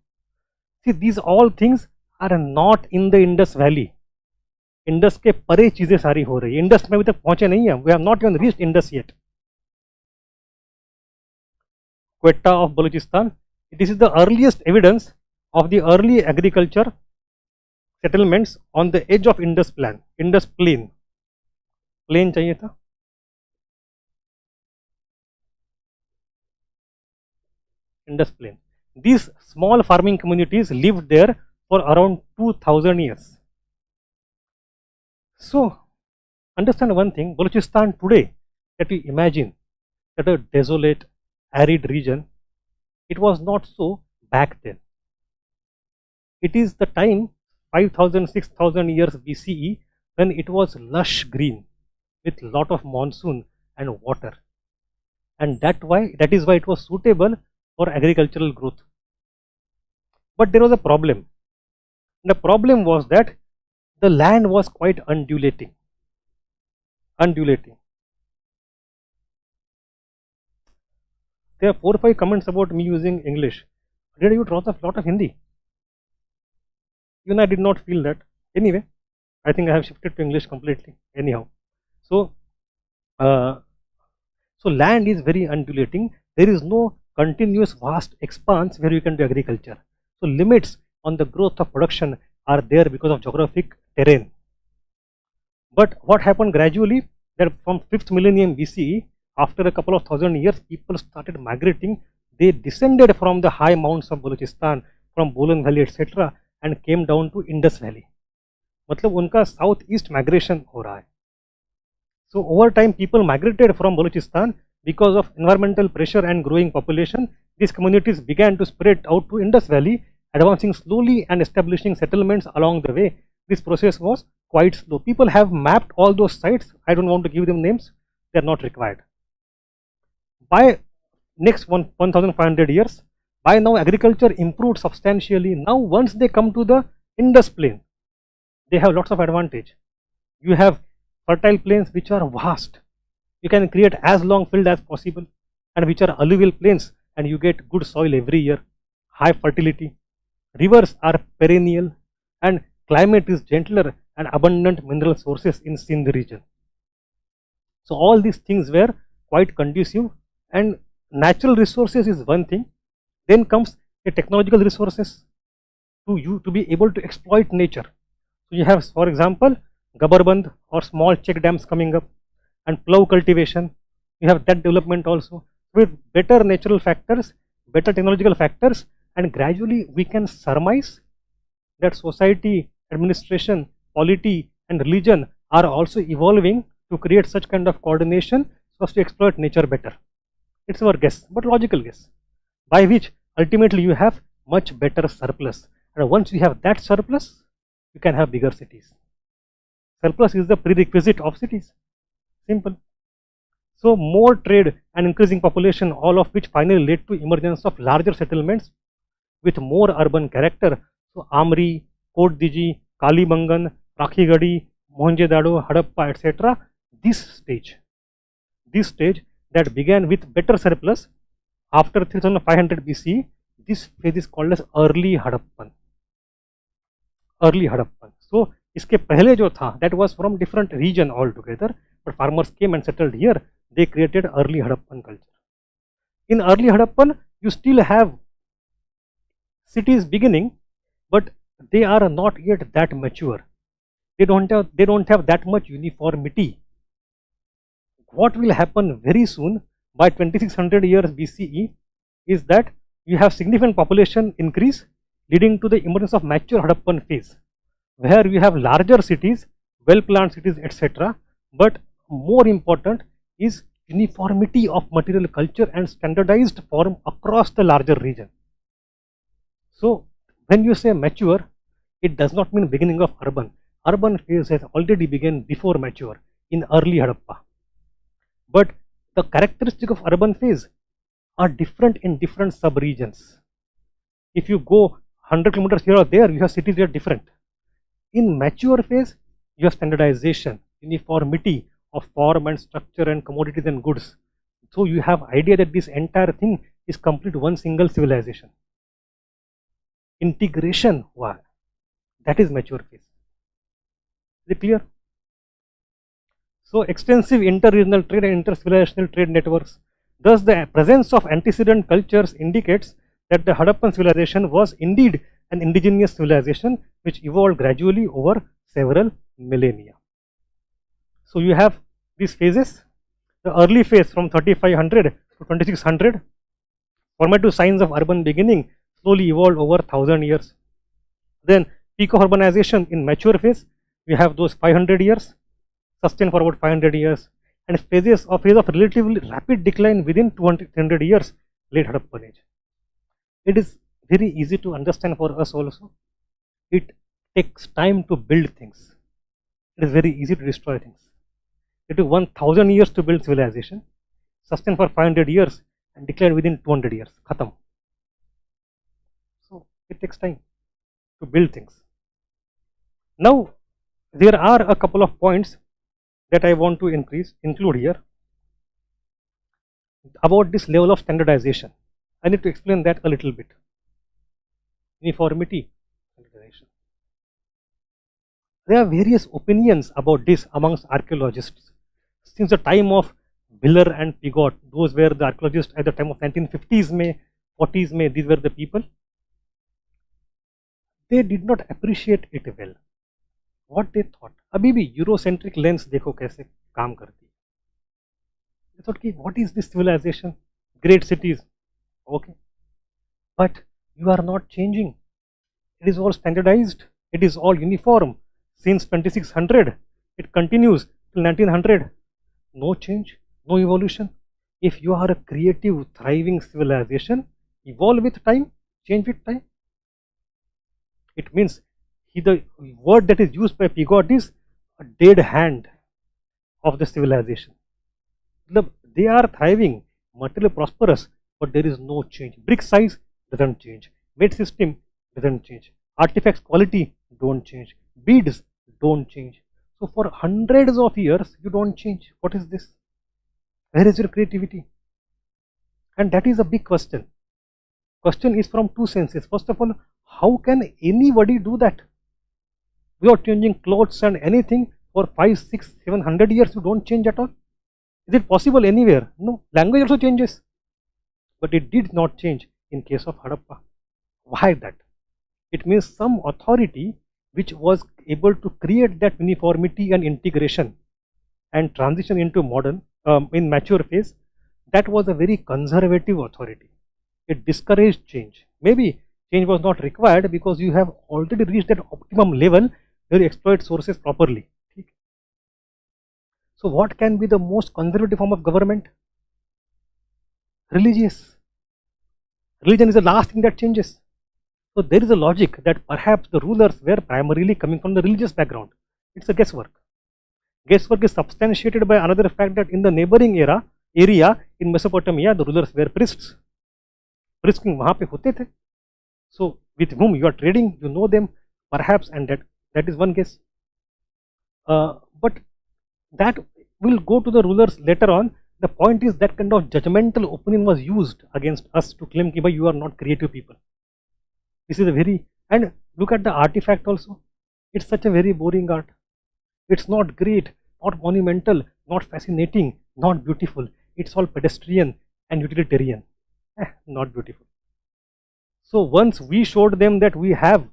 See, these all things are not in the Indus Valley. Indus के परे चीजें सारी हो रही है. Indus में अभी तक पहुंचे नहीं हैं. We have not even reached Indus yet. Quetta of Balochistan. This is the earliest evidence of the early agriculture settlements on the edge of Indus plain. Plain चाहिए था. Indus plain. These small farming communities lived there for around 2000 years. So, understand one thing, Balochistan today, that we imagine that a desolate, arid region, it was not so back then. It is the time 5000, 6000 years BCE when it was lush green with lot of monsoon and water. And that is why it was suitable for agricultural growth. But there was a problem. The problem was that the land was quite undulating. There are 4 or 5 comments about me using English. Did you draw a lot of Hindi? Even I did not feel that. Anyway, I think I have shifted to English completely. Anyhow, so land is very undulating. There is no continuous vast expanse where you can do agriculture. So limits on the growth of production are there because of geographic terrain. But what happened gradually, that from 5th millennium BCE, after a couple of thousand years, people started migrating. They descended from the high mountains of Balochistan, from Bolan Valley, etc., and came down to Indus Valley. मतलब उनका southeast migration हो रहा है. So over time, people migrated from Balochistan because of environmental pressure and growing population. These communities began to spread out to Indus Valley, advancing slowly and establishing settlements along the way. This process was quite slow. People have mapped all those sites. I don't want to give them names. They are not required. By next 1500 years, by now agriculture improved substantially. Now once they come to the Indus plain, they have lots of advantage. You have fertile plains which are vast. You can create as long field as possible, and which are alluvial plains, and you get good soil every year, high fertility. Rivers are perennial, and climate is gentler and abundant mineral sources in Sindh region. So all these things were quite conducive, and natural resources is one thing. Then comes the technological resources to be able to exploit nature. So you have, for example, Gabarband or small check dams coming up, and plough cultivation. you have that development also with better natural factors, better technological factors, and gradually we can surmise that society, administration, polity, and religion are also evolving to create such kind of coordination so as to exploit nature better. It's our guess, but logical guess, by which ultimately you have much better surplus. And once you have that surplus, you can have bigger cities. Surplus is the prerequisite of cities. Simple. So more trade and increasing population, all of which finally led to emergence of larger settlements with more urban character. So Amri, 𝐂𝐿 𝐭𝐿, Prakhigadi, Mohenjo-daro, Harappa, etc. This stage that began with better surplus after 3500 BCE, this phase is called as early Harappan. So इसके पहले जो था, that was from different region altogether, but farmers came and settled here. They created early Harappan culture. In early Harappan, you still have cities beginning, but they are not yet that mature. They don't have that much uniformity. What will happen very soon by 2600 years BCE is that you have significant population increase leading to the emergence of mature Harappan phase, where you have larger cities, well-planned cities, etc. But more important is uniformity of material culture and standardized form across the larger region. So when you say mature, it does not mean beginning of urban. Urban phase has already begun before mature in early Harappa. But the characteristic of urban phase are different in different sub-regions. If you go 100 kilometers here or there, you have cities that are different. In mature phase, you have standardization, uniformity of form and structure and commodities and goods. So you have idea that this entire thing is complete one single civilization. Integration, why? That is mature phase. Is it clear? So extensive inter-regional trade and inter-civilizational trade networks. Thus the presence of antecedent cultures indicates that the Harappan civilization was indeed an indigenous civilization which evolved gradually over several millennia. So you have these phases. The early phase from 3500 to 2600, formative signs of urban beginning, slowly evolved over 1000 years. Then peak of urbanization in mature phase, we have those 500 years, sustained for about 500 years, and phase of relatively rapid decline within 200 years, late Harappan age. It is very easy to understand for us also. It takes time to build things. It is very easy to destroy things. It took 1000 years to build civilization, sustained for 500 years, and declined within 200 years. Khatam. So it takes time to build things. Now there are a couple of points that I want to include here about this level of standardization. I need to explain that a little bit. Uniformity, standardization. There are various opinions about this amongst archaeologists. Since the time of Miller and Piggott, those were the archaeologists at the time of 1950s में, 40s में, these were the people. They did not appreciate it well. What they thought, अभी भी Eurocentric lens देखो कैसे काम करती है. They thought कि what is this civilization? Great cities, okay, but you are not changing. It is all standardized. It is all uniform. Since 2600, it continues till 1900. No change, no evolution. If you are a creative, thriving civilization, evolve with time, change with time. It means the word that is used by Piggott is a dead hand of the civilization. They are thriving, materially prosperous, but there is no change. Brick size doesn't change. Made system doesn't change. Artifacts quality don't change. Beads don't change. So for hundreds of years you don't change. What is this? Where is your creativity? And that is a big question. Question is from two senses. First of all, how can anybody do that? Without changing clothes and anything for 5, 6, 700 years you don't change at all? Is it possible anywhere? No. Language also changes. But it did not change in case of Harappa. Why that? It means some authority which was able to create that uniformity and integration and transition into modern, in mature phase, that was a very conservative authority. It discouraged change. Maybe change was not required because you have already reached that optimum level where you exploit sources properly. So what can be the most conservative form of government? Religious. Religion is the last thing that changes. So there is a logic that perhaps the rulers were primarily coming from the religious background. It's a guesswork. Guesswork is substantiated by another fact that in the neighboring area in Mesopotamia, the rulers were priests. Priests वहाँ पे होते थे. So with whom you are trading, you know them perhaps, and that is one guess. But that will go to the rulers later on. The point is that kind of judgmental opinion was used against us to claim that you are not creative people. This is a very, and look at the artifact also. It's such a very boring art. It's not great, not monumental, not fascinating, not beautiful. It's all pedestrian and utilitarian. Not beautiful. So once we showed them that we have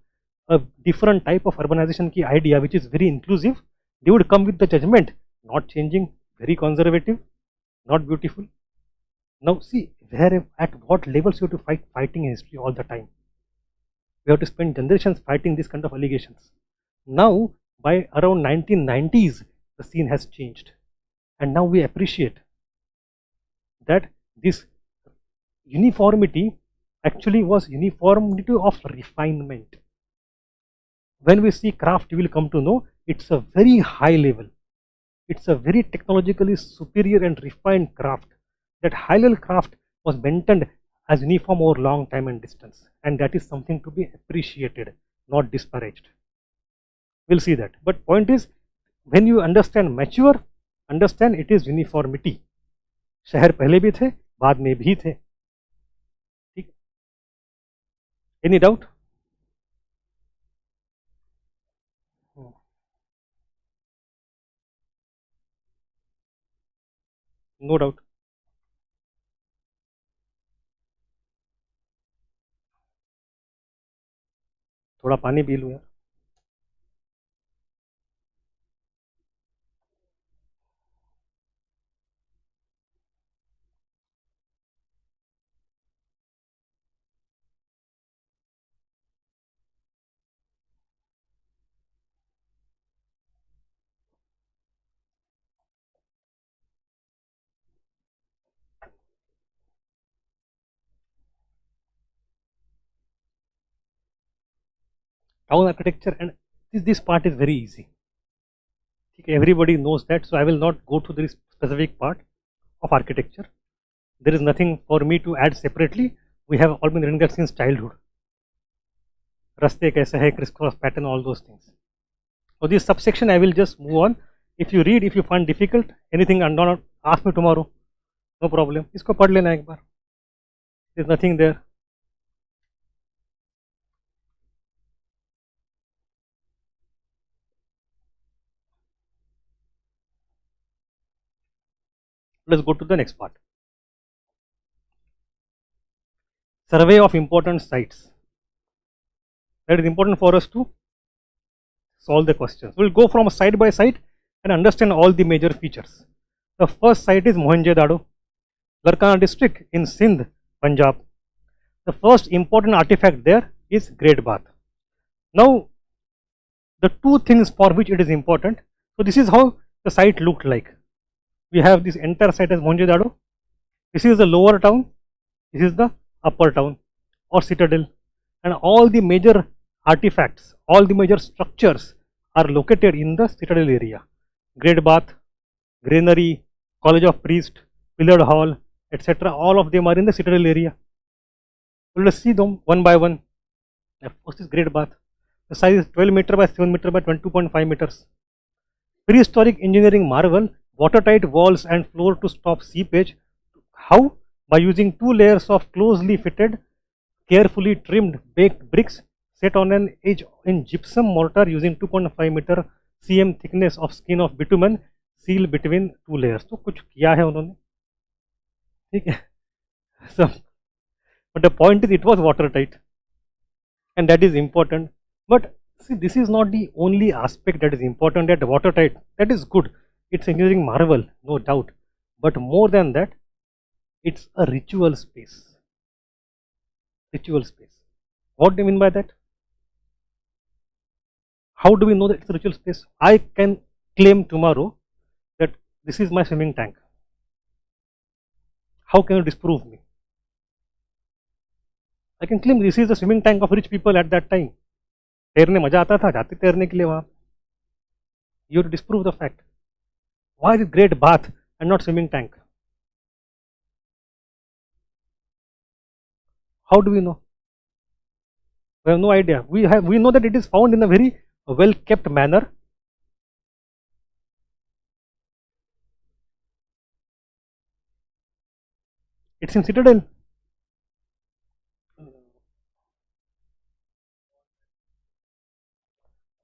a different type of urbanization ki idea which is very inclusive, they would come with the judgment, not changing, very conservative, not beautiful. Now see, where at what levels you have to fighting in history all the time. We have to spend generations fighting this kind of allegations. Now by around 1990s, the scene has changed, and now we appreciate that this uniformity actually was uniformity of refinement. When we see craft, you will come to know it's a very high level. It's a very technologically superior and refined craft. That high level craft was maintained as uniform over long time and distance, and that is something to be appreciated, not disparaged. We'll see that. But point is, when you understand mature, understand it is uniformity. शहर पहले भी थे, बाद में भी थे. ठीक? Any doubt? No doubt. थोड़ा पानी पी लूँ यार. Town architecture, and this part is very easy. Everybody knows that, so I will not go to this specific part of architecture. There is nothing for me to add separately. We have all been reading that since childhood. Raste kaisa hai, crisscross pattern, all those things. So this subsection I will just move on. If you read, if you find difficult anything, and not ask me tomorrow, no problem. Isko पढ़ लेना एक बार. There is nothing there. Let's go to the next part. Survey of important sites. That is important for us to solve the questions. We'll go from site by site and understand all the major features. The first site is Mohenjo-daro, Larkana district in Sindh, Punjab. The first important artifact there is Great Bath. Now, the two things for which it is important. So this is how the site looked like. We have this entire site as Mohenjo-daro. This is the lower town. This is the upper town or citadel, and all the major artifacts, all the major structures are located in the citadel area. Great Bath, Granary, College of Priests, Pillared Hall, etc. All of them are in the citadel area. So let us see them one by one. First is Great Bath. The size is 12 meter by 7 meter by 22.5 meters. Prehistoric engineering marvel, watertight walls and floor to stop seepage. How? By using two layers of closely fitted, carefully trimmed baked bricks set on an edge in gypsum mortar using 2.5 meter cm thickness of skin of bitumen seal between two layers. तो कुछ किया है उन्होंने, ठीक है. So, but the point is it was watertight, and that is important. But see, this is not the only aspect that is important. That watertight, that is good. It's engineering marvel, no doubt. But more than that, It's a ritual space. Ritual space. What do you mean by that? How do we know that it's a ritual space? I can claim tomorrow that this is my swimming tank. How can you disprove me? I can claim this is the swimming tank of rich people at that time. तैरने मजा आता था, जाते तैरने के लिए वहां. You have to disprove the fact. Why is great bath and not swimming tank? How do we know? We have no idea. We know that it is found in a very well kept manner. It's in Citadel.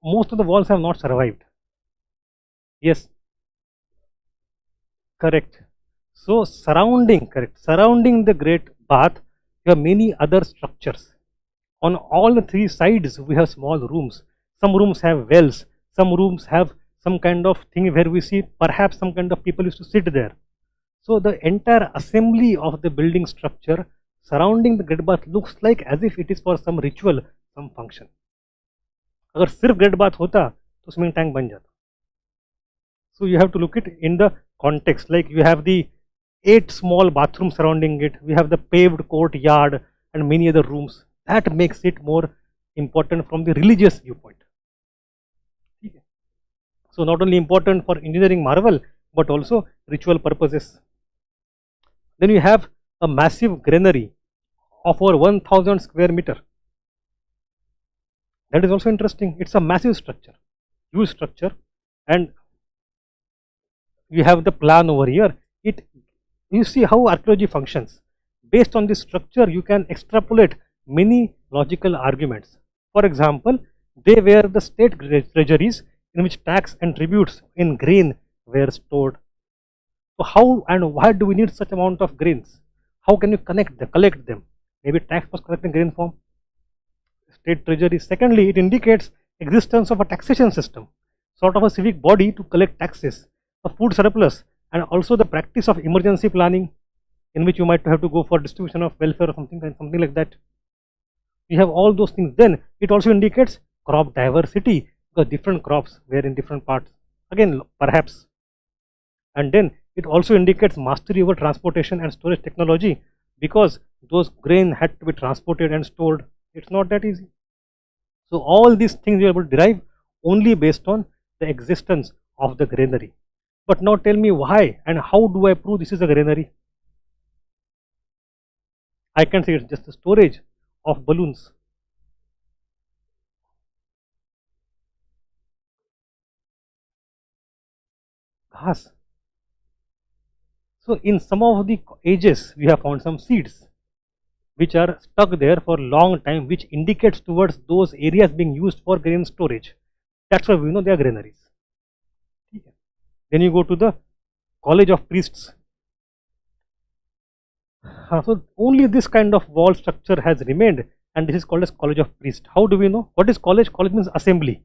Most of the walls have not survived. Yes, correct. So surrounding the great bath, you have many other structures. On all the three sides, we have small rooms. Some rooms have wells. Some rooms have some kind of thing where we see perhaps some kind of people used to sit there. So the entire assembly of the building structure surrounding the great bath looks like as if it is for some ritual, some function. अगर सिर्फ great bath होता तो swimming tank बन जाता. So you have to look it in the context. Like you have the 8 small bathrooms surrounding it. We have the paved courtyard and many other rooms. That makes it more important from the religious viewpoint. So not only important for engineering marvel, but also ritual purposes. Then you have a massive granary of over 1000 square meter. That is also interesting. It's a massive structure, huge structure, and you have the plan over here. You see how archaeology functions. Based on this structure, you can extrapolate many logical arguments. For example, they were the state treasuries in which tax and tributes in grain were stored. So how and why do we need such amount of grains? How can you collect them? Maybe tax was collected in grain form. State treasury. Secondly, it indicates existence of a taxation system, sort of a civic body to collect taxes, a food surplus, and also the practice of emergency planning, in which you might have to go for distribution of welfare or something like that. You have all those things. Then it also indicates crop diversity, because different crops were in different parts. Again, perhaps. And then it also indicates mastery over transportation and storage technology, because those grain had to be transported and stored. It's not that easy. So all these things you are able to derive only based on the existence of the granary. But now tell me why and how do I prove this is a granary? I can say it's just a storage of balloons. Ghas. So in some of the ages we have found some seeds which are stuck there for a long time, which indicates towards those areas being used for grain storage. That's why we know they are granaries. Then you go to the College of Priests. So only this kind of wall structure has remained, and this is called as College of Priests. How do we know? What is college? College means assembly.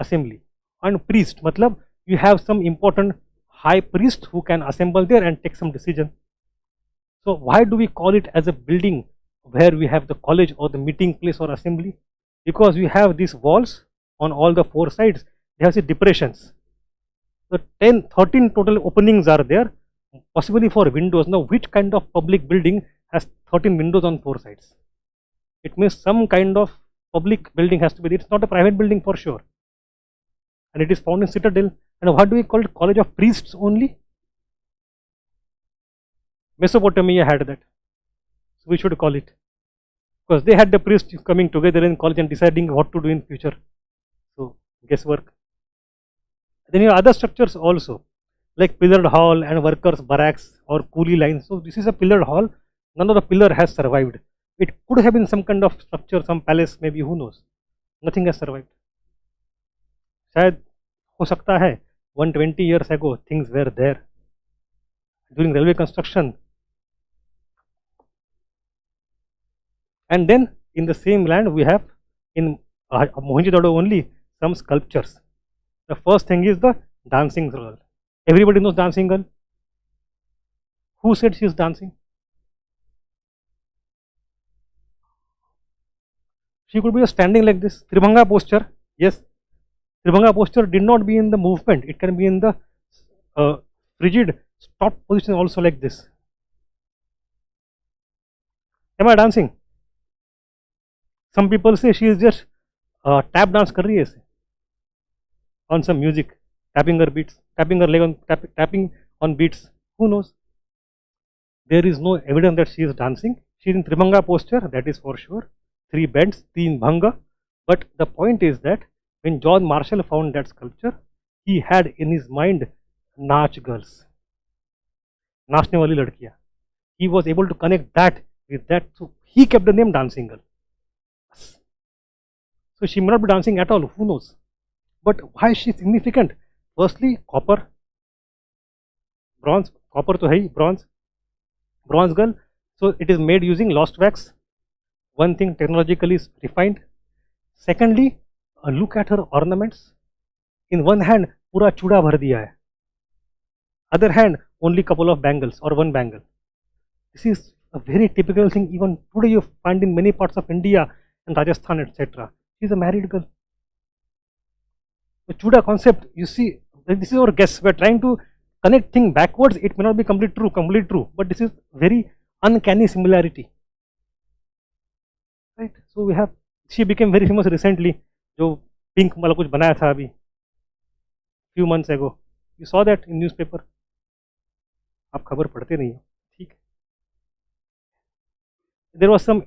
Assembly. And priest, matlab you have some important high priest who can assemble there and take some decision. So why do we call it as a building where we have the college or the meeting place or assembly? Because we have these walls on all the 4 sides. They have the depressions. So 13 total openings are there, possibly for windows. Now which kind of public building has 13 windows on 4 sides? It means some kind of public building has to be there. It's not a private building for sure. And it is found in Citadel. And what do we call it? College of Priests only? Mesopotamia had that. So we should call it. Because they had the priests coming together in college and deciding what to do in future. So guesswork. Then you have other structures also, like pillared hall and workers' barracks or coolie lines. So this is a pillared hall. None of the pillar has survived. It could have been some kind of structure, some palace, maybe, who knows. Nothing has survived. शायद हो सकता है 120 years ago things were there during railway construction. And then in the same land we have in Mohenjo-daro only some sculptures. The first thing is the dancing girl. Everybody knows dancing girl. Who said she is dancing? She could be just standing like this. Tribhanga posture. Yes. Tribhanga posture did not be in the movement. It can be in the uh, rigid stop position also like this. Am I dancing? Some people say she is just tap dance कर रही है ऐसे on some music, tapping her beats, tapping her leg on tapping on beats. Who knows? There is no evidence that she is dancing. She is in Tribhanga posture, that is for sure. 3 bends, 3 bhanga. But the point is that when John Marshall found that sculpture, he had in his mind Nach girls, नाचने वाली लड़कियां. He was able to connect that with that, so he kept the name Dancing Girl. So she may not be dancing at all, who knows? But why is she significant? Firstly, copper, bronze, copper to hai, bronze girl. So it is made using lost wax. One thing technologically is refined. Secondly, look at her ornaments. In one hand, pura chuda bhar diya hai. Other hand, only couple of bangles or one bangle. This is a very typical thing even today you find in many parts of India and Rajasthan, etc. She is a married girl. The chuda concept, you see, this is our guess. We are trying to connect thing backwards. It may not be completely true, but this is very uncanny similarity. Right? So we have, she became very famous recently. जो pink वाला कुछ बनाया था अभी few months ago. You saw that in newspaper. आप खबर पढ़ते नहीं हो, ठीक? There was some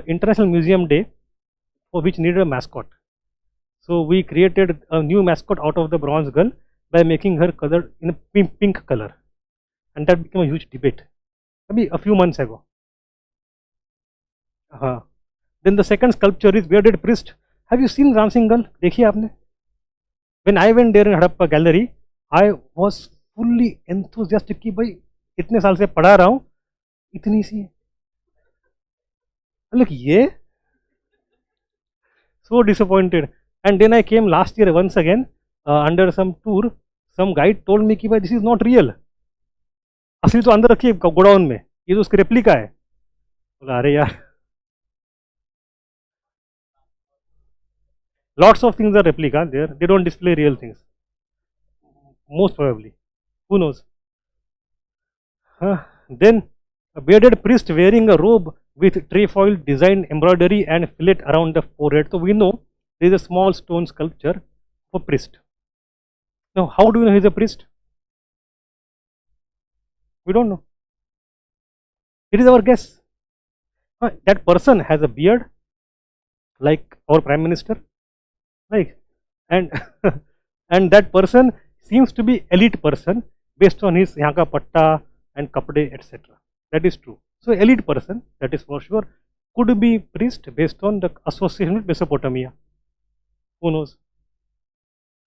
international museum day for which needed a mascot. So we created a new mascot out of the bronze girl by making her colored in a pink color, and that became a huge debate. Maybe a few months ago. Then the second sculpture is bearded priest. Have you seen Dancing Girl? देखिए आपने? When I went there in Harappa gallery, I was fully enthusiastic कि भाई इतने साल से पढ़ा रहा हूँ, इतनी सी. Look, ये so disappointed. And then I came last year once again under some tour. Some guide told me कि भाई this is not real. असली तो अंदर रखिए गोडाउन में, ये तो उसकी रेप्लिका है. बोला अरे यार. Lots of things are replica there. They don't display real things. Most probably. Who knows? Then a bearded priest wearing a robe with trefoil design embroidery and fillet around the forehead. So we know there is a small stone sculpture for priest. Now how do we know he is a priest? We don't know. It is our guess. That person has a beard like our Prime Minister. Right? And and that person seems to be elite person based on his यहाँ का पट्टा and kapde etc. That is true. So elite person, that is for sure, could be priest based on the association with Mesopotamia. Who knows?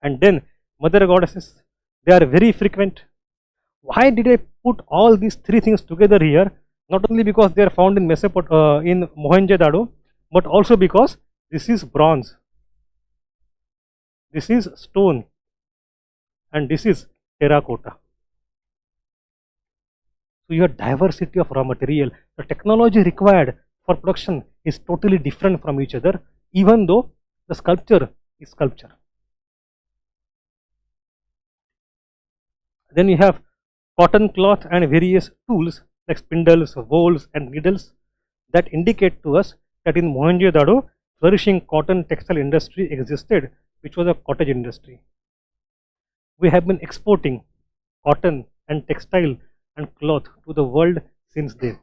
And then mother goddesses, they are very frequent. Why did I put all these 3 things together here? Not only because they are found in in Mohenjo-daro, but also because this is bronze, this is stone, and this is terracotta. So you have diversity of raw material. The technology required for production is totally different from each other, even though the sculpture is sculpture. Then you have cotton cloth and various tools like spindles, wools and needles that indicate to us that in Mohenjo-daro flourishing cotton textile industry existed, which was a cottage industry. We have been exporting cotton and textile and cloth to the world since then.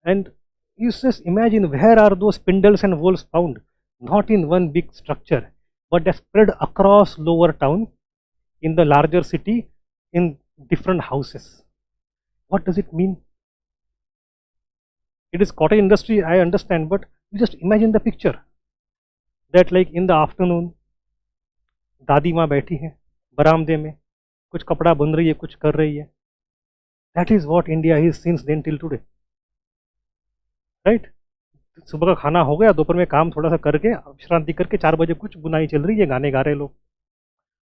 And you just imagine, where are those spindles and wools found? Not in one big structure, but they spread across lower town, in the larger city, in different houses. What does it mean? It is cottage industry, I understand, but you just imagine the picture that like in the afternoon, दादी माँ बैठी है बरामदे में, कुछ कपड़ा बुन रही है, कुछ कर रही है. That is what India is since then till today, right? सुबह का खाना हो गया, दोपहर में काम थोड़ा सा करके विश्रांति करके 4 बजे कुछ बुनाई चल रही है, गाने गा रहे लोग.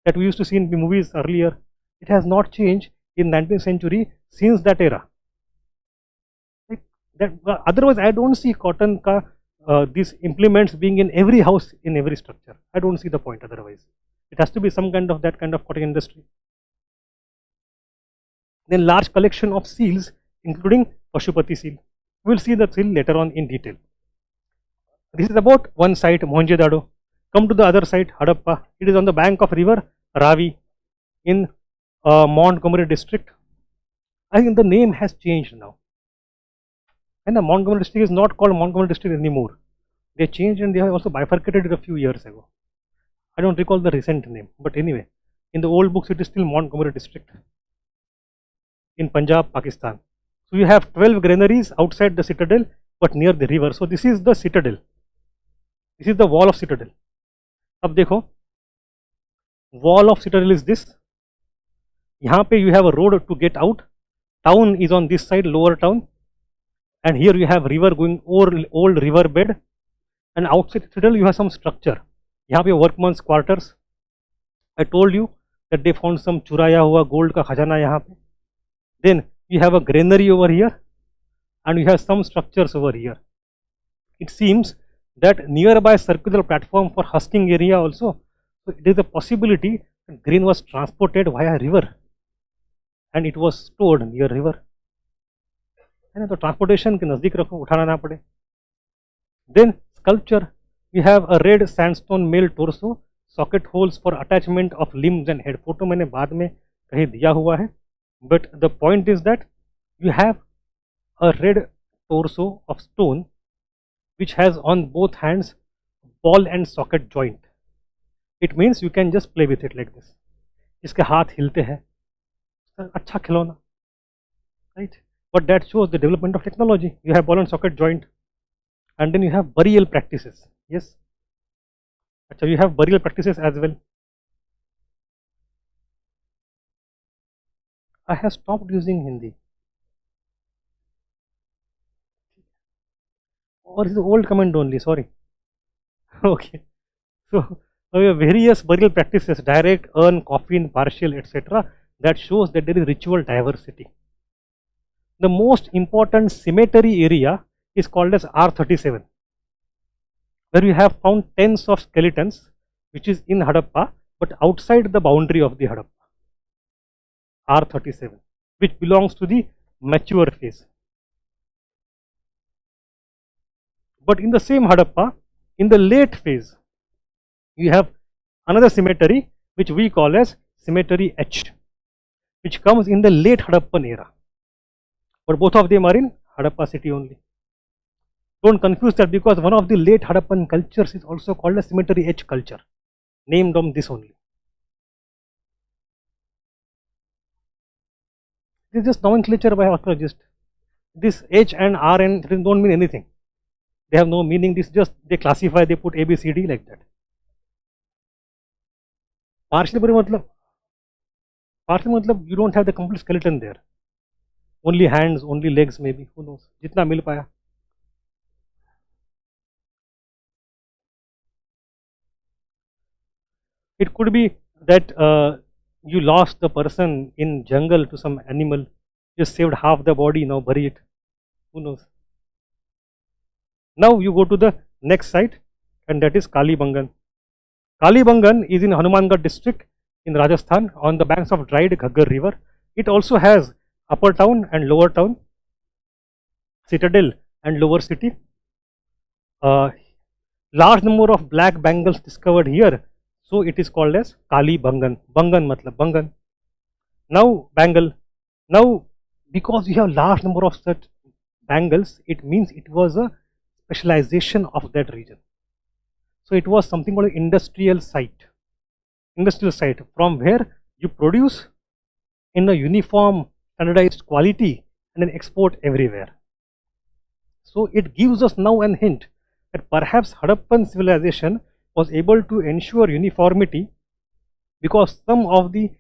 That we used to see in movies earlier. It has not changed in 19th century since that era. Right? That, otherwise, I don't see cotton ka these implements being in every house, in every structure. I don't see the point otherwise. It has to be some kind of that kind of cotton industry. Then large collection of seals, including Pashupati seal. We will see the seal later on in detail. This is about one site, Mohenjo-daro. Come to the other site, Harappa. It is on the bank of river Ravi in Montgomery district. I think the name has changed now. And the Montgomery district is not called Montgomery district anymore. They changed and they have also bifurcated it a few years ago. I don't recall the recent name, but anyway, in the old books it is still Montgomery district in Punjab, Pakistan. So you have 12 granaries outside the citadel but near the river. So this is the citadel. This is the wall of citadel. अब देखो, wall of citadel is this. यहाँ पे you have a road to get out. Town is on this side, lower town, and here you have river going over old river bed, and outside citadel you have some structure. यहाँ पे workmen's quarters. I told you that they found some चुराया हुआ gold का खजाना यहाँ पे. Then you have a granary over here, and you have some structures over here. It seems that nearby circular platform for husking area also. So it is a possibility that grain was transported via river, and it was stored near river. है ना, तो transportation के नज़दीक रखो, उठाना ना पड़े. Then sculpture, we have a red sandstone male torso, socket holes for attachment of limbs and head. Photo मैंने बाद में कहीं दिया हुआ है, but the point is that you have a red torso of stone which has on both hands ball and socket joint. It means you can just play with it like this. इसके हाथ हिलते हैं, अच्छा खिलौना, right? But that shows the development of technology. You have ball and socket joint, and then you have burial practices. Yes, अच्छा, you have burial practices as well. I have stopped using Hindi. Or is the old comment only? Sorry. Okay. So we have various burial practices: direct, urn, coffin, partial, etc. That shows that there is ritual diversity. The most important cemetery area is called as R37, where we have found tens of skeletons, which is in Harappa, but outside the boundary of the Harappa. R37, which belongs to the mature phase. But in the same Harappa, in the late phase, you have another cemetery which we call as cemetery H, which comes in the late Harappan era. But both of them are in Harappa city only. Don't confuse that, because one of the late Harappan cultures is also called a cemetery H culture, named on this only. This is just nomenclature by archaeologists. This H and R and don't mean anything. They have no meaning. This just they classify, they put A, B, C, D like that. Partial matlab you don't have the complete skeleton there. Only hands, only legs maybe, who knows. Jitna mil paya. It could be that you lost the person in jungle to some animal, just saved half the body, now bury it. Who knows. Now you go to the next site, and that is Kalibangan. Kalibangan is in Hanumangarh district in Rajasthan on the banks of dried Ghaggar river. It also has upper town and lower town, citadel and lower city. Large number of black bangles discovered here, so it is called as Kalibangan. Bangan matlab Bangan. Now bangle. Now because you have large number of such bangles, it means it was a specialization of that region. So it was something called an industrial site from where you produce in a uniform standardized quality and then export everywhere. So it gives us now an hint that perhaps Harappan civilization was able to ensure uniformity because some of the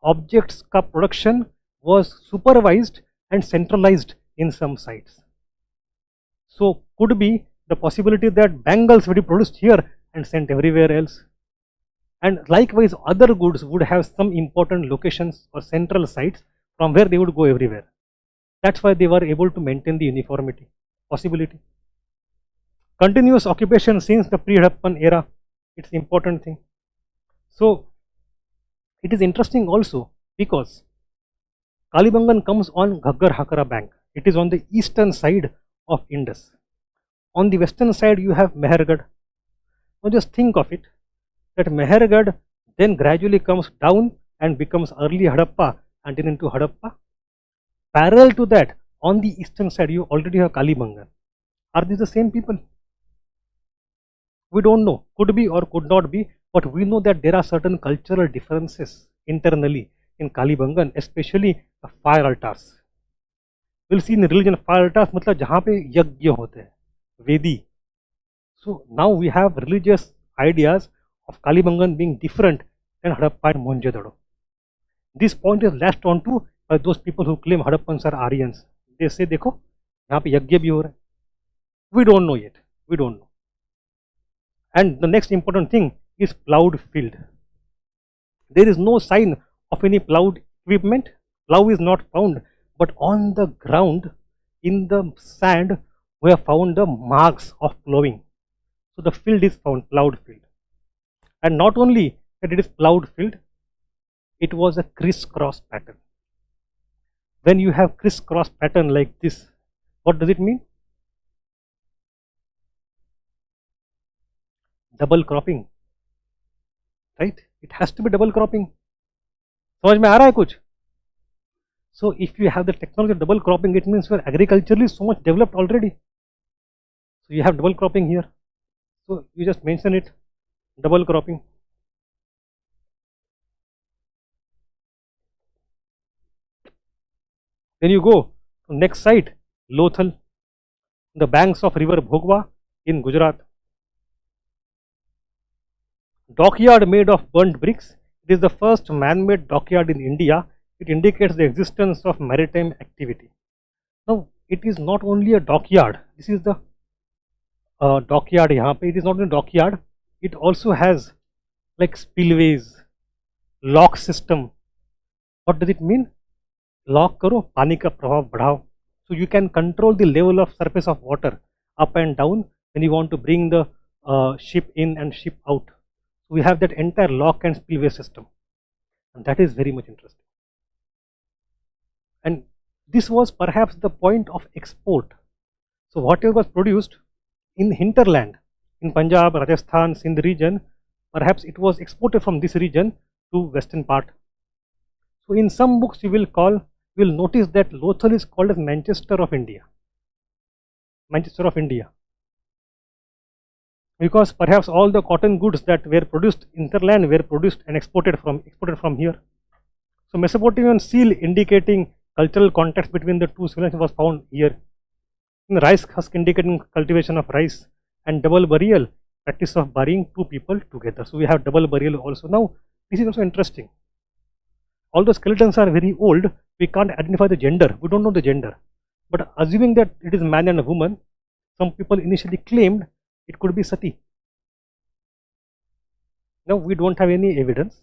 objects ka production was supervised and centralized in some sites. So could be the possibility that bangles will be produced here and sent everywhere else, And likewise, other goods would have some important locations or central sites from where they would go everywhere. That's why they were able to maintain the uniformity possibility. Continuous occupation since the pre-Harappan era, it's important thing. So it is interesting also because Kalibangan comes on Ghaggar-Hakra bank. It is on the eastern side of Indus. On the western side you have Mehergarh. Now just think of it, that Mehergarh then gradually comes down and becomes early Harappa and then into Harappa. Parallel to that, on the eastern side you already have Kalibangan. Are these the same people? We don't know, could be or could not be, but we know that there are certain cultural differences internally in Kalibangan, especially the fire altars. We'll see in religion fire altars मतलब जहाँ पे यज्ञ होते हैं, Vedi. So now we have religious ideas of Kalibangan being different than Harappa and Mohenjo-daro. This point is latched onto by those people who claim Harappans are Aryans. They say देखो यहाँ पे यज्ञ भी हो रहा है. We don't know yet. We don't know. And the next important thing is plowed field. There is no sign of any plowed equipment. Plow is not found, but on the ground in the sand we have found the marks of plowing. So the field is found, plowed field. And not only that it is plowed field, it was a crisscross pattern. When you have crisscross pattern like this, what does it mean? Double cropping, right? It has to be double cropping. समझ में आ रहा है कुछ? So if you have the technology of double cropping, it means you are agriculturally so much developed already. So you have double cropping here. So you just mention it, double cropping. Then you go to next site, Lothal, the banks of river Bhogwa in Gujarat. Dockyard made of burnt bricks. It is the first man-made dockyard in India. It indicates the existence of maritime activity. Now, it is not only a dockyard. This is the dockyard. यहाँ पे it is not only a dockyard. It also has like spillways, lock system. What does it mean? Lock करो, पानी का प्रभाव बढ़ाओ. So you can control the level of surface of water up and down when you want to bring the ship in and ship out. We have that entire lock and spillway system, and that is very much interesting. And this was perhaps the point of export. So whatever was produced in hinterland, in Punjab, Rajasthan, Sindh region, perhaps it was exported from this region to western part. So in some books you will notice that Lothal is called as Manchester of India. Manchester of India. Because perhaps all the cotton goods that were produced interland were produced and exported from here. So Mesopotamian seal indicating cultural context between the two civilizations was found here. In rice husk indicating cultivation of rice, and double burial, practice of burying two people together. So we have double burial also. Now this is also interesting. Although skeletons are very old, we can't identify the gender. We don't know the gender. But assuming that it is man and a woman, some people initially claimed it could be Sati. Now we don't have any evidence.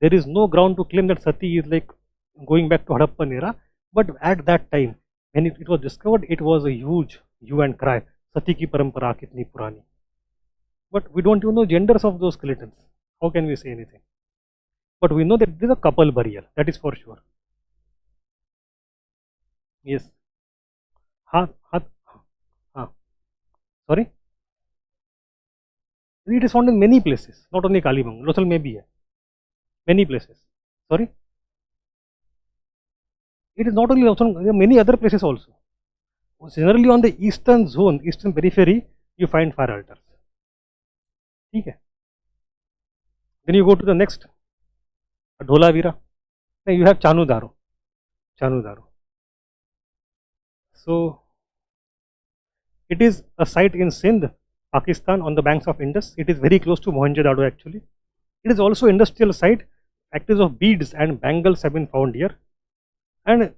There is no ground to claim that Sati is like going back to Harappan era. But at that time, when it was discovered, it was a huge hue and cry. Sati ki parampara kitni purani. But we don't even know genders of those skeletons. How can we say anything? But we know that it is a couple burial. That is for sure. Yes. Sorry. It is found in many places, not only Kalibangan. Lothal may be many places. Sorry. It is not only Lothal, there are many other places also. Generally on the eastern zone, eastern periphery, you find fire altars. Okay. Then you go to the next, Dholavira. Then you have Chanudaro. So it is a site in Sindh, Pakistan, on the banks of Indus. It is very close to Mohenjo-daro actually. It is also industrial site. Factories of beads and bangles have been found here. And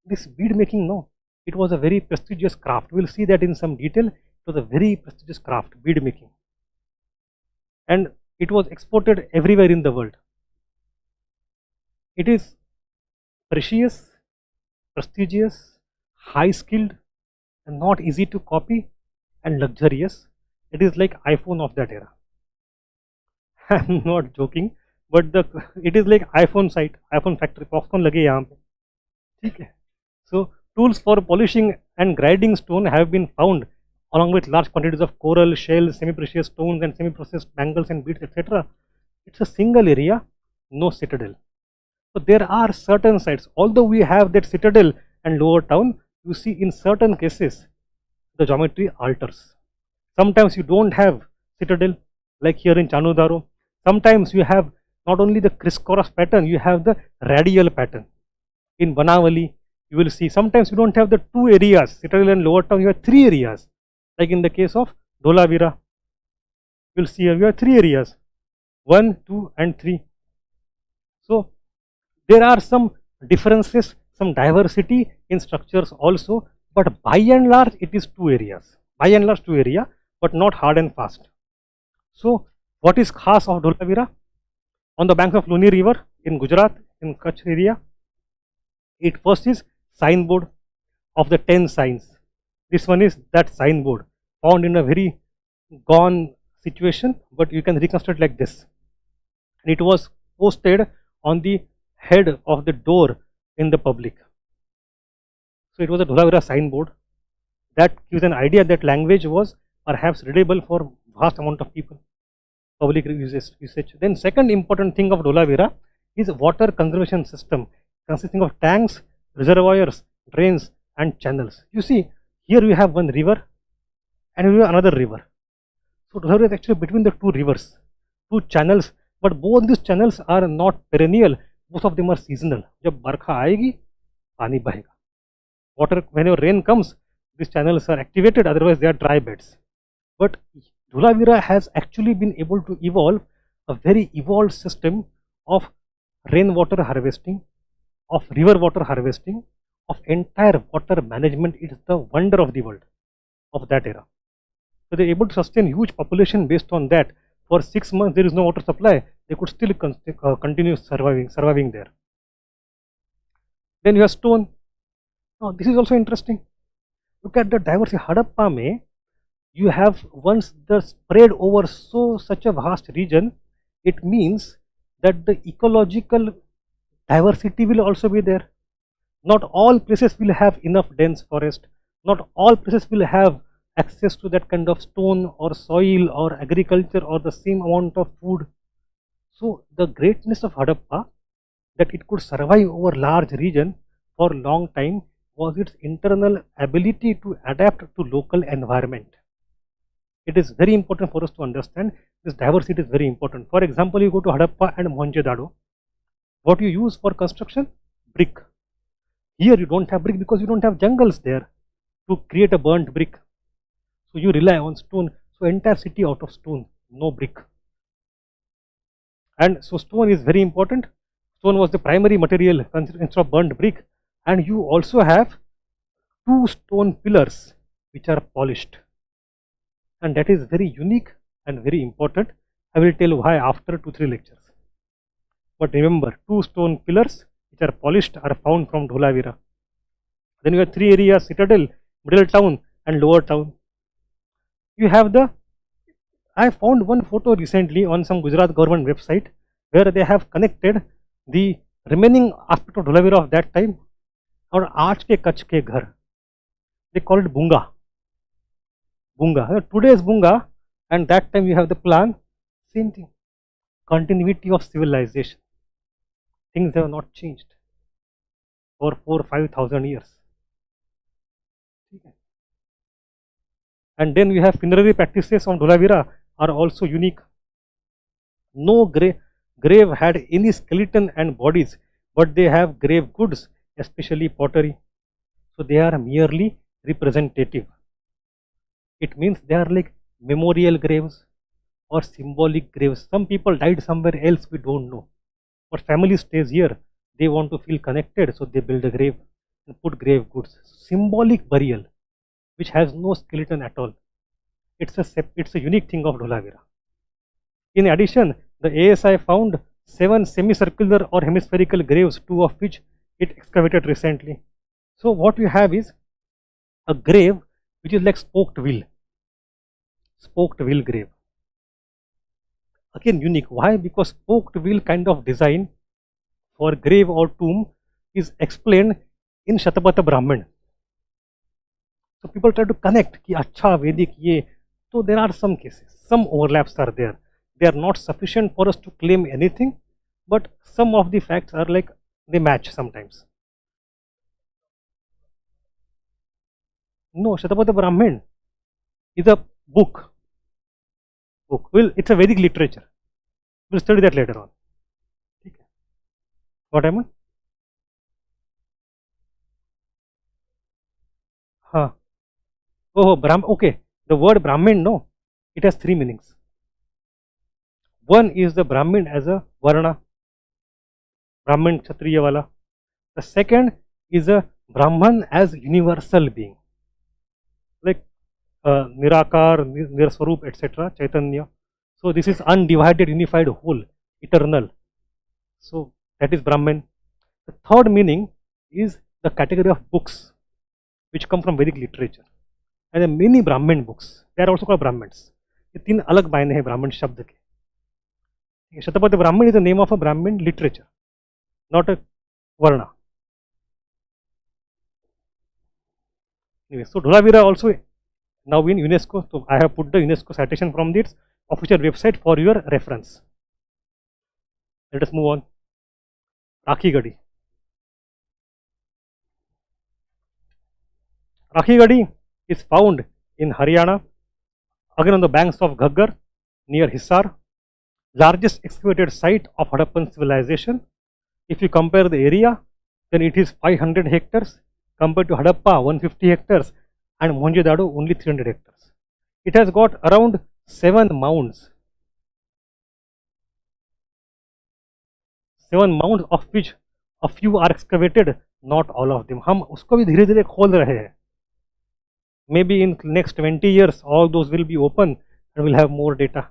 this bead making, no, it was a very prestigious craft. We will see that in some detail. It was a very prestigious craft, bead making. And It was exported everywhere in the world. It is precious, prestigious, high skilled, and not easy to copy, and luxurious. It is like iPhone of that era. I'm not joking, but it is like iPhone site, iPhone factory, popcorn lage yahan pe. ठीक है. So tools for polishing and grinding stone have been found along with large quantities of coral, shells, semi-precious stones and semi-processed bangles and beads, etc. It's a single area, no citadel. So there are certain sites, although we have that citadel and lower town, you see in certain cases the geometry alters. Sometimes you don't have citadel, like here in Chanudaro. Sometimes you have not only the crisscross pattern, you have the radial pattern. In Banavali, you will see sometimes you don't have the two areas, citadel and lower town, you have three areas. Like in the case of Dholavira, you will see here you have three areas, 1, 2 and 3. So there are some differences, some diversity in structures also, but by and large it is two areas. By and large two area, but not hard and fast. So what is khas of Dholavira? On the banks of Luni river in Gujarat, in Kutch area, it first is signboard of the 10 signs. This one is that signboard, found in a very gone situation, but you can reconstruct like this. And it was posted on the head of the door in the public. So it was a Dholavira signboard. That gives an idea that language was perhaps readable for vast amount of people, public usage. Then second important thing of Dholavira is water conservation system consisting of tanks, reservoirs, drains and channels. You see here we have one river and we have another river. So Dholavira is actually between the two rivers, two channels, but both these channels are not perennial. Most of them are seasonal. जब बरखा आएगी, पानी बहेगा. Water, whenever rain comes, these channels are activated, otherwise they are dry beds. But Dholavira has actually been able to evolve a very evolved system of rainwater harvesting, of river water harvesting, of entire water management. It is the wonder of the world of that era. So they are able to sustain huge population based on that. For 6 months there is no water supply, they could still continue surviving there. Then you have stone. Now this is also interesting. Look at the diversity. Harappa mein you have, once the spread over such a vast region, it means that the ecological diversity will also be there. Not all places will have enough dense forest, not all places will have access to that kind of stone or soil or agriculture or the same amount of food. So the greatness of Harappa, that it could survive over large region for long time, was its internal ability to adapt to local environment. It is very important for us to understand this diversity is very important. For example, you go to Harappa and Mohenjo-daro, what you use for construction? Brick. Here you don't have brick because you don't have jungles there to create a burnt brick. So you rely on stone. So entire city out of stone, no brick. And so stone is very important. Stone was the primary material instead of burnt brick. And you also have 2 stone pillars which are polished. And that is very unique and very important. I will tell why after 2-3 lectures. But remember, 2 stone pillars which are polished are found from Dholavira. Then you have 3 areas: citadel, middle town and lower town. You have I found one photo recently on some Gujarat government website where they have connected the remaining aspect of Dholavira of that time or Aaj ke Kutch ke ghar. They call it Bunga. Bunga. Today's Bunga, and that time you have the plan, same thing. Continuity of civilization. Things have not changed for 4,000-5,000 years. And then we have funerary practices of Dholavira are also unique. No grave had any skeleton and bodies, but they have grave goods, especially pottery. So they are merely representative. It means they are like memorial graves or symbolic graves. Some people died somewhere else, we don't know. But family stays here, they want to feel connected, so they build a grave and put grave goods. Symbolic burial, which has no skeleton at all. It's a unique thing of Dholavira. In addition, the ASI found 7 semicircular or hemispherical graves, 2 of which it excavated recently. So what you have is a grave which is like spoked wheel grave. Again unique. Why? Because spoked wheel kind of design for grave or tomb is explained in Shatapatha Brahman. So people try to connect ki acha Vedic ye. So there are some cases, some overlaps are there. They are not sufficient for us to claim anything, but some of the facts are like they match sometimes. No, Shatapatha Brahman is a book. Well, it's a Vedic literature. We'll study that later on. Okay. What am I? Huh. Oh, okay. The word Brahmin, no, it has 3 meanings. One is the Brahmin as a Varna, Brahmin Kshatriya wala. The second is a Brahman as universal being, like Nirakar, Nirswarup, etc., Chaitanya. So this is undivided, unified whole, eternal. So that is Brahman. The third meaning is the category of books which come from Vedic literature. And there are many Brahmin books. They are also called Brahmins. ये 3 अलग मायने हैं Brahmin शब्द के. Shatapatha Brahman is the name of a Brahmin literature, not a Varna. Anyway, so Dholavira also now in UNESCO. So I have put the UNESCO citation from its official website for your reference. Let us move on. Rakhi Gadi. Rakhi Gadi is found in Haryana, again on the banks of Ghaggar near Hisar, largest excavated site of Harappan civilization. If you compare the area, then it is 500 hectares compared to Harappa 150 hectares and Mohenjo-daro only 300 hectares. It has got around 7 mounds. 7 mounds of which a few are excavated, not all of them. हम उसको भी धीरे धीरे खोल रहे हैं. Maybe in next 20 years all those will be open and we'll have more data.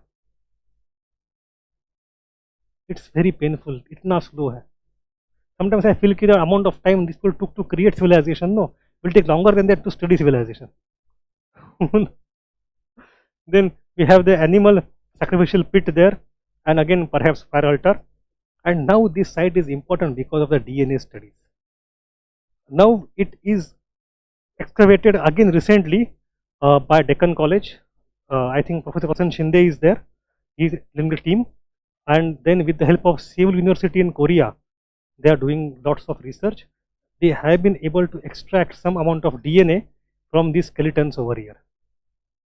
It's very painful. इतना slow है. Sometimes I feel that the amount of time this people took to create civilization, no, will take longer than that to study civilization. Then we have the animal sacrificial pit there, and again perhaps fire altar. And now this site is important because of the DNA studies. Now it is excavated again recently by Deccan College. I think Professor Vasan Shinde is there. He is in the team, and then with the help of Seoul University in Korea, they are doing lots of research. They have been able to extract some amount of DNA from these skeletons over here.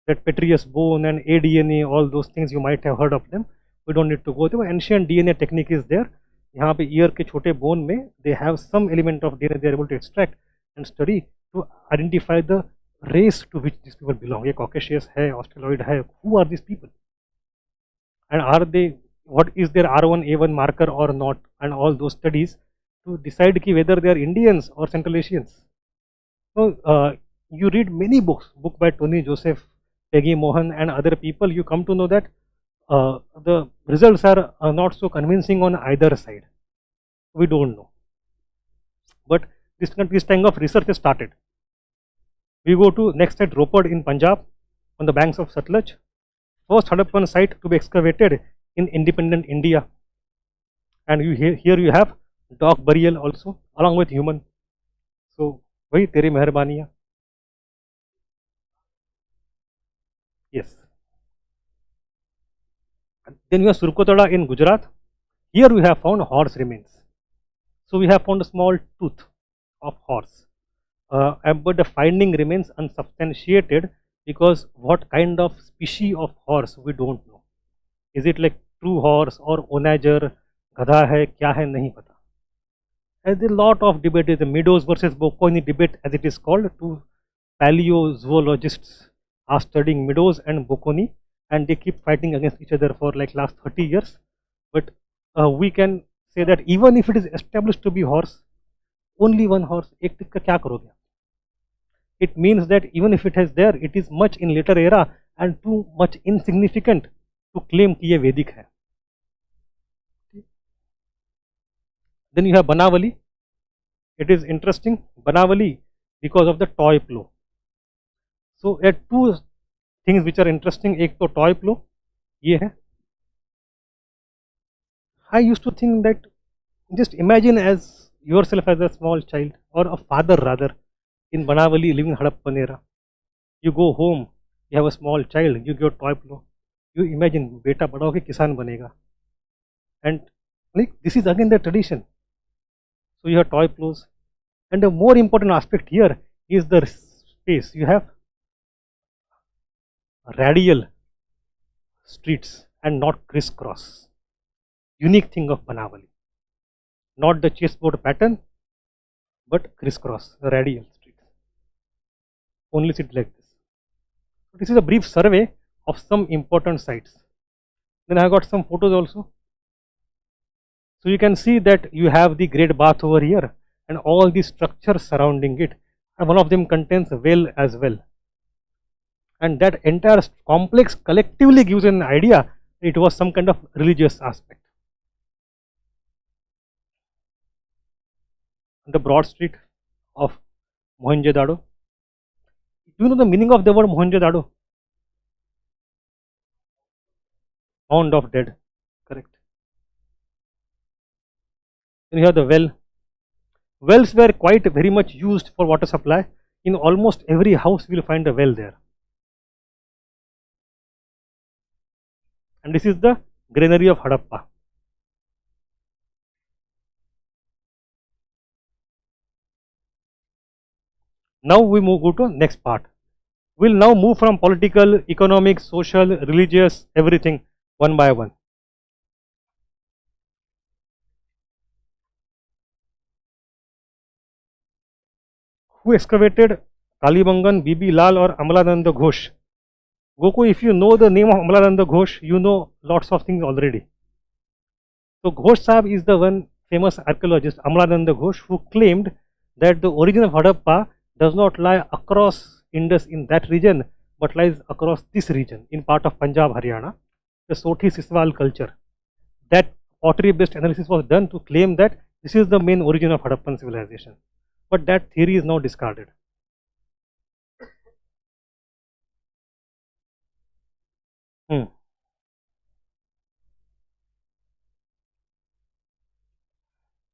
That Petrius bone and ADNA, all those things you might have heard of them. We don't need to go there. Ancient DNA technique is there. यहाँ पे ear के छोटे bone में they have some element of DNA they are able to extract and study to identify the race to which these people belong. ये Caucasus है, Australoid है. Who are these people? And are they, what is their R1A1 marker or not, and all those studies to decide whether they are Indians or Central Asians. So you read many books, book by Tony Joseph, Peggy Mohan and other people, you come to know that the results are not so convincing on either side. We don't know. But this kind of research has started. We go to next at Ropad in Punjab on the banks of Satluj. First Harappan site to be excavated in independent India. And here you have dog burial also along with human. So, वही तेरी मेहरबानी है. Yes. Then we have Surkotada in Gujarat. Here we have found horse remains. So we have found a small tooth of horse. But the finding remains unsubstantiated because what kind of species of horse we don't know. Is it like true horse or onager, gadha hai, kya hai, nahi pata. And there is a lot of debate, is the Meadows versus Boconi debate as it is called. Two paleozoologists are studying Meadows and Boconi, and they keep fighting against each other for like last 30 years. But we can say that even if it is established to be horse, only one horse, ek tik ka kya karoge? It means that even if it is there, it is much in later era and too much insignificant to claim कि ये वैदिक है. Then you have Banavali. It is interesting, Banavali, because of the toy plow. So there are two things which are interesting. एक तो toy plow ये है. I used to think that just imagine as yourself as a small child or a father rather in Banavali living Harappan era. You go home, you have a small child, you give toy plow. You imagine beta bada hoke kisan banega. And like this is again the tradition. So you have toy plows. And the more important aspect here is the space. You have radial streets and not crisscross. Unique thing of Banavali. Not the chessboard pattern, but crisscross, the radial streets. Only sit like this. This is a brief survey of some important sites. Then I got some photos also. So you can see that you have the great bath over here and all the structures surrounding it, and one of them contains a well as well. And that entire complex collectively gives an idea it was some kind of religious aspect. The broad street of Mohenjo-daro. Do you know the meaning of the word Mohenjo-daro? Mound of dead, correct. Then you have the well. Wells were quite very much used for water supply. In almost every house you will find a well there. And this is the granary of Harappa. Now we go to next part. We'll now move from political, economic, social, religious, everything one by one. Who excavated Kalibangan, Bibi Lal or Amlananda Ghosh? Goku, if you know the name of Amlananda Ghosh, you know lots of things already. So Ghosh Sahib is the one famous archaeologist, Amlananda Ghosh, who claimed that the origin of Harappa does not lie across Indus in that region, but lies across this region in part of Punjab, Haryana, the Soti Siswal culture. That pottery based analysis was done to claim that this is the main origin of Harappan civilization. But that theory is now discarded.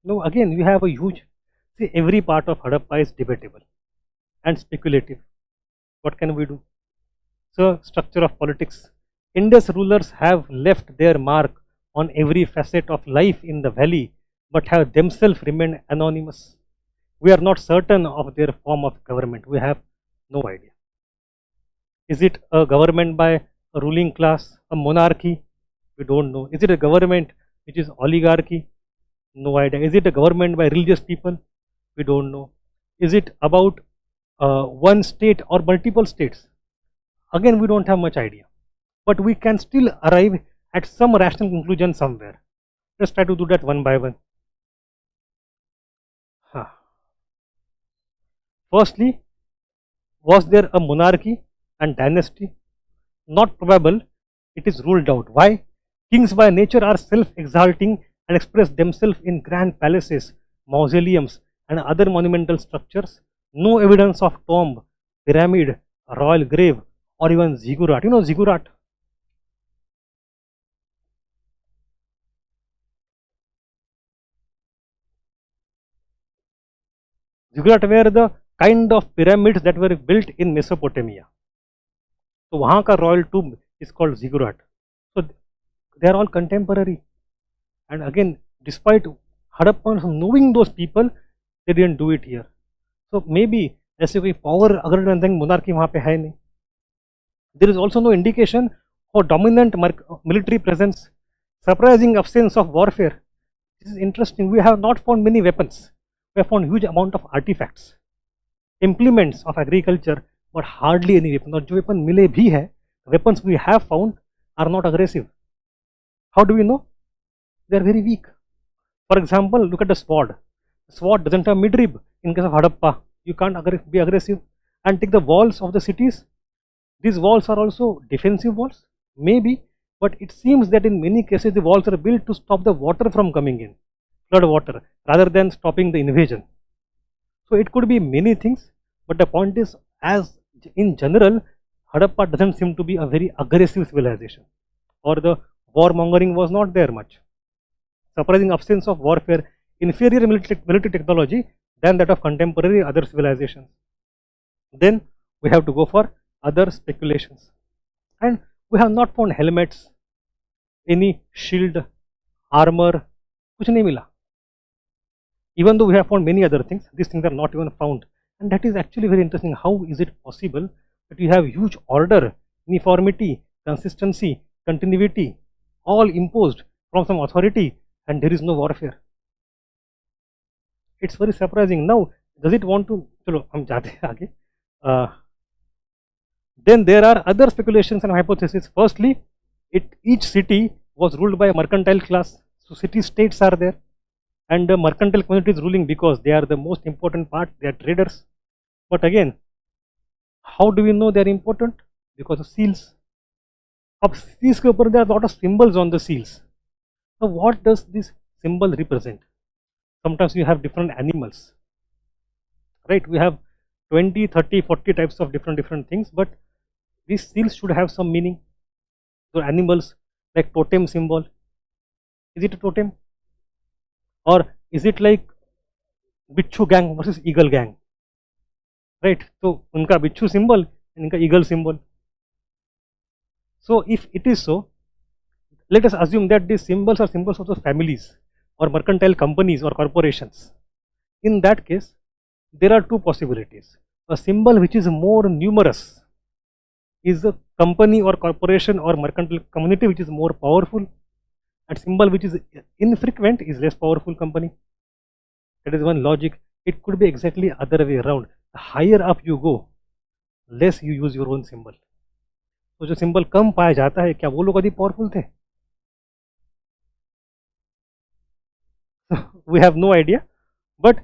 Now again you have a huge, see, every part of Harappa is debatable and speculative. What can we do? So structure of politics. Indus rulers have left their mark on every facet of life in the valley, but have themselves remained anonymous. We are not certain of their form of government. We have no idea. Is it a government by a ruling class, a monarchy? We don't know. Is it a government which is oligarchy? No idea. Is it a government by religious people? We don't know. Is it about one state or multiple states? Again, we don't have much idea. But we can still arrive at some rational conclusion somewhere. Let's try to do that one by one. Firstly, was there a monarchy and dynasty? Not probable. It is ruled out. Why? Kings by nature are self-exalting and express themselves in grand palaces, mausoleums and other monumental structures. No evidence of tomb, pyramid, royal grave or even ziggurat. You know ziggurat? Ziggurat were the kind of pyramids that were built in Mesopotamia. So वहाँ का royal tomb is called ziggurat. So they are all contemporary. And again, despite Harappans knowing those people, they didn't do it here. So maybe ऐसे कोई power अगर monarchy वहाँ पे है नहीं. There is also no indication for dominant military presence. Surprising absence of warfare. This is interesting. We have not found many weapons. We have found huge amount of artifacts, implements of agriculture, but hardly any weapon. और जो weapon मिले भी है, weapons we have found are not aggressive. How do we know? They are very weak. For example, look at the sword. The sword doesn't have midrib in case of Harappa. You can't be aggressive. And take the walls of the cities. These walls are also defensive walls, maybe, but it seems that in many cases the walls are built to stop the water from coming in, flood water, rather than stopping the invasion. So it could be many things, but the point is, as in general, Harappa doesn't seem to be a very aggressive civilization, or the warmongering was not there much. Surprising absence of warfare, inferior military technology than that of contemporary other civilizations. Then we have to go for other speculations, and we have not found helmets, any shield, armor, kuch nahi mila. Even though we have found many other things, these things are not even found, and that is actually very interesting. How is it possible that you have huge order, uniformity, consistency, continuity, all imposed from some authority, and there is no warfare? It's very surprising. Now, does it want to? Chalo, hum jate hain aage. Then there are other speculations and hypotheses. Firstly, each city was ruled by a mercantile class, so city states are there, and the mercantile community is ruling because they are the most important part. They are traders. But again, how do we know they are important? Because of seals. Ab seals ke upar there are a lot of symbols on the seals. So what does this symbol represent? Sometimes we have different animals, right? We have 20, 30, 40 types of different things, but these seals should have some meaning. So animals like totem symbol, is it a totem? Or is it like bichu gang versus eagle gang? Right? So unka bichu symbol and unka eagle symbol. So if it is so, let us assume that these symbols are symbols of the families or mercantile companies or corporations. In that case, there are two possibilities. A symbol which is more numerous is a company or corporation or mercantile community which is more powerful, and symbol which is infrequent is less powerful company. That is one logic. It could be exactly other way around. The higher up you go, less you use your own symbol. तो जो symbol कम पाया जाता है, क्या वो लोग अधिक powerful थे? We have no idea, but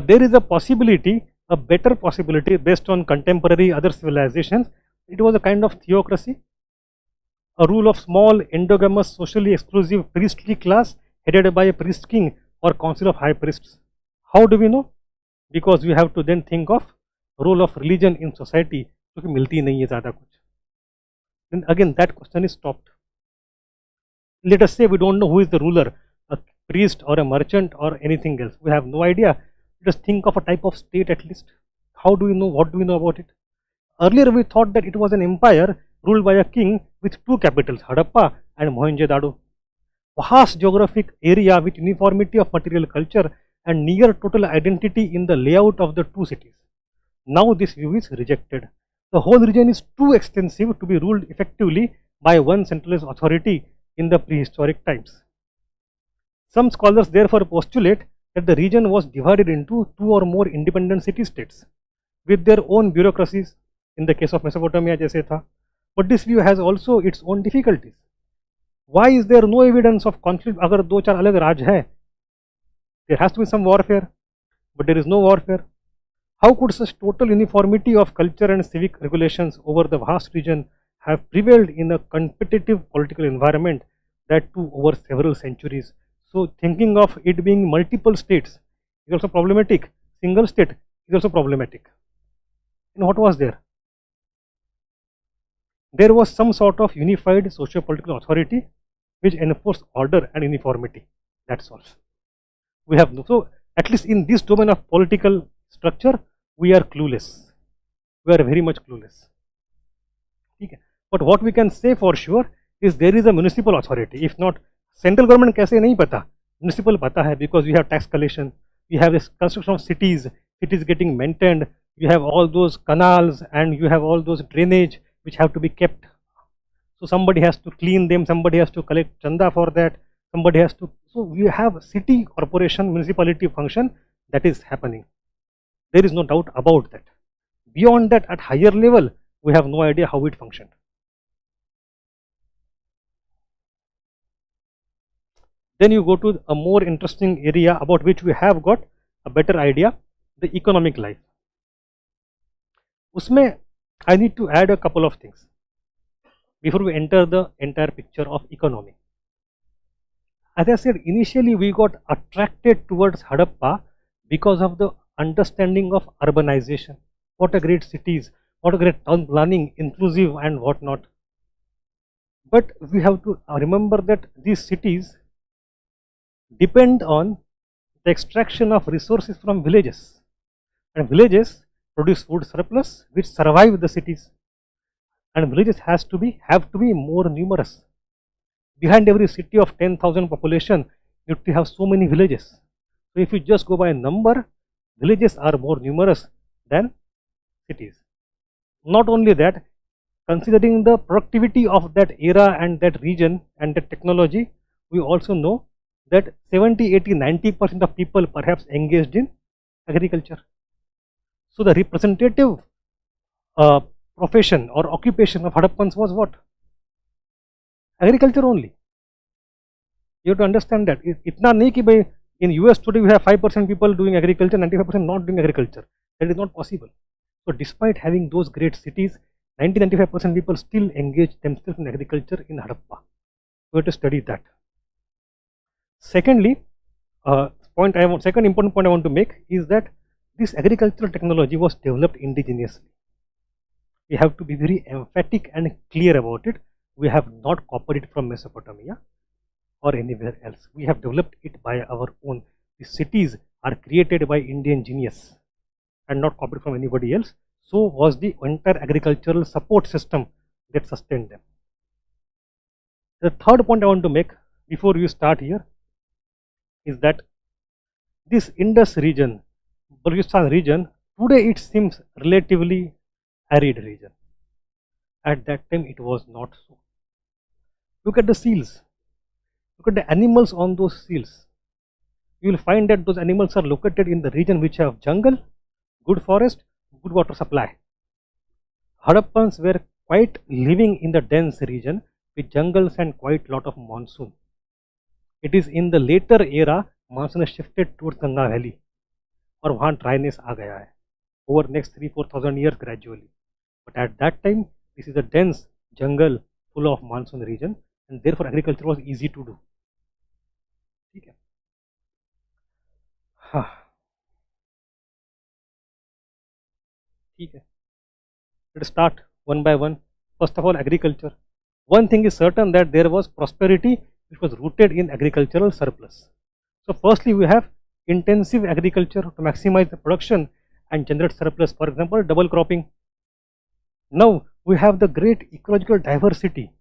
there is a possibility, a better possibility based on contemporary other civilizations. It was a kind of theocracy, a rule of small, endogamous, socially exclusive priestly class headed by a priest king or council of high priests. How do we know? Because we have to then think of role of religion in society, क्योंकि मिलती नहीं है ज़्यादा कुछ. Then again that question is stopped. Let us say we don't know who is the ruler, a priest or a merchant or anything else. We have no idea. Let us think of a type of state at least. How do we know? What do we know about it? Earlier we thought that it was an empire ruled by a king with two capitals, Harappa and Mohenjo-daro. Vast geographic area with uniformity of material culture and near total identity in the layout of the two cities. Now this view is rejected. The whole region is too extensive to be ruled effectively by one centralized authority in the prehistoric times. Some scholars therefore postulate that the region was divided into two or more independent city-states with their own bureaucracies, in the case of Mesopotamia jaise tha. But this view has also its own difficulties. Why is there no evidence of conflict? Agar do char alag raj hai, there has to be some warfare, but there is no warfare. How could such total uniformity of culture and civic regulations over the vast region have prevailed in a competitive political environment, that too over several centuries? So thinking of it being multiple states is also problematic. Single state is also problematic. And what was there? There was some sort of unified socio-political authority which enforced order and uniformity. That's all. We have no. So at least in this domain of political structure, we are clueless. We are very much clueless. Okay. But what we can say for sure is there is a municipal authority. If not, central government kaise nahi pata, municipal pata hai, because we have tax collection, we have this construction of cities, cities getting maintained, you have all those canals and you have all those drainage which have to be kept. So somebody has to clean them, somebody has to collect chanda for that, somebody has to. So we have city, corporation, municipality function that is happening. There is no doubt about that. Beyond that, at higher level, we have no idea how it functioned. Then you go to a more interesting area about which we have got a better idea, the economic life. Usme I need to add a couple of things. before we enter the entire picture of economy. As I said, initially we got attracted towards Harappa because of the understanding of urbanization. What a great cities, what a great town planning, inclusive and whatnot. But we have to remember that these cities depend on the extraction of resources from villages, and villages produce food surplus which survive the cities, and villages have to be more numerous. Behind every city of 10,000 population, you have to have so many villages. So if you just go by number, villages are more numerous than cities. Not only that, considering the productivity of that era and that region and the technology, we also know that 70, 80, 90% of people perhaps engaged in agriculture. So the representative profession or occupation of Hadappans was what? Agriculture only. You have to understand that. Itna nahi ki bhai, in US today we have 5% people doing agriculture, 95% not doing agriculture. That is not possible. So despite having those great cities, 90-95% people still engage themselves in agriculture in Harappa. We have to study that. Secondly, second important point I want to make is that this agricultural technology was developed indigenously. We have to be very emphatic and clear about it. We have not copied it from Mesopotamia or anywhere else. We have developed it by our own. The cities are created by Indian genius and not copied from anybody else. So was the entire agricultural support system that sustained them. The third point I want to make before you start here is that this Indus region, Balochistan region, today it seems relatively arid region. At that time it was not so. Look at the seals. Look at the animals on those seals. You will find that those animals are located in the region which have jungle, good forest, good water supply. Hadappans were quite living in the dense region with jungles and quite lot of monsoon. It is in the later era monsoon has shifted towards Ganga Valley और वहाँ dryness आ गया है over next 3-4,000 years gradually. But at that time this is a dense jungle full of monsoon region and therefore agriculture was easy to do. ठीक है. हाँ. ठीक है. Let's start one by one. First of all, agriculture. One thing is certain that there was prosperity which was rooted in agricultural surplus. So firstly we have intensive agriculture to maximize the production and generate surplus, for example double cropping. Now we have the great ecological diversity.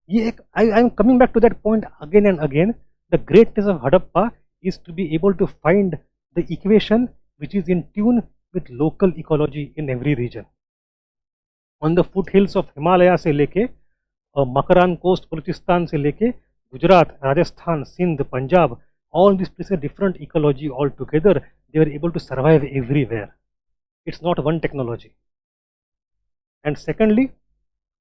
I am coming back to that point again and again. The greatness of Harappa is to be able to find the equation which is in tune with local ecology in every region. On the foothills of Himalaya से लेके Makaran coast, Balochistan से लेके Gujarat, Rajasthan, Sindh, Punjab, all these places different ecology altogether. They were able to survive everywhere. It's not one technology. And secondly,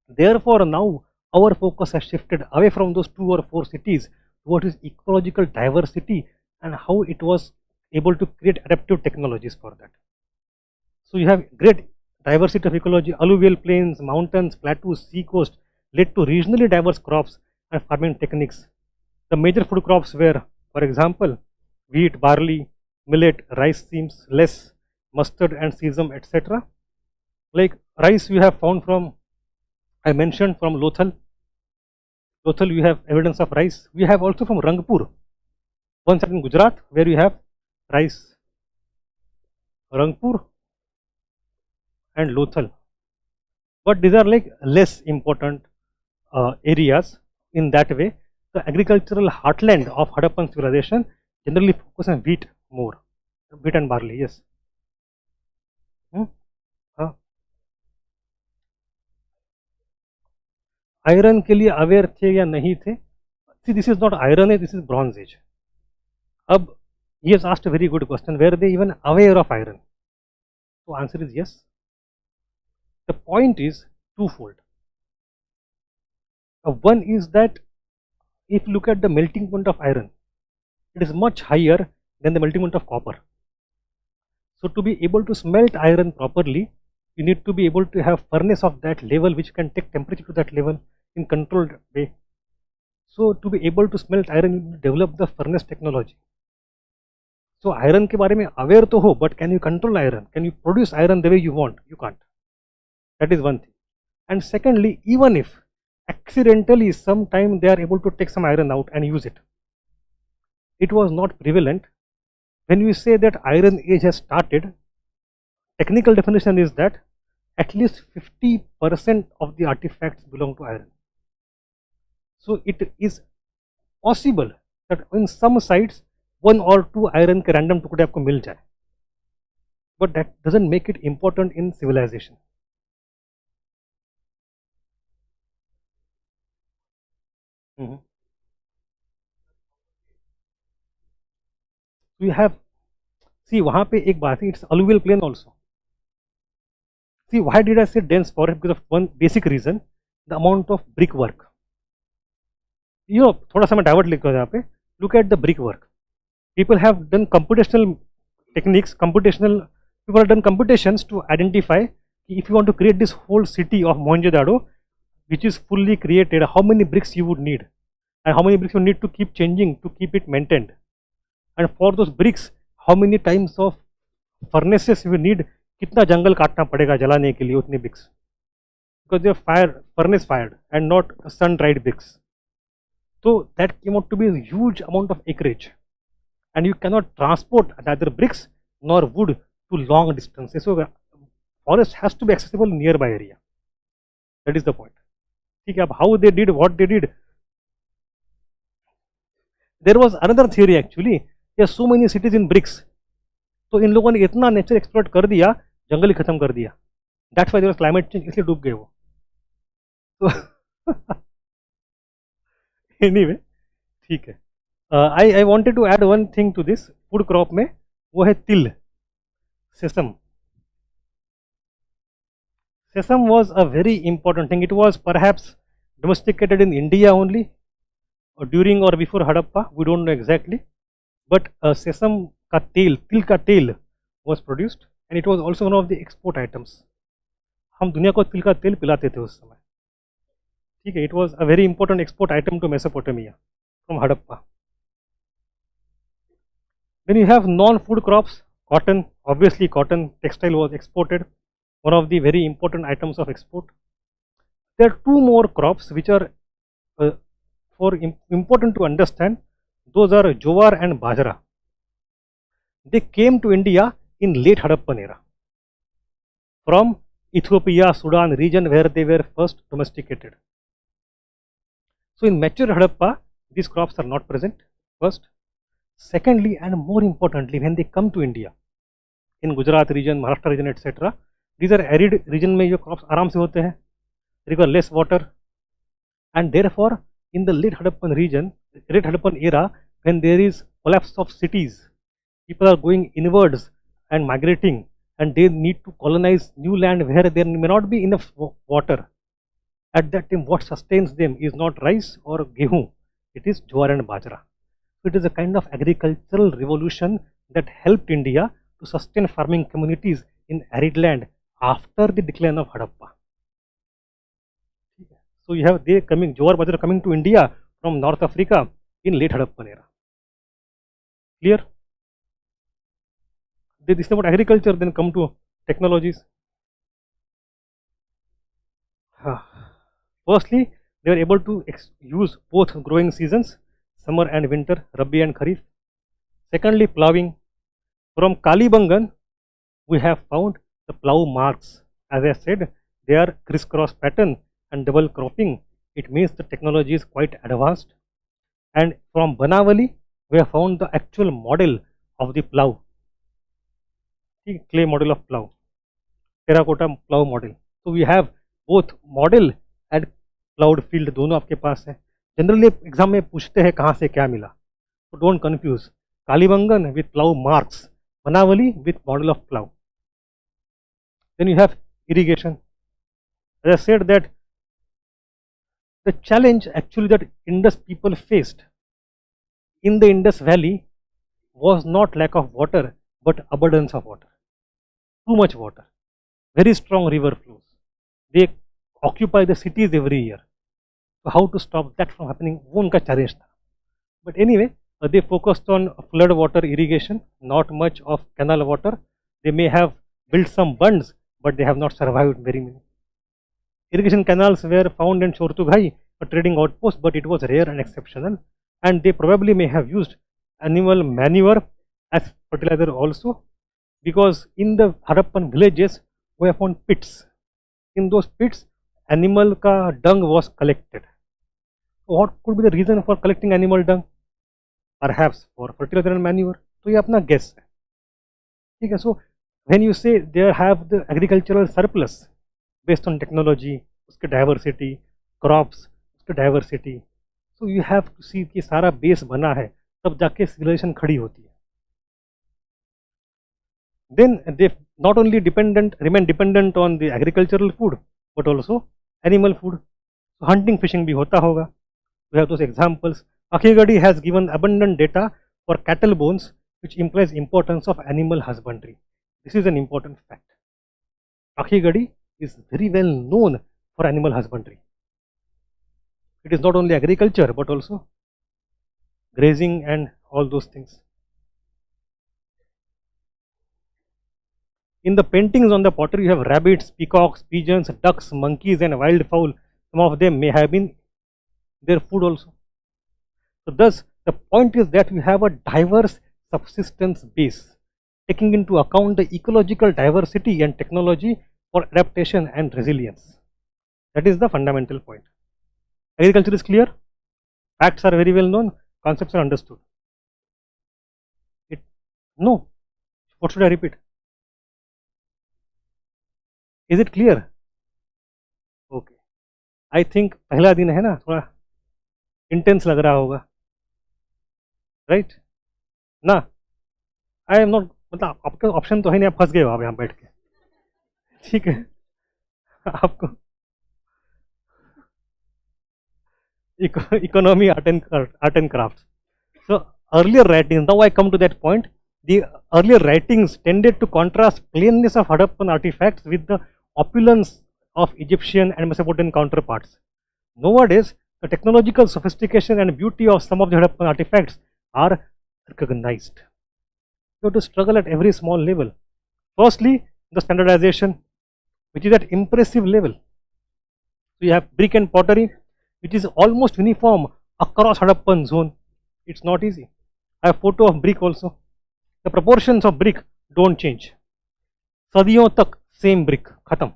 therefore now our focus has shifted away from those 2 or 4 cities towards its ecological diversity and how it was able to create adaptive technologies for that. So you have great diversity of ecology, alluvial plains, mountains, plateaus, sea coast led to regionally diverse crops and farming techniques. The major food crops were, for example, wheat, barley, millet, rice seems less, mustard and sesame, etc. Like rice we have found from, I mentioned from Lothal. Lothal we have evidence of rice. We have also from Rangpur, one side in Gujarat where we have rice. Rangpur and Lothal. But these are like less important areas in that way. The agricultural heartland of Harappan civilization generally focus on wheat more. Wheat and barley, yes. Iron के लिए aware थे या नहीं थे? See, this is not iron age, this is bronze age. अब he has asked a very good question, were they even aware of iron? So answer is yes. The point is twofold. One is that if you look at the melting point of iron, it is much higher than the melting point of copper. So to be able to smelt iron properly, you need to be able to have furnace of that level which can take temperature to that level. in controlled way. So to be able to smelt iron, you need to develop the furnace technology. So iron के बारे में aware तो हो, but can you control iron? Can you produce iron the way you want? You can't. That is one thing. And secondly, even if accidentally sometime they are able to take some iron out and use it, it was not prevalent. When we say that iron age has started, technical definition is that at least 50% of the artifacts belong to iron. So it is possible that in some sites 1 or 2 iron के random टुकड़े आपको मिल जाए, but that doesn't make it important in civilization. We have, see वहाँ पे एक बात है, it's alluvial plain also. See, why did I say dense forest? Because of one basic reason, the amount of brickwork. You know, थोड़ा सा मैं divert लिखता हूँ यहाँ पे. Look at the brickwork. People have done computational techniques, people have done computations to identify if you want to create this whole city of Mohenjo-daro, which is fully created, how many bricks you would need, and how many bricks you need to keep changing to keep it maintained. And for those bricks, how many times of furnaces you need, कितना जंगल काटना पड़ेगा जलाने के लिए उतनी bricks, because they are furnace fired and not sun dried bricks. So that came out to be a huge amount of acreage, and you cannot transport neither bricks nor wood to long distances. So forest has to be accessible in nearby area. That is the point. ठीक है, अब how they did what they did. There was another theory actually. There are so many cities in bricks. तो इन लोगों ने इतना nature explore कर दिया, जंगल ही खत्म कर दिया. That's why there was climate change, इसलिए डूब गए वो. तो anyway, ठीक है. I wanted to add one thing to this food crop में, वो है तिल, sesame. Sesame was a very important thing. It was perhaps domesticated in India only, or during or before Harappa, we don't know exactly. But sesame का तेल, तिल का तेल was produced, and it was also one of the export items. हम दुनिया को तिल का तेल पिलाते थे उस समय. ठीक है, it was a very important export item to Mesopotamia from Harappa. Then you have non-food crops, cotton. Obviously, cotton textile was exported, one of the very important items of export. There are two more crops which are important to understand. Those are jowar and bajra. They came to India in late Harappan era from Ethiopia, Sudan region, where they were first domesticated. So in mature Harappa, these crops are not present, first. Secondly, and more importantly, when they come to India, in Gujarat region, Maharashtra region, etc., these are arid region में ये crops आराम से होते हैं, require less water, and therefore in the late Harappan region, late Harappan era, when there is collapse of cities, people are going inwards and migrating, and they need to colonize new land where there may not be enough water. At that time, what sustains them is not rice or 𝐂𝐭, it is jowar and bajra. So it is a kind of agricultural revolution that helped India to sustain farming communities in arid land after the decline of Harappa. So you have they coming, jowar bajra coming to India from North Africa in late Harappan era. Clear? This is about agriculture, then come to technologies. Firstly, they were able to use both growing seasons, summer and winter, Rabi and Kharif. Secondly, ploughing. From Kalibangan, we have found the plough marks. As I said, they are crisscross pattern and double cropping. It means the technology is quite advanced. And from Banavali, we have found the actual model of the plough, clay model of plough, terracotta plough model. So we have both model and ploughed field, दोनों आपके पास है. Generally exam में पूछते हैं कहाँ से क्या मिला, so don't confuse. Kalibangan with plough marks, Banavali with model of plough. Then you have irrigation. As I said that the challenge actually that Indus people faced in the Indus Valley was not lack of water, but abundance of water. Too much water, very strong river flows. They occupy the cities every year. तो how to stop that from happening, वो उनका challenge था. But anyway, they focused on flood water irrigation, not much of canal water. They may have built some bunds, but they have not survived very many. Irrigation canals were found in 𝐂𝐭 a trading outpost, but it was rare and exceptional. And they probably may have used animal manure as fertilizer also, because in the Harappan villages we have found pits. In those pits, animal ka dung was collected. What could be the reason for collecting animal dung? Perhaps for fertilizer and manure. तो ये अपना guess है, ठीक है. So when you say they have the agricultural surplus based on technology, उसके diversity, crops, उसके diversity, so you have to see कि सारा base बना है, तब जाके civilization खड़ी होती है. Then they not only remain dependent on the agricultural food, but also animal food. So hunting, fishing भी होता होगा. We have those examples. 𝐂𝐭 has given abundant data for cattle bones, which implies importance of animal husbandry. This is an important fact. 𝐂𝐭 is very well known for animal husbandry. It is not only agriculture, but also grazing and all those things. In the paintings on the pottery, you have rabbits, peacocks, pigeons, ducks, monkeys, and wildfowl. Some of them may have been their food also. So thus, the point is that we have a diverse subsistence base, taking into account the ecological diversity and technology for adaptation and resilience. That is the fundamental point. Agriculture is clear, facts are very well known, concepts are understood. No, what should I repeat? Is it clear? Okay. I think पहला दिन है ना, थोड़ा intense लग रहा होगा, right? ना, I am not, मतलब आपका ऑप्शन तो है नहीं, आप फंस गए हो आप यहाँ बैठ के, ठीक है. आपको economy, art and crafts. So earlier writings, now I come to that point. The earlier writings tended to contrast plainness of Harappan artifacts with the opulence of Egyptian and Mesopotamian counterparts. Nowadays, the technological sophistication and beauty of some of the Harappan artifacts are recognized. You have to struggle at every small level. Firstly, the standardization, which is at impressive level. So you have brick and pottery, which is almost uniform across Harappan zone. It's not easy. I have photo of brick also. The proportions of brick don't change. Sadiyon tak same brick, khatam.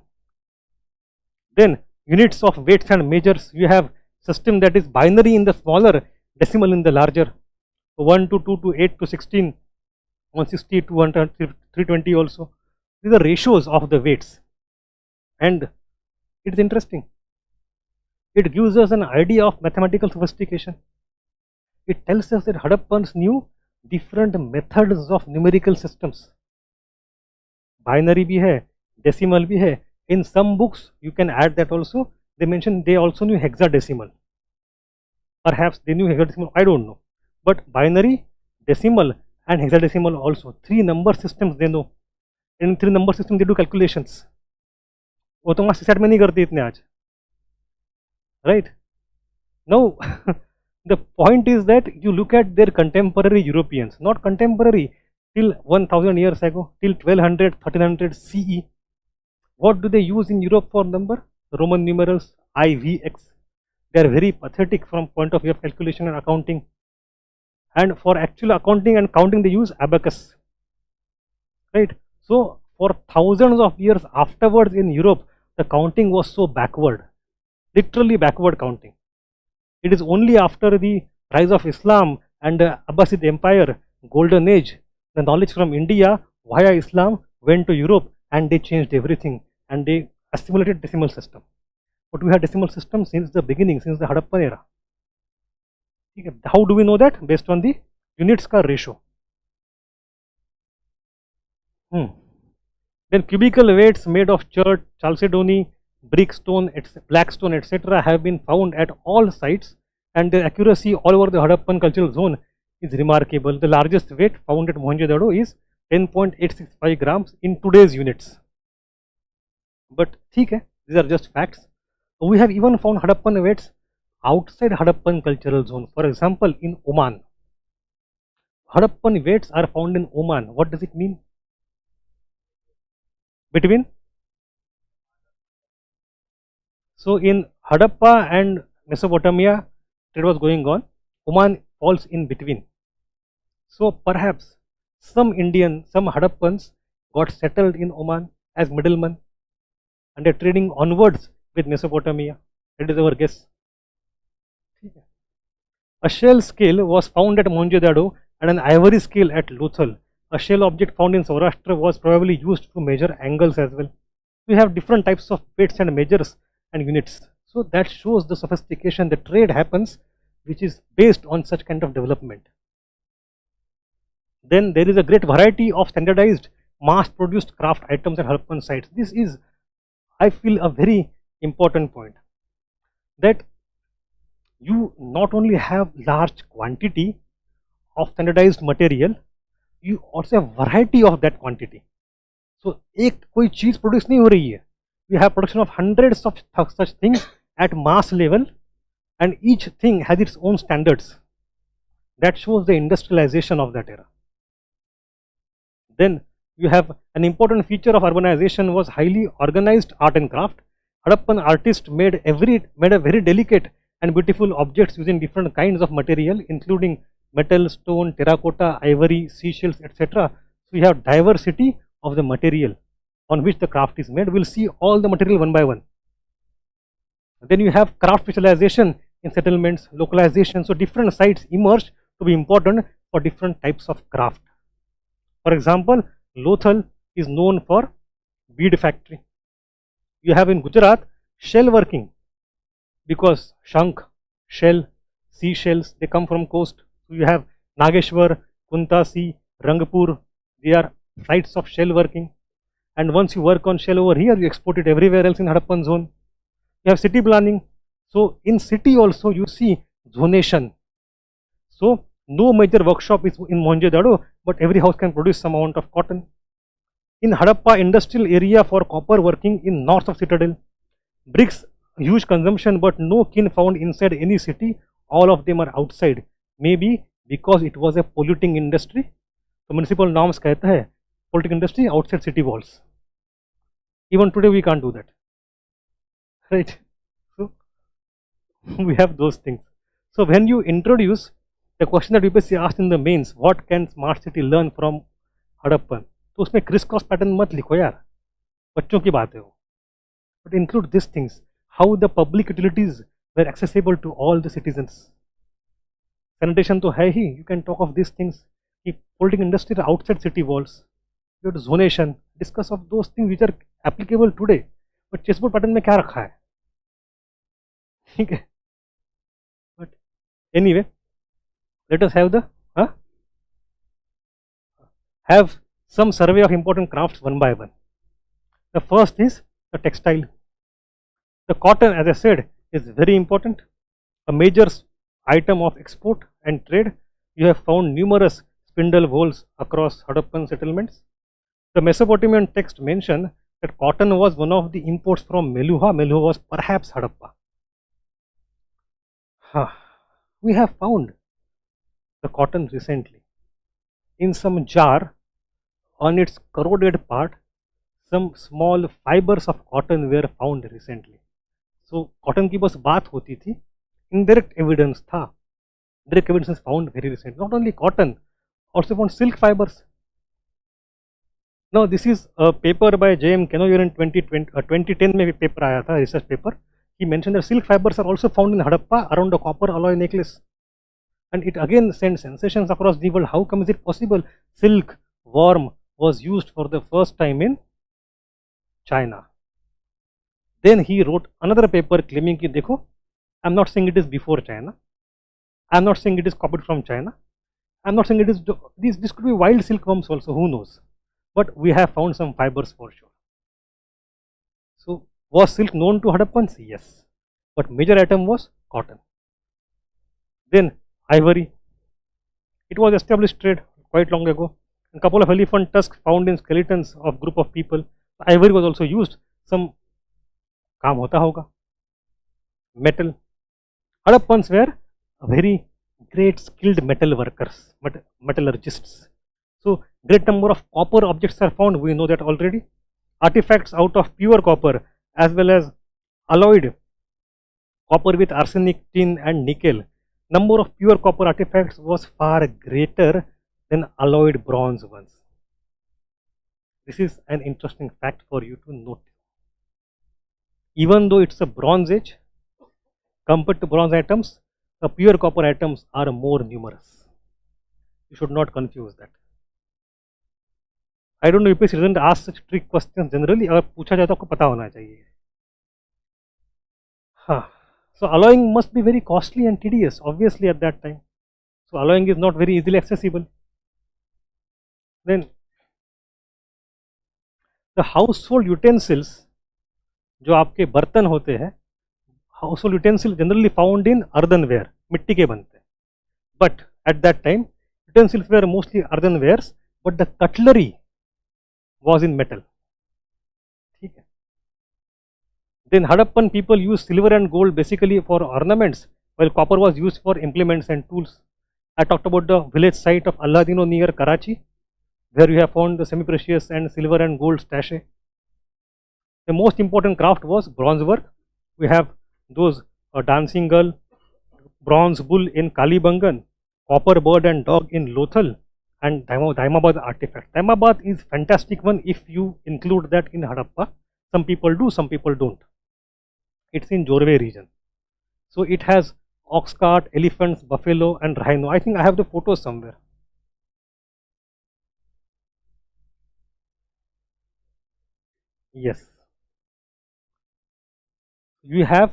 Then units of weights and measures, you have system that is binary in the smaller, decimal in the larger. So 1 to 2 to 8 to 16, 160, 200, 320 also. These are ratios of the weights. And it's interesting. It gives us an idea of mathematical sophistication. It tells us that Hadappans knew different methods of numerical systems. Binary bhi hai, decimal bhi hai. In some books, you can add that also. They mention they also knew hexadecimal. Perhaps they knew hexadecimal, I don't know. But binary, decimal and hexadecimal also. 3 number systems they know. In 3 number systems they do calculations. वो तो CSAT में नहीं करते इतने आज, right? Now, the point is that you look at their contemporary Europeans, not contemporary, till 1000 years ago, till 1200, 1300 CE. What do they use in Europe for number? Roman numerals, IVX. They are very pathetic from point of view of calculation and accounting. And for actual accounting and counting, they use abacus, right? So for thousands of years afterwards in Europe, the counting was so backward, literally backward counting. It is only after the rise of Islam and the Abbasid Empire, Golden Age, the knowledge from India via Islam went to Europe and they changed everything and they assimilated decimal system. But we had decimal system since the beginning, since the Harappan era. How do we know that? Based on the units ka ratio. Then cubical weights made of chert, chalcedony, brick stone, black stone, etc. have been found at all sites, and their accuracy all over the Harappan cultural zone is remarkable. The largest weight found at Mohenjo-daro is 10.865 grams in today's units. But these are just facts. We have even found Harappan weights outside Harappan cultural zone. For example, in Oman, Harappan weights are found in Oman. What does it mean? Between? So in Harappa and Mesopotamia, trade was going on. Oman falls in between. So perhaps some Harappans got settled in Oman as middlemen and they're trading onwards with Mesopotamia. That is our guess. A shell scale was found at Mohenjo-daro and an ivory scale at Lothal. A shell object found in Saurashtra was probably used to measure angles as well. We have different types of weights and measures and units. So that shows the sophistication. The trade happens which is based on such kind of development. Then there is a great variety of standardized mass-produced craft items at Harappan sites. This is, I feel, a very important point, that you not only have large quantity of standardized material, you also have variety of that quantity. So एक कोई चीज produce नहीं हो रही है. We have production of hundreds of such things at mass level, and each thing has its own standards. That shows the industrialization of that era. Then you have an important feature of urbanization was highly organized art and craft. Harappan artists made a very delicate and beautiful objects using different kinds of material, including metal, stone, terracotta, ivory, seashells, etc. So we have diversity of the material on which the craft is made. We'll see all the material one by one. Then you have craft specialization in settlements, localization. So different sites emerged to be important for different types of craft. For example, Lothal is known for bead factory. You have in Gujarat shell working, because shank, shell, seashells, they come from coast. So you have Nageshwar, Kuntasi, Rangpur, they are sites of shell working. And once you work on shell over here, you export it everywhere else in Harappan zone. You have city planning. So in city also you see zonation. So no major workshop is in Mohenjo-daro, but every house can produce some amount of cotton. In Harappa, industrial area for copper working in north of citadel. Bricks, huge consumption, but no kin found inside any city. All of them are outside. Maybe because it was a polluting industry. So municipal norms कहता है polluting industry outside city walls. Even today we can't do that, right? So we have those things. So when you introduce the question that UPSC asked in the mains, what can smart city learn from Harappan? तो उसमें criss cross pattern मत लिखो यार, बच्चों की बात है वो, but include these things, how the public utilities were accessible to all the citizens. Sanitation तो है ही, you can talk of these things. कि polluting industry are outside city walls. You have zonation, discuss of those things which are applicable today. But chessboard pattern में क्या रखा है, ठीक है? But anyway, let us have the have some survey of important crafts one by one. The first is the textile. The cotton, as I said, is very important, a major item of export and trade. You have found numerous spindle wools across Harappan settlements. The Mesopotamian text mention that cotton was one of the imports from Meluha. Meluha was perhaps Harappa. We have found the cotton recently in some jar. On its corroded part, some small fibers of cotton were found recently. So cotton की बस बात होती थी, indirect evidence था. Direct evidence is found very recently. Not only cotton, also found silk fibers. Now this is a paper by 𝐂𝐭 in 2010 में paper आया था, research paper. He mentioned that silk fibers are also found in Harappa around a copper alloy necklace. And it again sends sensations across the world. How come is it possible? Silk, worm was used for the first time in China. Then he wrote another paper claiming कि देखो, I am not saying it is before China, I am not saying it is copied from China, I am not saying it is, this could be wild silkworms also, who knows, but we have found some fibers for sure. So was silk known to Harappans? Yes, but major item was cotton. Then ivory, it was established trade quite long ago. A couple of elephant tusks found in skeletons of group of people. Ivory was also used. Some काम होता होगा. Metal, Hadappans were very great skilled metal workers, metallurgists. So great number of copper objects are found, we know that already. Artifacts out of pure copper as well as alloyed copper with arsenic, tin and nickel. Number of pure copper artifacts was far greater than alloyed bronze ones. This is an interesting fact for you to note. Even though it's a bronze age, compared to bronze items, the pure copper items are more numerous. You should not confuse that. I don't know, UPSC doesn't ask such trick questions generally. अगर पूछा जाए तो आपको पता होना चाहिए. हाँ. So alloying must be very costly and tedious, obviously at that time. So alloying is not very easily accessible. Then the household utensils, जो आपके बर्तन होते हैं, household utensils generally found in earthenware, मिट्टी के बनते हैं. But at that time, utensils were mostly earthenwares, but the cutlery was in metal. ठीक है. Then Hadappan people used silver and gold basically for ornaments, while copper was used for implements and tools. I talked about the village site of Alladino near Karachi, where you have found the semi-precious and silver and gold stashe. The most important craft was bronze work. We have those dancing girl, bronze bull in Kalibangan, copper bird and dog in Lothal, and Daimabad artifact. Daimabad is fantastic one if you include that in Hadappa. Some people do, some people don't. It's in Jorwe region. So it has ox cart, elephants, buffalo and rhino. I think I have the photos somewhere. Yes. You have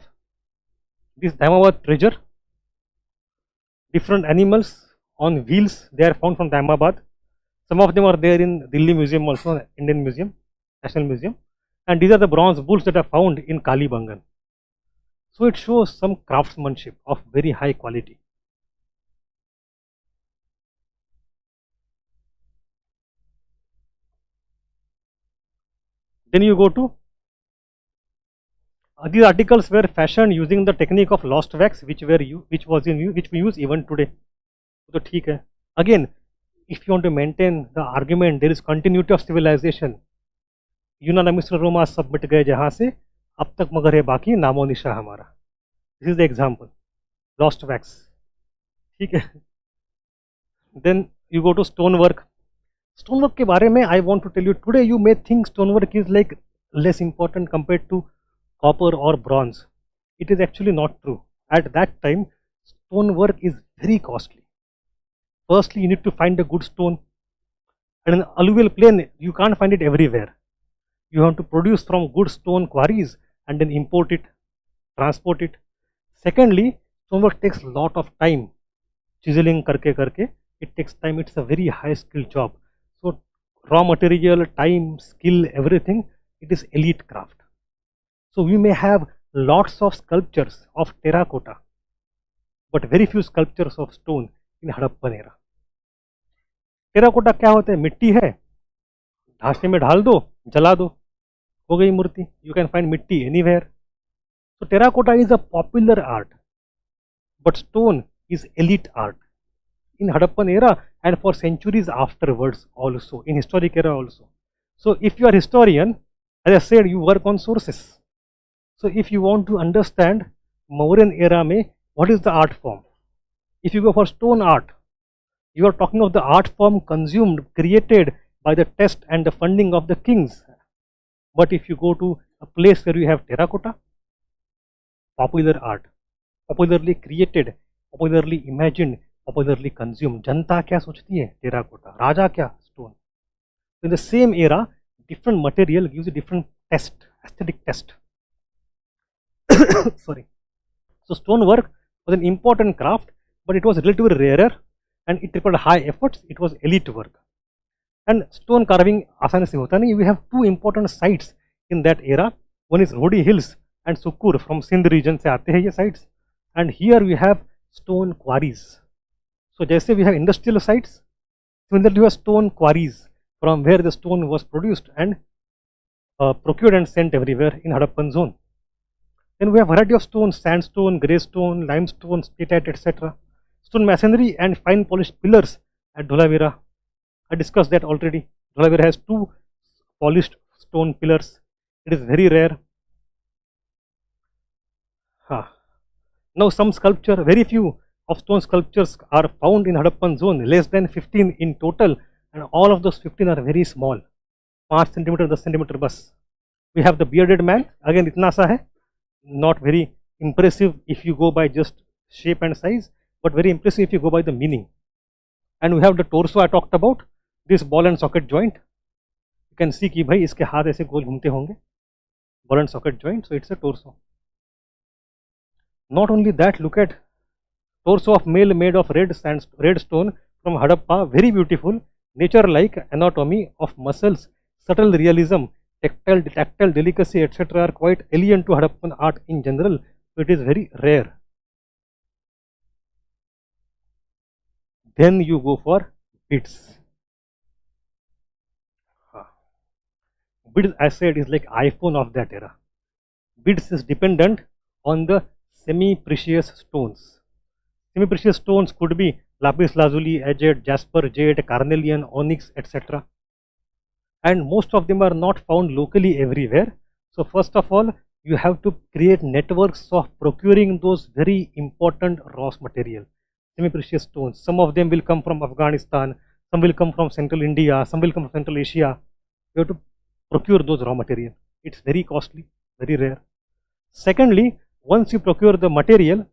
this Daimabad treasure. Different animals on wheels, they are found from Daimabad. Some of them are there in Delhi Museum also, Indian Museum, National Museum. And these are the bronze bulls that are found in Kalibangan. So it shows some craftsmanship of very high quality. Then you go to these articles were fashioned using the technique of lost wax, which we use even today. So ठीक है. Again, if you want to maintain the argument, there is continuity of civilization. यूनान मिस्र रोमा सब मिट गए जहां से, अब तक मगर है बाकी नामो निशा हमारा. This is the example. Lost wax. ठीक है. Then you go to stonework. Stonework के बारे में I want to tell you today. You may think stonework is like less important compared to copper or bronze. It is actually not true. At that time, stonework is very costly. Firstly, you need to find a good stone. And in alluvial plain, you can't find it everywhere. You have to produce from good stone quarries and then import it, transport it. Secondly, stonework takes a lot of time. Chiseling karke, it takes time. It's a very high skill job. So raw material, time, skill, everything, it is elite craft. So we may have lots of sculptures of terracotta, but very few sculptures of stone in Hadappan era. Terracotta क्या होता है? मिट्टी है, ढांचे में ढाल दो, जला दो, हो गई मूर्ति. यू कैन फाइंड मिट्टी anywhere. So terracotta is a popular art, but stone is elite art in Hadappan era and for centuries afterwards also, in historic era also. So if you are historian, as I said, you work on sources. So if you want to understand Mauryan era mein what is the art form, if you go for stone art, you are talking of the art form consumed, created by the test and the funding of the kings. But if you go to a place where you have terracotta, popular art, popularly created, popularly imagined, popularly consumed. जनता क्या सोचती है? Terracotta. राजा क्या? Stone. In the same era, different material gives a different test, aesthetic test. Sorry. So stone work was an important craft, but it was relatively rarer and it required high efforts. It was elite work. And stone carving आसानी से होता नहीं. We have two important sites in that era. One is Rodi Hills and Sukur from Sindh region से आते हैं ये sites. And here we have stone quarries. So जैसे we have industrial sites, similarly we have stone quarries from where the stone was produced and procured and sent everywhere in Hadappan zone. Then we have variety of stones: sandstone, grey stone, limestone, steatite, etc. Stone masonry and fine polished pillars at Dholavira. I discussed that already. Dholavira has 2 polished stone pillars. It is very rare. Now some sculpture, very few of stone sculptures are found in Harappan zone, less than 15 in total, and all of those 15 are very small, 5 centimeter, 10 centimeter bus. We have the bearded man, again itna sa hai, not very impressive if you go by just shape and size, but very impressive if you go by the meaning. And we have the torso I talked about, this ball and socket joint. You can see कि भाई इसके हाथ ऐसे गोल घूमते होंगे, ball and socket joint, so it's a torso. Not only that, look at torso of male made of red stone from Harappa, very beautiful, nature-like anatomy of muscles, subtle realism, tactile delicacy, etc. are quite alien to Harappan art in general, so it is very rare. Then you go for beads. Beads, I said, is like iPhone of that era. Beads is dependent on the semi-precious stones. Semi-precious stones could be lapis lazuli, agate, jasper, jade, carnelian, onyx, etc. And most of them are not found locally everywhere. So first of all, you have to create networks of procuring those very important raw material, semi-precious stones. Some of them will come from Afghanistan, some will come from Central India, some will come from Central Asia. You have to procure those raw material. It's very costly, very rare. Secondly, once you procure the material,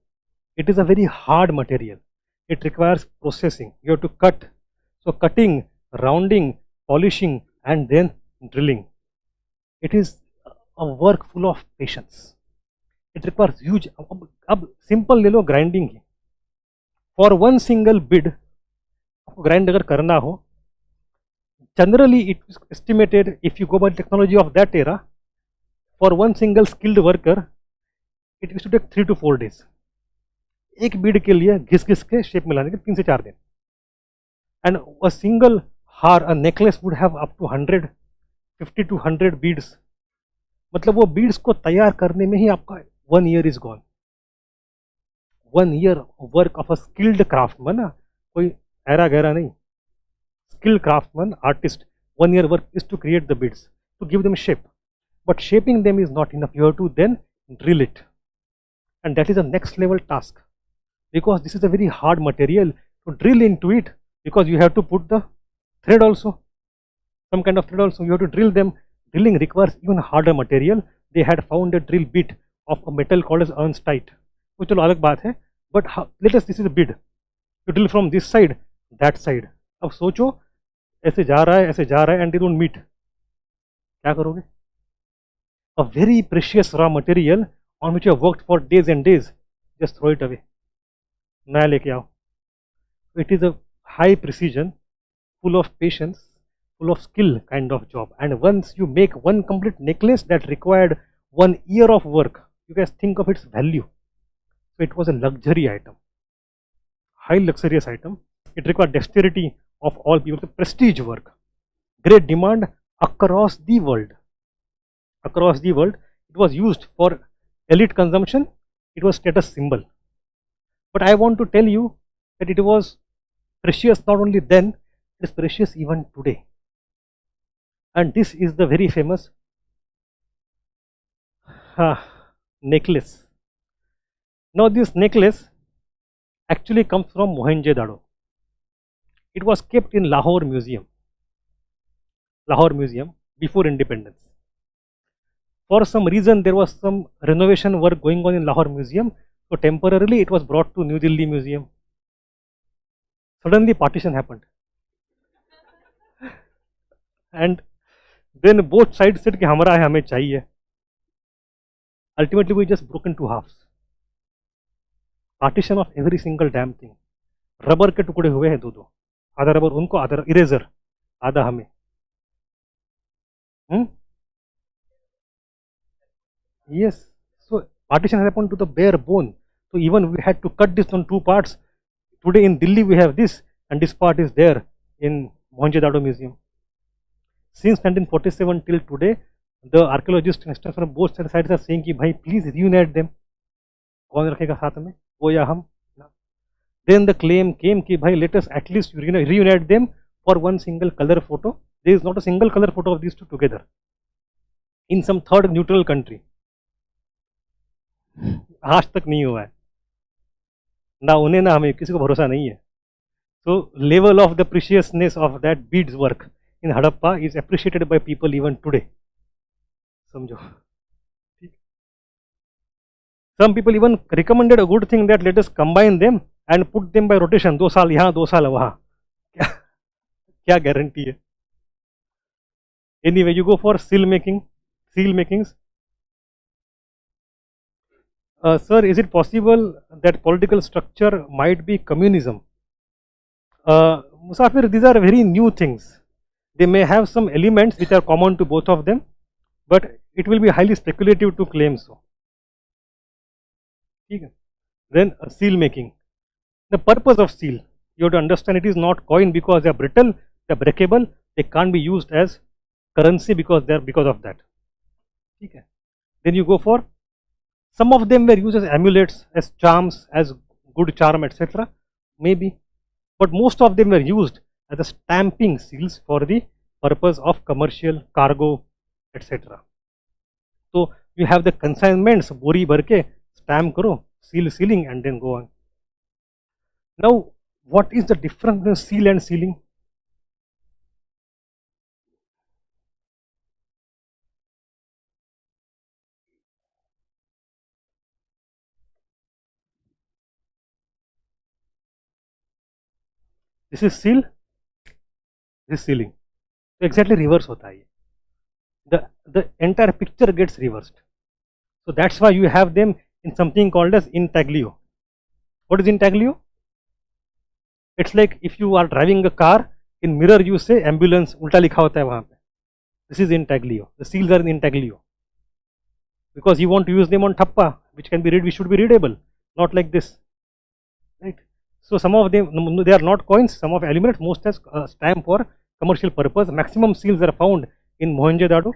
it is a very hard material. It requires processing. You have to cut. So cutting, rounding, polishing, and then drilling. It is a work full of patience. It requires huge. अब simple ले लो grinding की. For one single bead, grind अगर करना हो, generally it is estimated, if you go by technology of that era, for one single skilled worker, it used to take 3 to 4 days. एक बीड के लिए घिस घिस के शेप मिलाने के 3 से 4 दिन. And a single हार, a necklace would have up to 50 to 100 beads. मतलब वो beads को तैयार करने में ही आपका 1 year is gone. 1 year work of a skilled craftsman, कोई ऐरा गहरा नहीं. Skilled craftsman, artist, 1 year work is to create the beads, to give them shape. But shaping them is not enough. You have to then drill it. And that is a next level task, because this is a very hard material to drill into it, because you have to put the thread also, some kind of thread also. You have to drill them. Drilling requires even harder material. They had found a drill bit of a metal called as Ernstite. वो चलो अलग बात है, but let us, this is a bid. You drill from this side, that side. अब सोचो ऐसे जा रहा है, ऐसे जा रहा है, and they don't meet. क्या करोगे? A very precious raw material on which you have worked for days and days, just throw it away. नया लेके आओ. It is a high precision, full of patience, full of skill kind of job. And once you make one complete necklace that required 1 year of work, you guys think of its value. So it was a luxury item, high luxurious item. It required dexterity of all people, the prestige work, great demand across the world. Across the world, it was used for elite consumption. It was status symbol. But I want to tell you that it was precious not only then, it is precious even today. And this is the very famous necklace. Now this necklace actually comes from Mohenjo-daro. It was kept in Lahore Museum. Lahore Museum before independence. For some reason there was some renovation work going on in Lahore Museum, so temporarily it was brought to New Delhi Museum. Suddenly partition happened. And then both sides said कि हमारा है, हमें चाहिए. Ultimately we just broke into halves. Partition of every single damn thing. Rubber के टुकड़े हुए हैं दो. आधा रबर उनको, आधा इरेजर, आधा हमें. Yes. So partition has happened to the bare bone. So even we had to cut this on 2 parts. Today in Delhi we have this, and this part is there in Mohenjo-daro Museum. Since 1947 till today, The archaeologists from both sides are saying कि भाई please reunite them. कौन रखेगा साथ में, वो या हम? Then the claim came कि भाई let us at least reunite them for one single color photo. There is not a single color photo of these two together in some third neutral country. आज तक नहीं हुआ है, ना उन्हें ना हमें, किसी को भरोसा नहीं है. So level of the preciousness of that beads work in Harappa is appreciated by people even today. समझो. Some people even recommended a good thing that let us combine them and put them by rotation. 2 साल यहाँ 2 साल वहाँ. क्या guarantee है? Anyway, you go for seal makings. Sir, is it possible that political structure might be communism? Musafir, these are very new things. They may have some elements which are common to both of them, but it will be highly speculative to claim so. Then seal making. The purpose of seal, you have to understand, it is not coin because they are brittle, they are breakable, they can't be used as currency because of that. Then you go for, some of them were used as amulets, as charms, as good charm, etc. Maybe, but most of them were used as a stamping seals for the purpose of commercial cargo, etc. So you have the consignments, bori barke, stamp karo, sealing, and then go on. Now, what is the difference between seal and sealing? This is seal, this is sealing. So exactly reverse hota hai. The entire picture gets reversed. So that's why you have them in something called as intaglio. What is intaglio? It's like if you are driving a car, in mirror you say ambulance, ulta likha hota hai wahan pe. This is intaglio. The seals are in intaglio. Because you want to use them on thappa, which can be read, which should be readable, not like this. Right? So some of them, they are not coins, some of aluminum, most as stamp for commercial purpose. Maximum seals are found in Mohenjo-daro,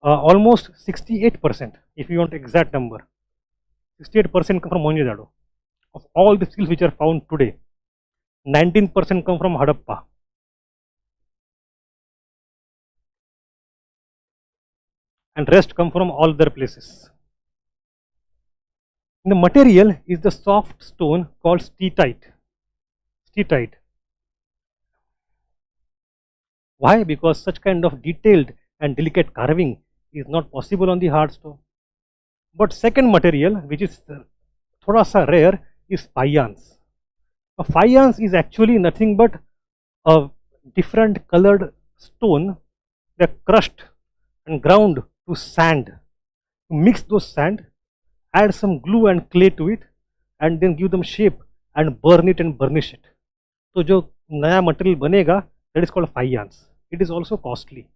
almost 68%, if you want exact number. 68% come from Mohenjo-daro. Of all the seals which are found today, 19% come from Harappa. And rest come from all other places. The material is the soft stone called steatite. Why? Because such kind of detailed and delicate carving is not possible on the hard stone. But second material, which is thoda sa rare, is faience. A faience is actually nothing but a different colored stone that crushed and ground to sand. Mix those sand, add some glue and clay to it, and then give them shape and burn it and burnish it. So jo naya material banega, that is called faience. It is also costly.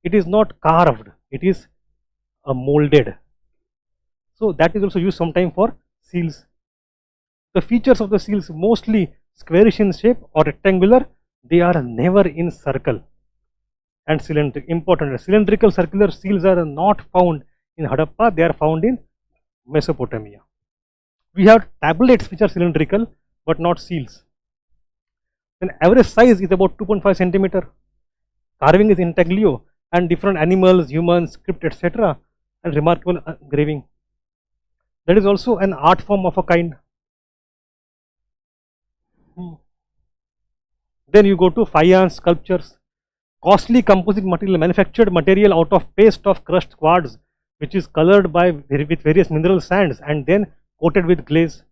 It is not carved, it is molded. So that is also used sometime for seals. The features of the seals mostly squarish in shape or rectangular. They are never in circle and cylindrical. Important, cylindrical circular seals are not found in Harappa, they are found in Mesopotamia. We have tablets which are cylindrical but not seals. Then average size is about 2.5 centimeter. Carving is intaglio and different animals, humans, script, etc. and remarkable engraving. That is also an art form of a kind. Then you go to faience sculptures. Costly composite material, manufactured material out of paste of crushed quartz, which is colored with various mineral sands and then coated with glaze.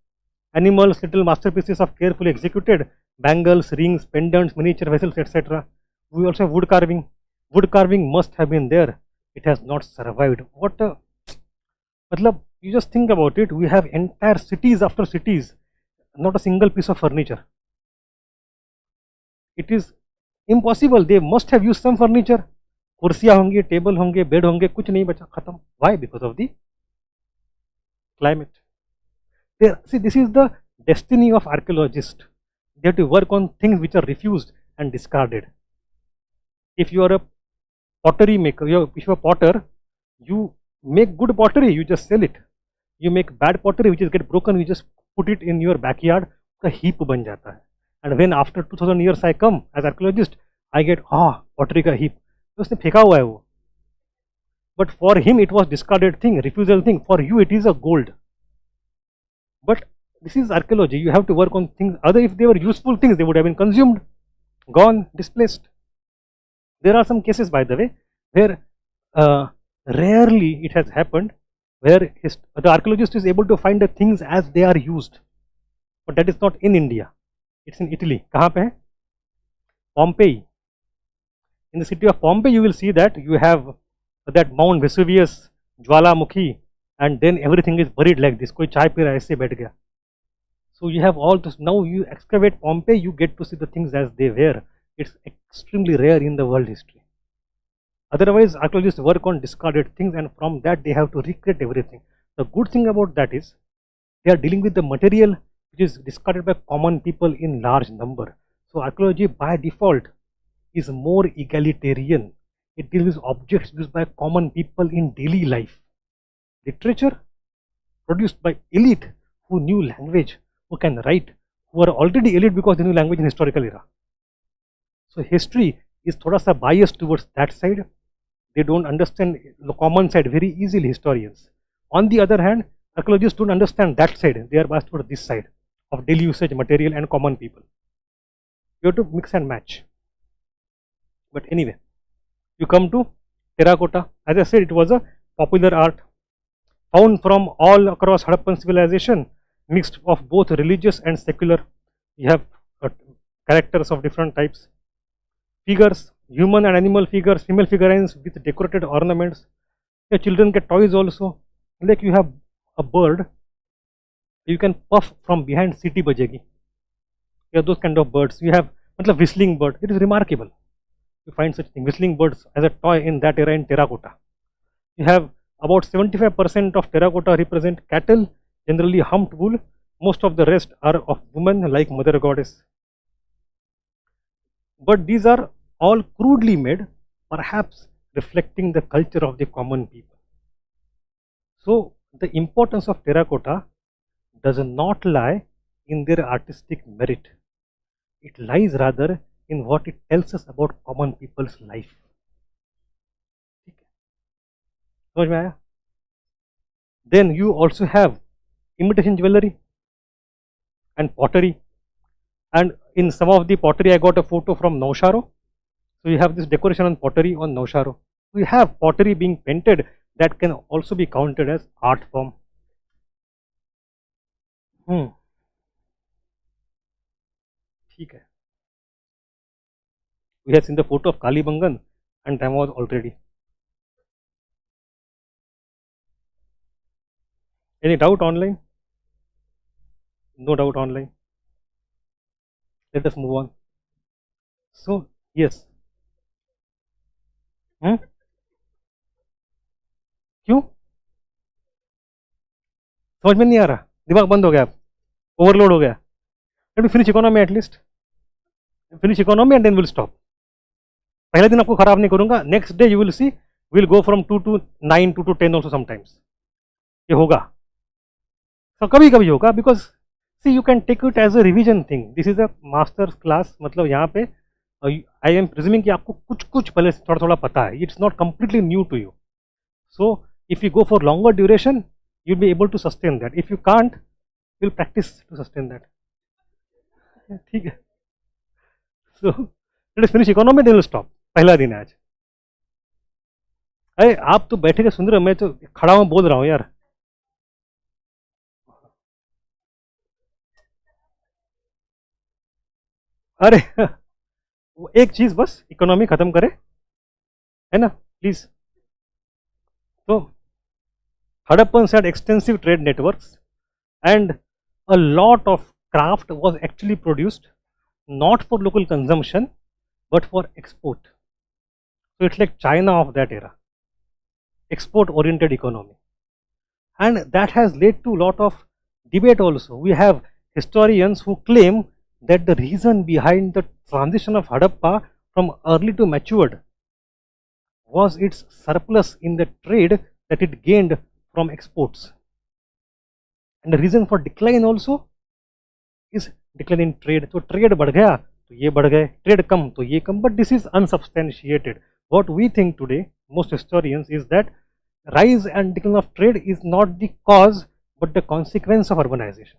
Animals, little masterpieces of carefully executed bangles, rings, pendants, miniature vessels, etc. We also have wood carving. Wood carving must have been there. It has not survived. What a, matlab, you just think about it. We have entire cities after cities, not a single piece of furniture. It is impossible. They must have used some furniture. कुर्सियाँ होंगी, table होंगे, bed होंगे, कुछ नहीं बचा, खत्म. Why? Because of the climate. See, this is the destiny of archaeologists. They have to work on things which are refused and discarded. If you are a pottery maker. If you're a potter, you make good pottery, you just sell it. You make bad pottery, which is get broken, you just put it in your backyard, a heap ban jata hai. And when after 2000 years I come as archaeologist, I get pottery ka heap. उसने फेंका हुआ है वो. But for him it was discarded thing, refusal thing. For you it is a gold. But this is archaeology. You have to work on things. Other, if they were useful things, they would have been consumed, gone, displaced. There are some cases, by the way, where rarely it has happened, where the archaeologist is able to find the things as they are used. But that is not in India. It's in Italy. कहाँ पे है? Pompeii. In the city of Pompeii, you will see that you have that Mount Vesuvius, Jwalamukhi, and then everything is buried like this. कोई चाय P रहा है ऐसे बैठ गया. So you have all this. Now you excavate Pompeii, you get to see the things as they were. It's extremely rare in the world history. Otherwise, archaeologists work on discarded things, and from that they have to recreate everything. The good thing about that is they are dealing with the material which is discarded by common people in large number. So archaeology by default is more egalitarian. It deals with objects used by common people in daily life. Literature produced by elite who knew language, who can write, who are already elite because they knew language in historical era. So history is thoda sa biased towards that side. They don't understand the common side very easily, historians. On the other hand, archaeologists don't understand that side. They are biased towards this side of daily usage material and common people. You have to mix and match. But anyway, you come to terracotta. As I said, it was a popular art found from all across Harappan civilization, mixed of both religious and secular. You have characters of different types. Figures, human and animal figures, female figurines with decorated ornaments. Your children get toys also. Like you have a bird, you can puff from behind, city bajegi. You have those kind of birds. You have whistling bird. It is remarkable. You find such thing, whistling birds as a toy in that era in terracotta. You have about 75% of terracotta represent cattle, generally humped bull. Most of the rest are of women like mother goddess. But these are all crudely made, perhaps reflecting the culture of the common people. So the importance of terracotta does not lie in their artistic merit. It lies rather in what it tells us about common people's life. Then you also have imitation jewelry and pottery. And in some of the pottery, I got a photo from Nausharo. So you have this decoration on pottery on Nausharo. We have pottery being painted that can also be counted as art form. ठीक है. We have seen the photo of Kalibangan and that was already. Any doubt online? No doubt online. Let us move on. So yes. क्यों? समझ में नहीं आ रहा, दिमाग बंद हो गया, ओवरलोड हो गया. Let me finish economy at least. Finish economy and then we'll stop. पहले दिन आपको खराब नहीं करूंगा. Next day you will see we'll go from 2 to 9, 2 to 10 also sometimes. ये होगा. So कभी कभी होगा because see you can take it as a revision thing. This is a master's class. मतलब यहाँ पे I am presuming कि आपको कुछ पहले थोड़ा थोड़ा पता है. It's not completely new to you. So if you go for longer duration, you'll be able to sustain that. If you can't, you'll practice to sustain that. ठीक है. So let us finish economy, then we'll stop. पहला दिन है आज. अरे आप तो बैठे के सुन रहे हो, मैं तो खड़ा हूँ बोल रहा हूँ यार. अरे एक चीज बस इकोनॉमी खत्म करे, है ना, प्लीज. तो Hadappans had extensive trade networks and a lot of craft was actually produced not for local consumption but for export. So it's like China of that era, export oriented economy, and that has led to a lot of debate also. We have historians who claim that the reason behind the transition of Hadappa from early to matured was its surplus in the trade that it gained from exports. And the reason for decline also is decline in trade. So trade बढ़ गया तो ये बढ़ गए, trade कम तो ये कम, but this is unsubstantiated. What we think today, most historians, is that rise and decline of trade is not the cause but the consequence of urbanization.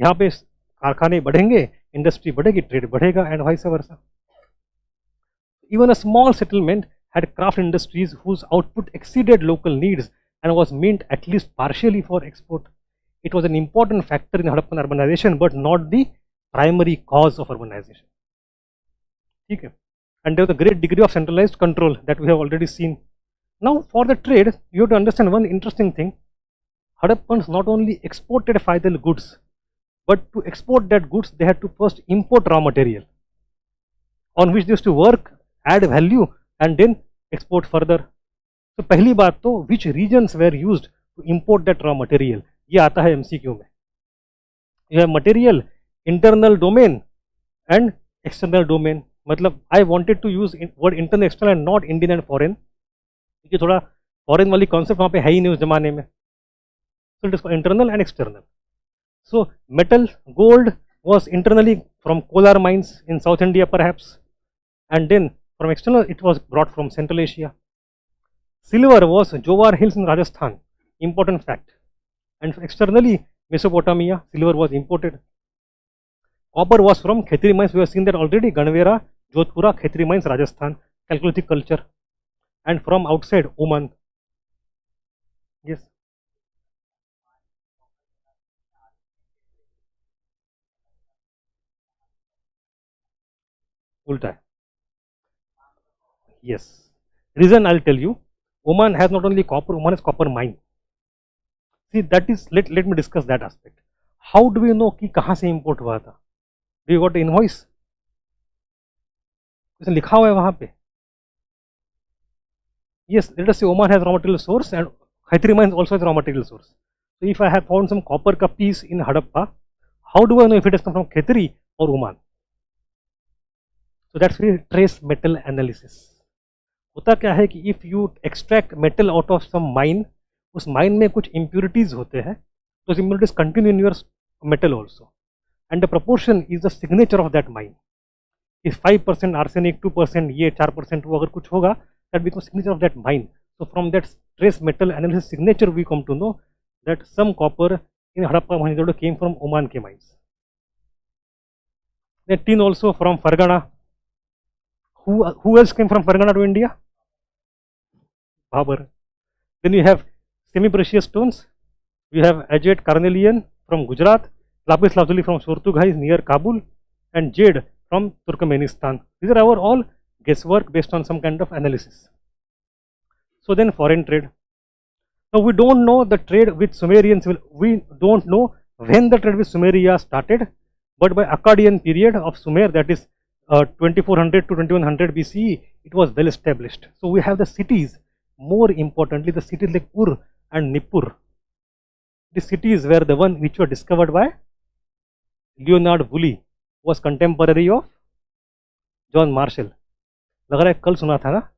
यहाँ पे कारखाने बढ़ेंगे, industry बढ़ेगी, trade बढ़ेगा, and vice versa. Even a small settlement had craft industries whose output exceeded local needs and was meant at least partially for export. It was an important factor in Harappan urbanization, but not the primary cause of urbanization. Okay. And there was a great degree of centralized control that we have already seen. Now, for the trade, you have to understand one interesting thing. Harappans not only exported vital goods, but to export that goods, they had to first import raw material on which they used to work, add value, and then export further. So, पहली बात तो which regions were used to import that raw material? ये आता है MCQ में. You have material, internal domain and external domain. मतलब I wanted to use word internal, external and not Indian and foreign. क्योंकि थोड़ा foreign वाली concept वहाँ पे है ही नहीं उस जमाने में. So it is internal and external. So metal, gold was internally from Kolar mines in South India perhaps, and then from external it was brought from Central Asia. Silver was Jowar Hills in Rajasthan, important fact, and externally Mesopotamia, silver was imported. Copper was from Khetri mines, we have seen that already, Ganvera, Jodhpura, Khetri mines, Rajasthan, Chalcolithic culture, and from outside Oman. Yes. Ulta. Yes. Reason I'll tell you. Oman has not only copper, Oman has copper mine. See, that is, let me discuss that aspect. How do we know कि कहाँ से import हुआ था? Do you got the invoice? इसमें लिखा हुआ है वहाँ पे. Yes, let us say Oman has raw material source and Khetri mines also has raw material source. So if I have found some copper ka piece in Harappa, how do I know if it has come from Khetri or Oman? So that's really trace metal analysis. होता क्या है कि if you extract metal out of some mine, उस mine में कुछ impurities होते हैं, those impurities continue in your metal also, and the proportion is the signature of that mine. If 5% arsenic, 2% ये 4% वो अगर कुछ होगा, that becomes signature of that mine. So from that trace metal analysis signature, we come to know that some copper in Harappa Mohenjo-daro came from Oman ke mines. Then tin also from Fargana. Who else came from Fargana to India? Babur. Then you have semi-precious stones. We have agate carnelian from Gujarat, lapis lazuli from Shortughai near Kabul, and jade from Turkmenistan. These are our all guesswork based on some kind of analysis. So then foreign trade. Now we don't know the trade with Sumerians. We don't know when the trade with Sumeria started, but by Akkadian period of Sumer, that is 2400 to 2100 BCE, it was well established. So we have the cities. More importantly, the cities like Ur and Nippur. The cities were the one which were discovered by Leonard Woolley, was contemporary of John Marshall. लग रहा है कल सुना था ना.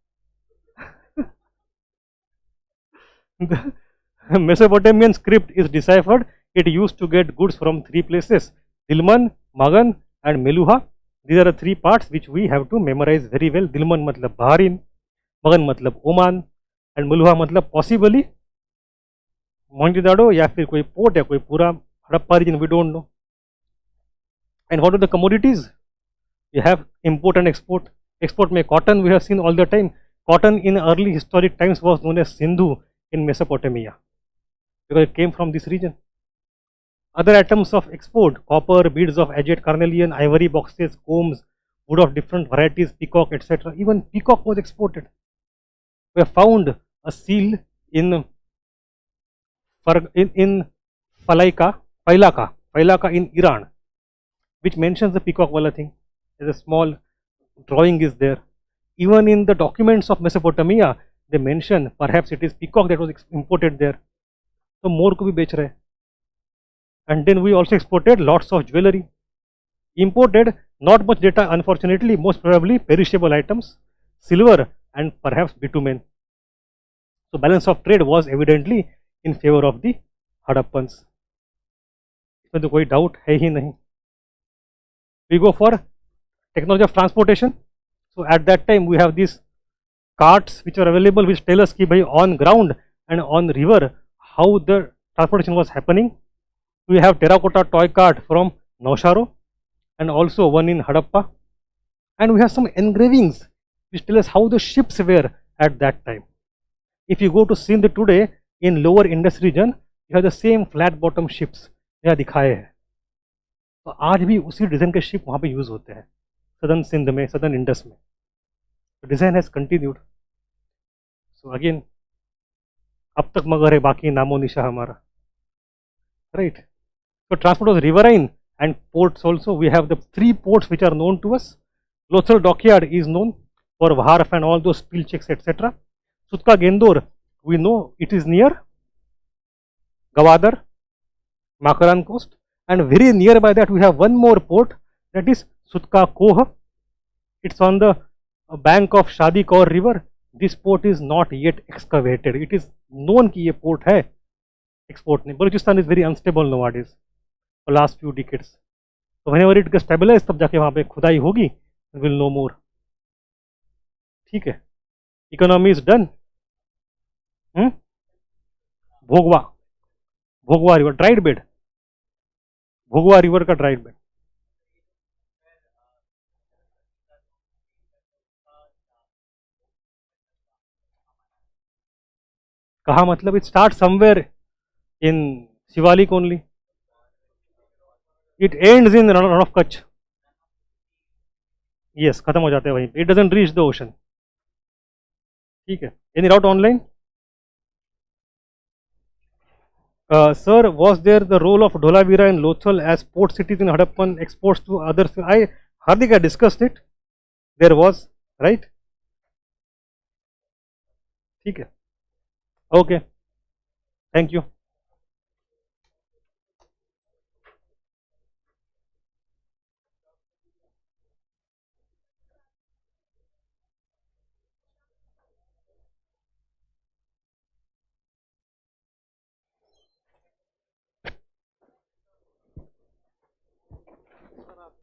The Mesopotamian script is deciphered. It used to get goods from three places: Dilmun, Magan, and Meluha. These are the three parts which we have to memorize very well. Dilmun matlab Bahrain, Magan matlab Oman, and Meluha matlab possibly Mohenjo-daro या फिर कोई port या कोई पूरा Harappa region, we don't know. And what are the commodities? You have import and export. Export में cotton we have seen all the time. Cotton in early historic times was known as Sindhu in Mesopotamia because it came from this region. Other items of export: copper, beads of agate carnelian, ivory boxes, combs, wood of different varieties, peacock, etc. Even peacock was exported. We have found a seal in Failaka in Iran, which mentions the peacock wala thing. There's a small drawing is there. Even in the documents of Mesopotamia, they mention perhaps it is peacock that was imported there. So more को भी बेच रहे. And then we also exported lots of jewelry. Imported not much data, unfortunately, most probably perishable items. Silver and perhaps bitumen. So balance of trade was evidently in favor of the Hadappans. इसमें तो कोई doubt है ही नहीं. We go for technology of transportation. So at that time we have these carts which are available, which tell us कि भाई on ground and on river how the transportation was happening. We have terracotta toy cart from Nausharo and also one in Hadappa, and we have some engravings which tell us how the ships were at that time. If you go to Sindh today in lower Indus region, you have the same flat bottom ships यहाँ दिखाए हैं. तो आज भी उसी design के ship वहाँ पे यूज़ होते हैं सदर्न सिंध में, सदर्न इंडस में. Design has continued. So again अब तक मगर है बाकी नामो निशा हमारा, right. So transport was riverine and ports also. We have the 3 ports which are known to us. Lothal dockyard is known for wharf and all those steel checks, etc. Sutka Gendor, we know it is near Gawadar, Makaran coast, and very nearby that we have one more port, that is Sutka Koh. It's on the bank of Shadi Kaur river. This port is not yet excavated. It is known कि ये port है, export नहीं. Balochistan is very unstable nowadays for last few decades. So whenever it gets stabilized, तब जाके वहाँ पे खुदाई होगी, we will know more. ठीक है. Economy is done. Bhogava, Bhogava river dried bed, Bhogava river का ड्राइड बेड. कहाँ मतलब it starts somewhere in Shivalik only. It ends in run of Kutch. Yes, खत्म हो जाते हैं वहीं पे. It doesn't reach the ocean. ठीक है. Any doubt online? Sir, was there the role of Dholavira and Lothal as port cities in Hadappan exports to others? Hardik, I discussed it. There was, right? ठीक है. Okay. Thank you.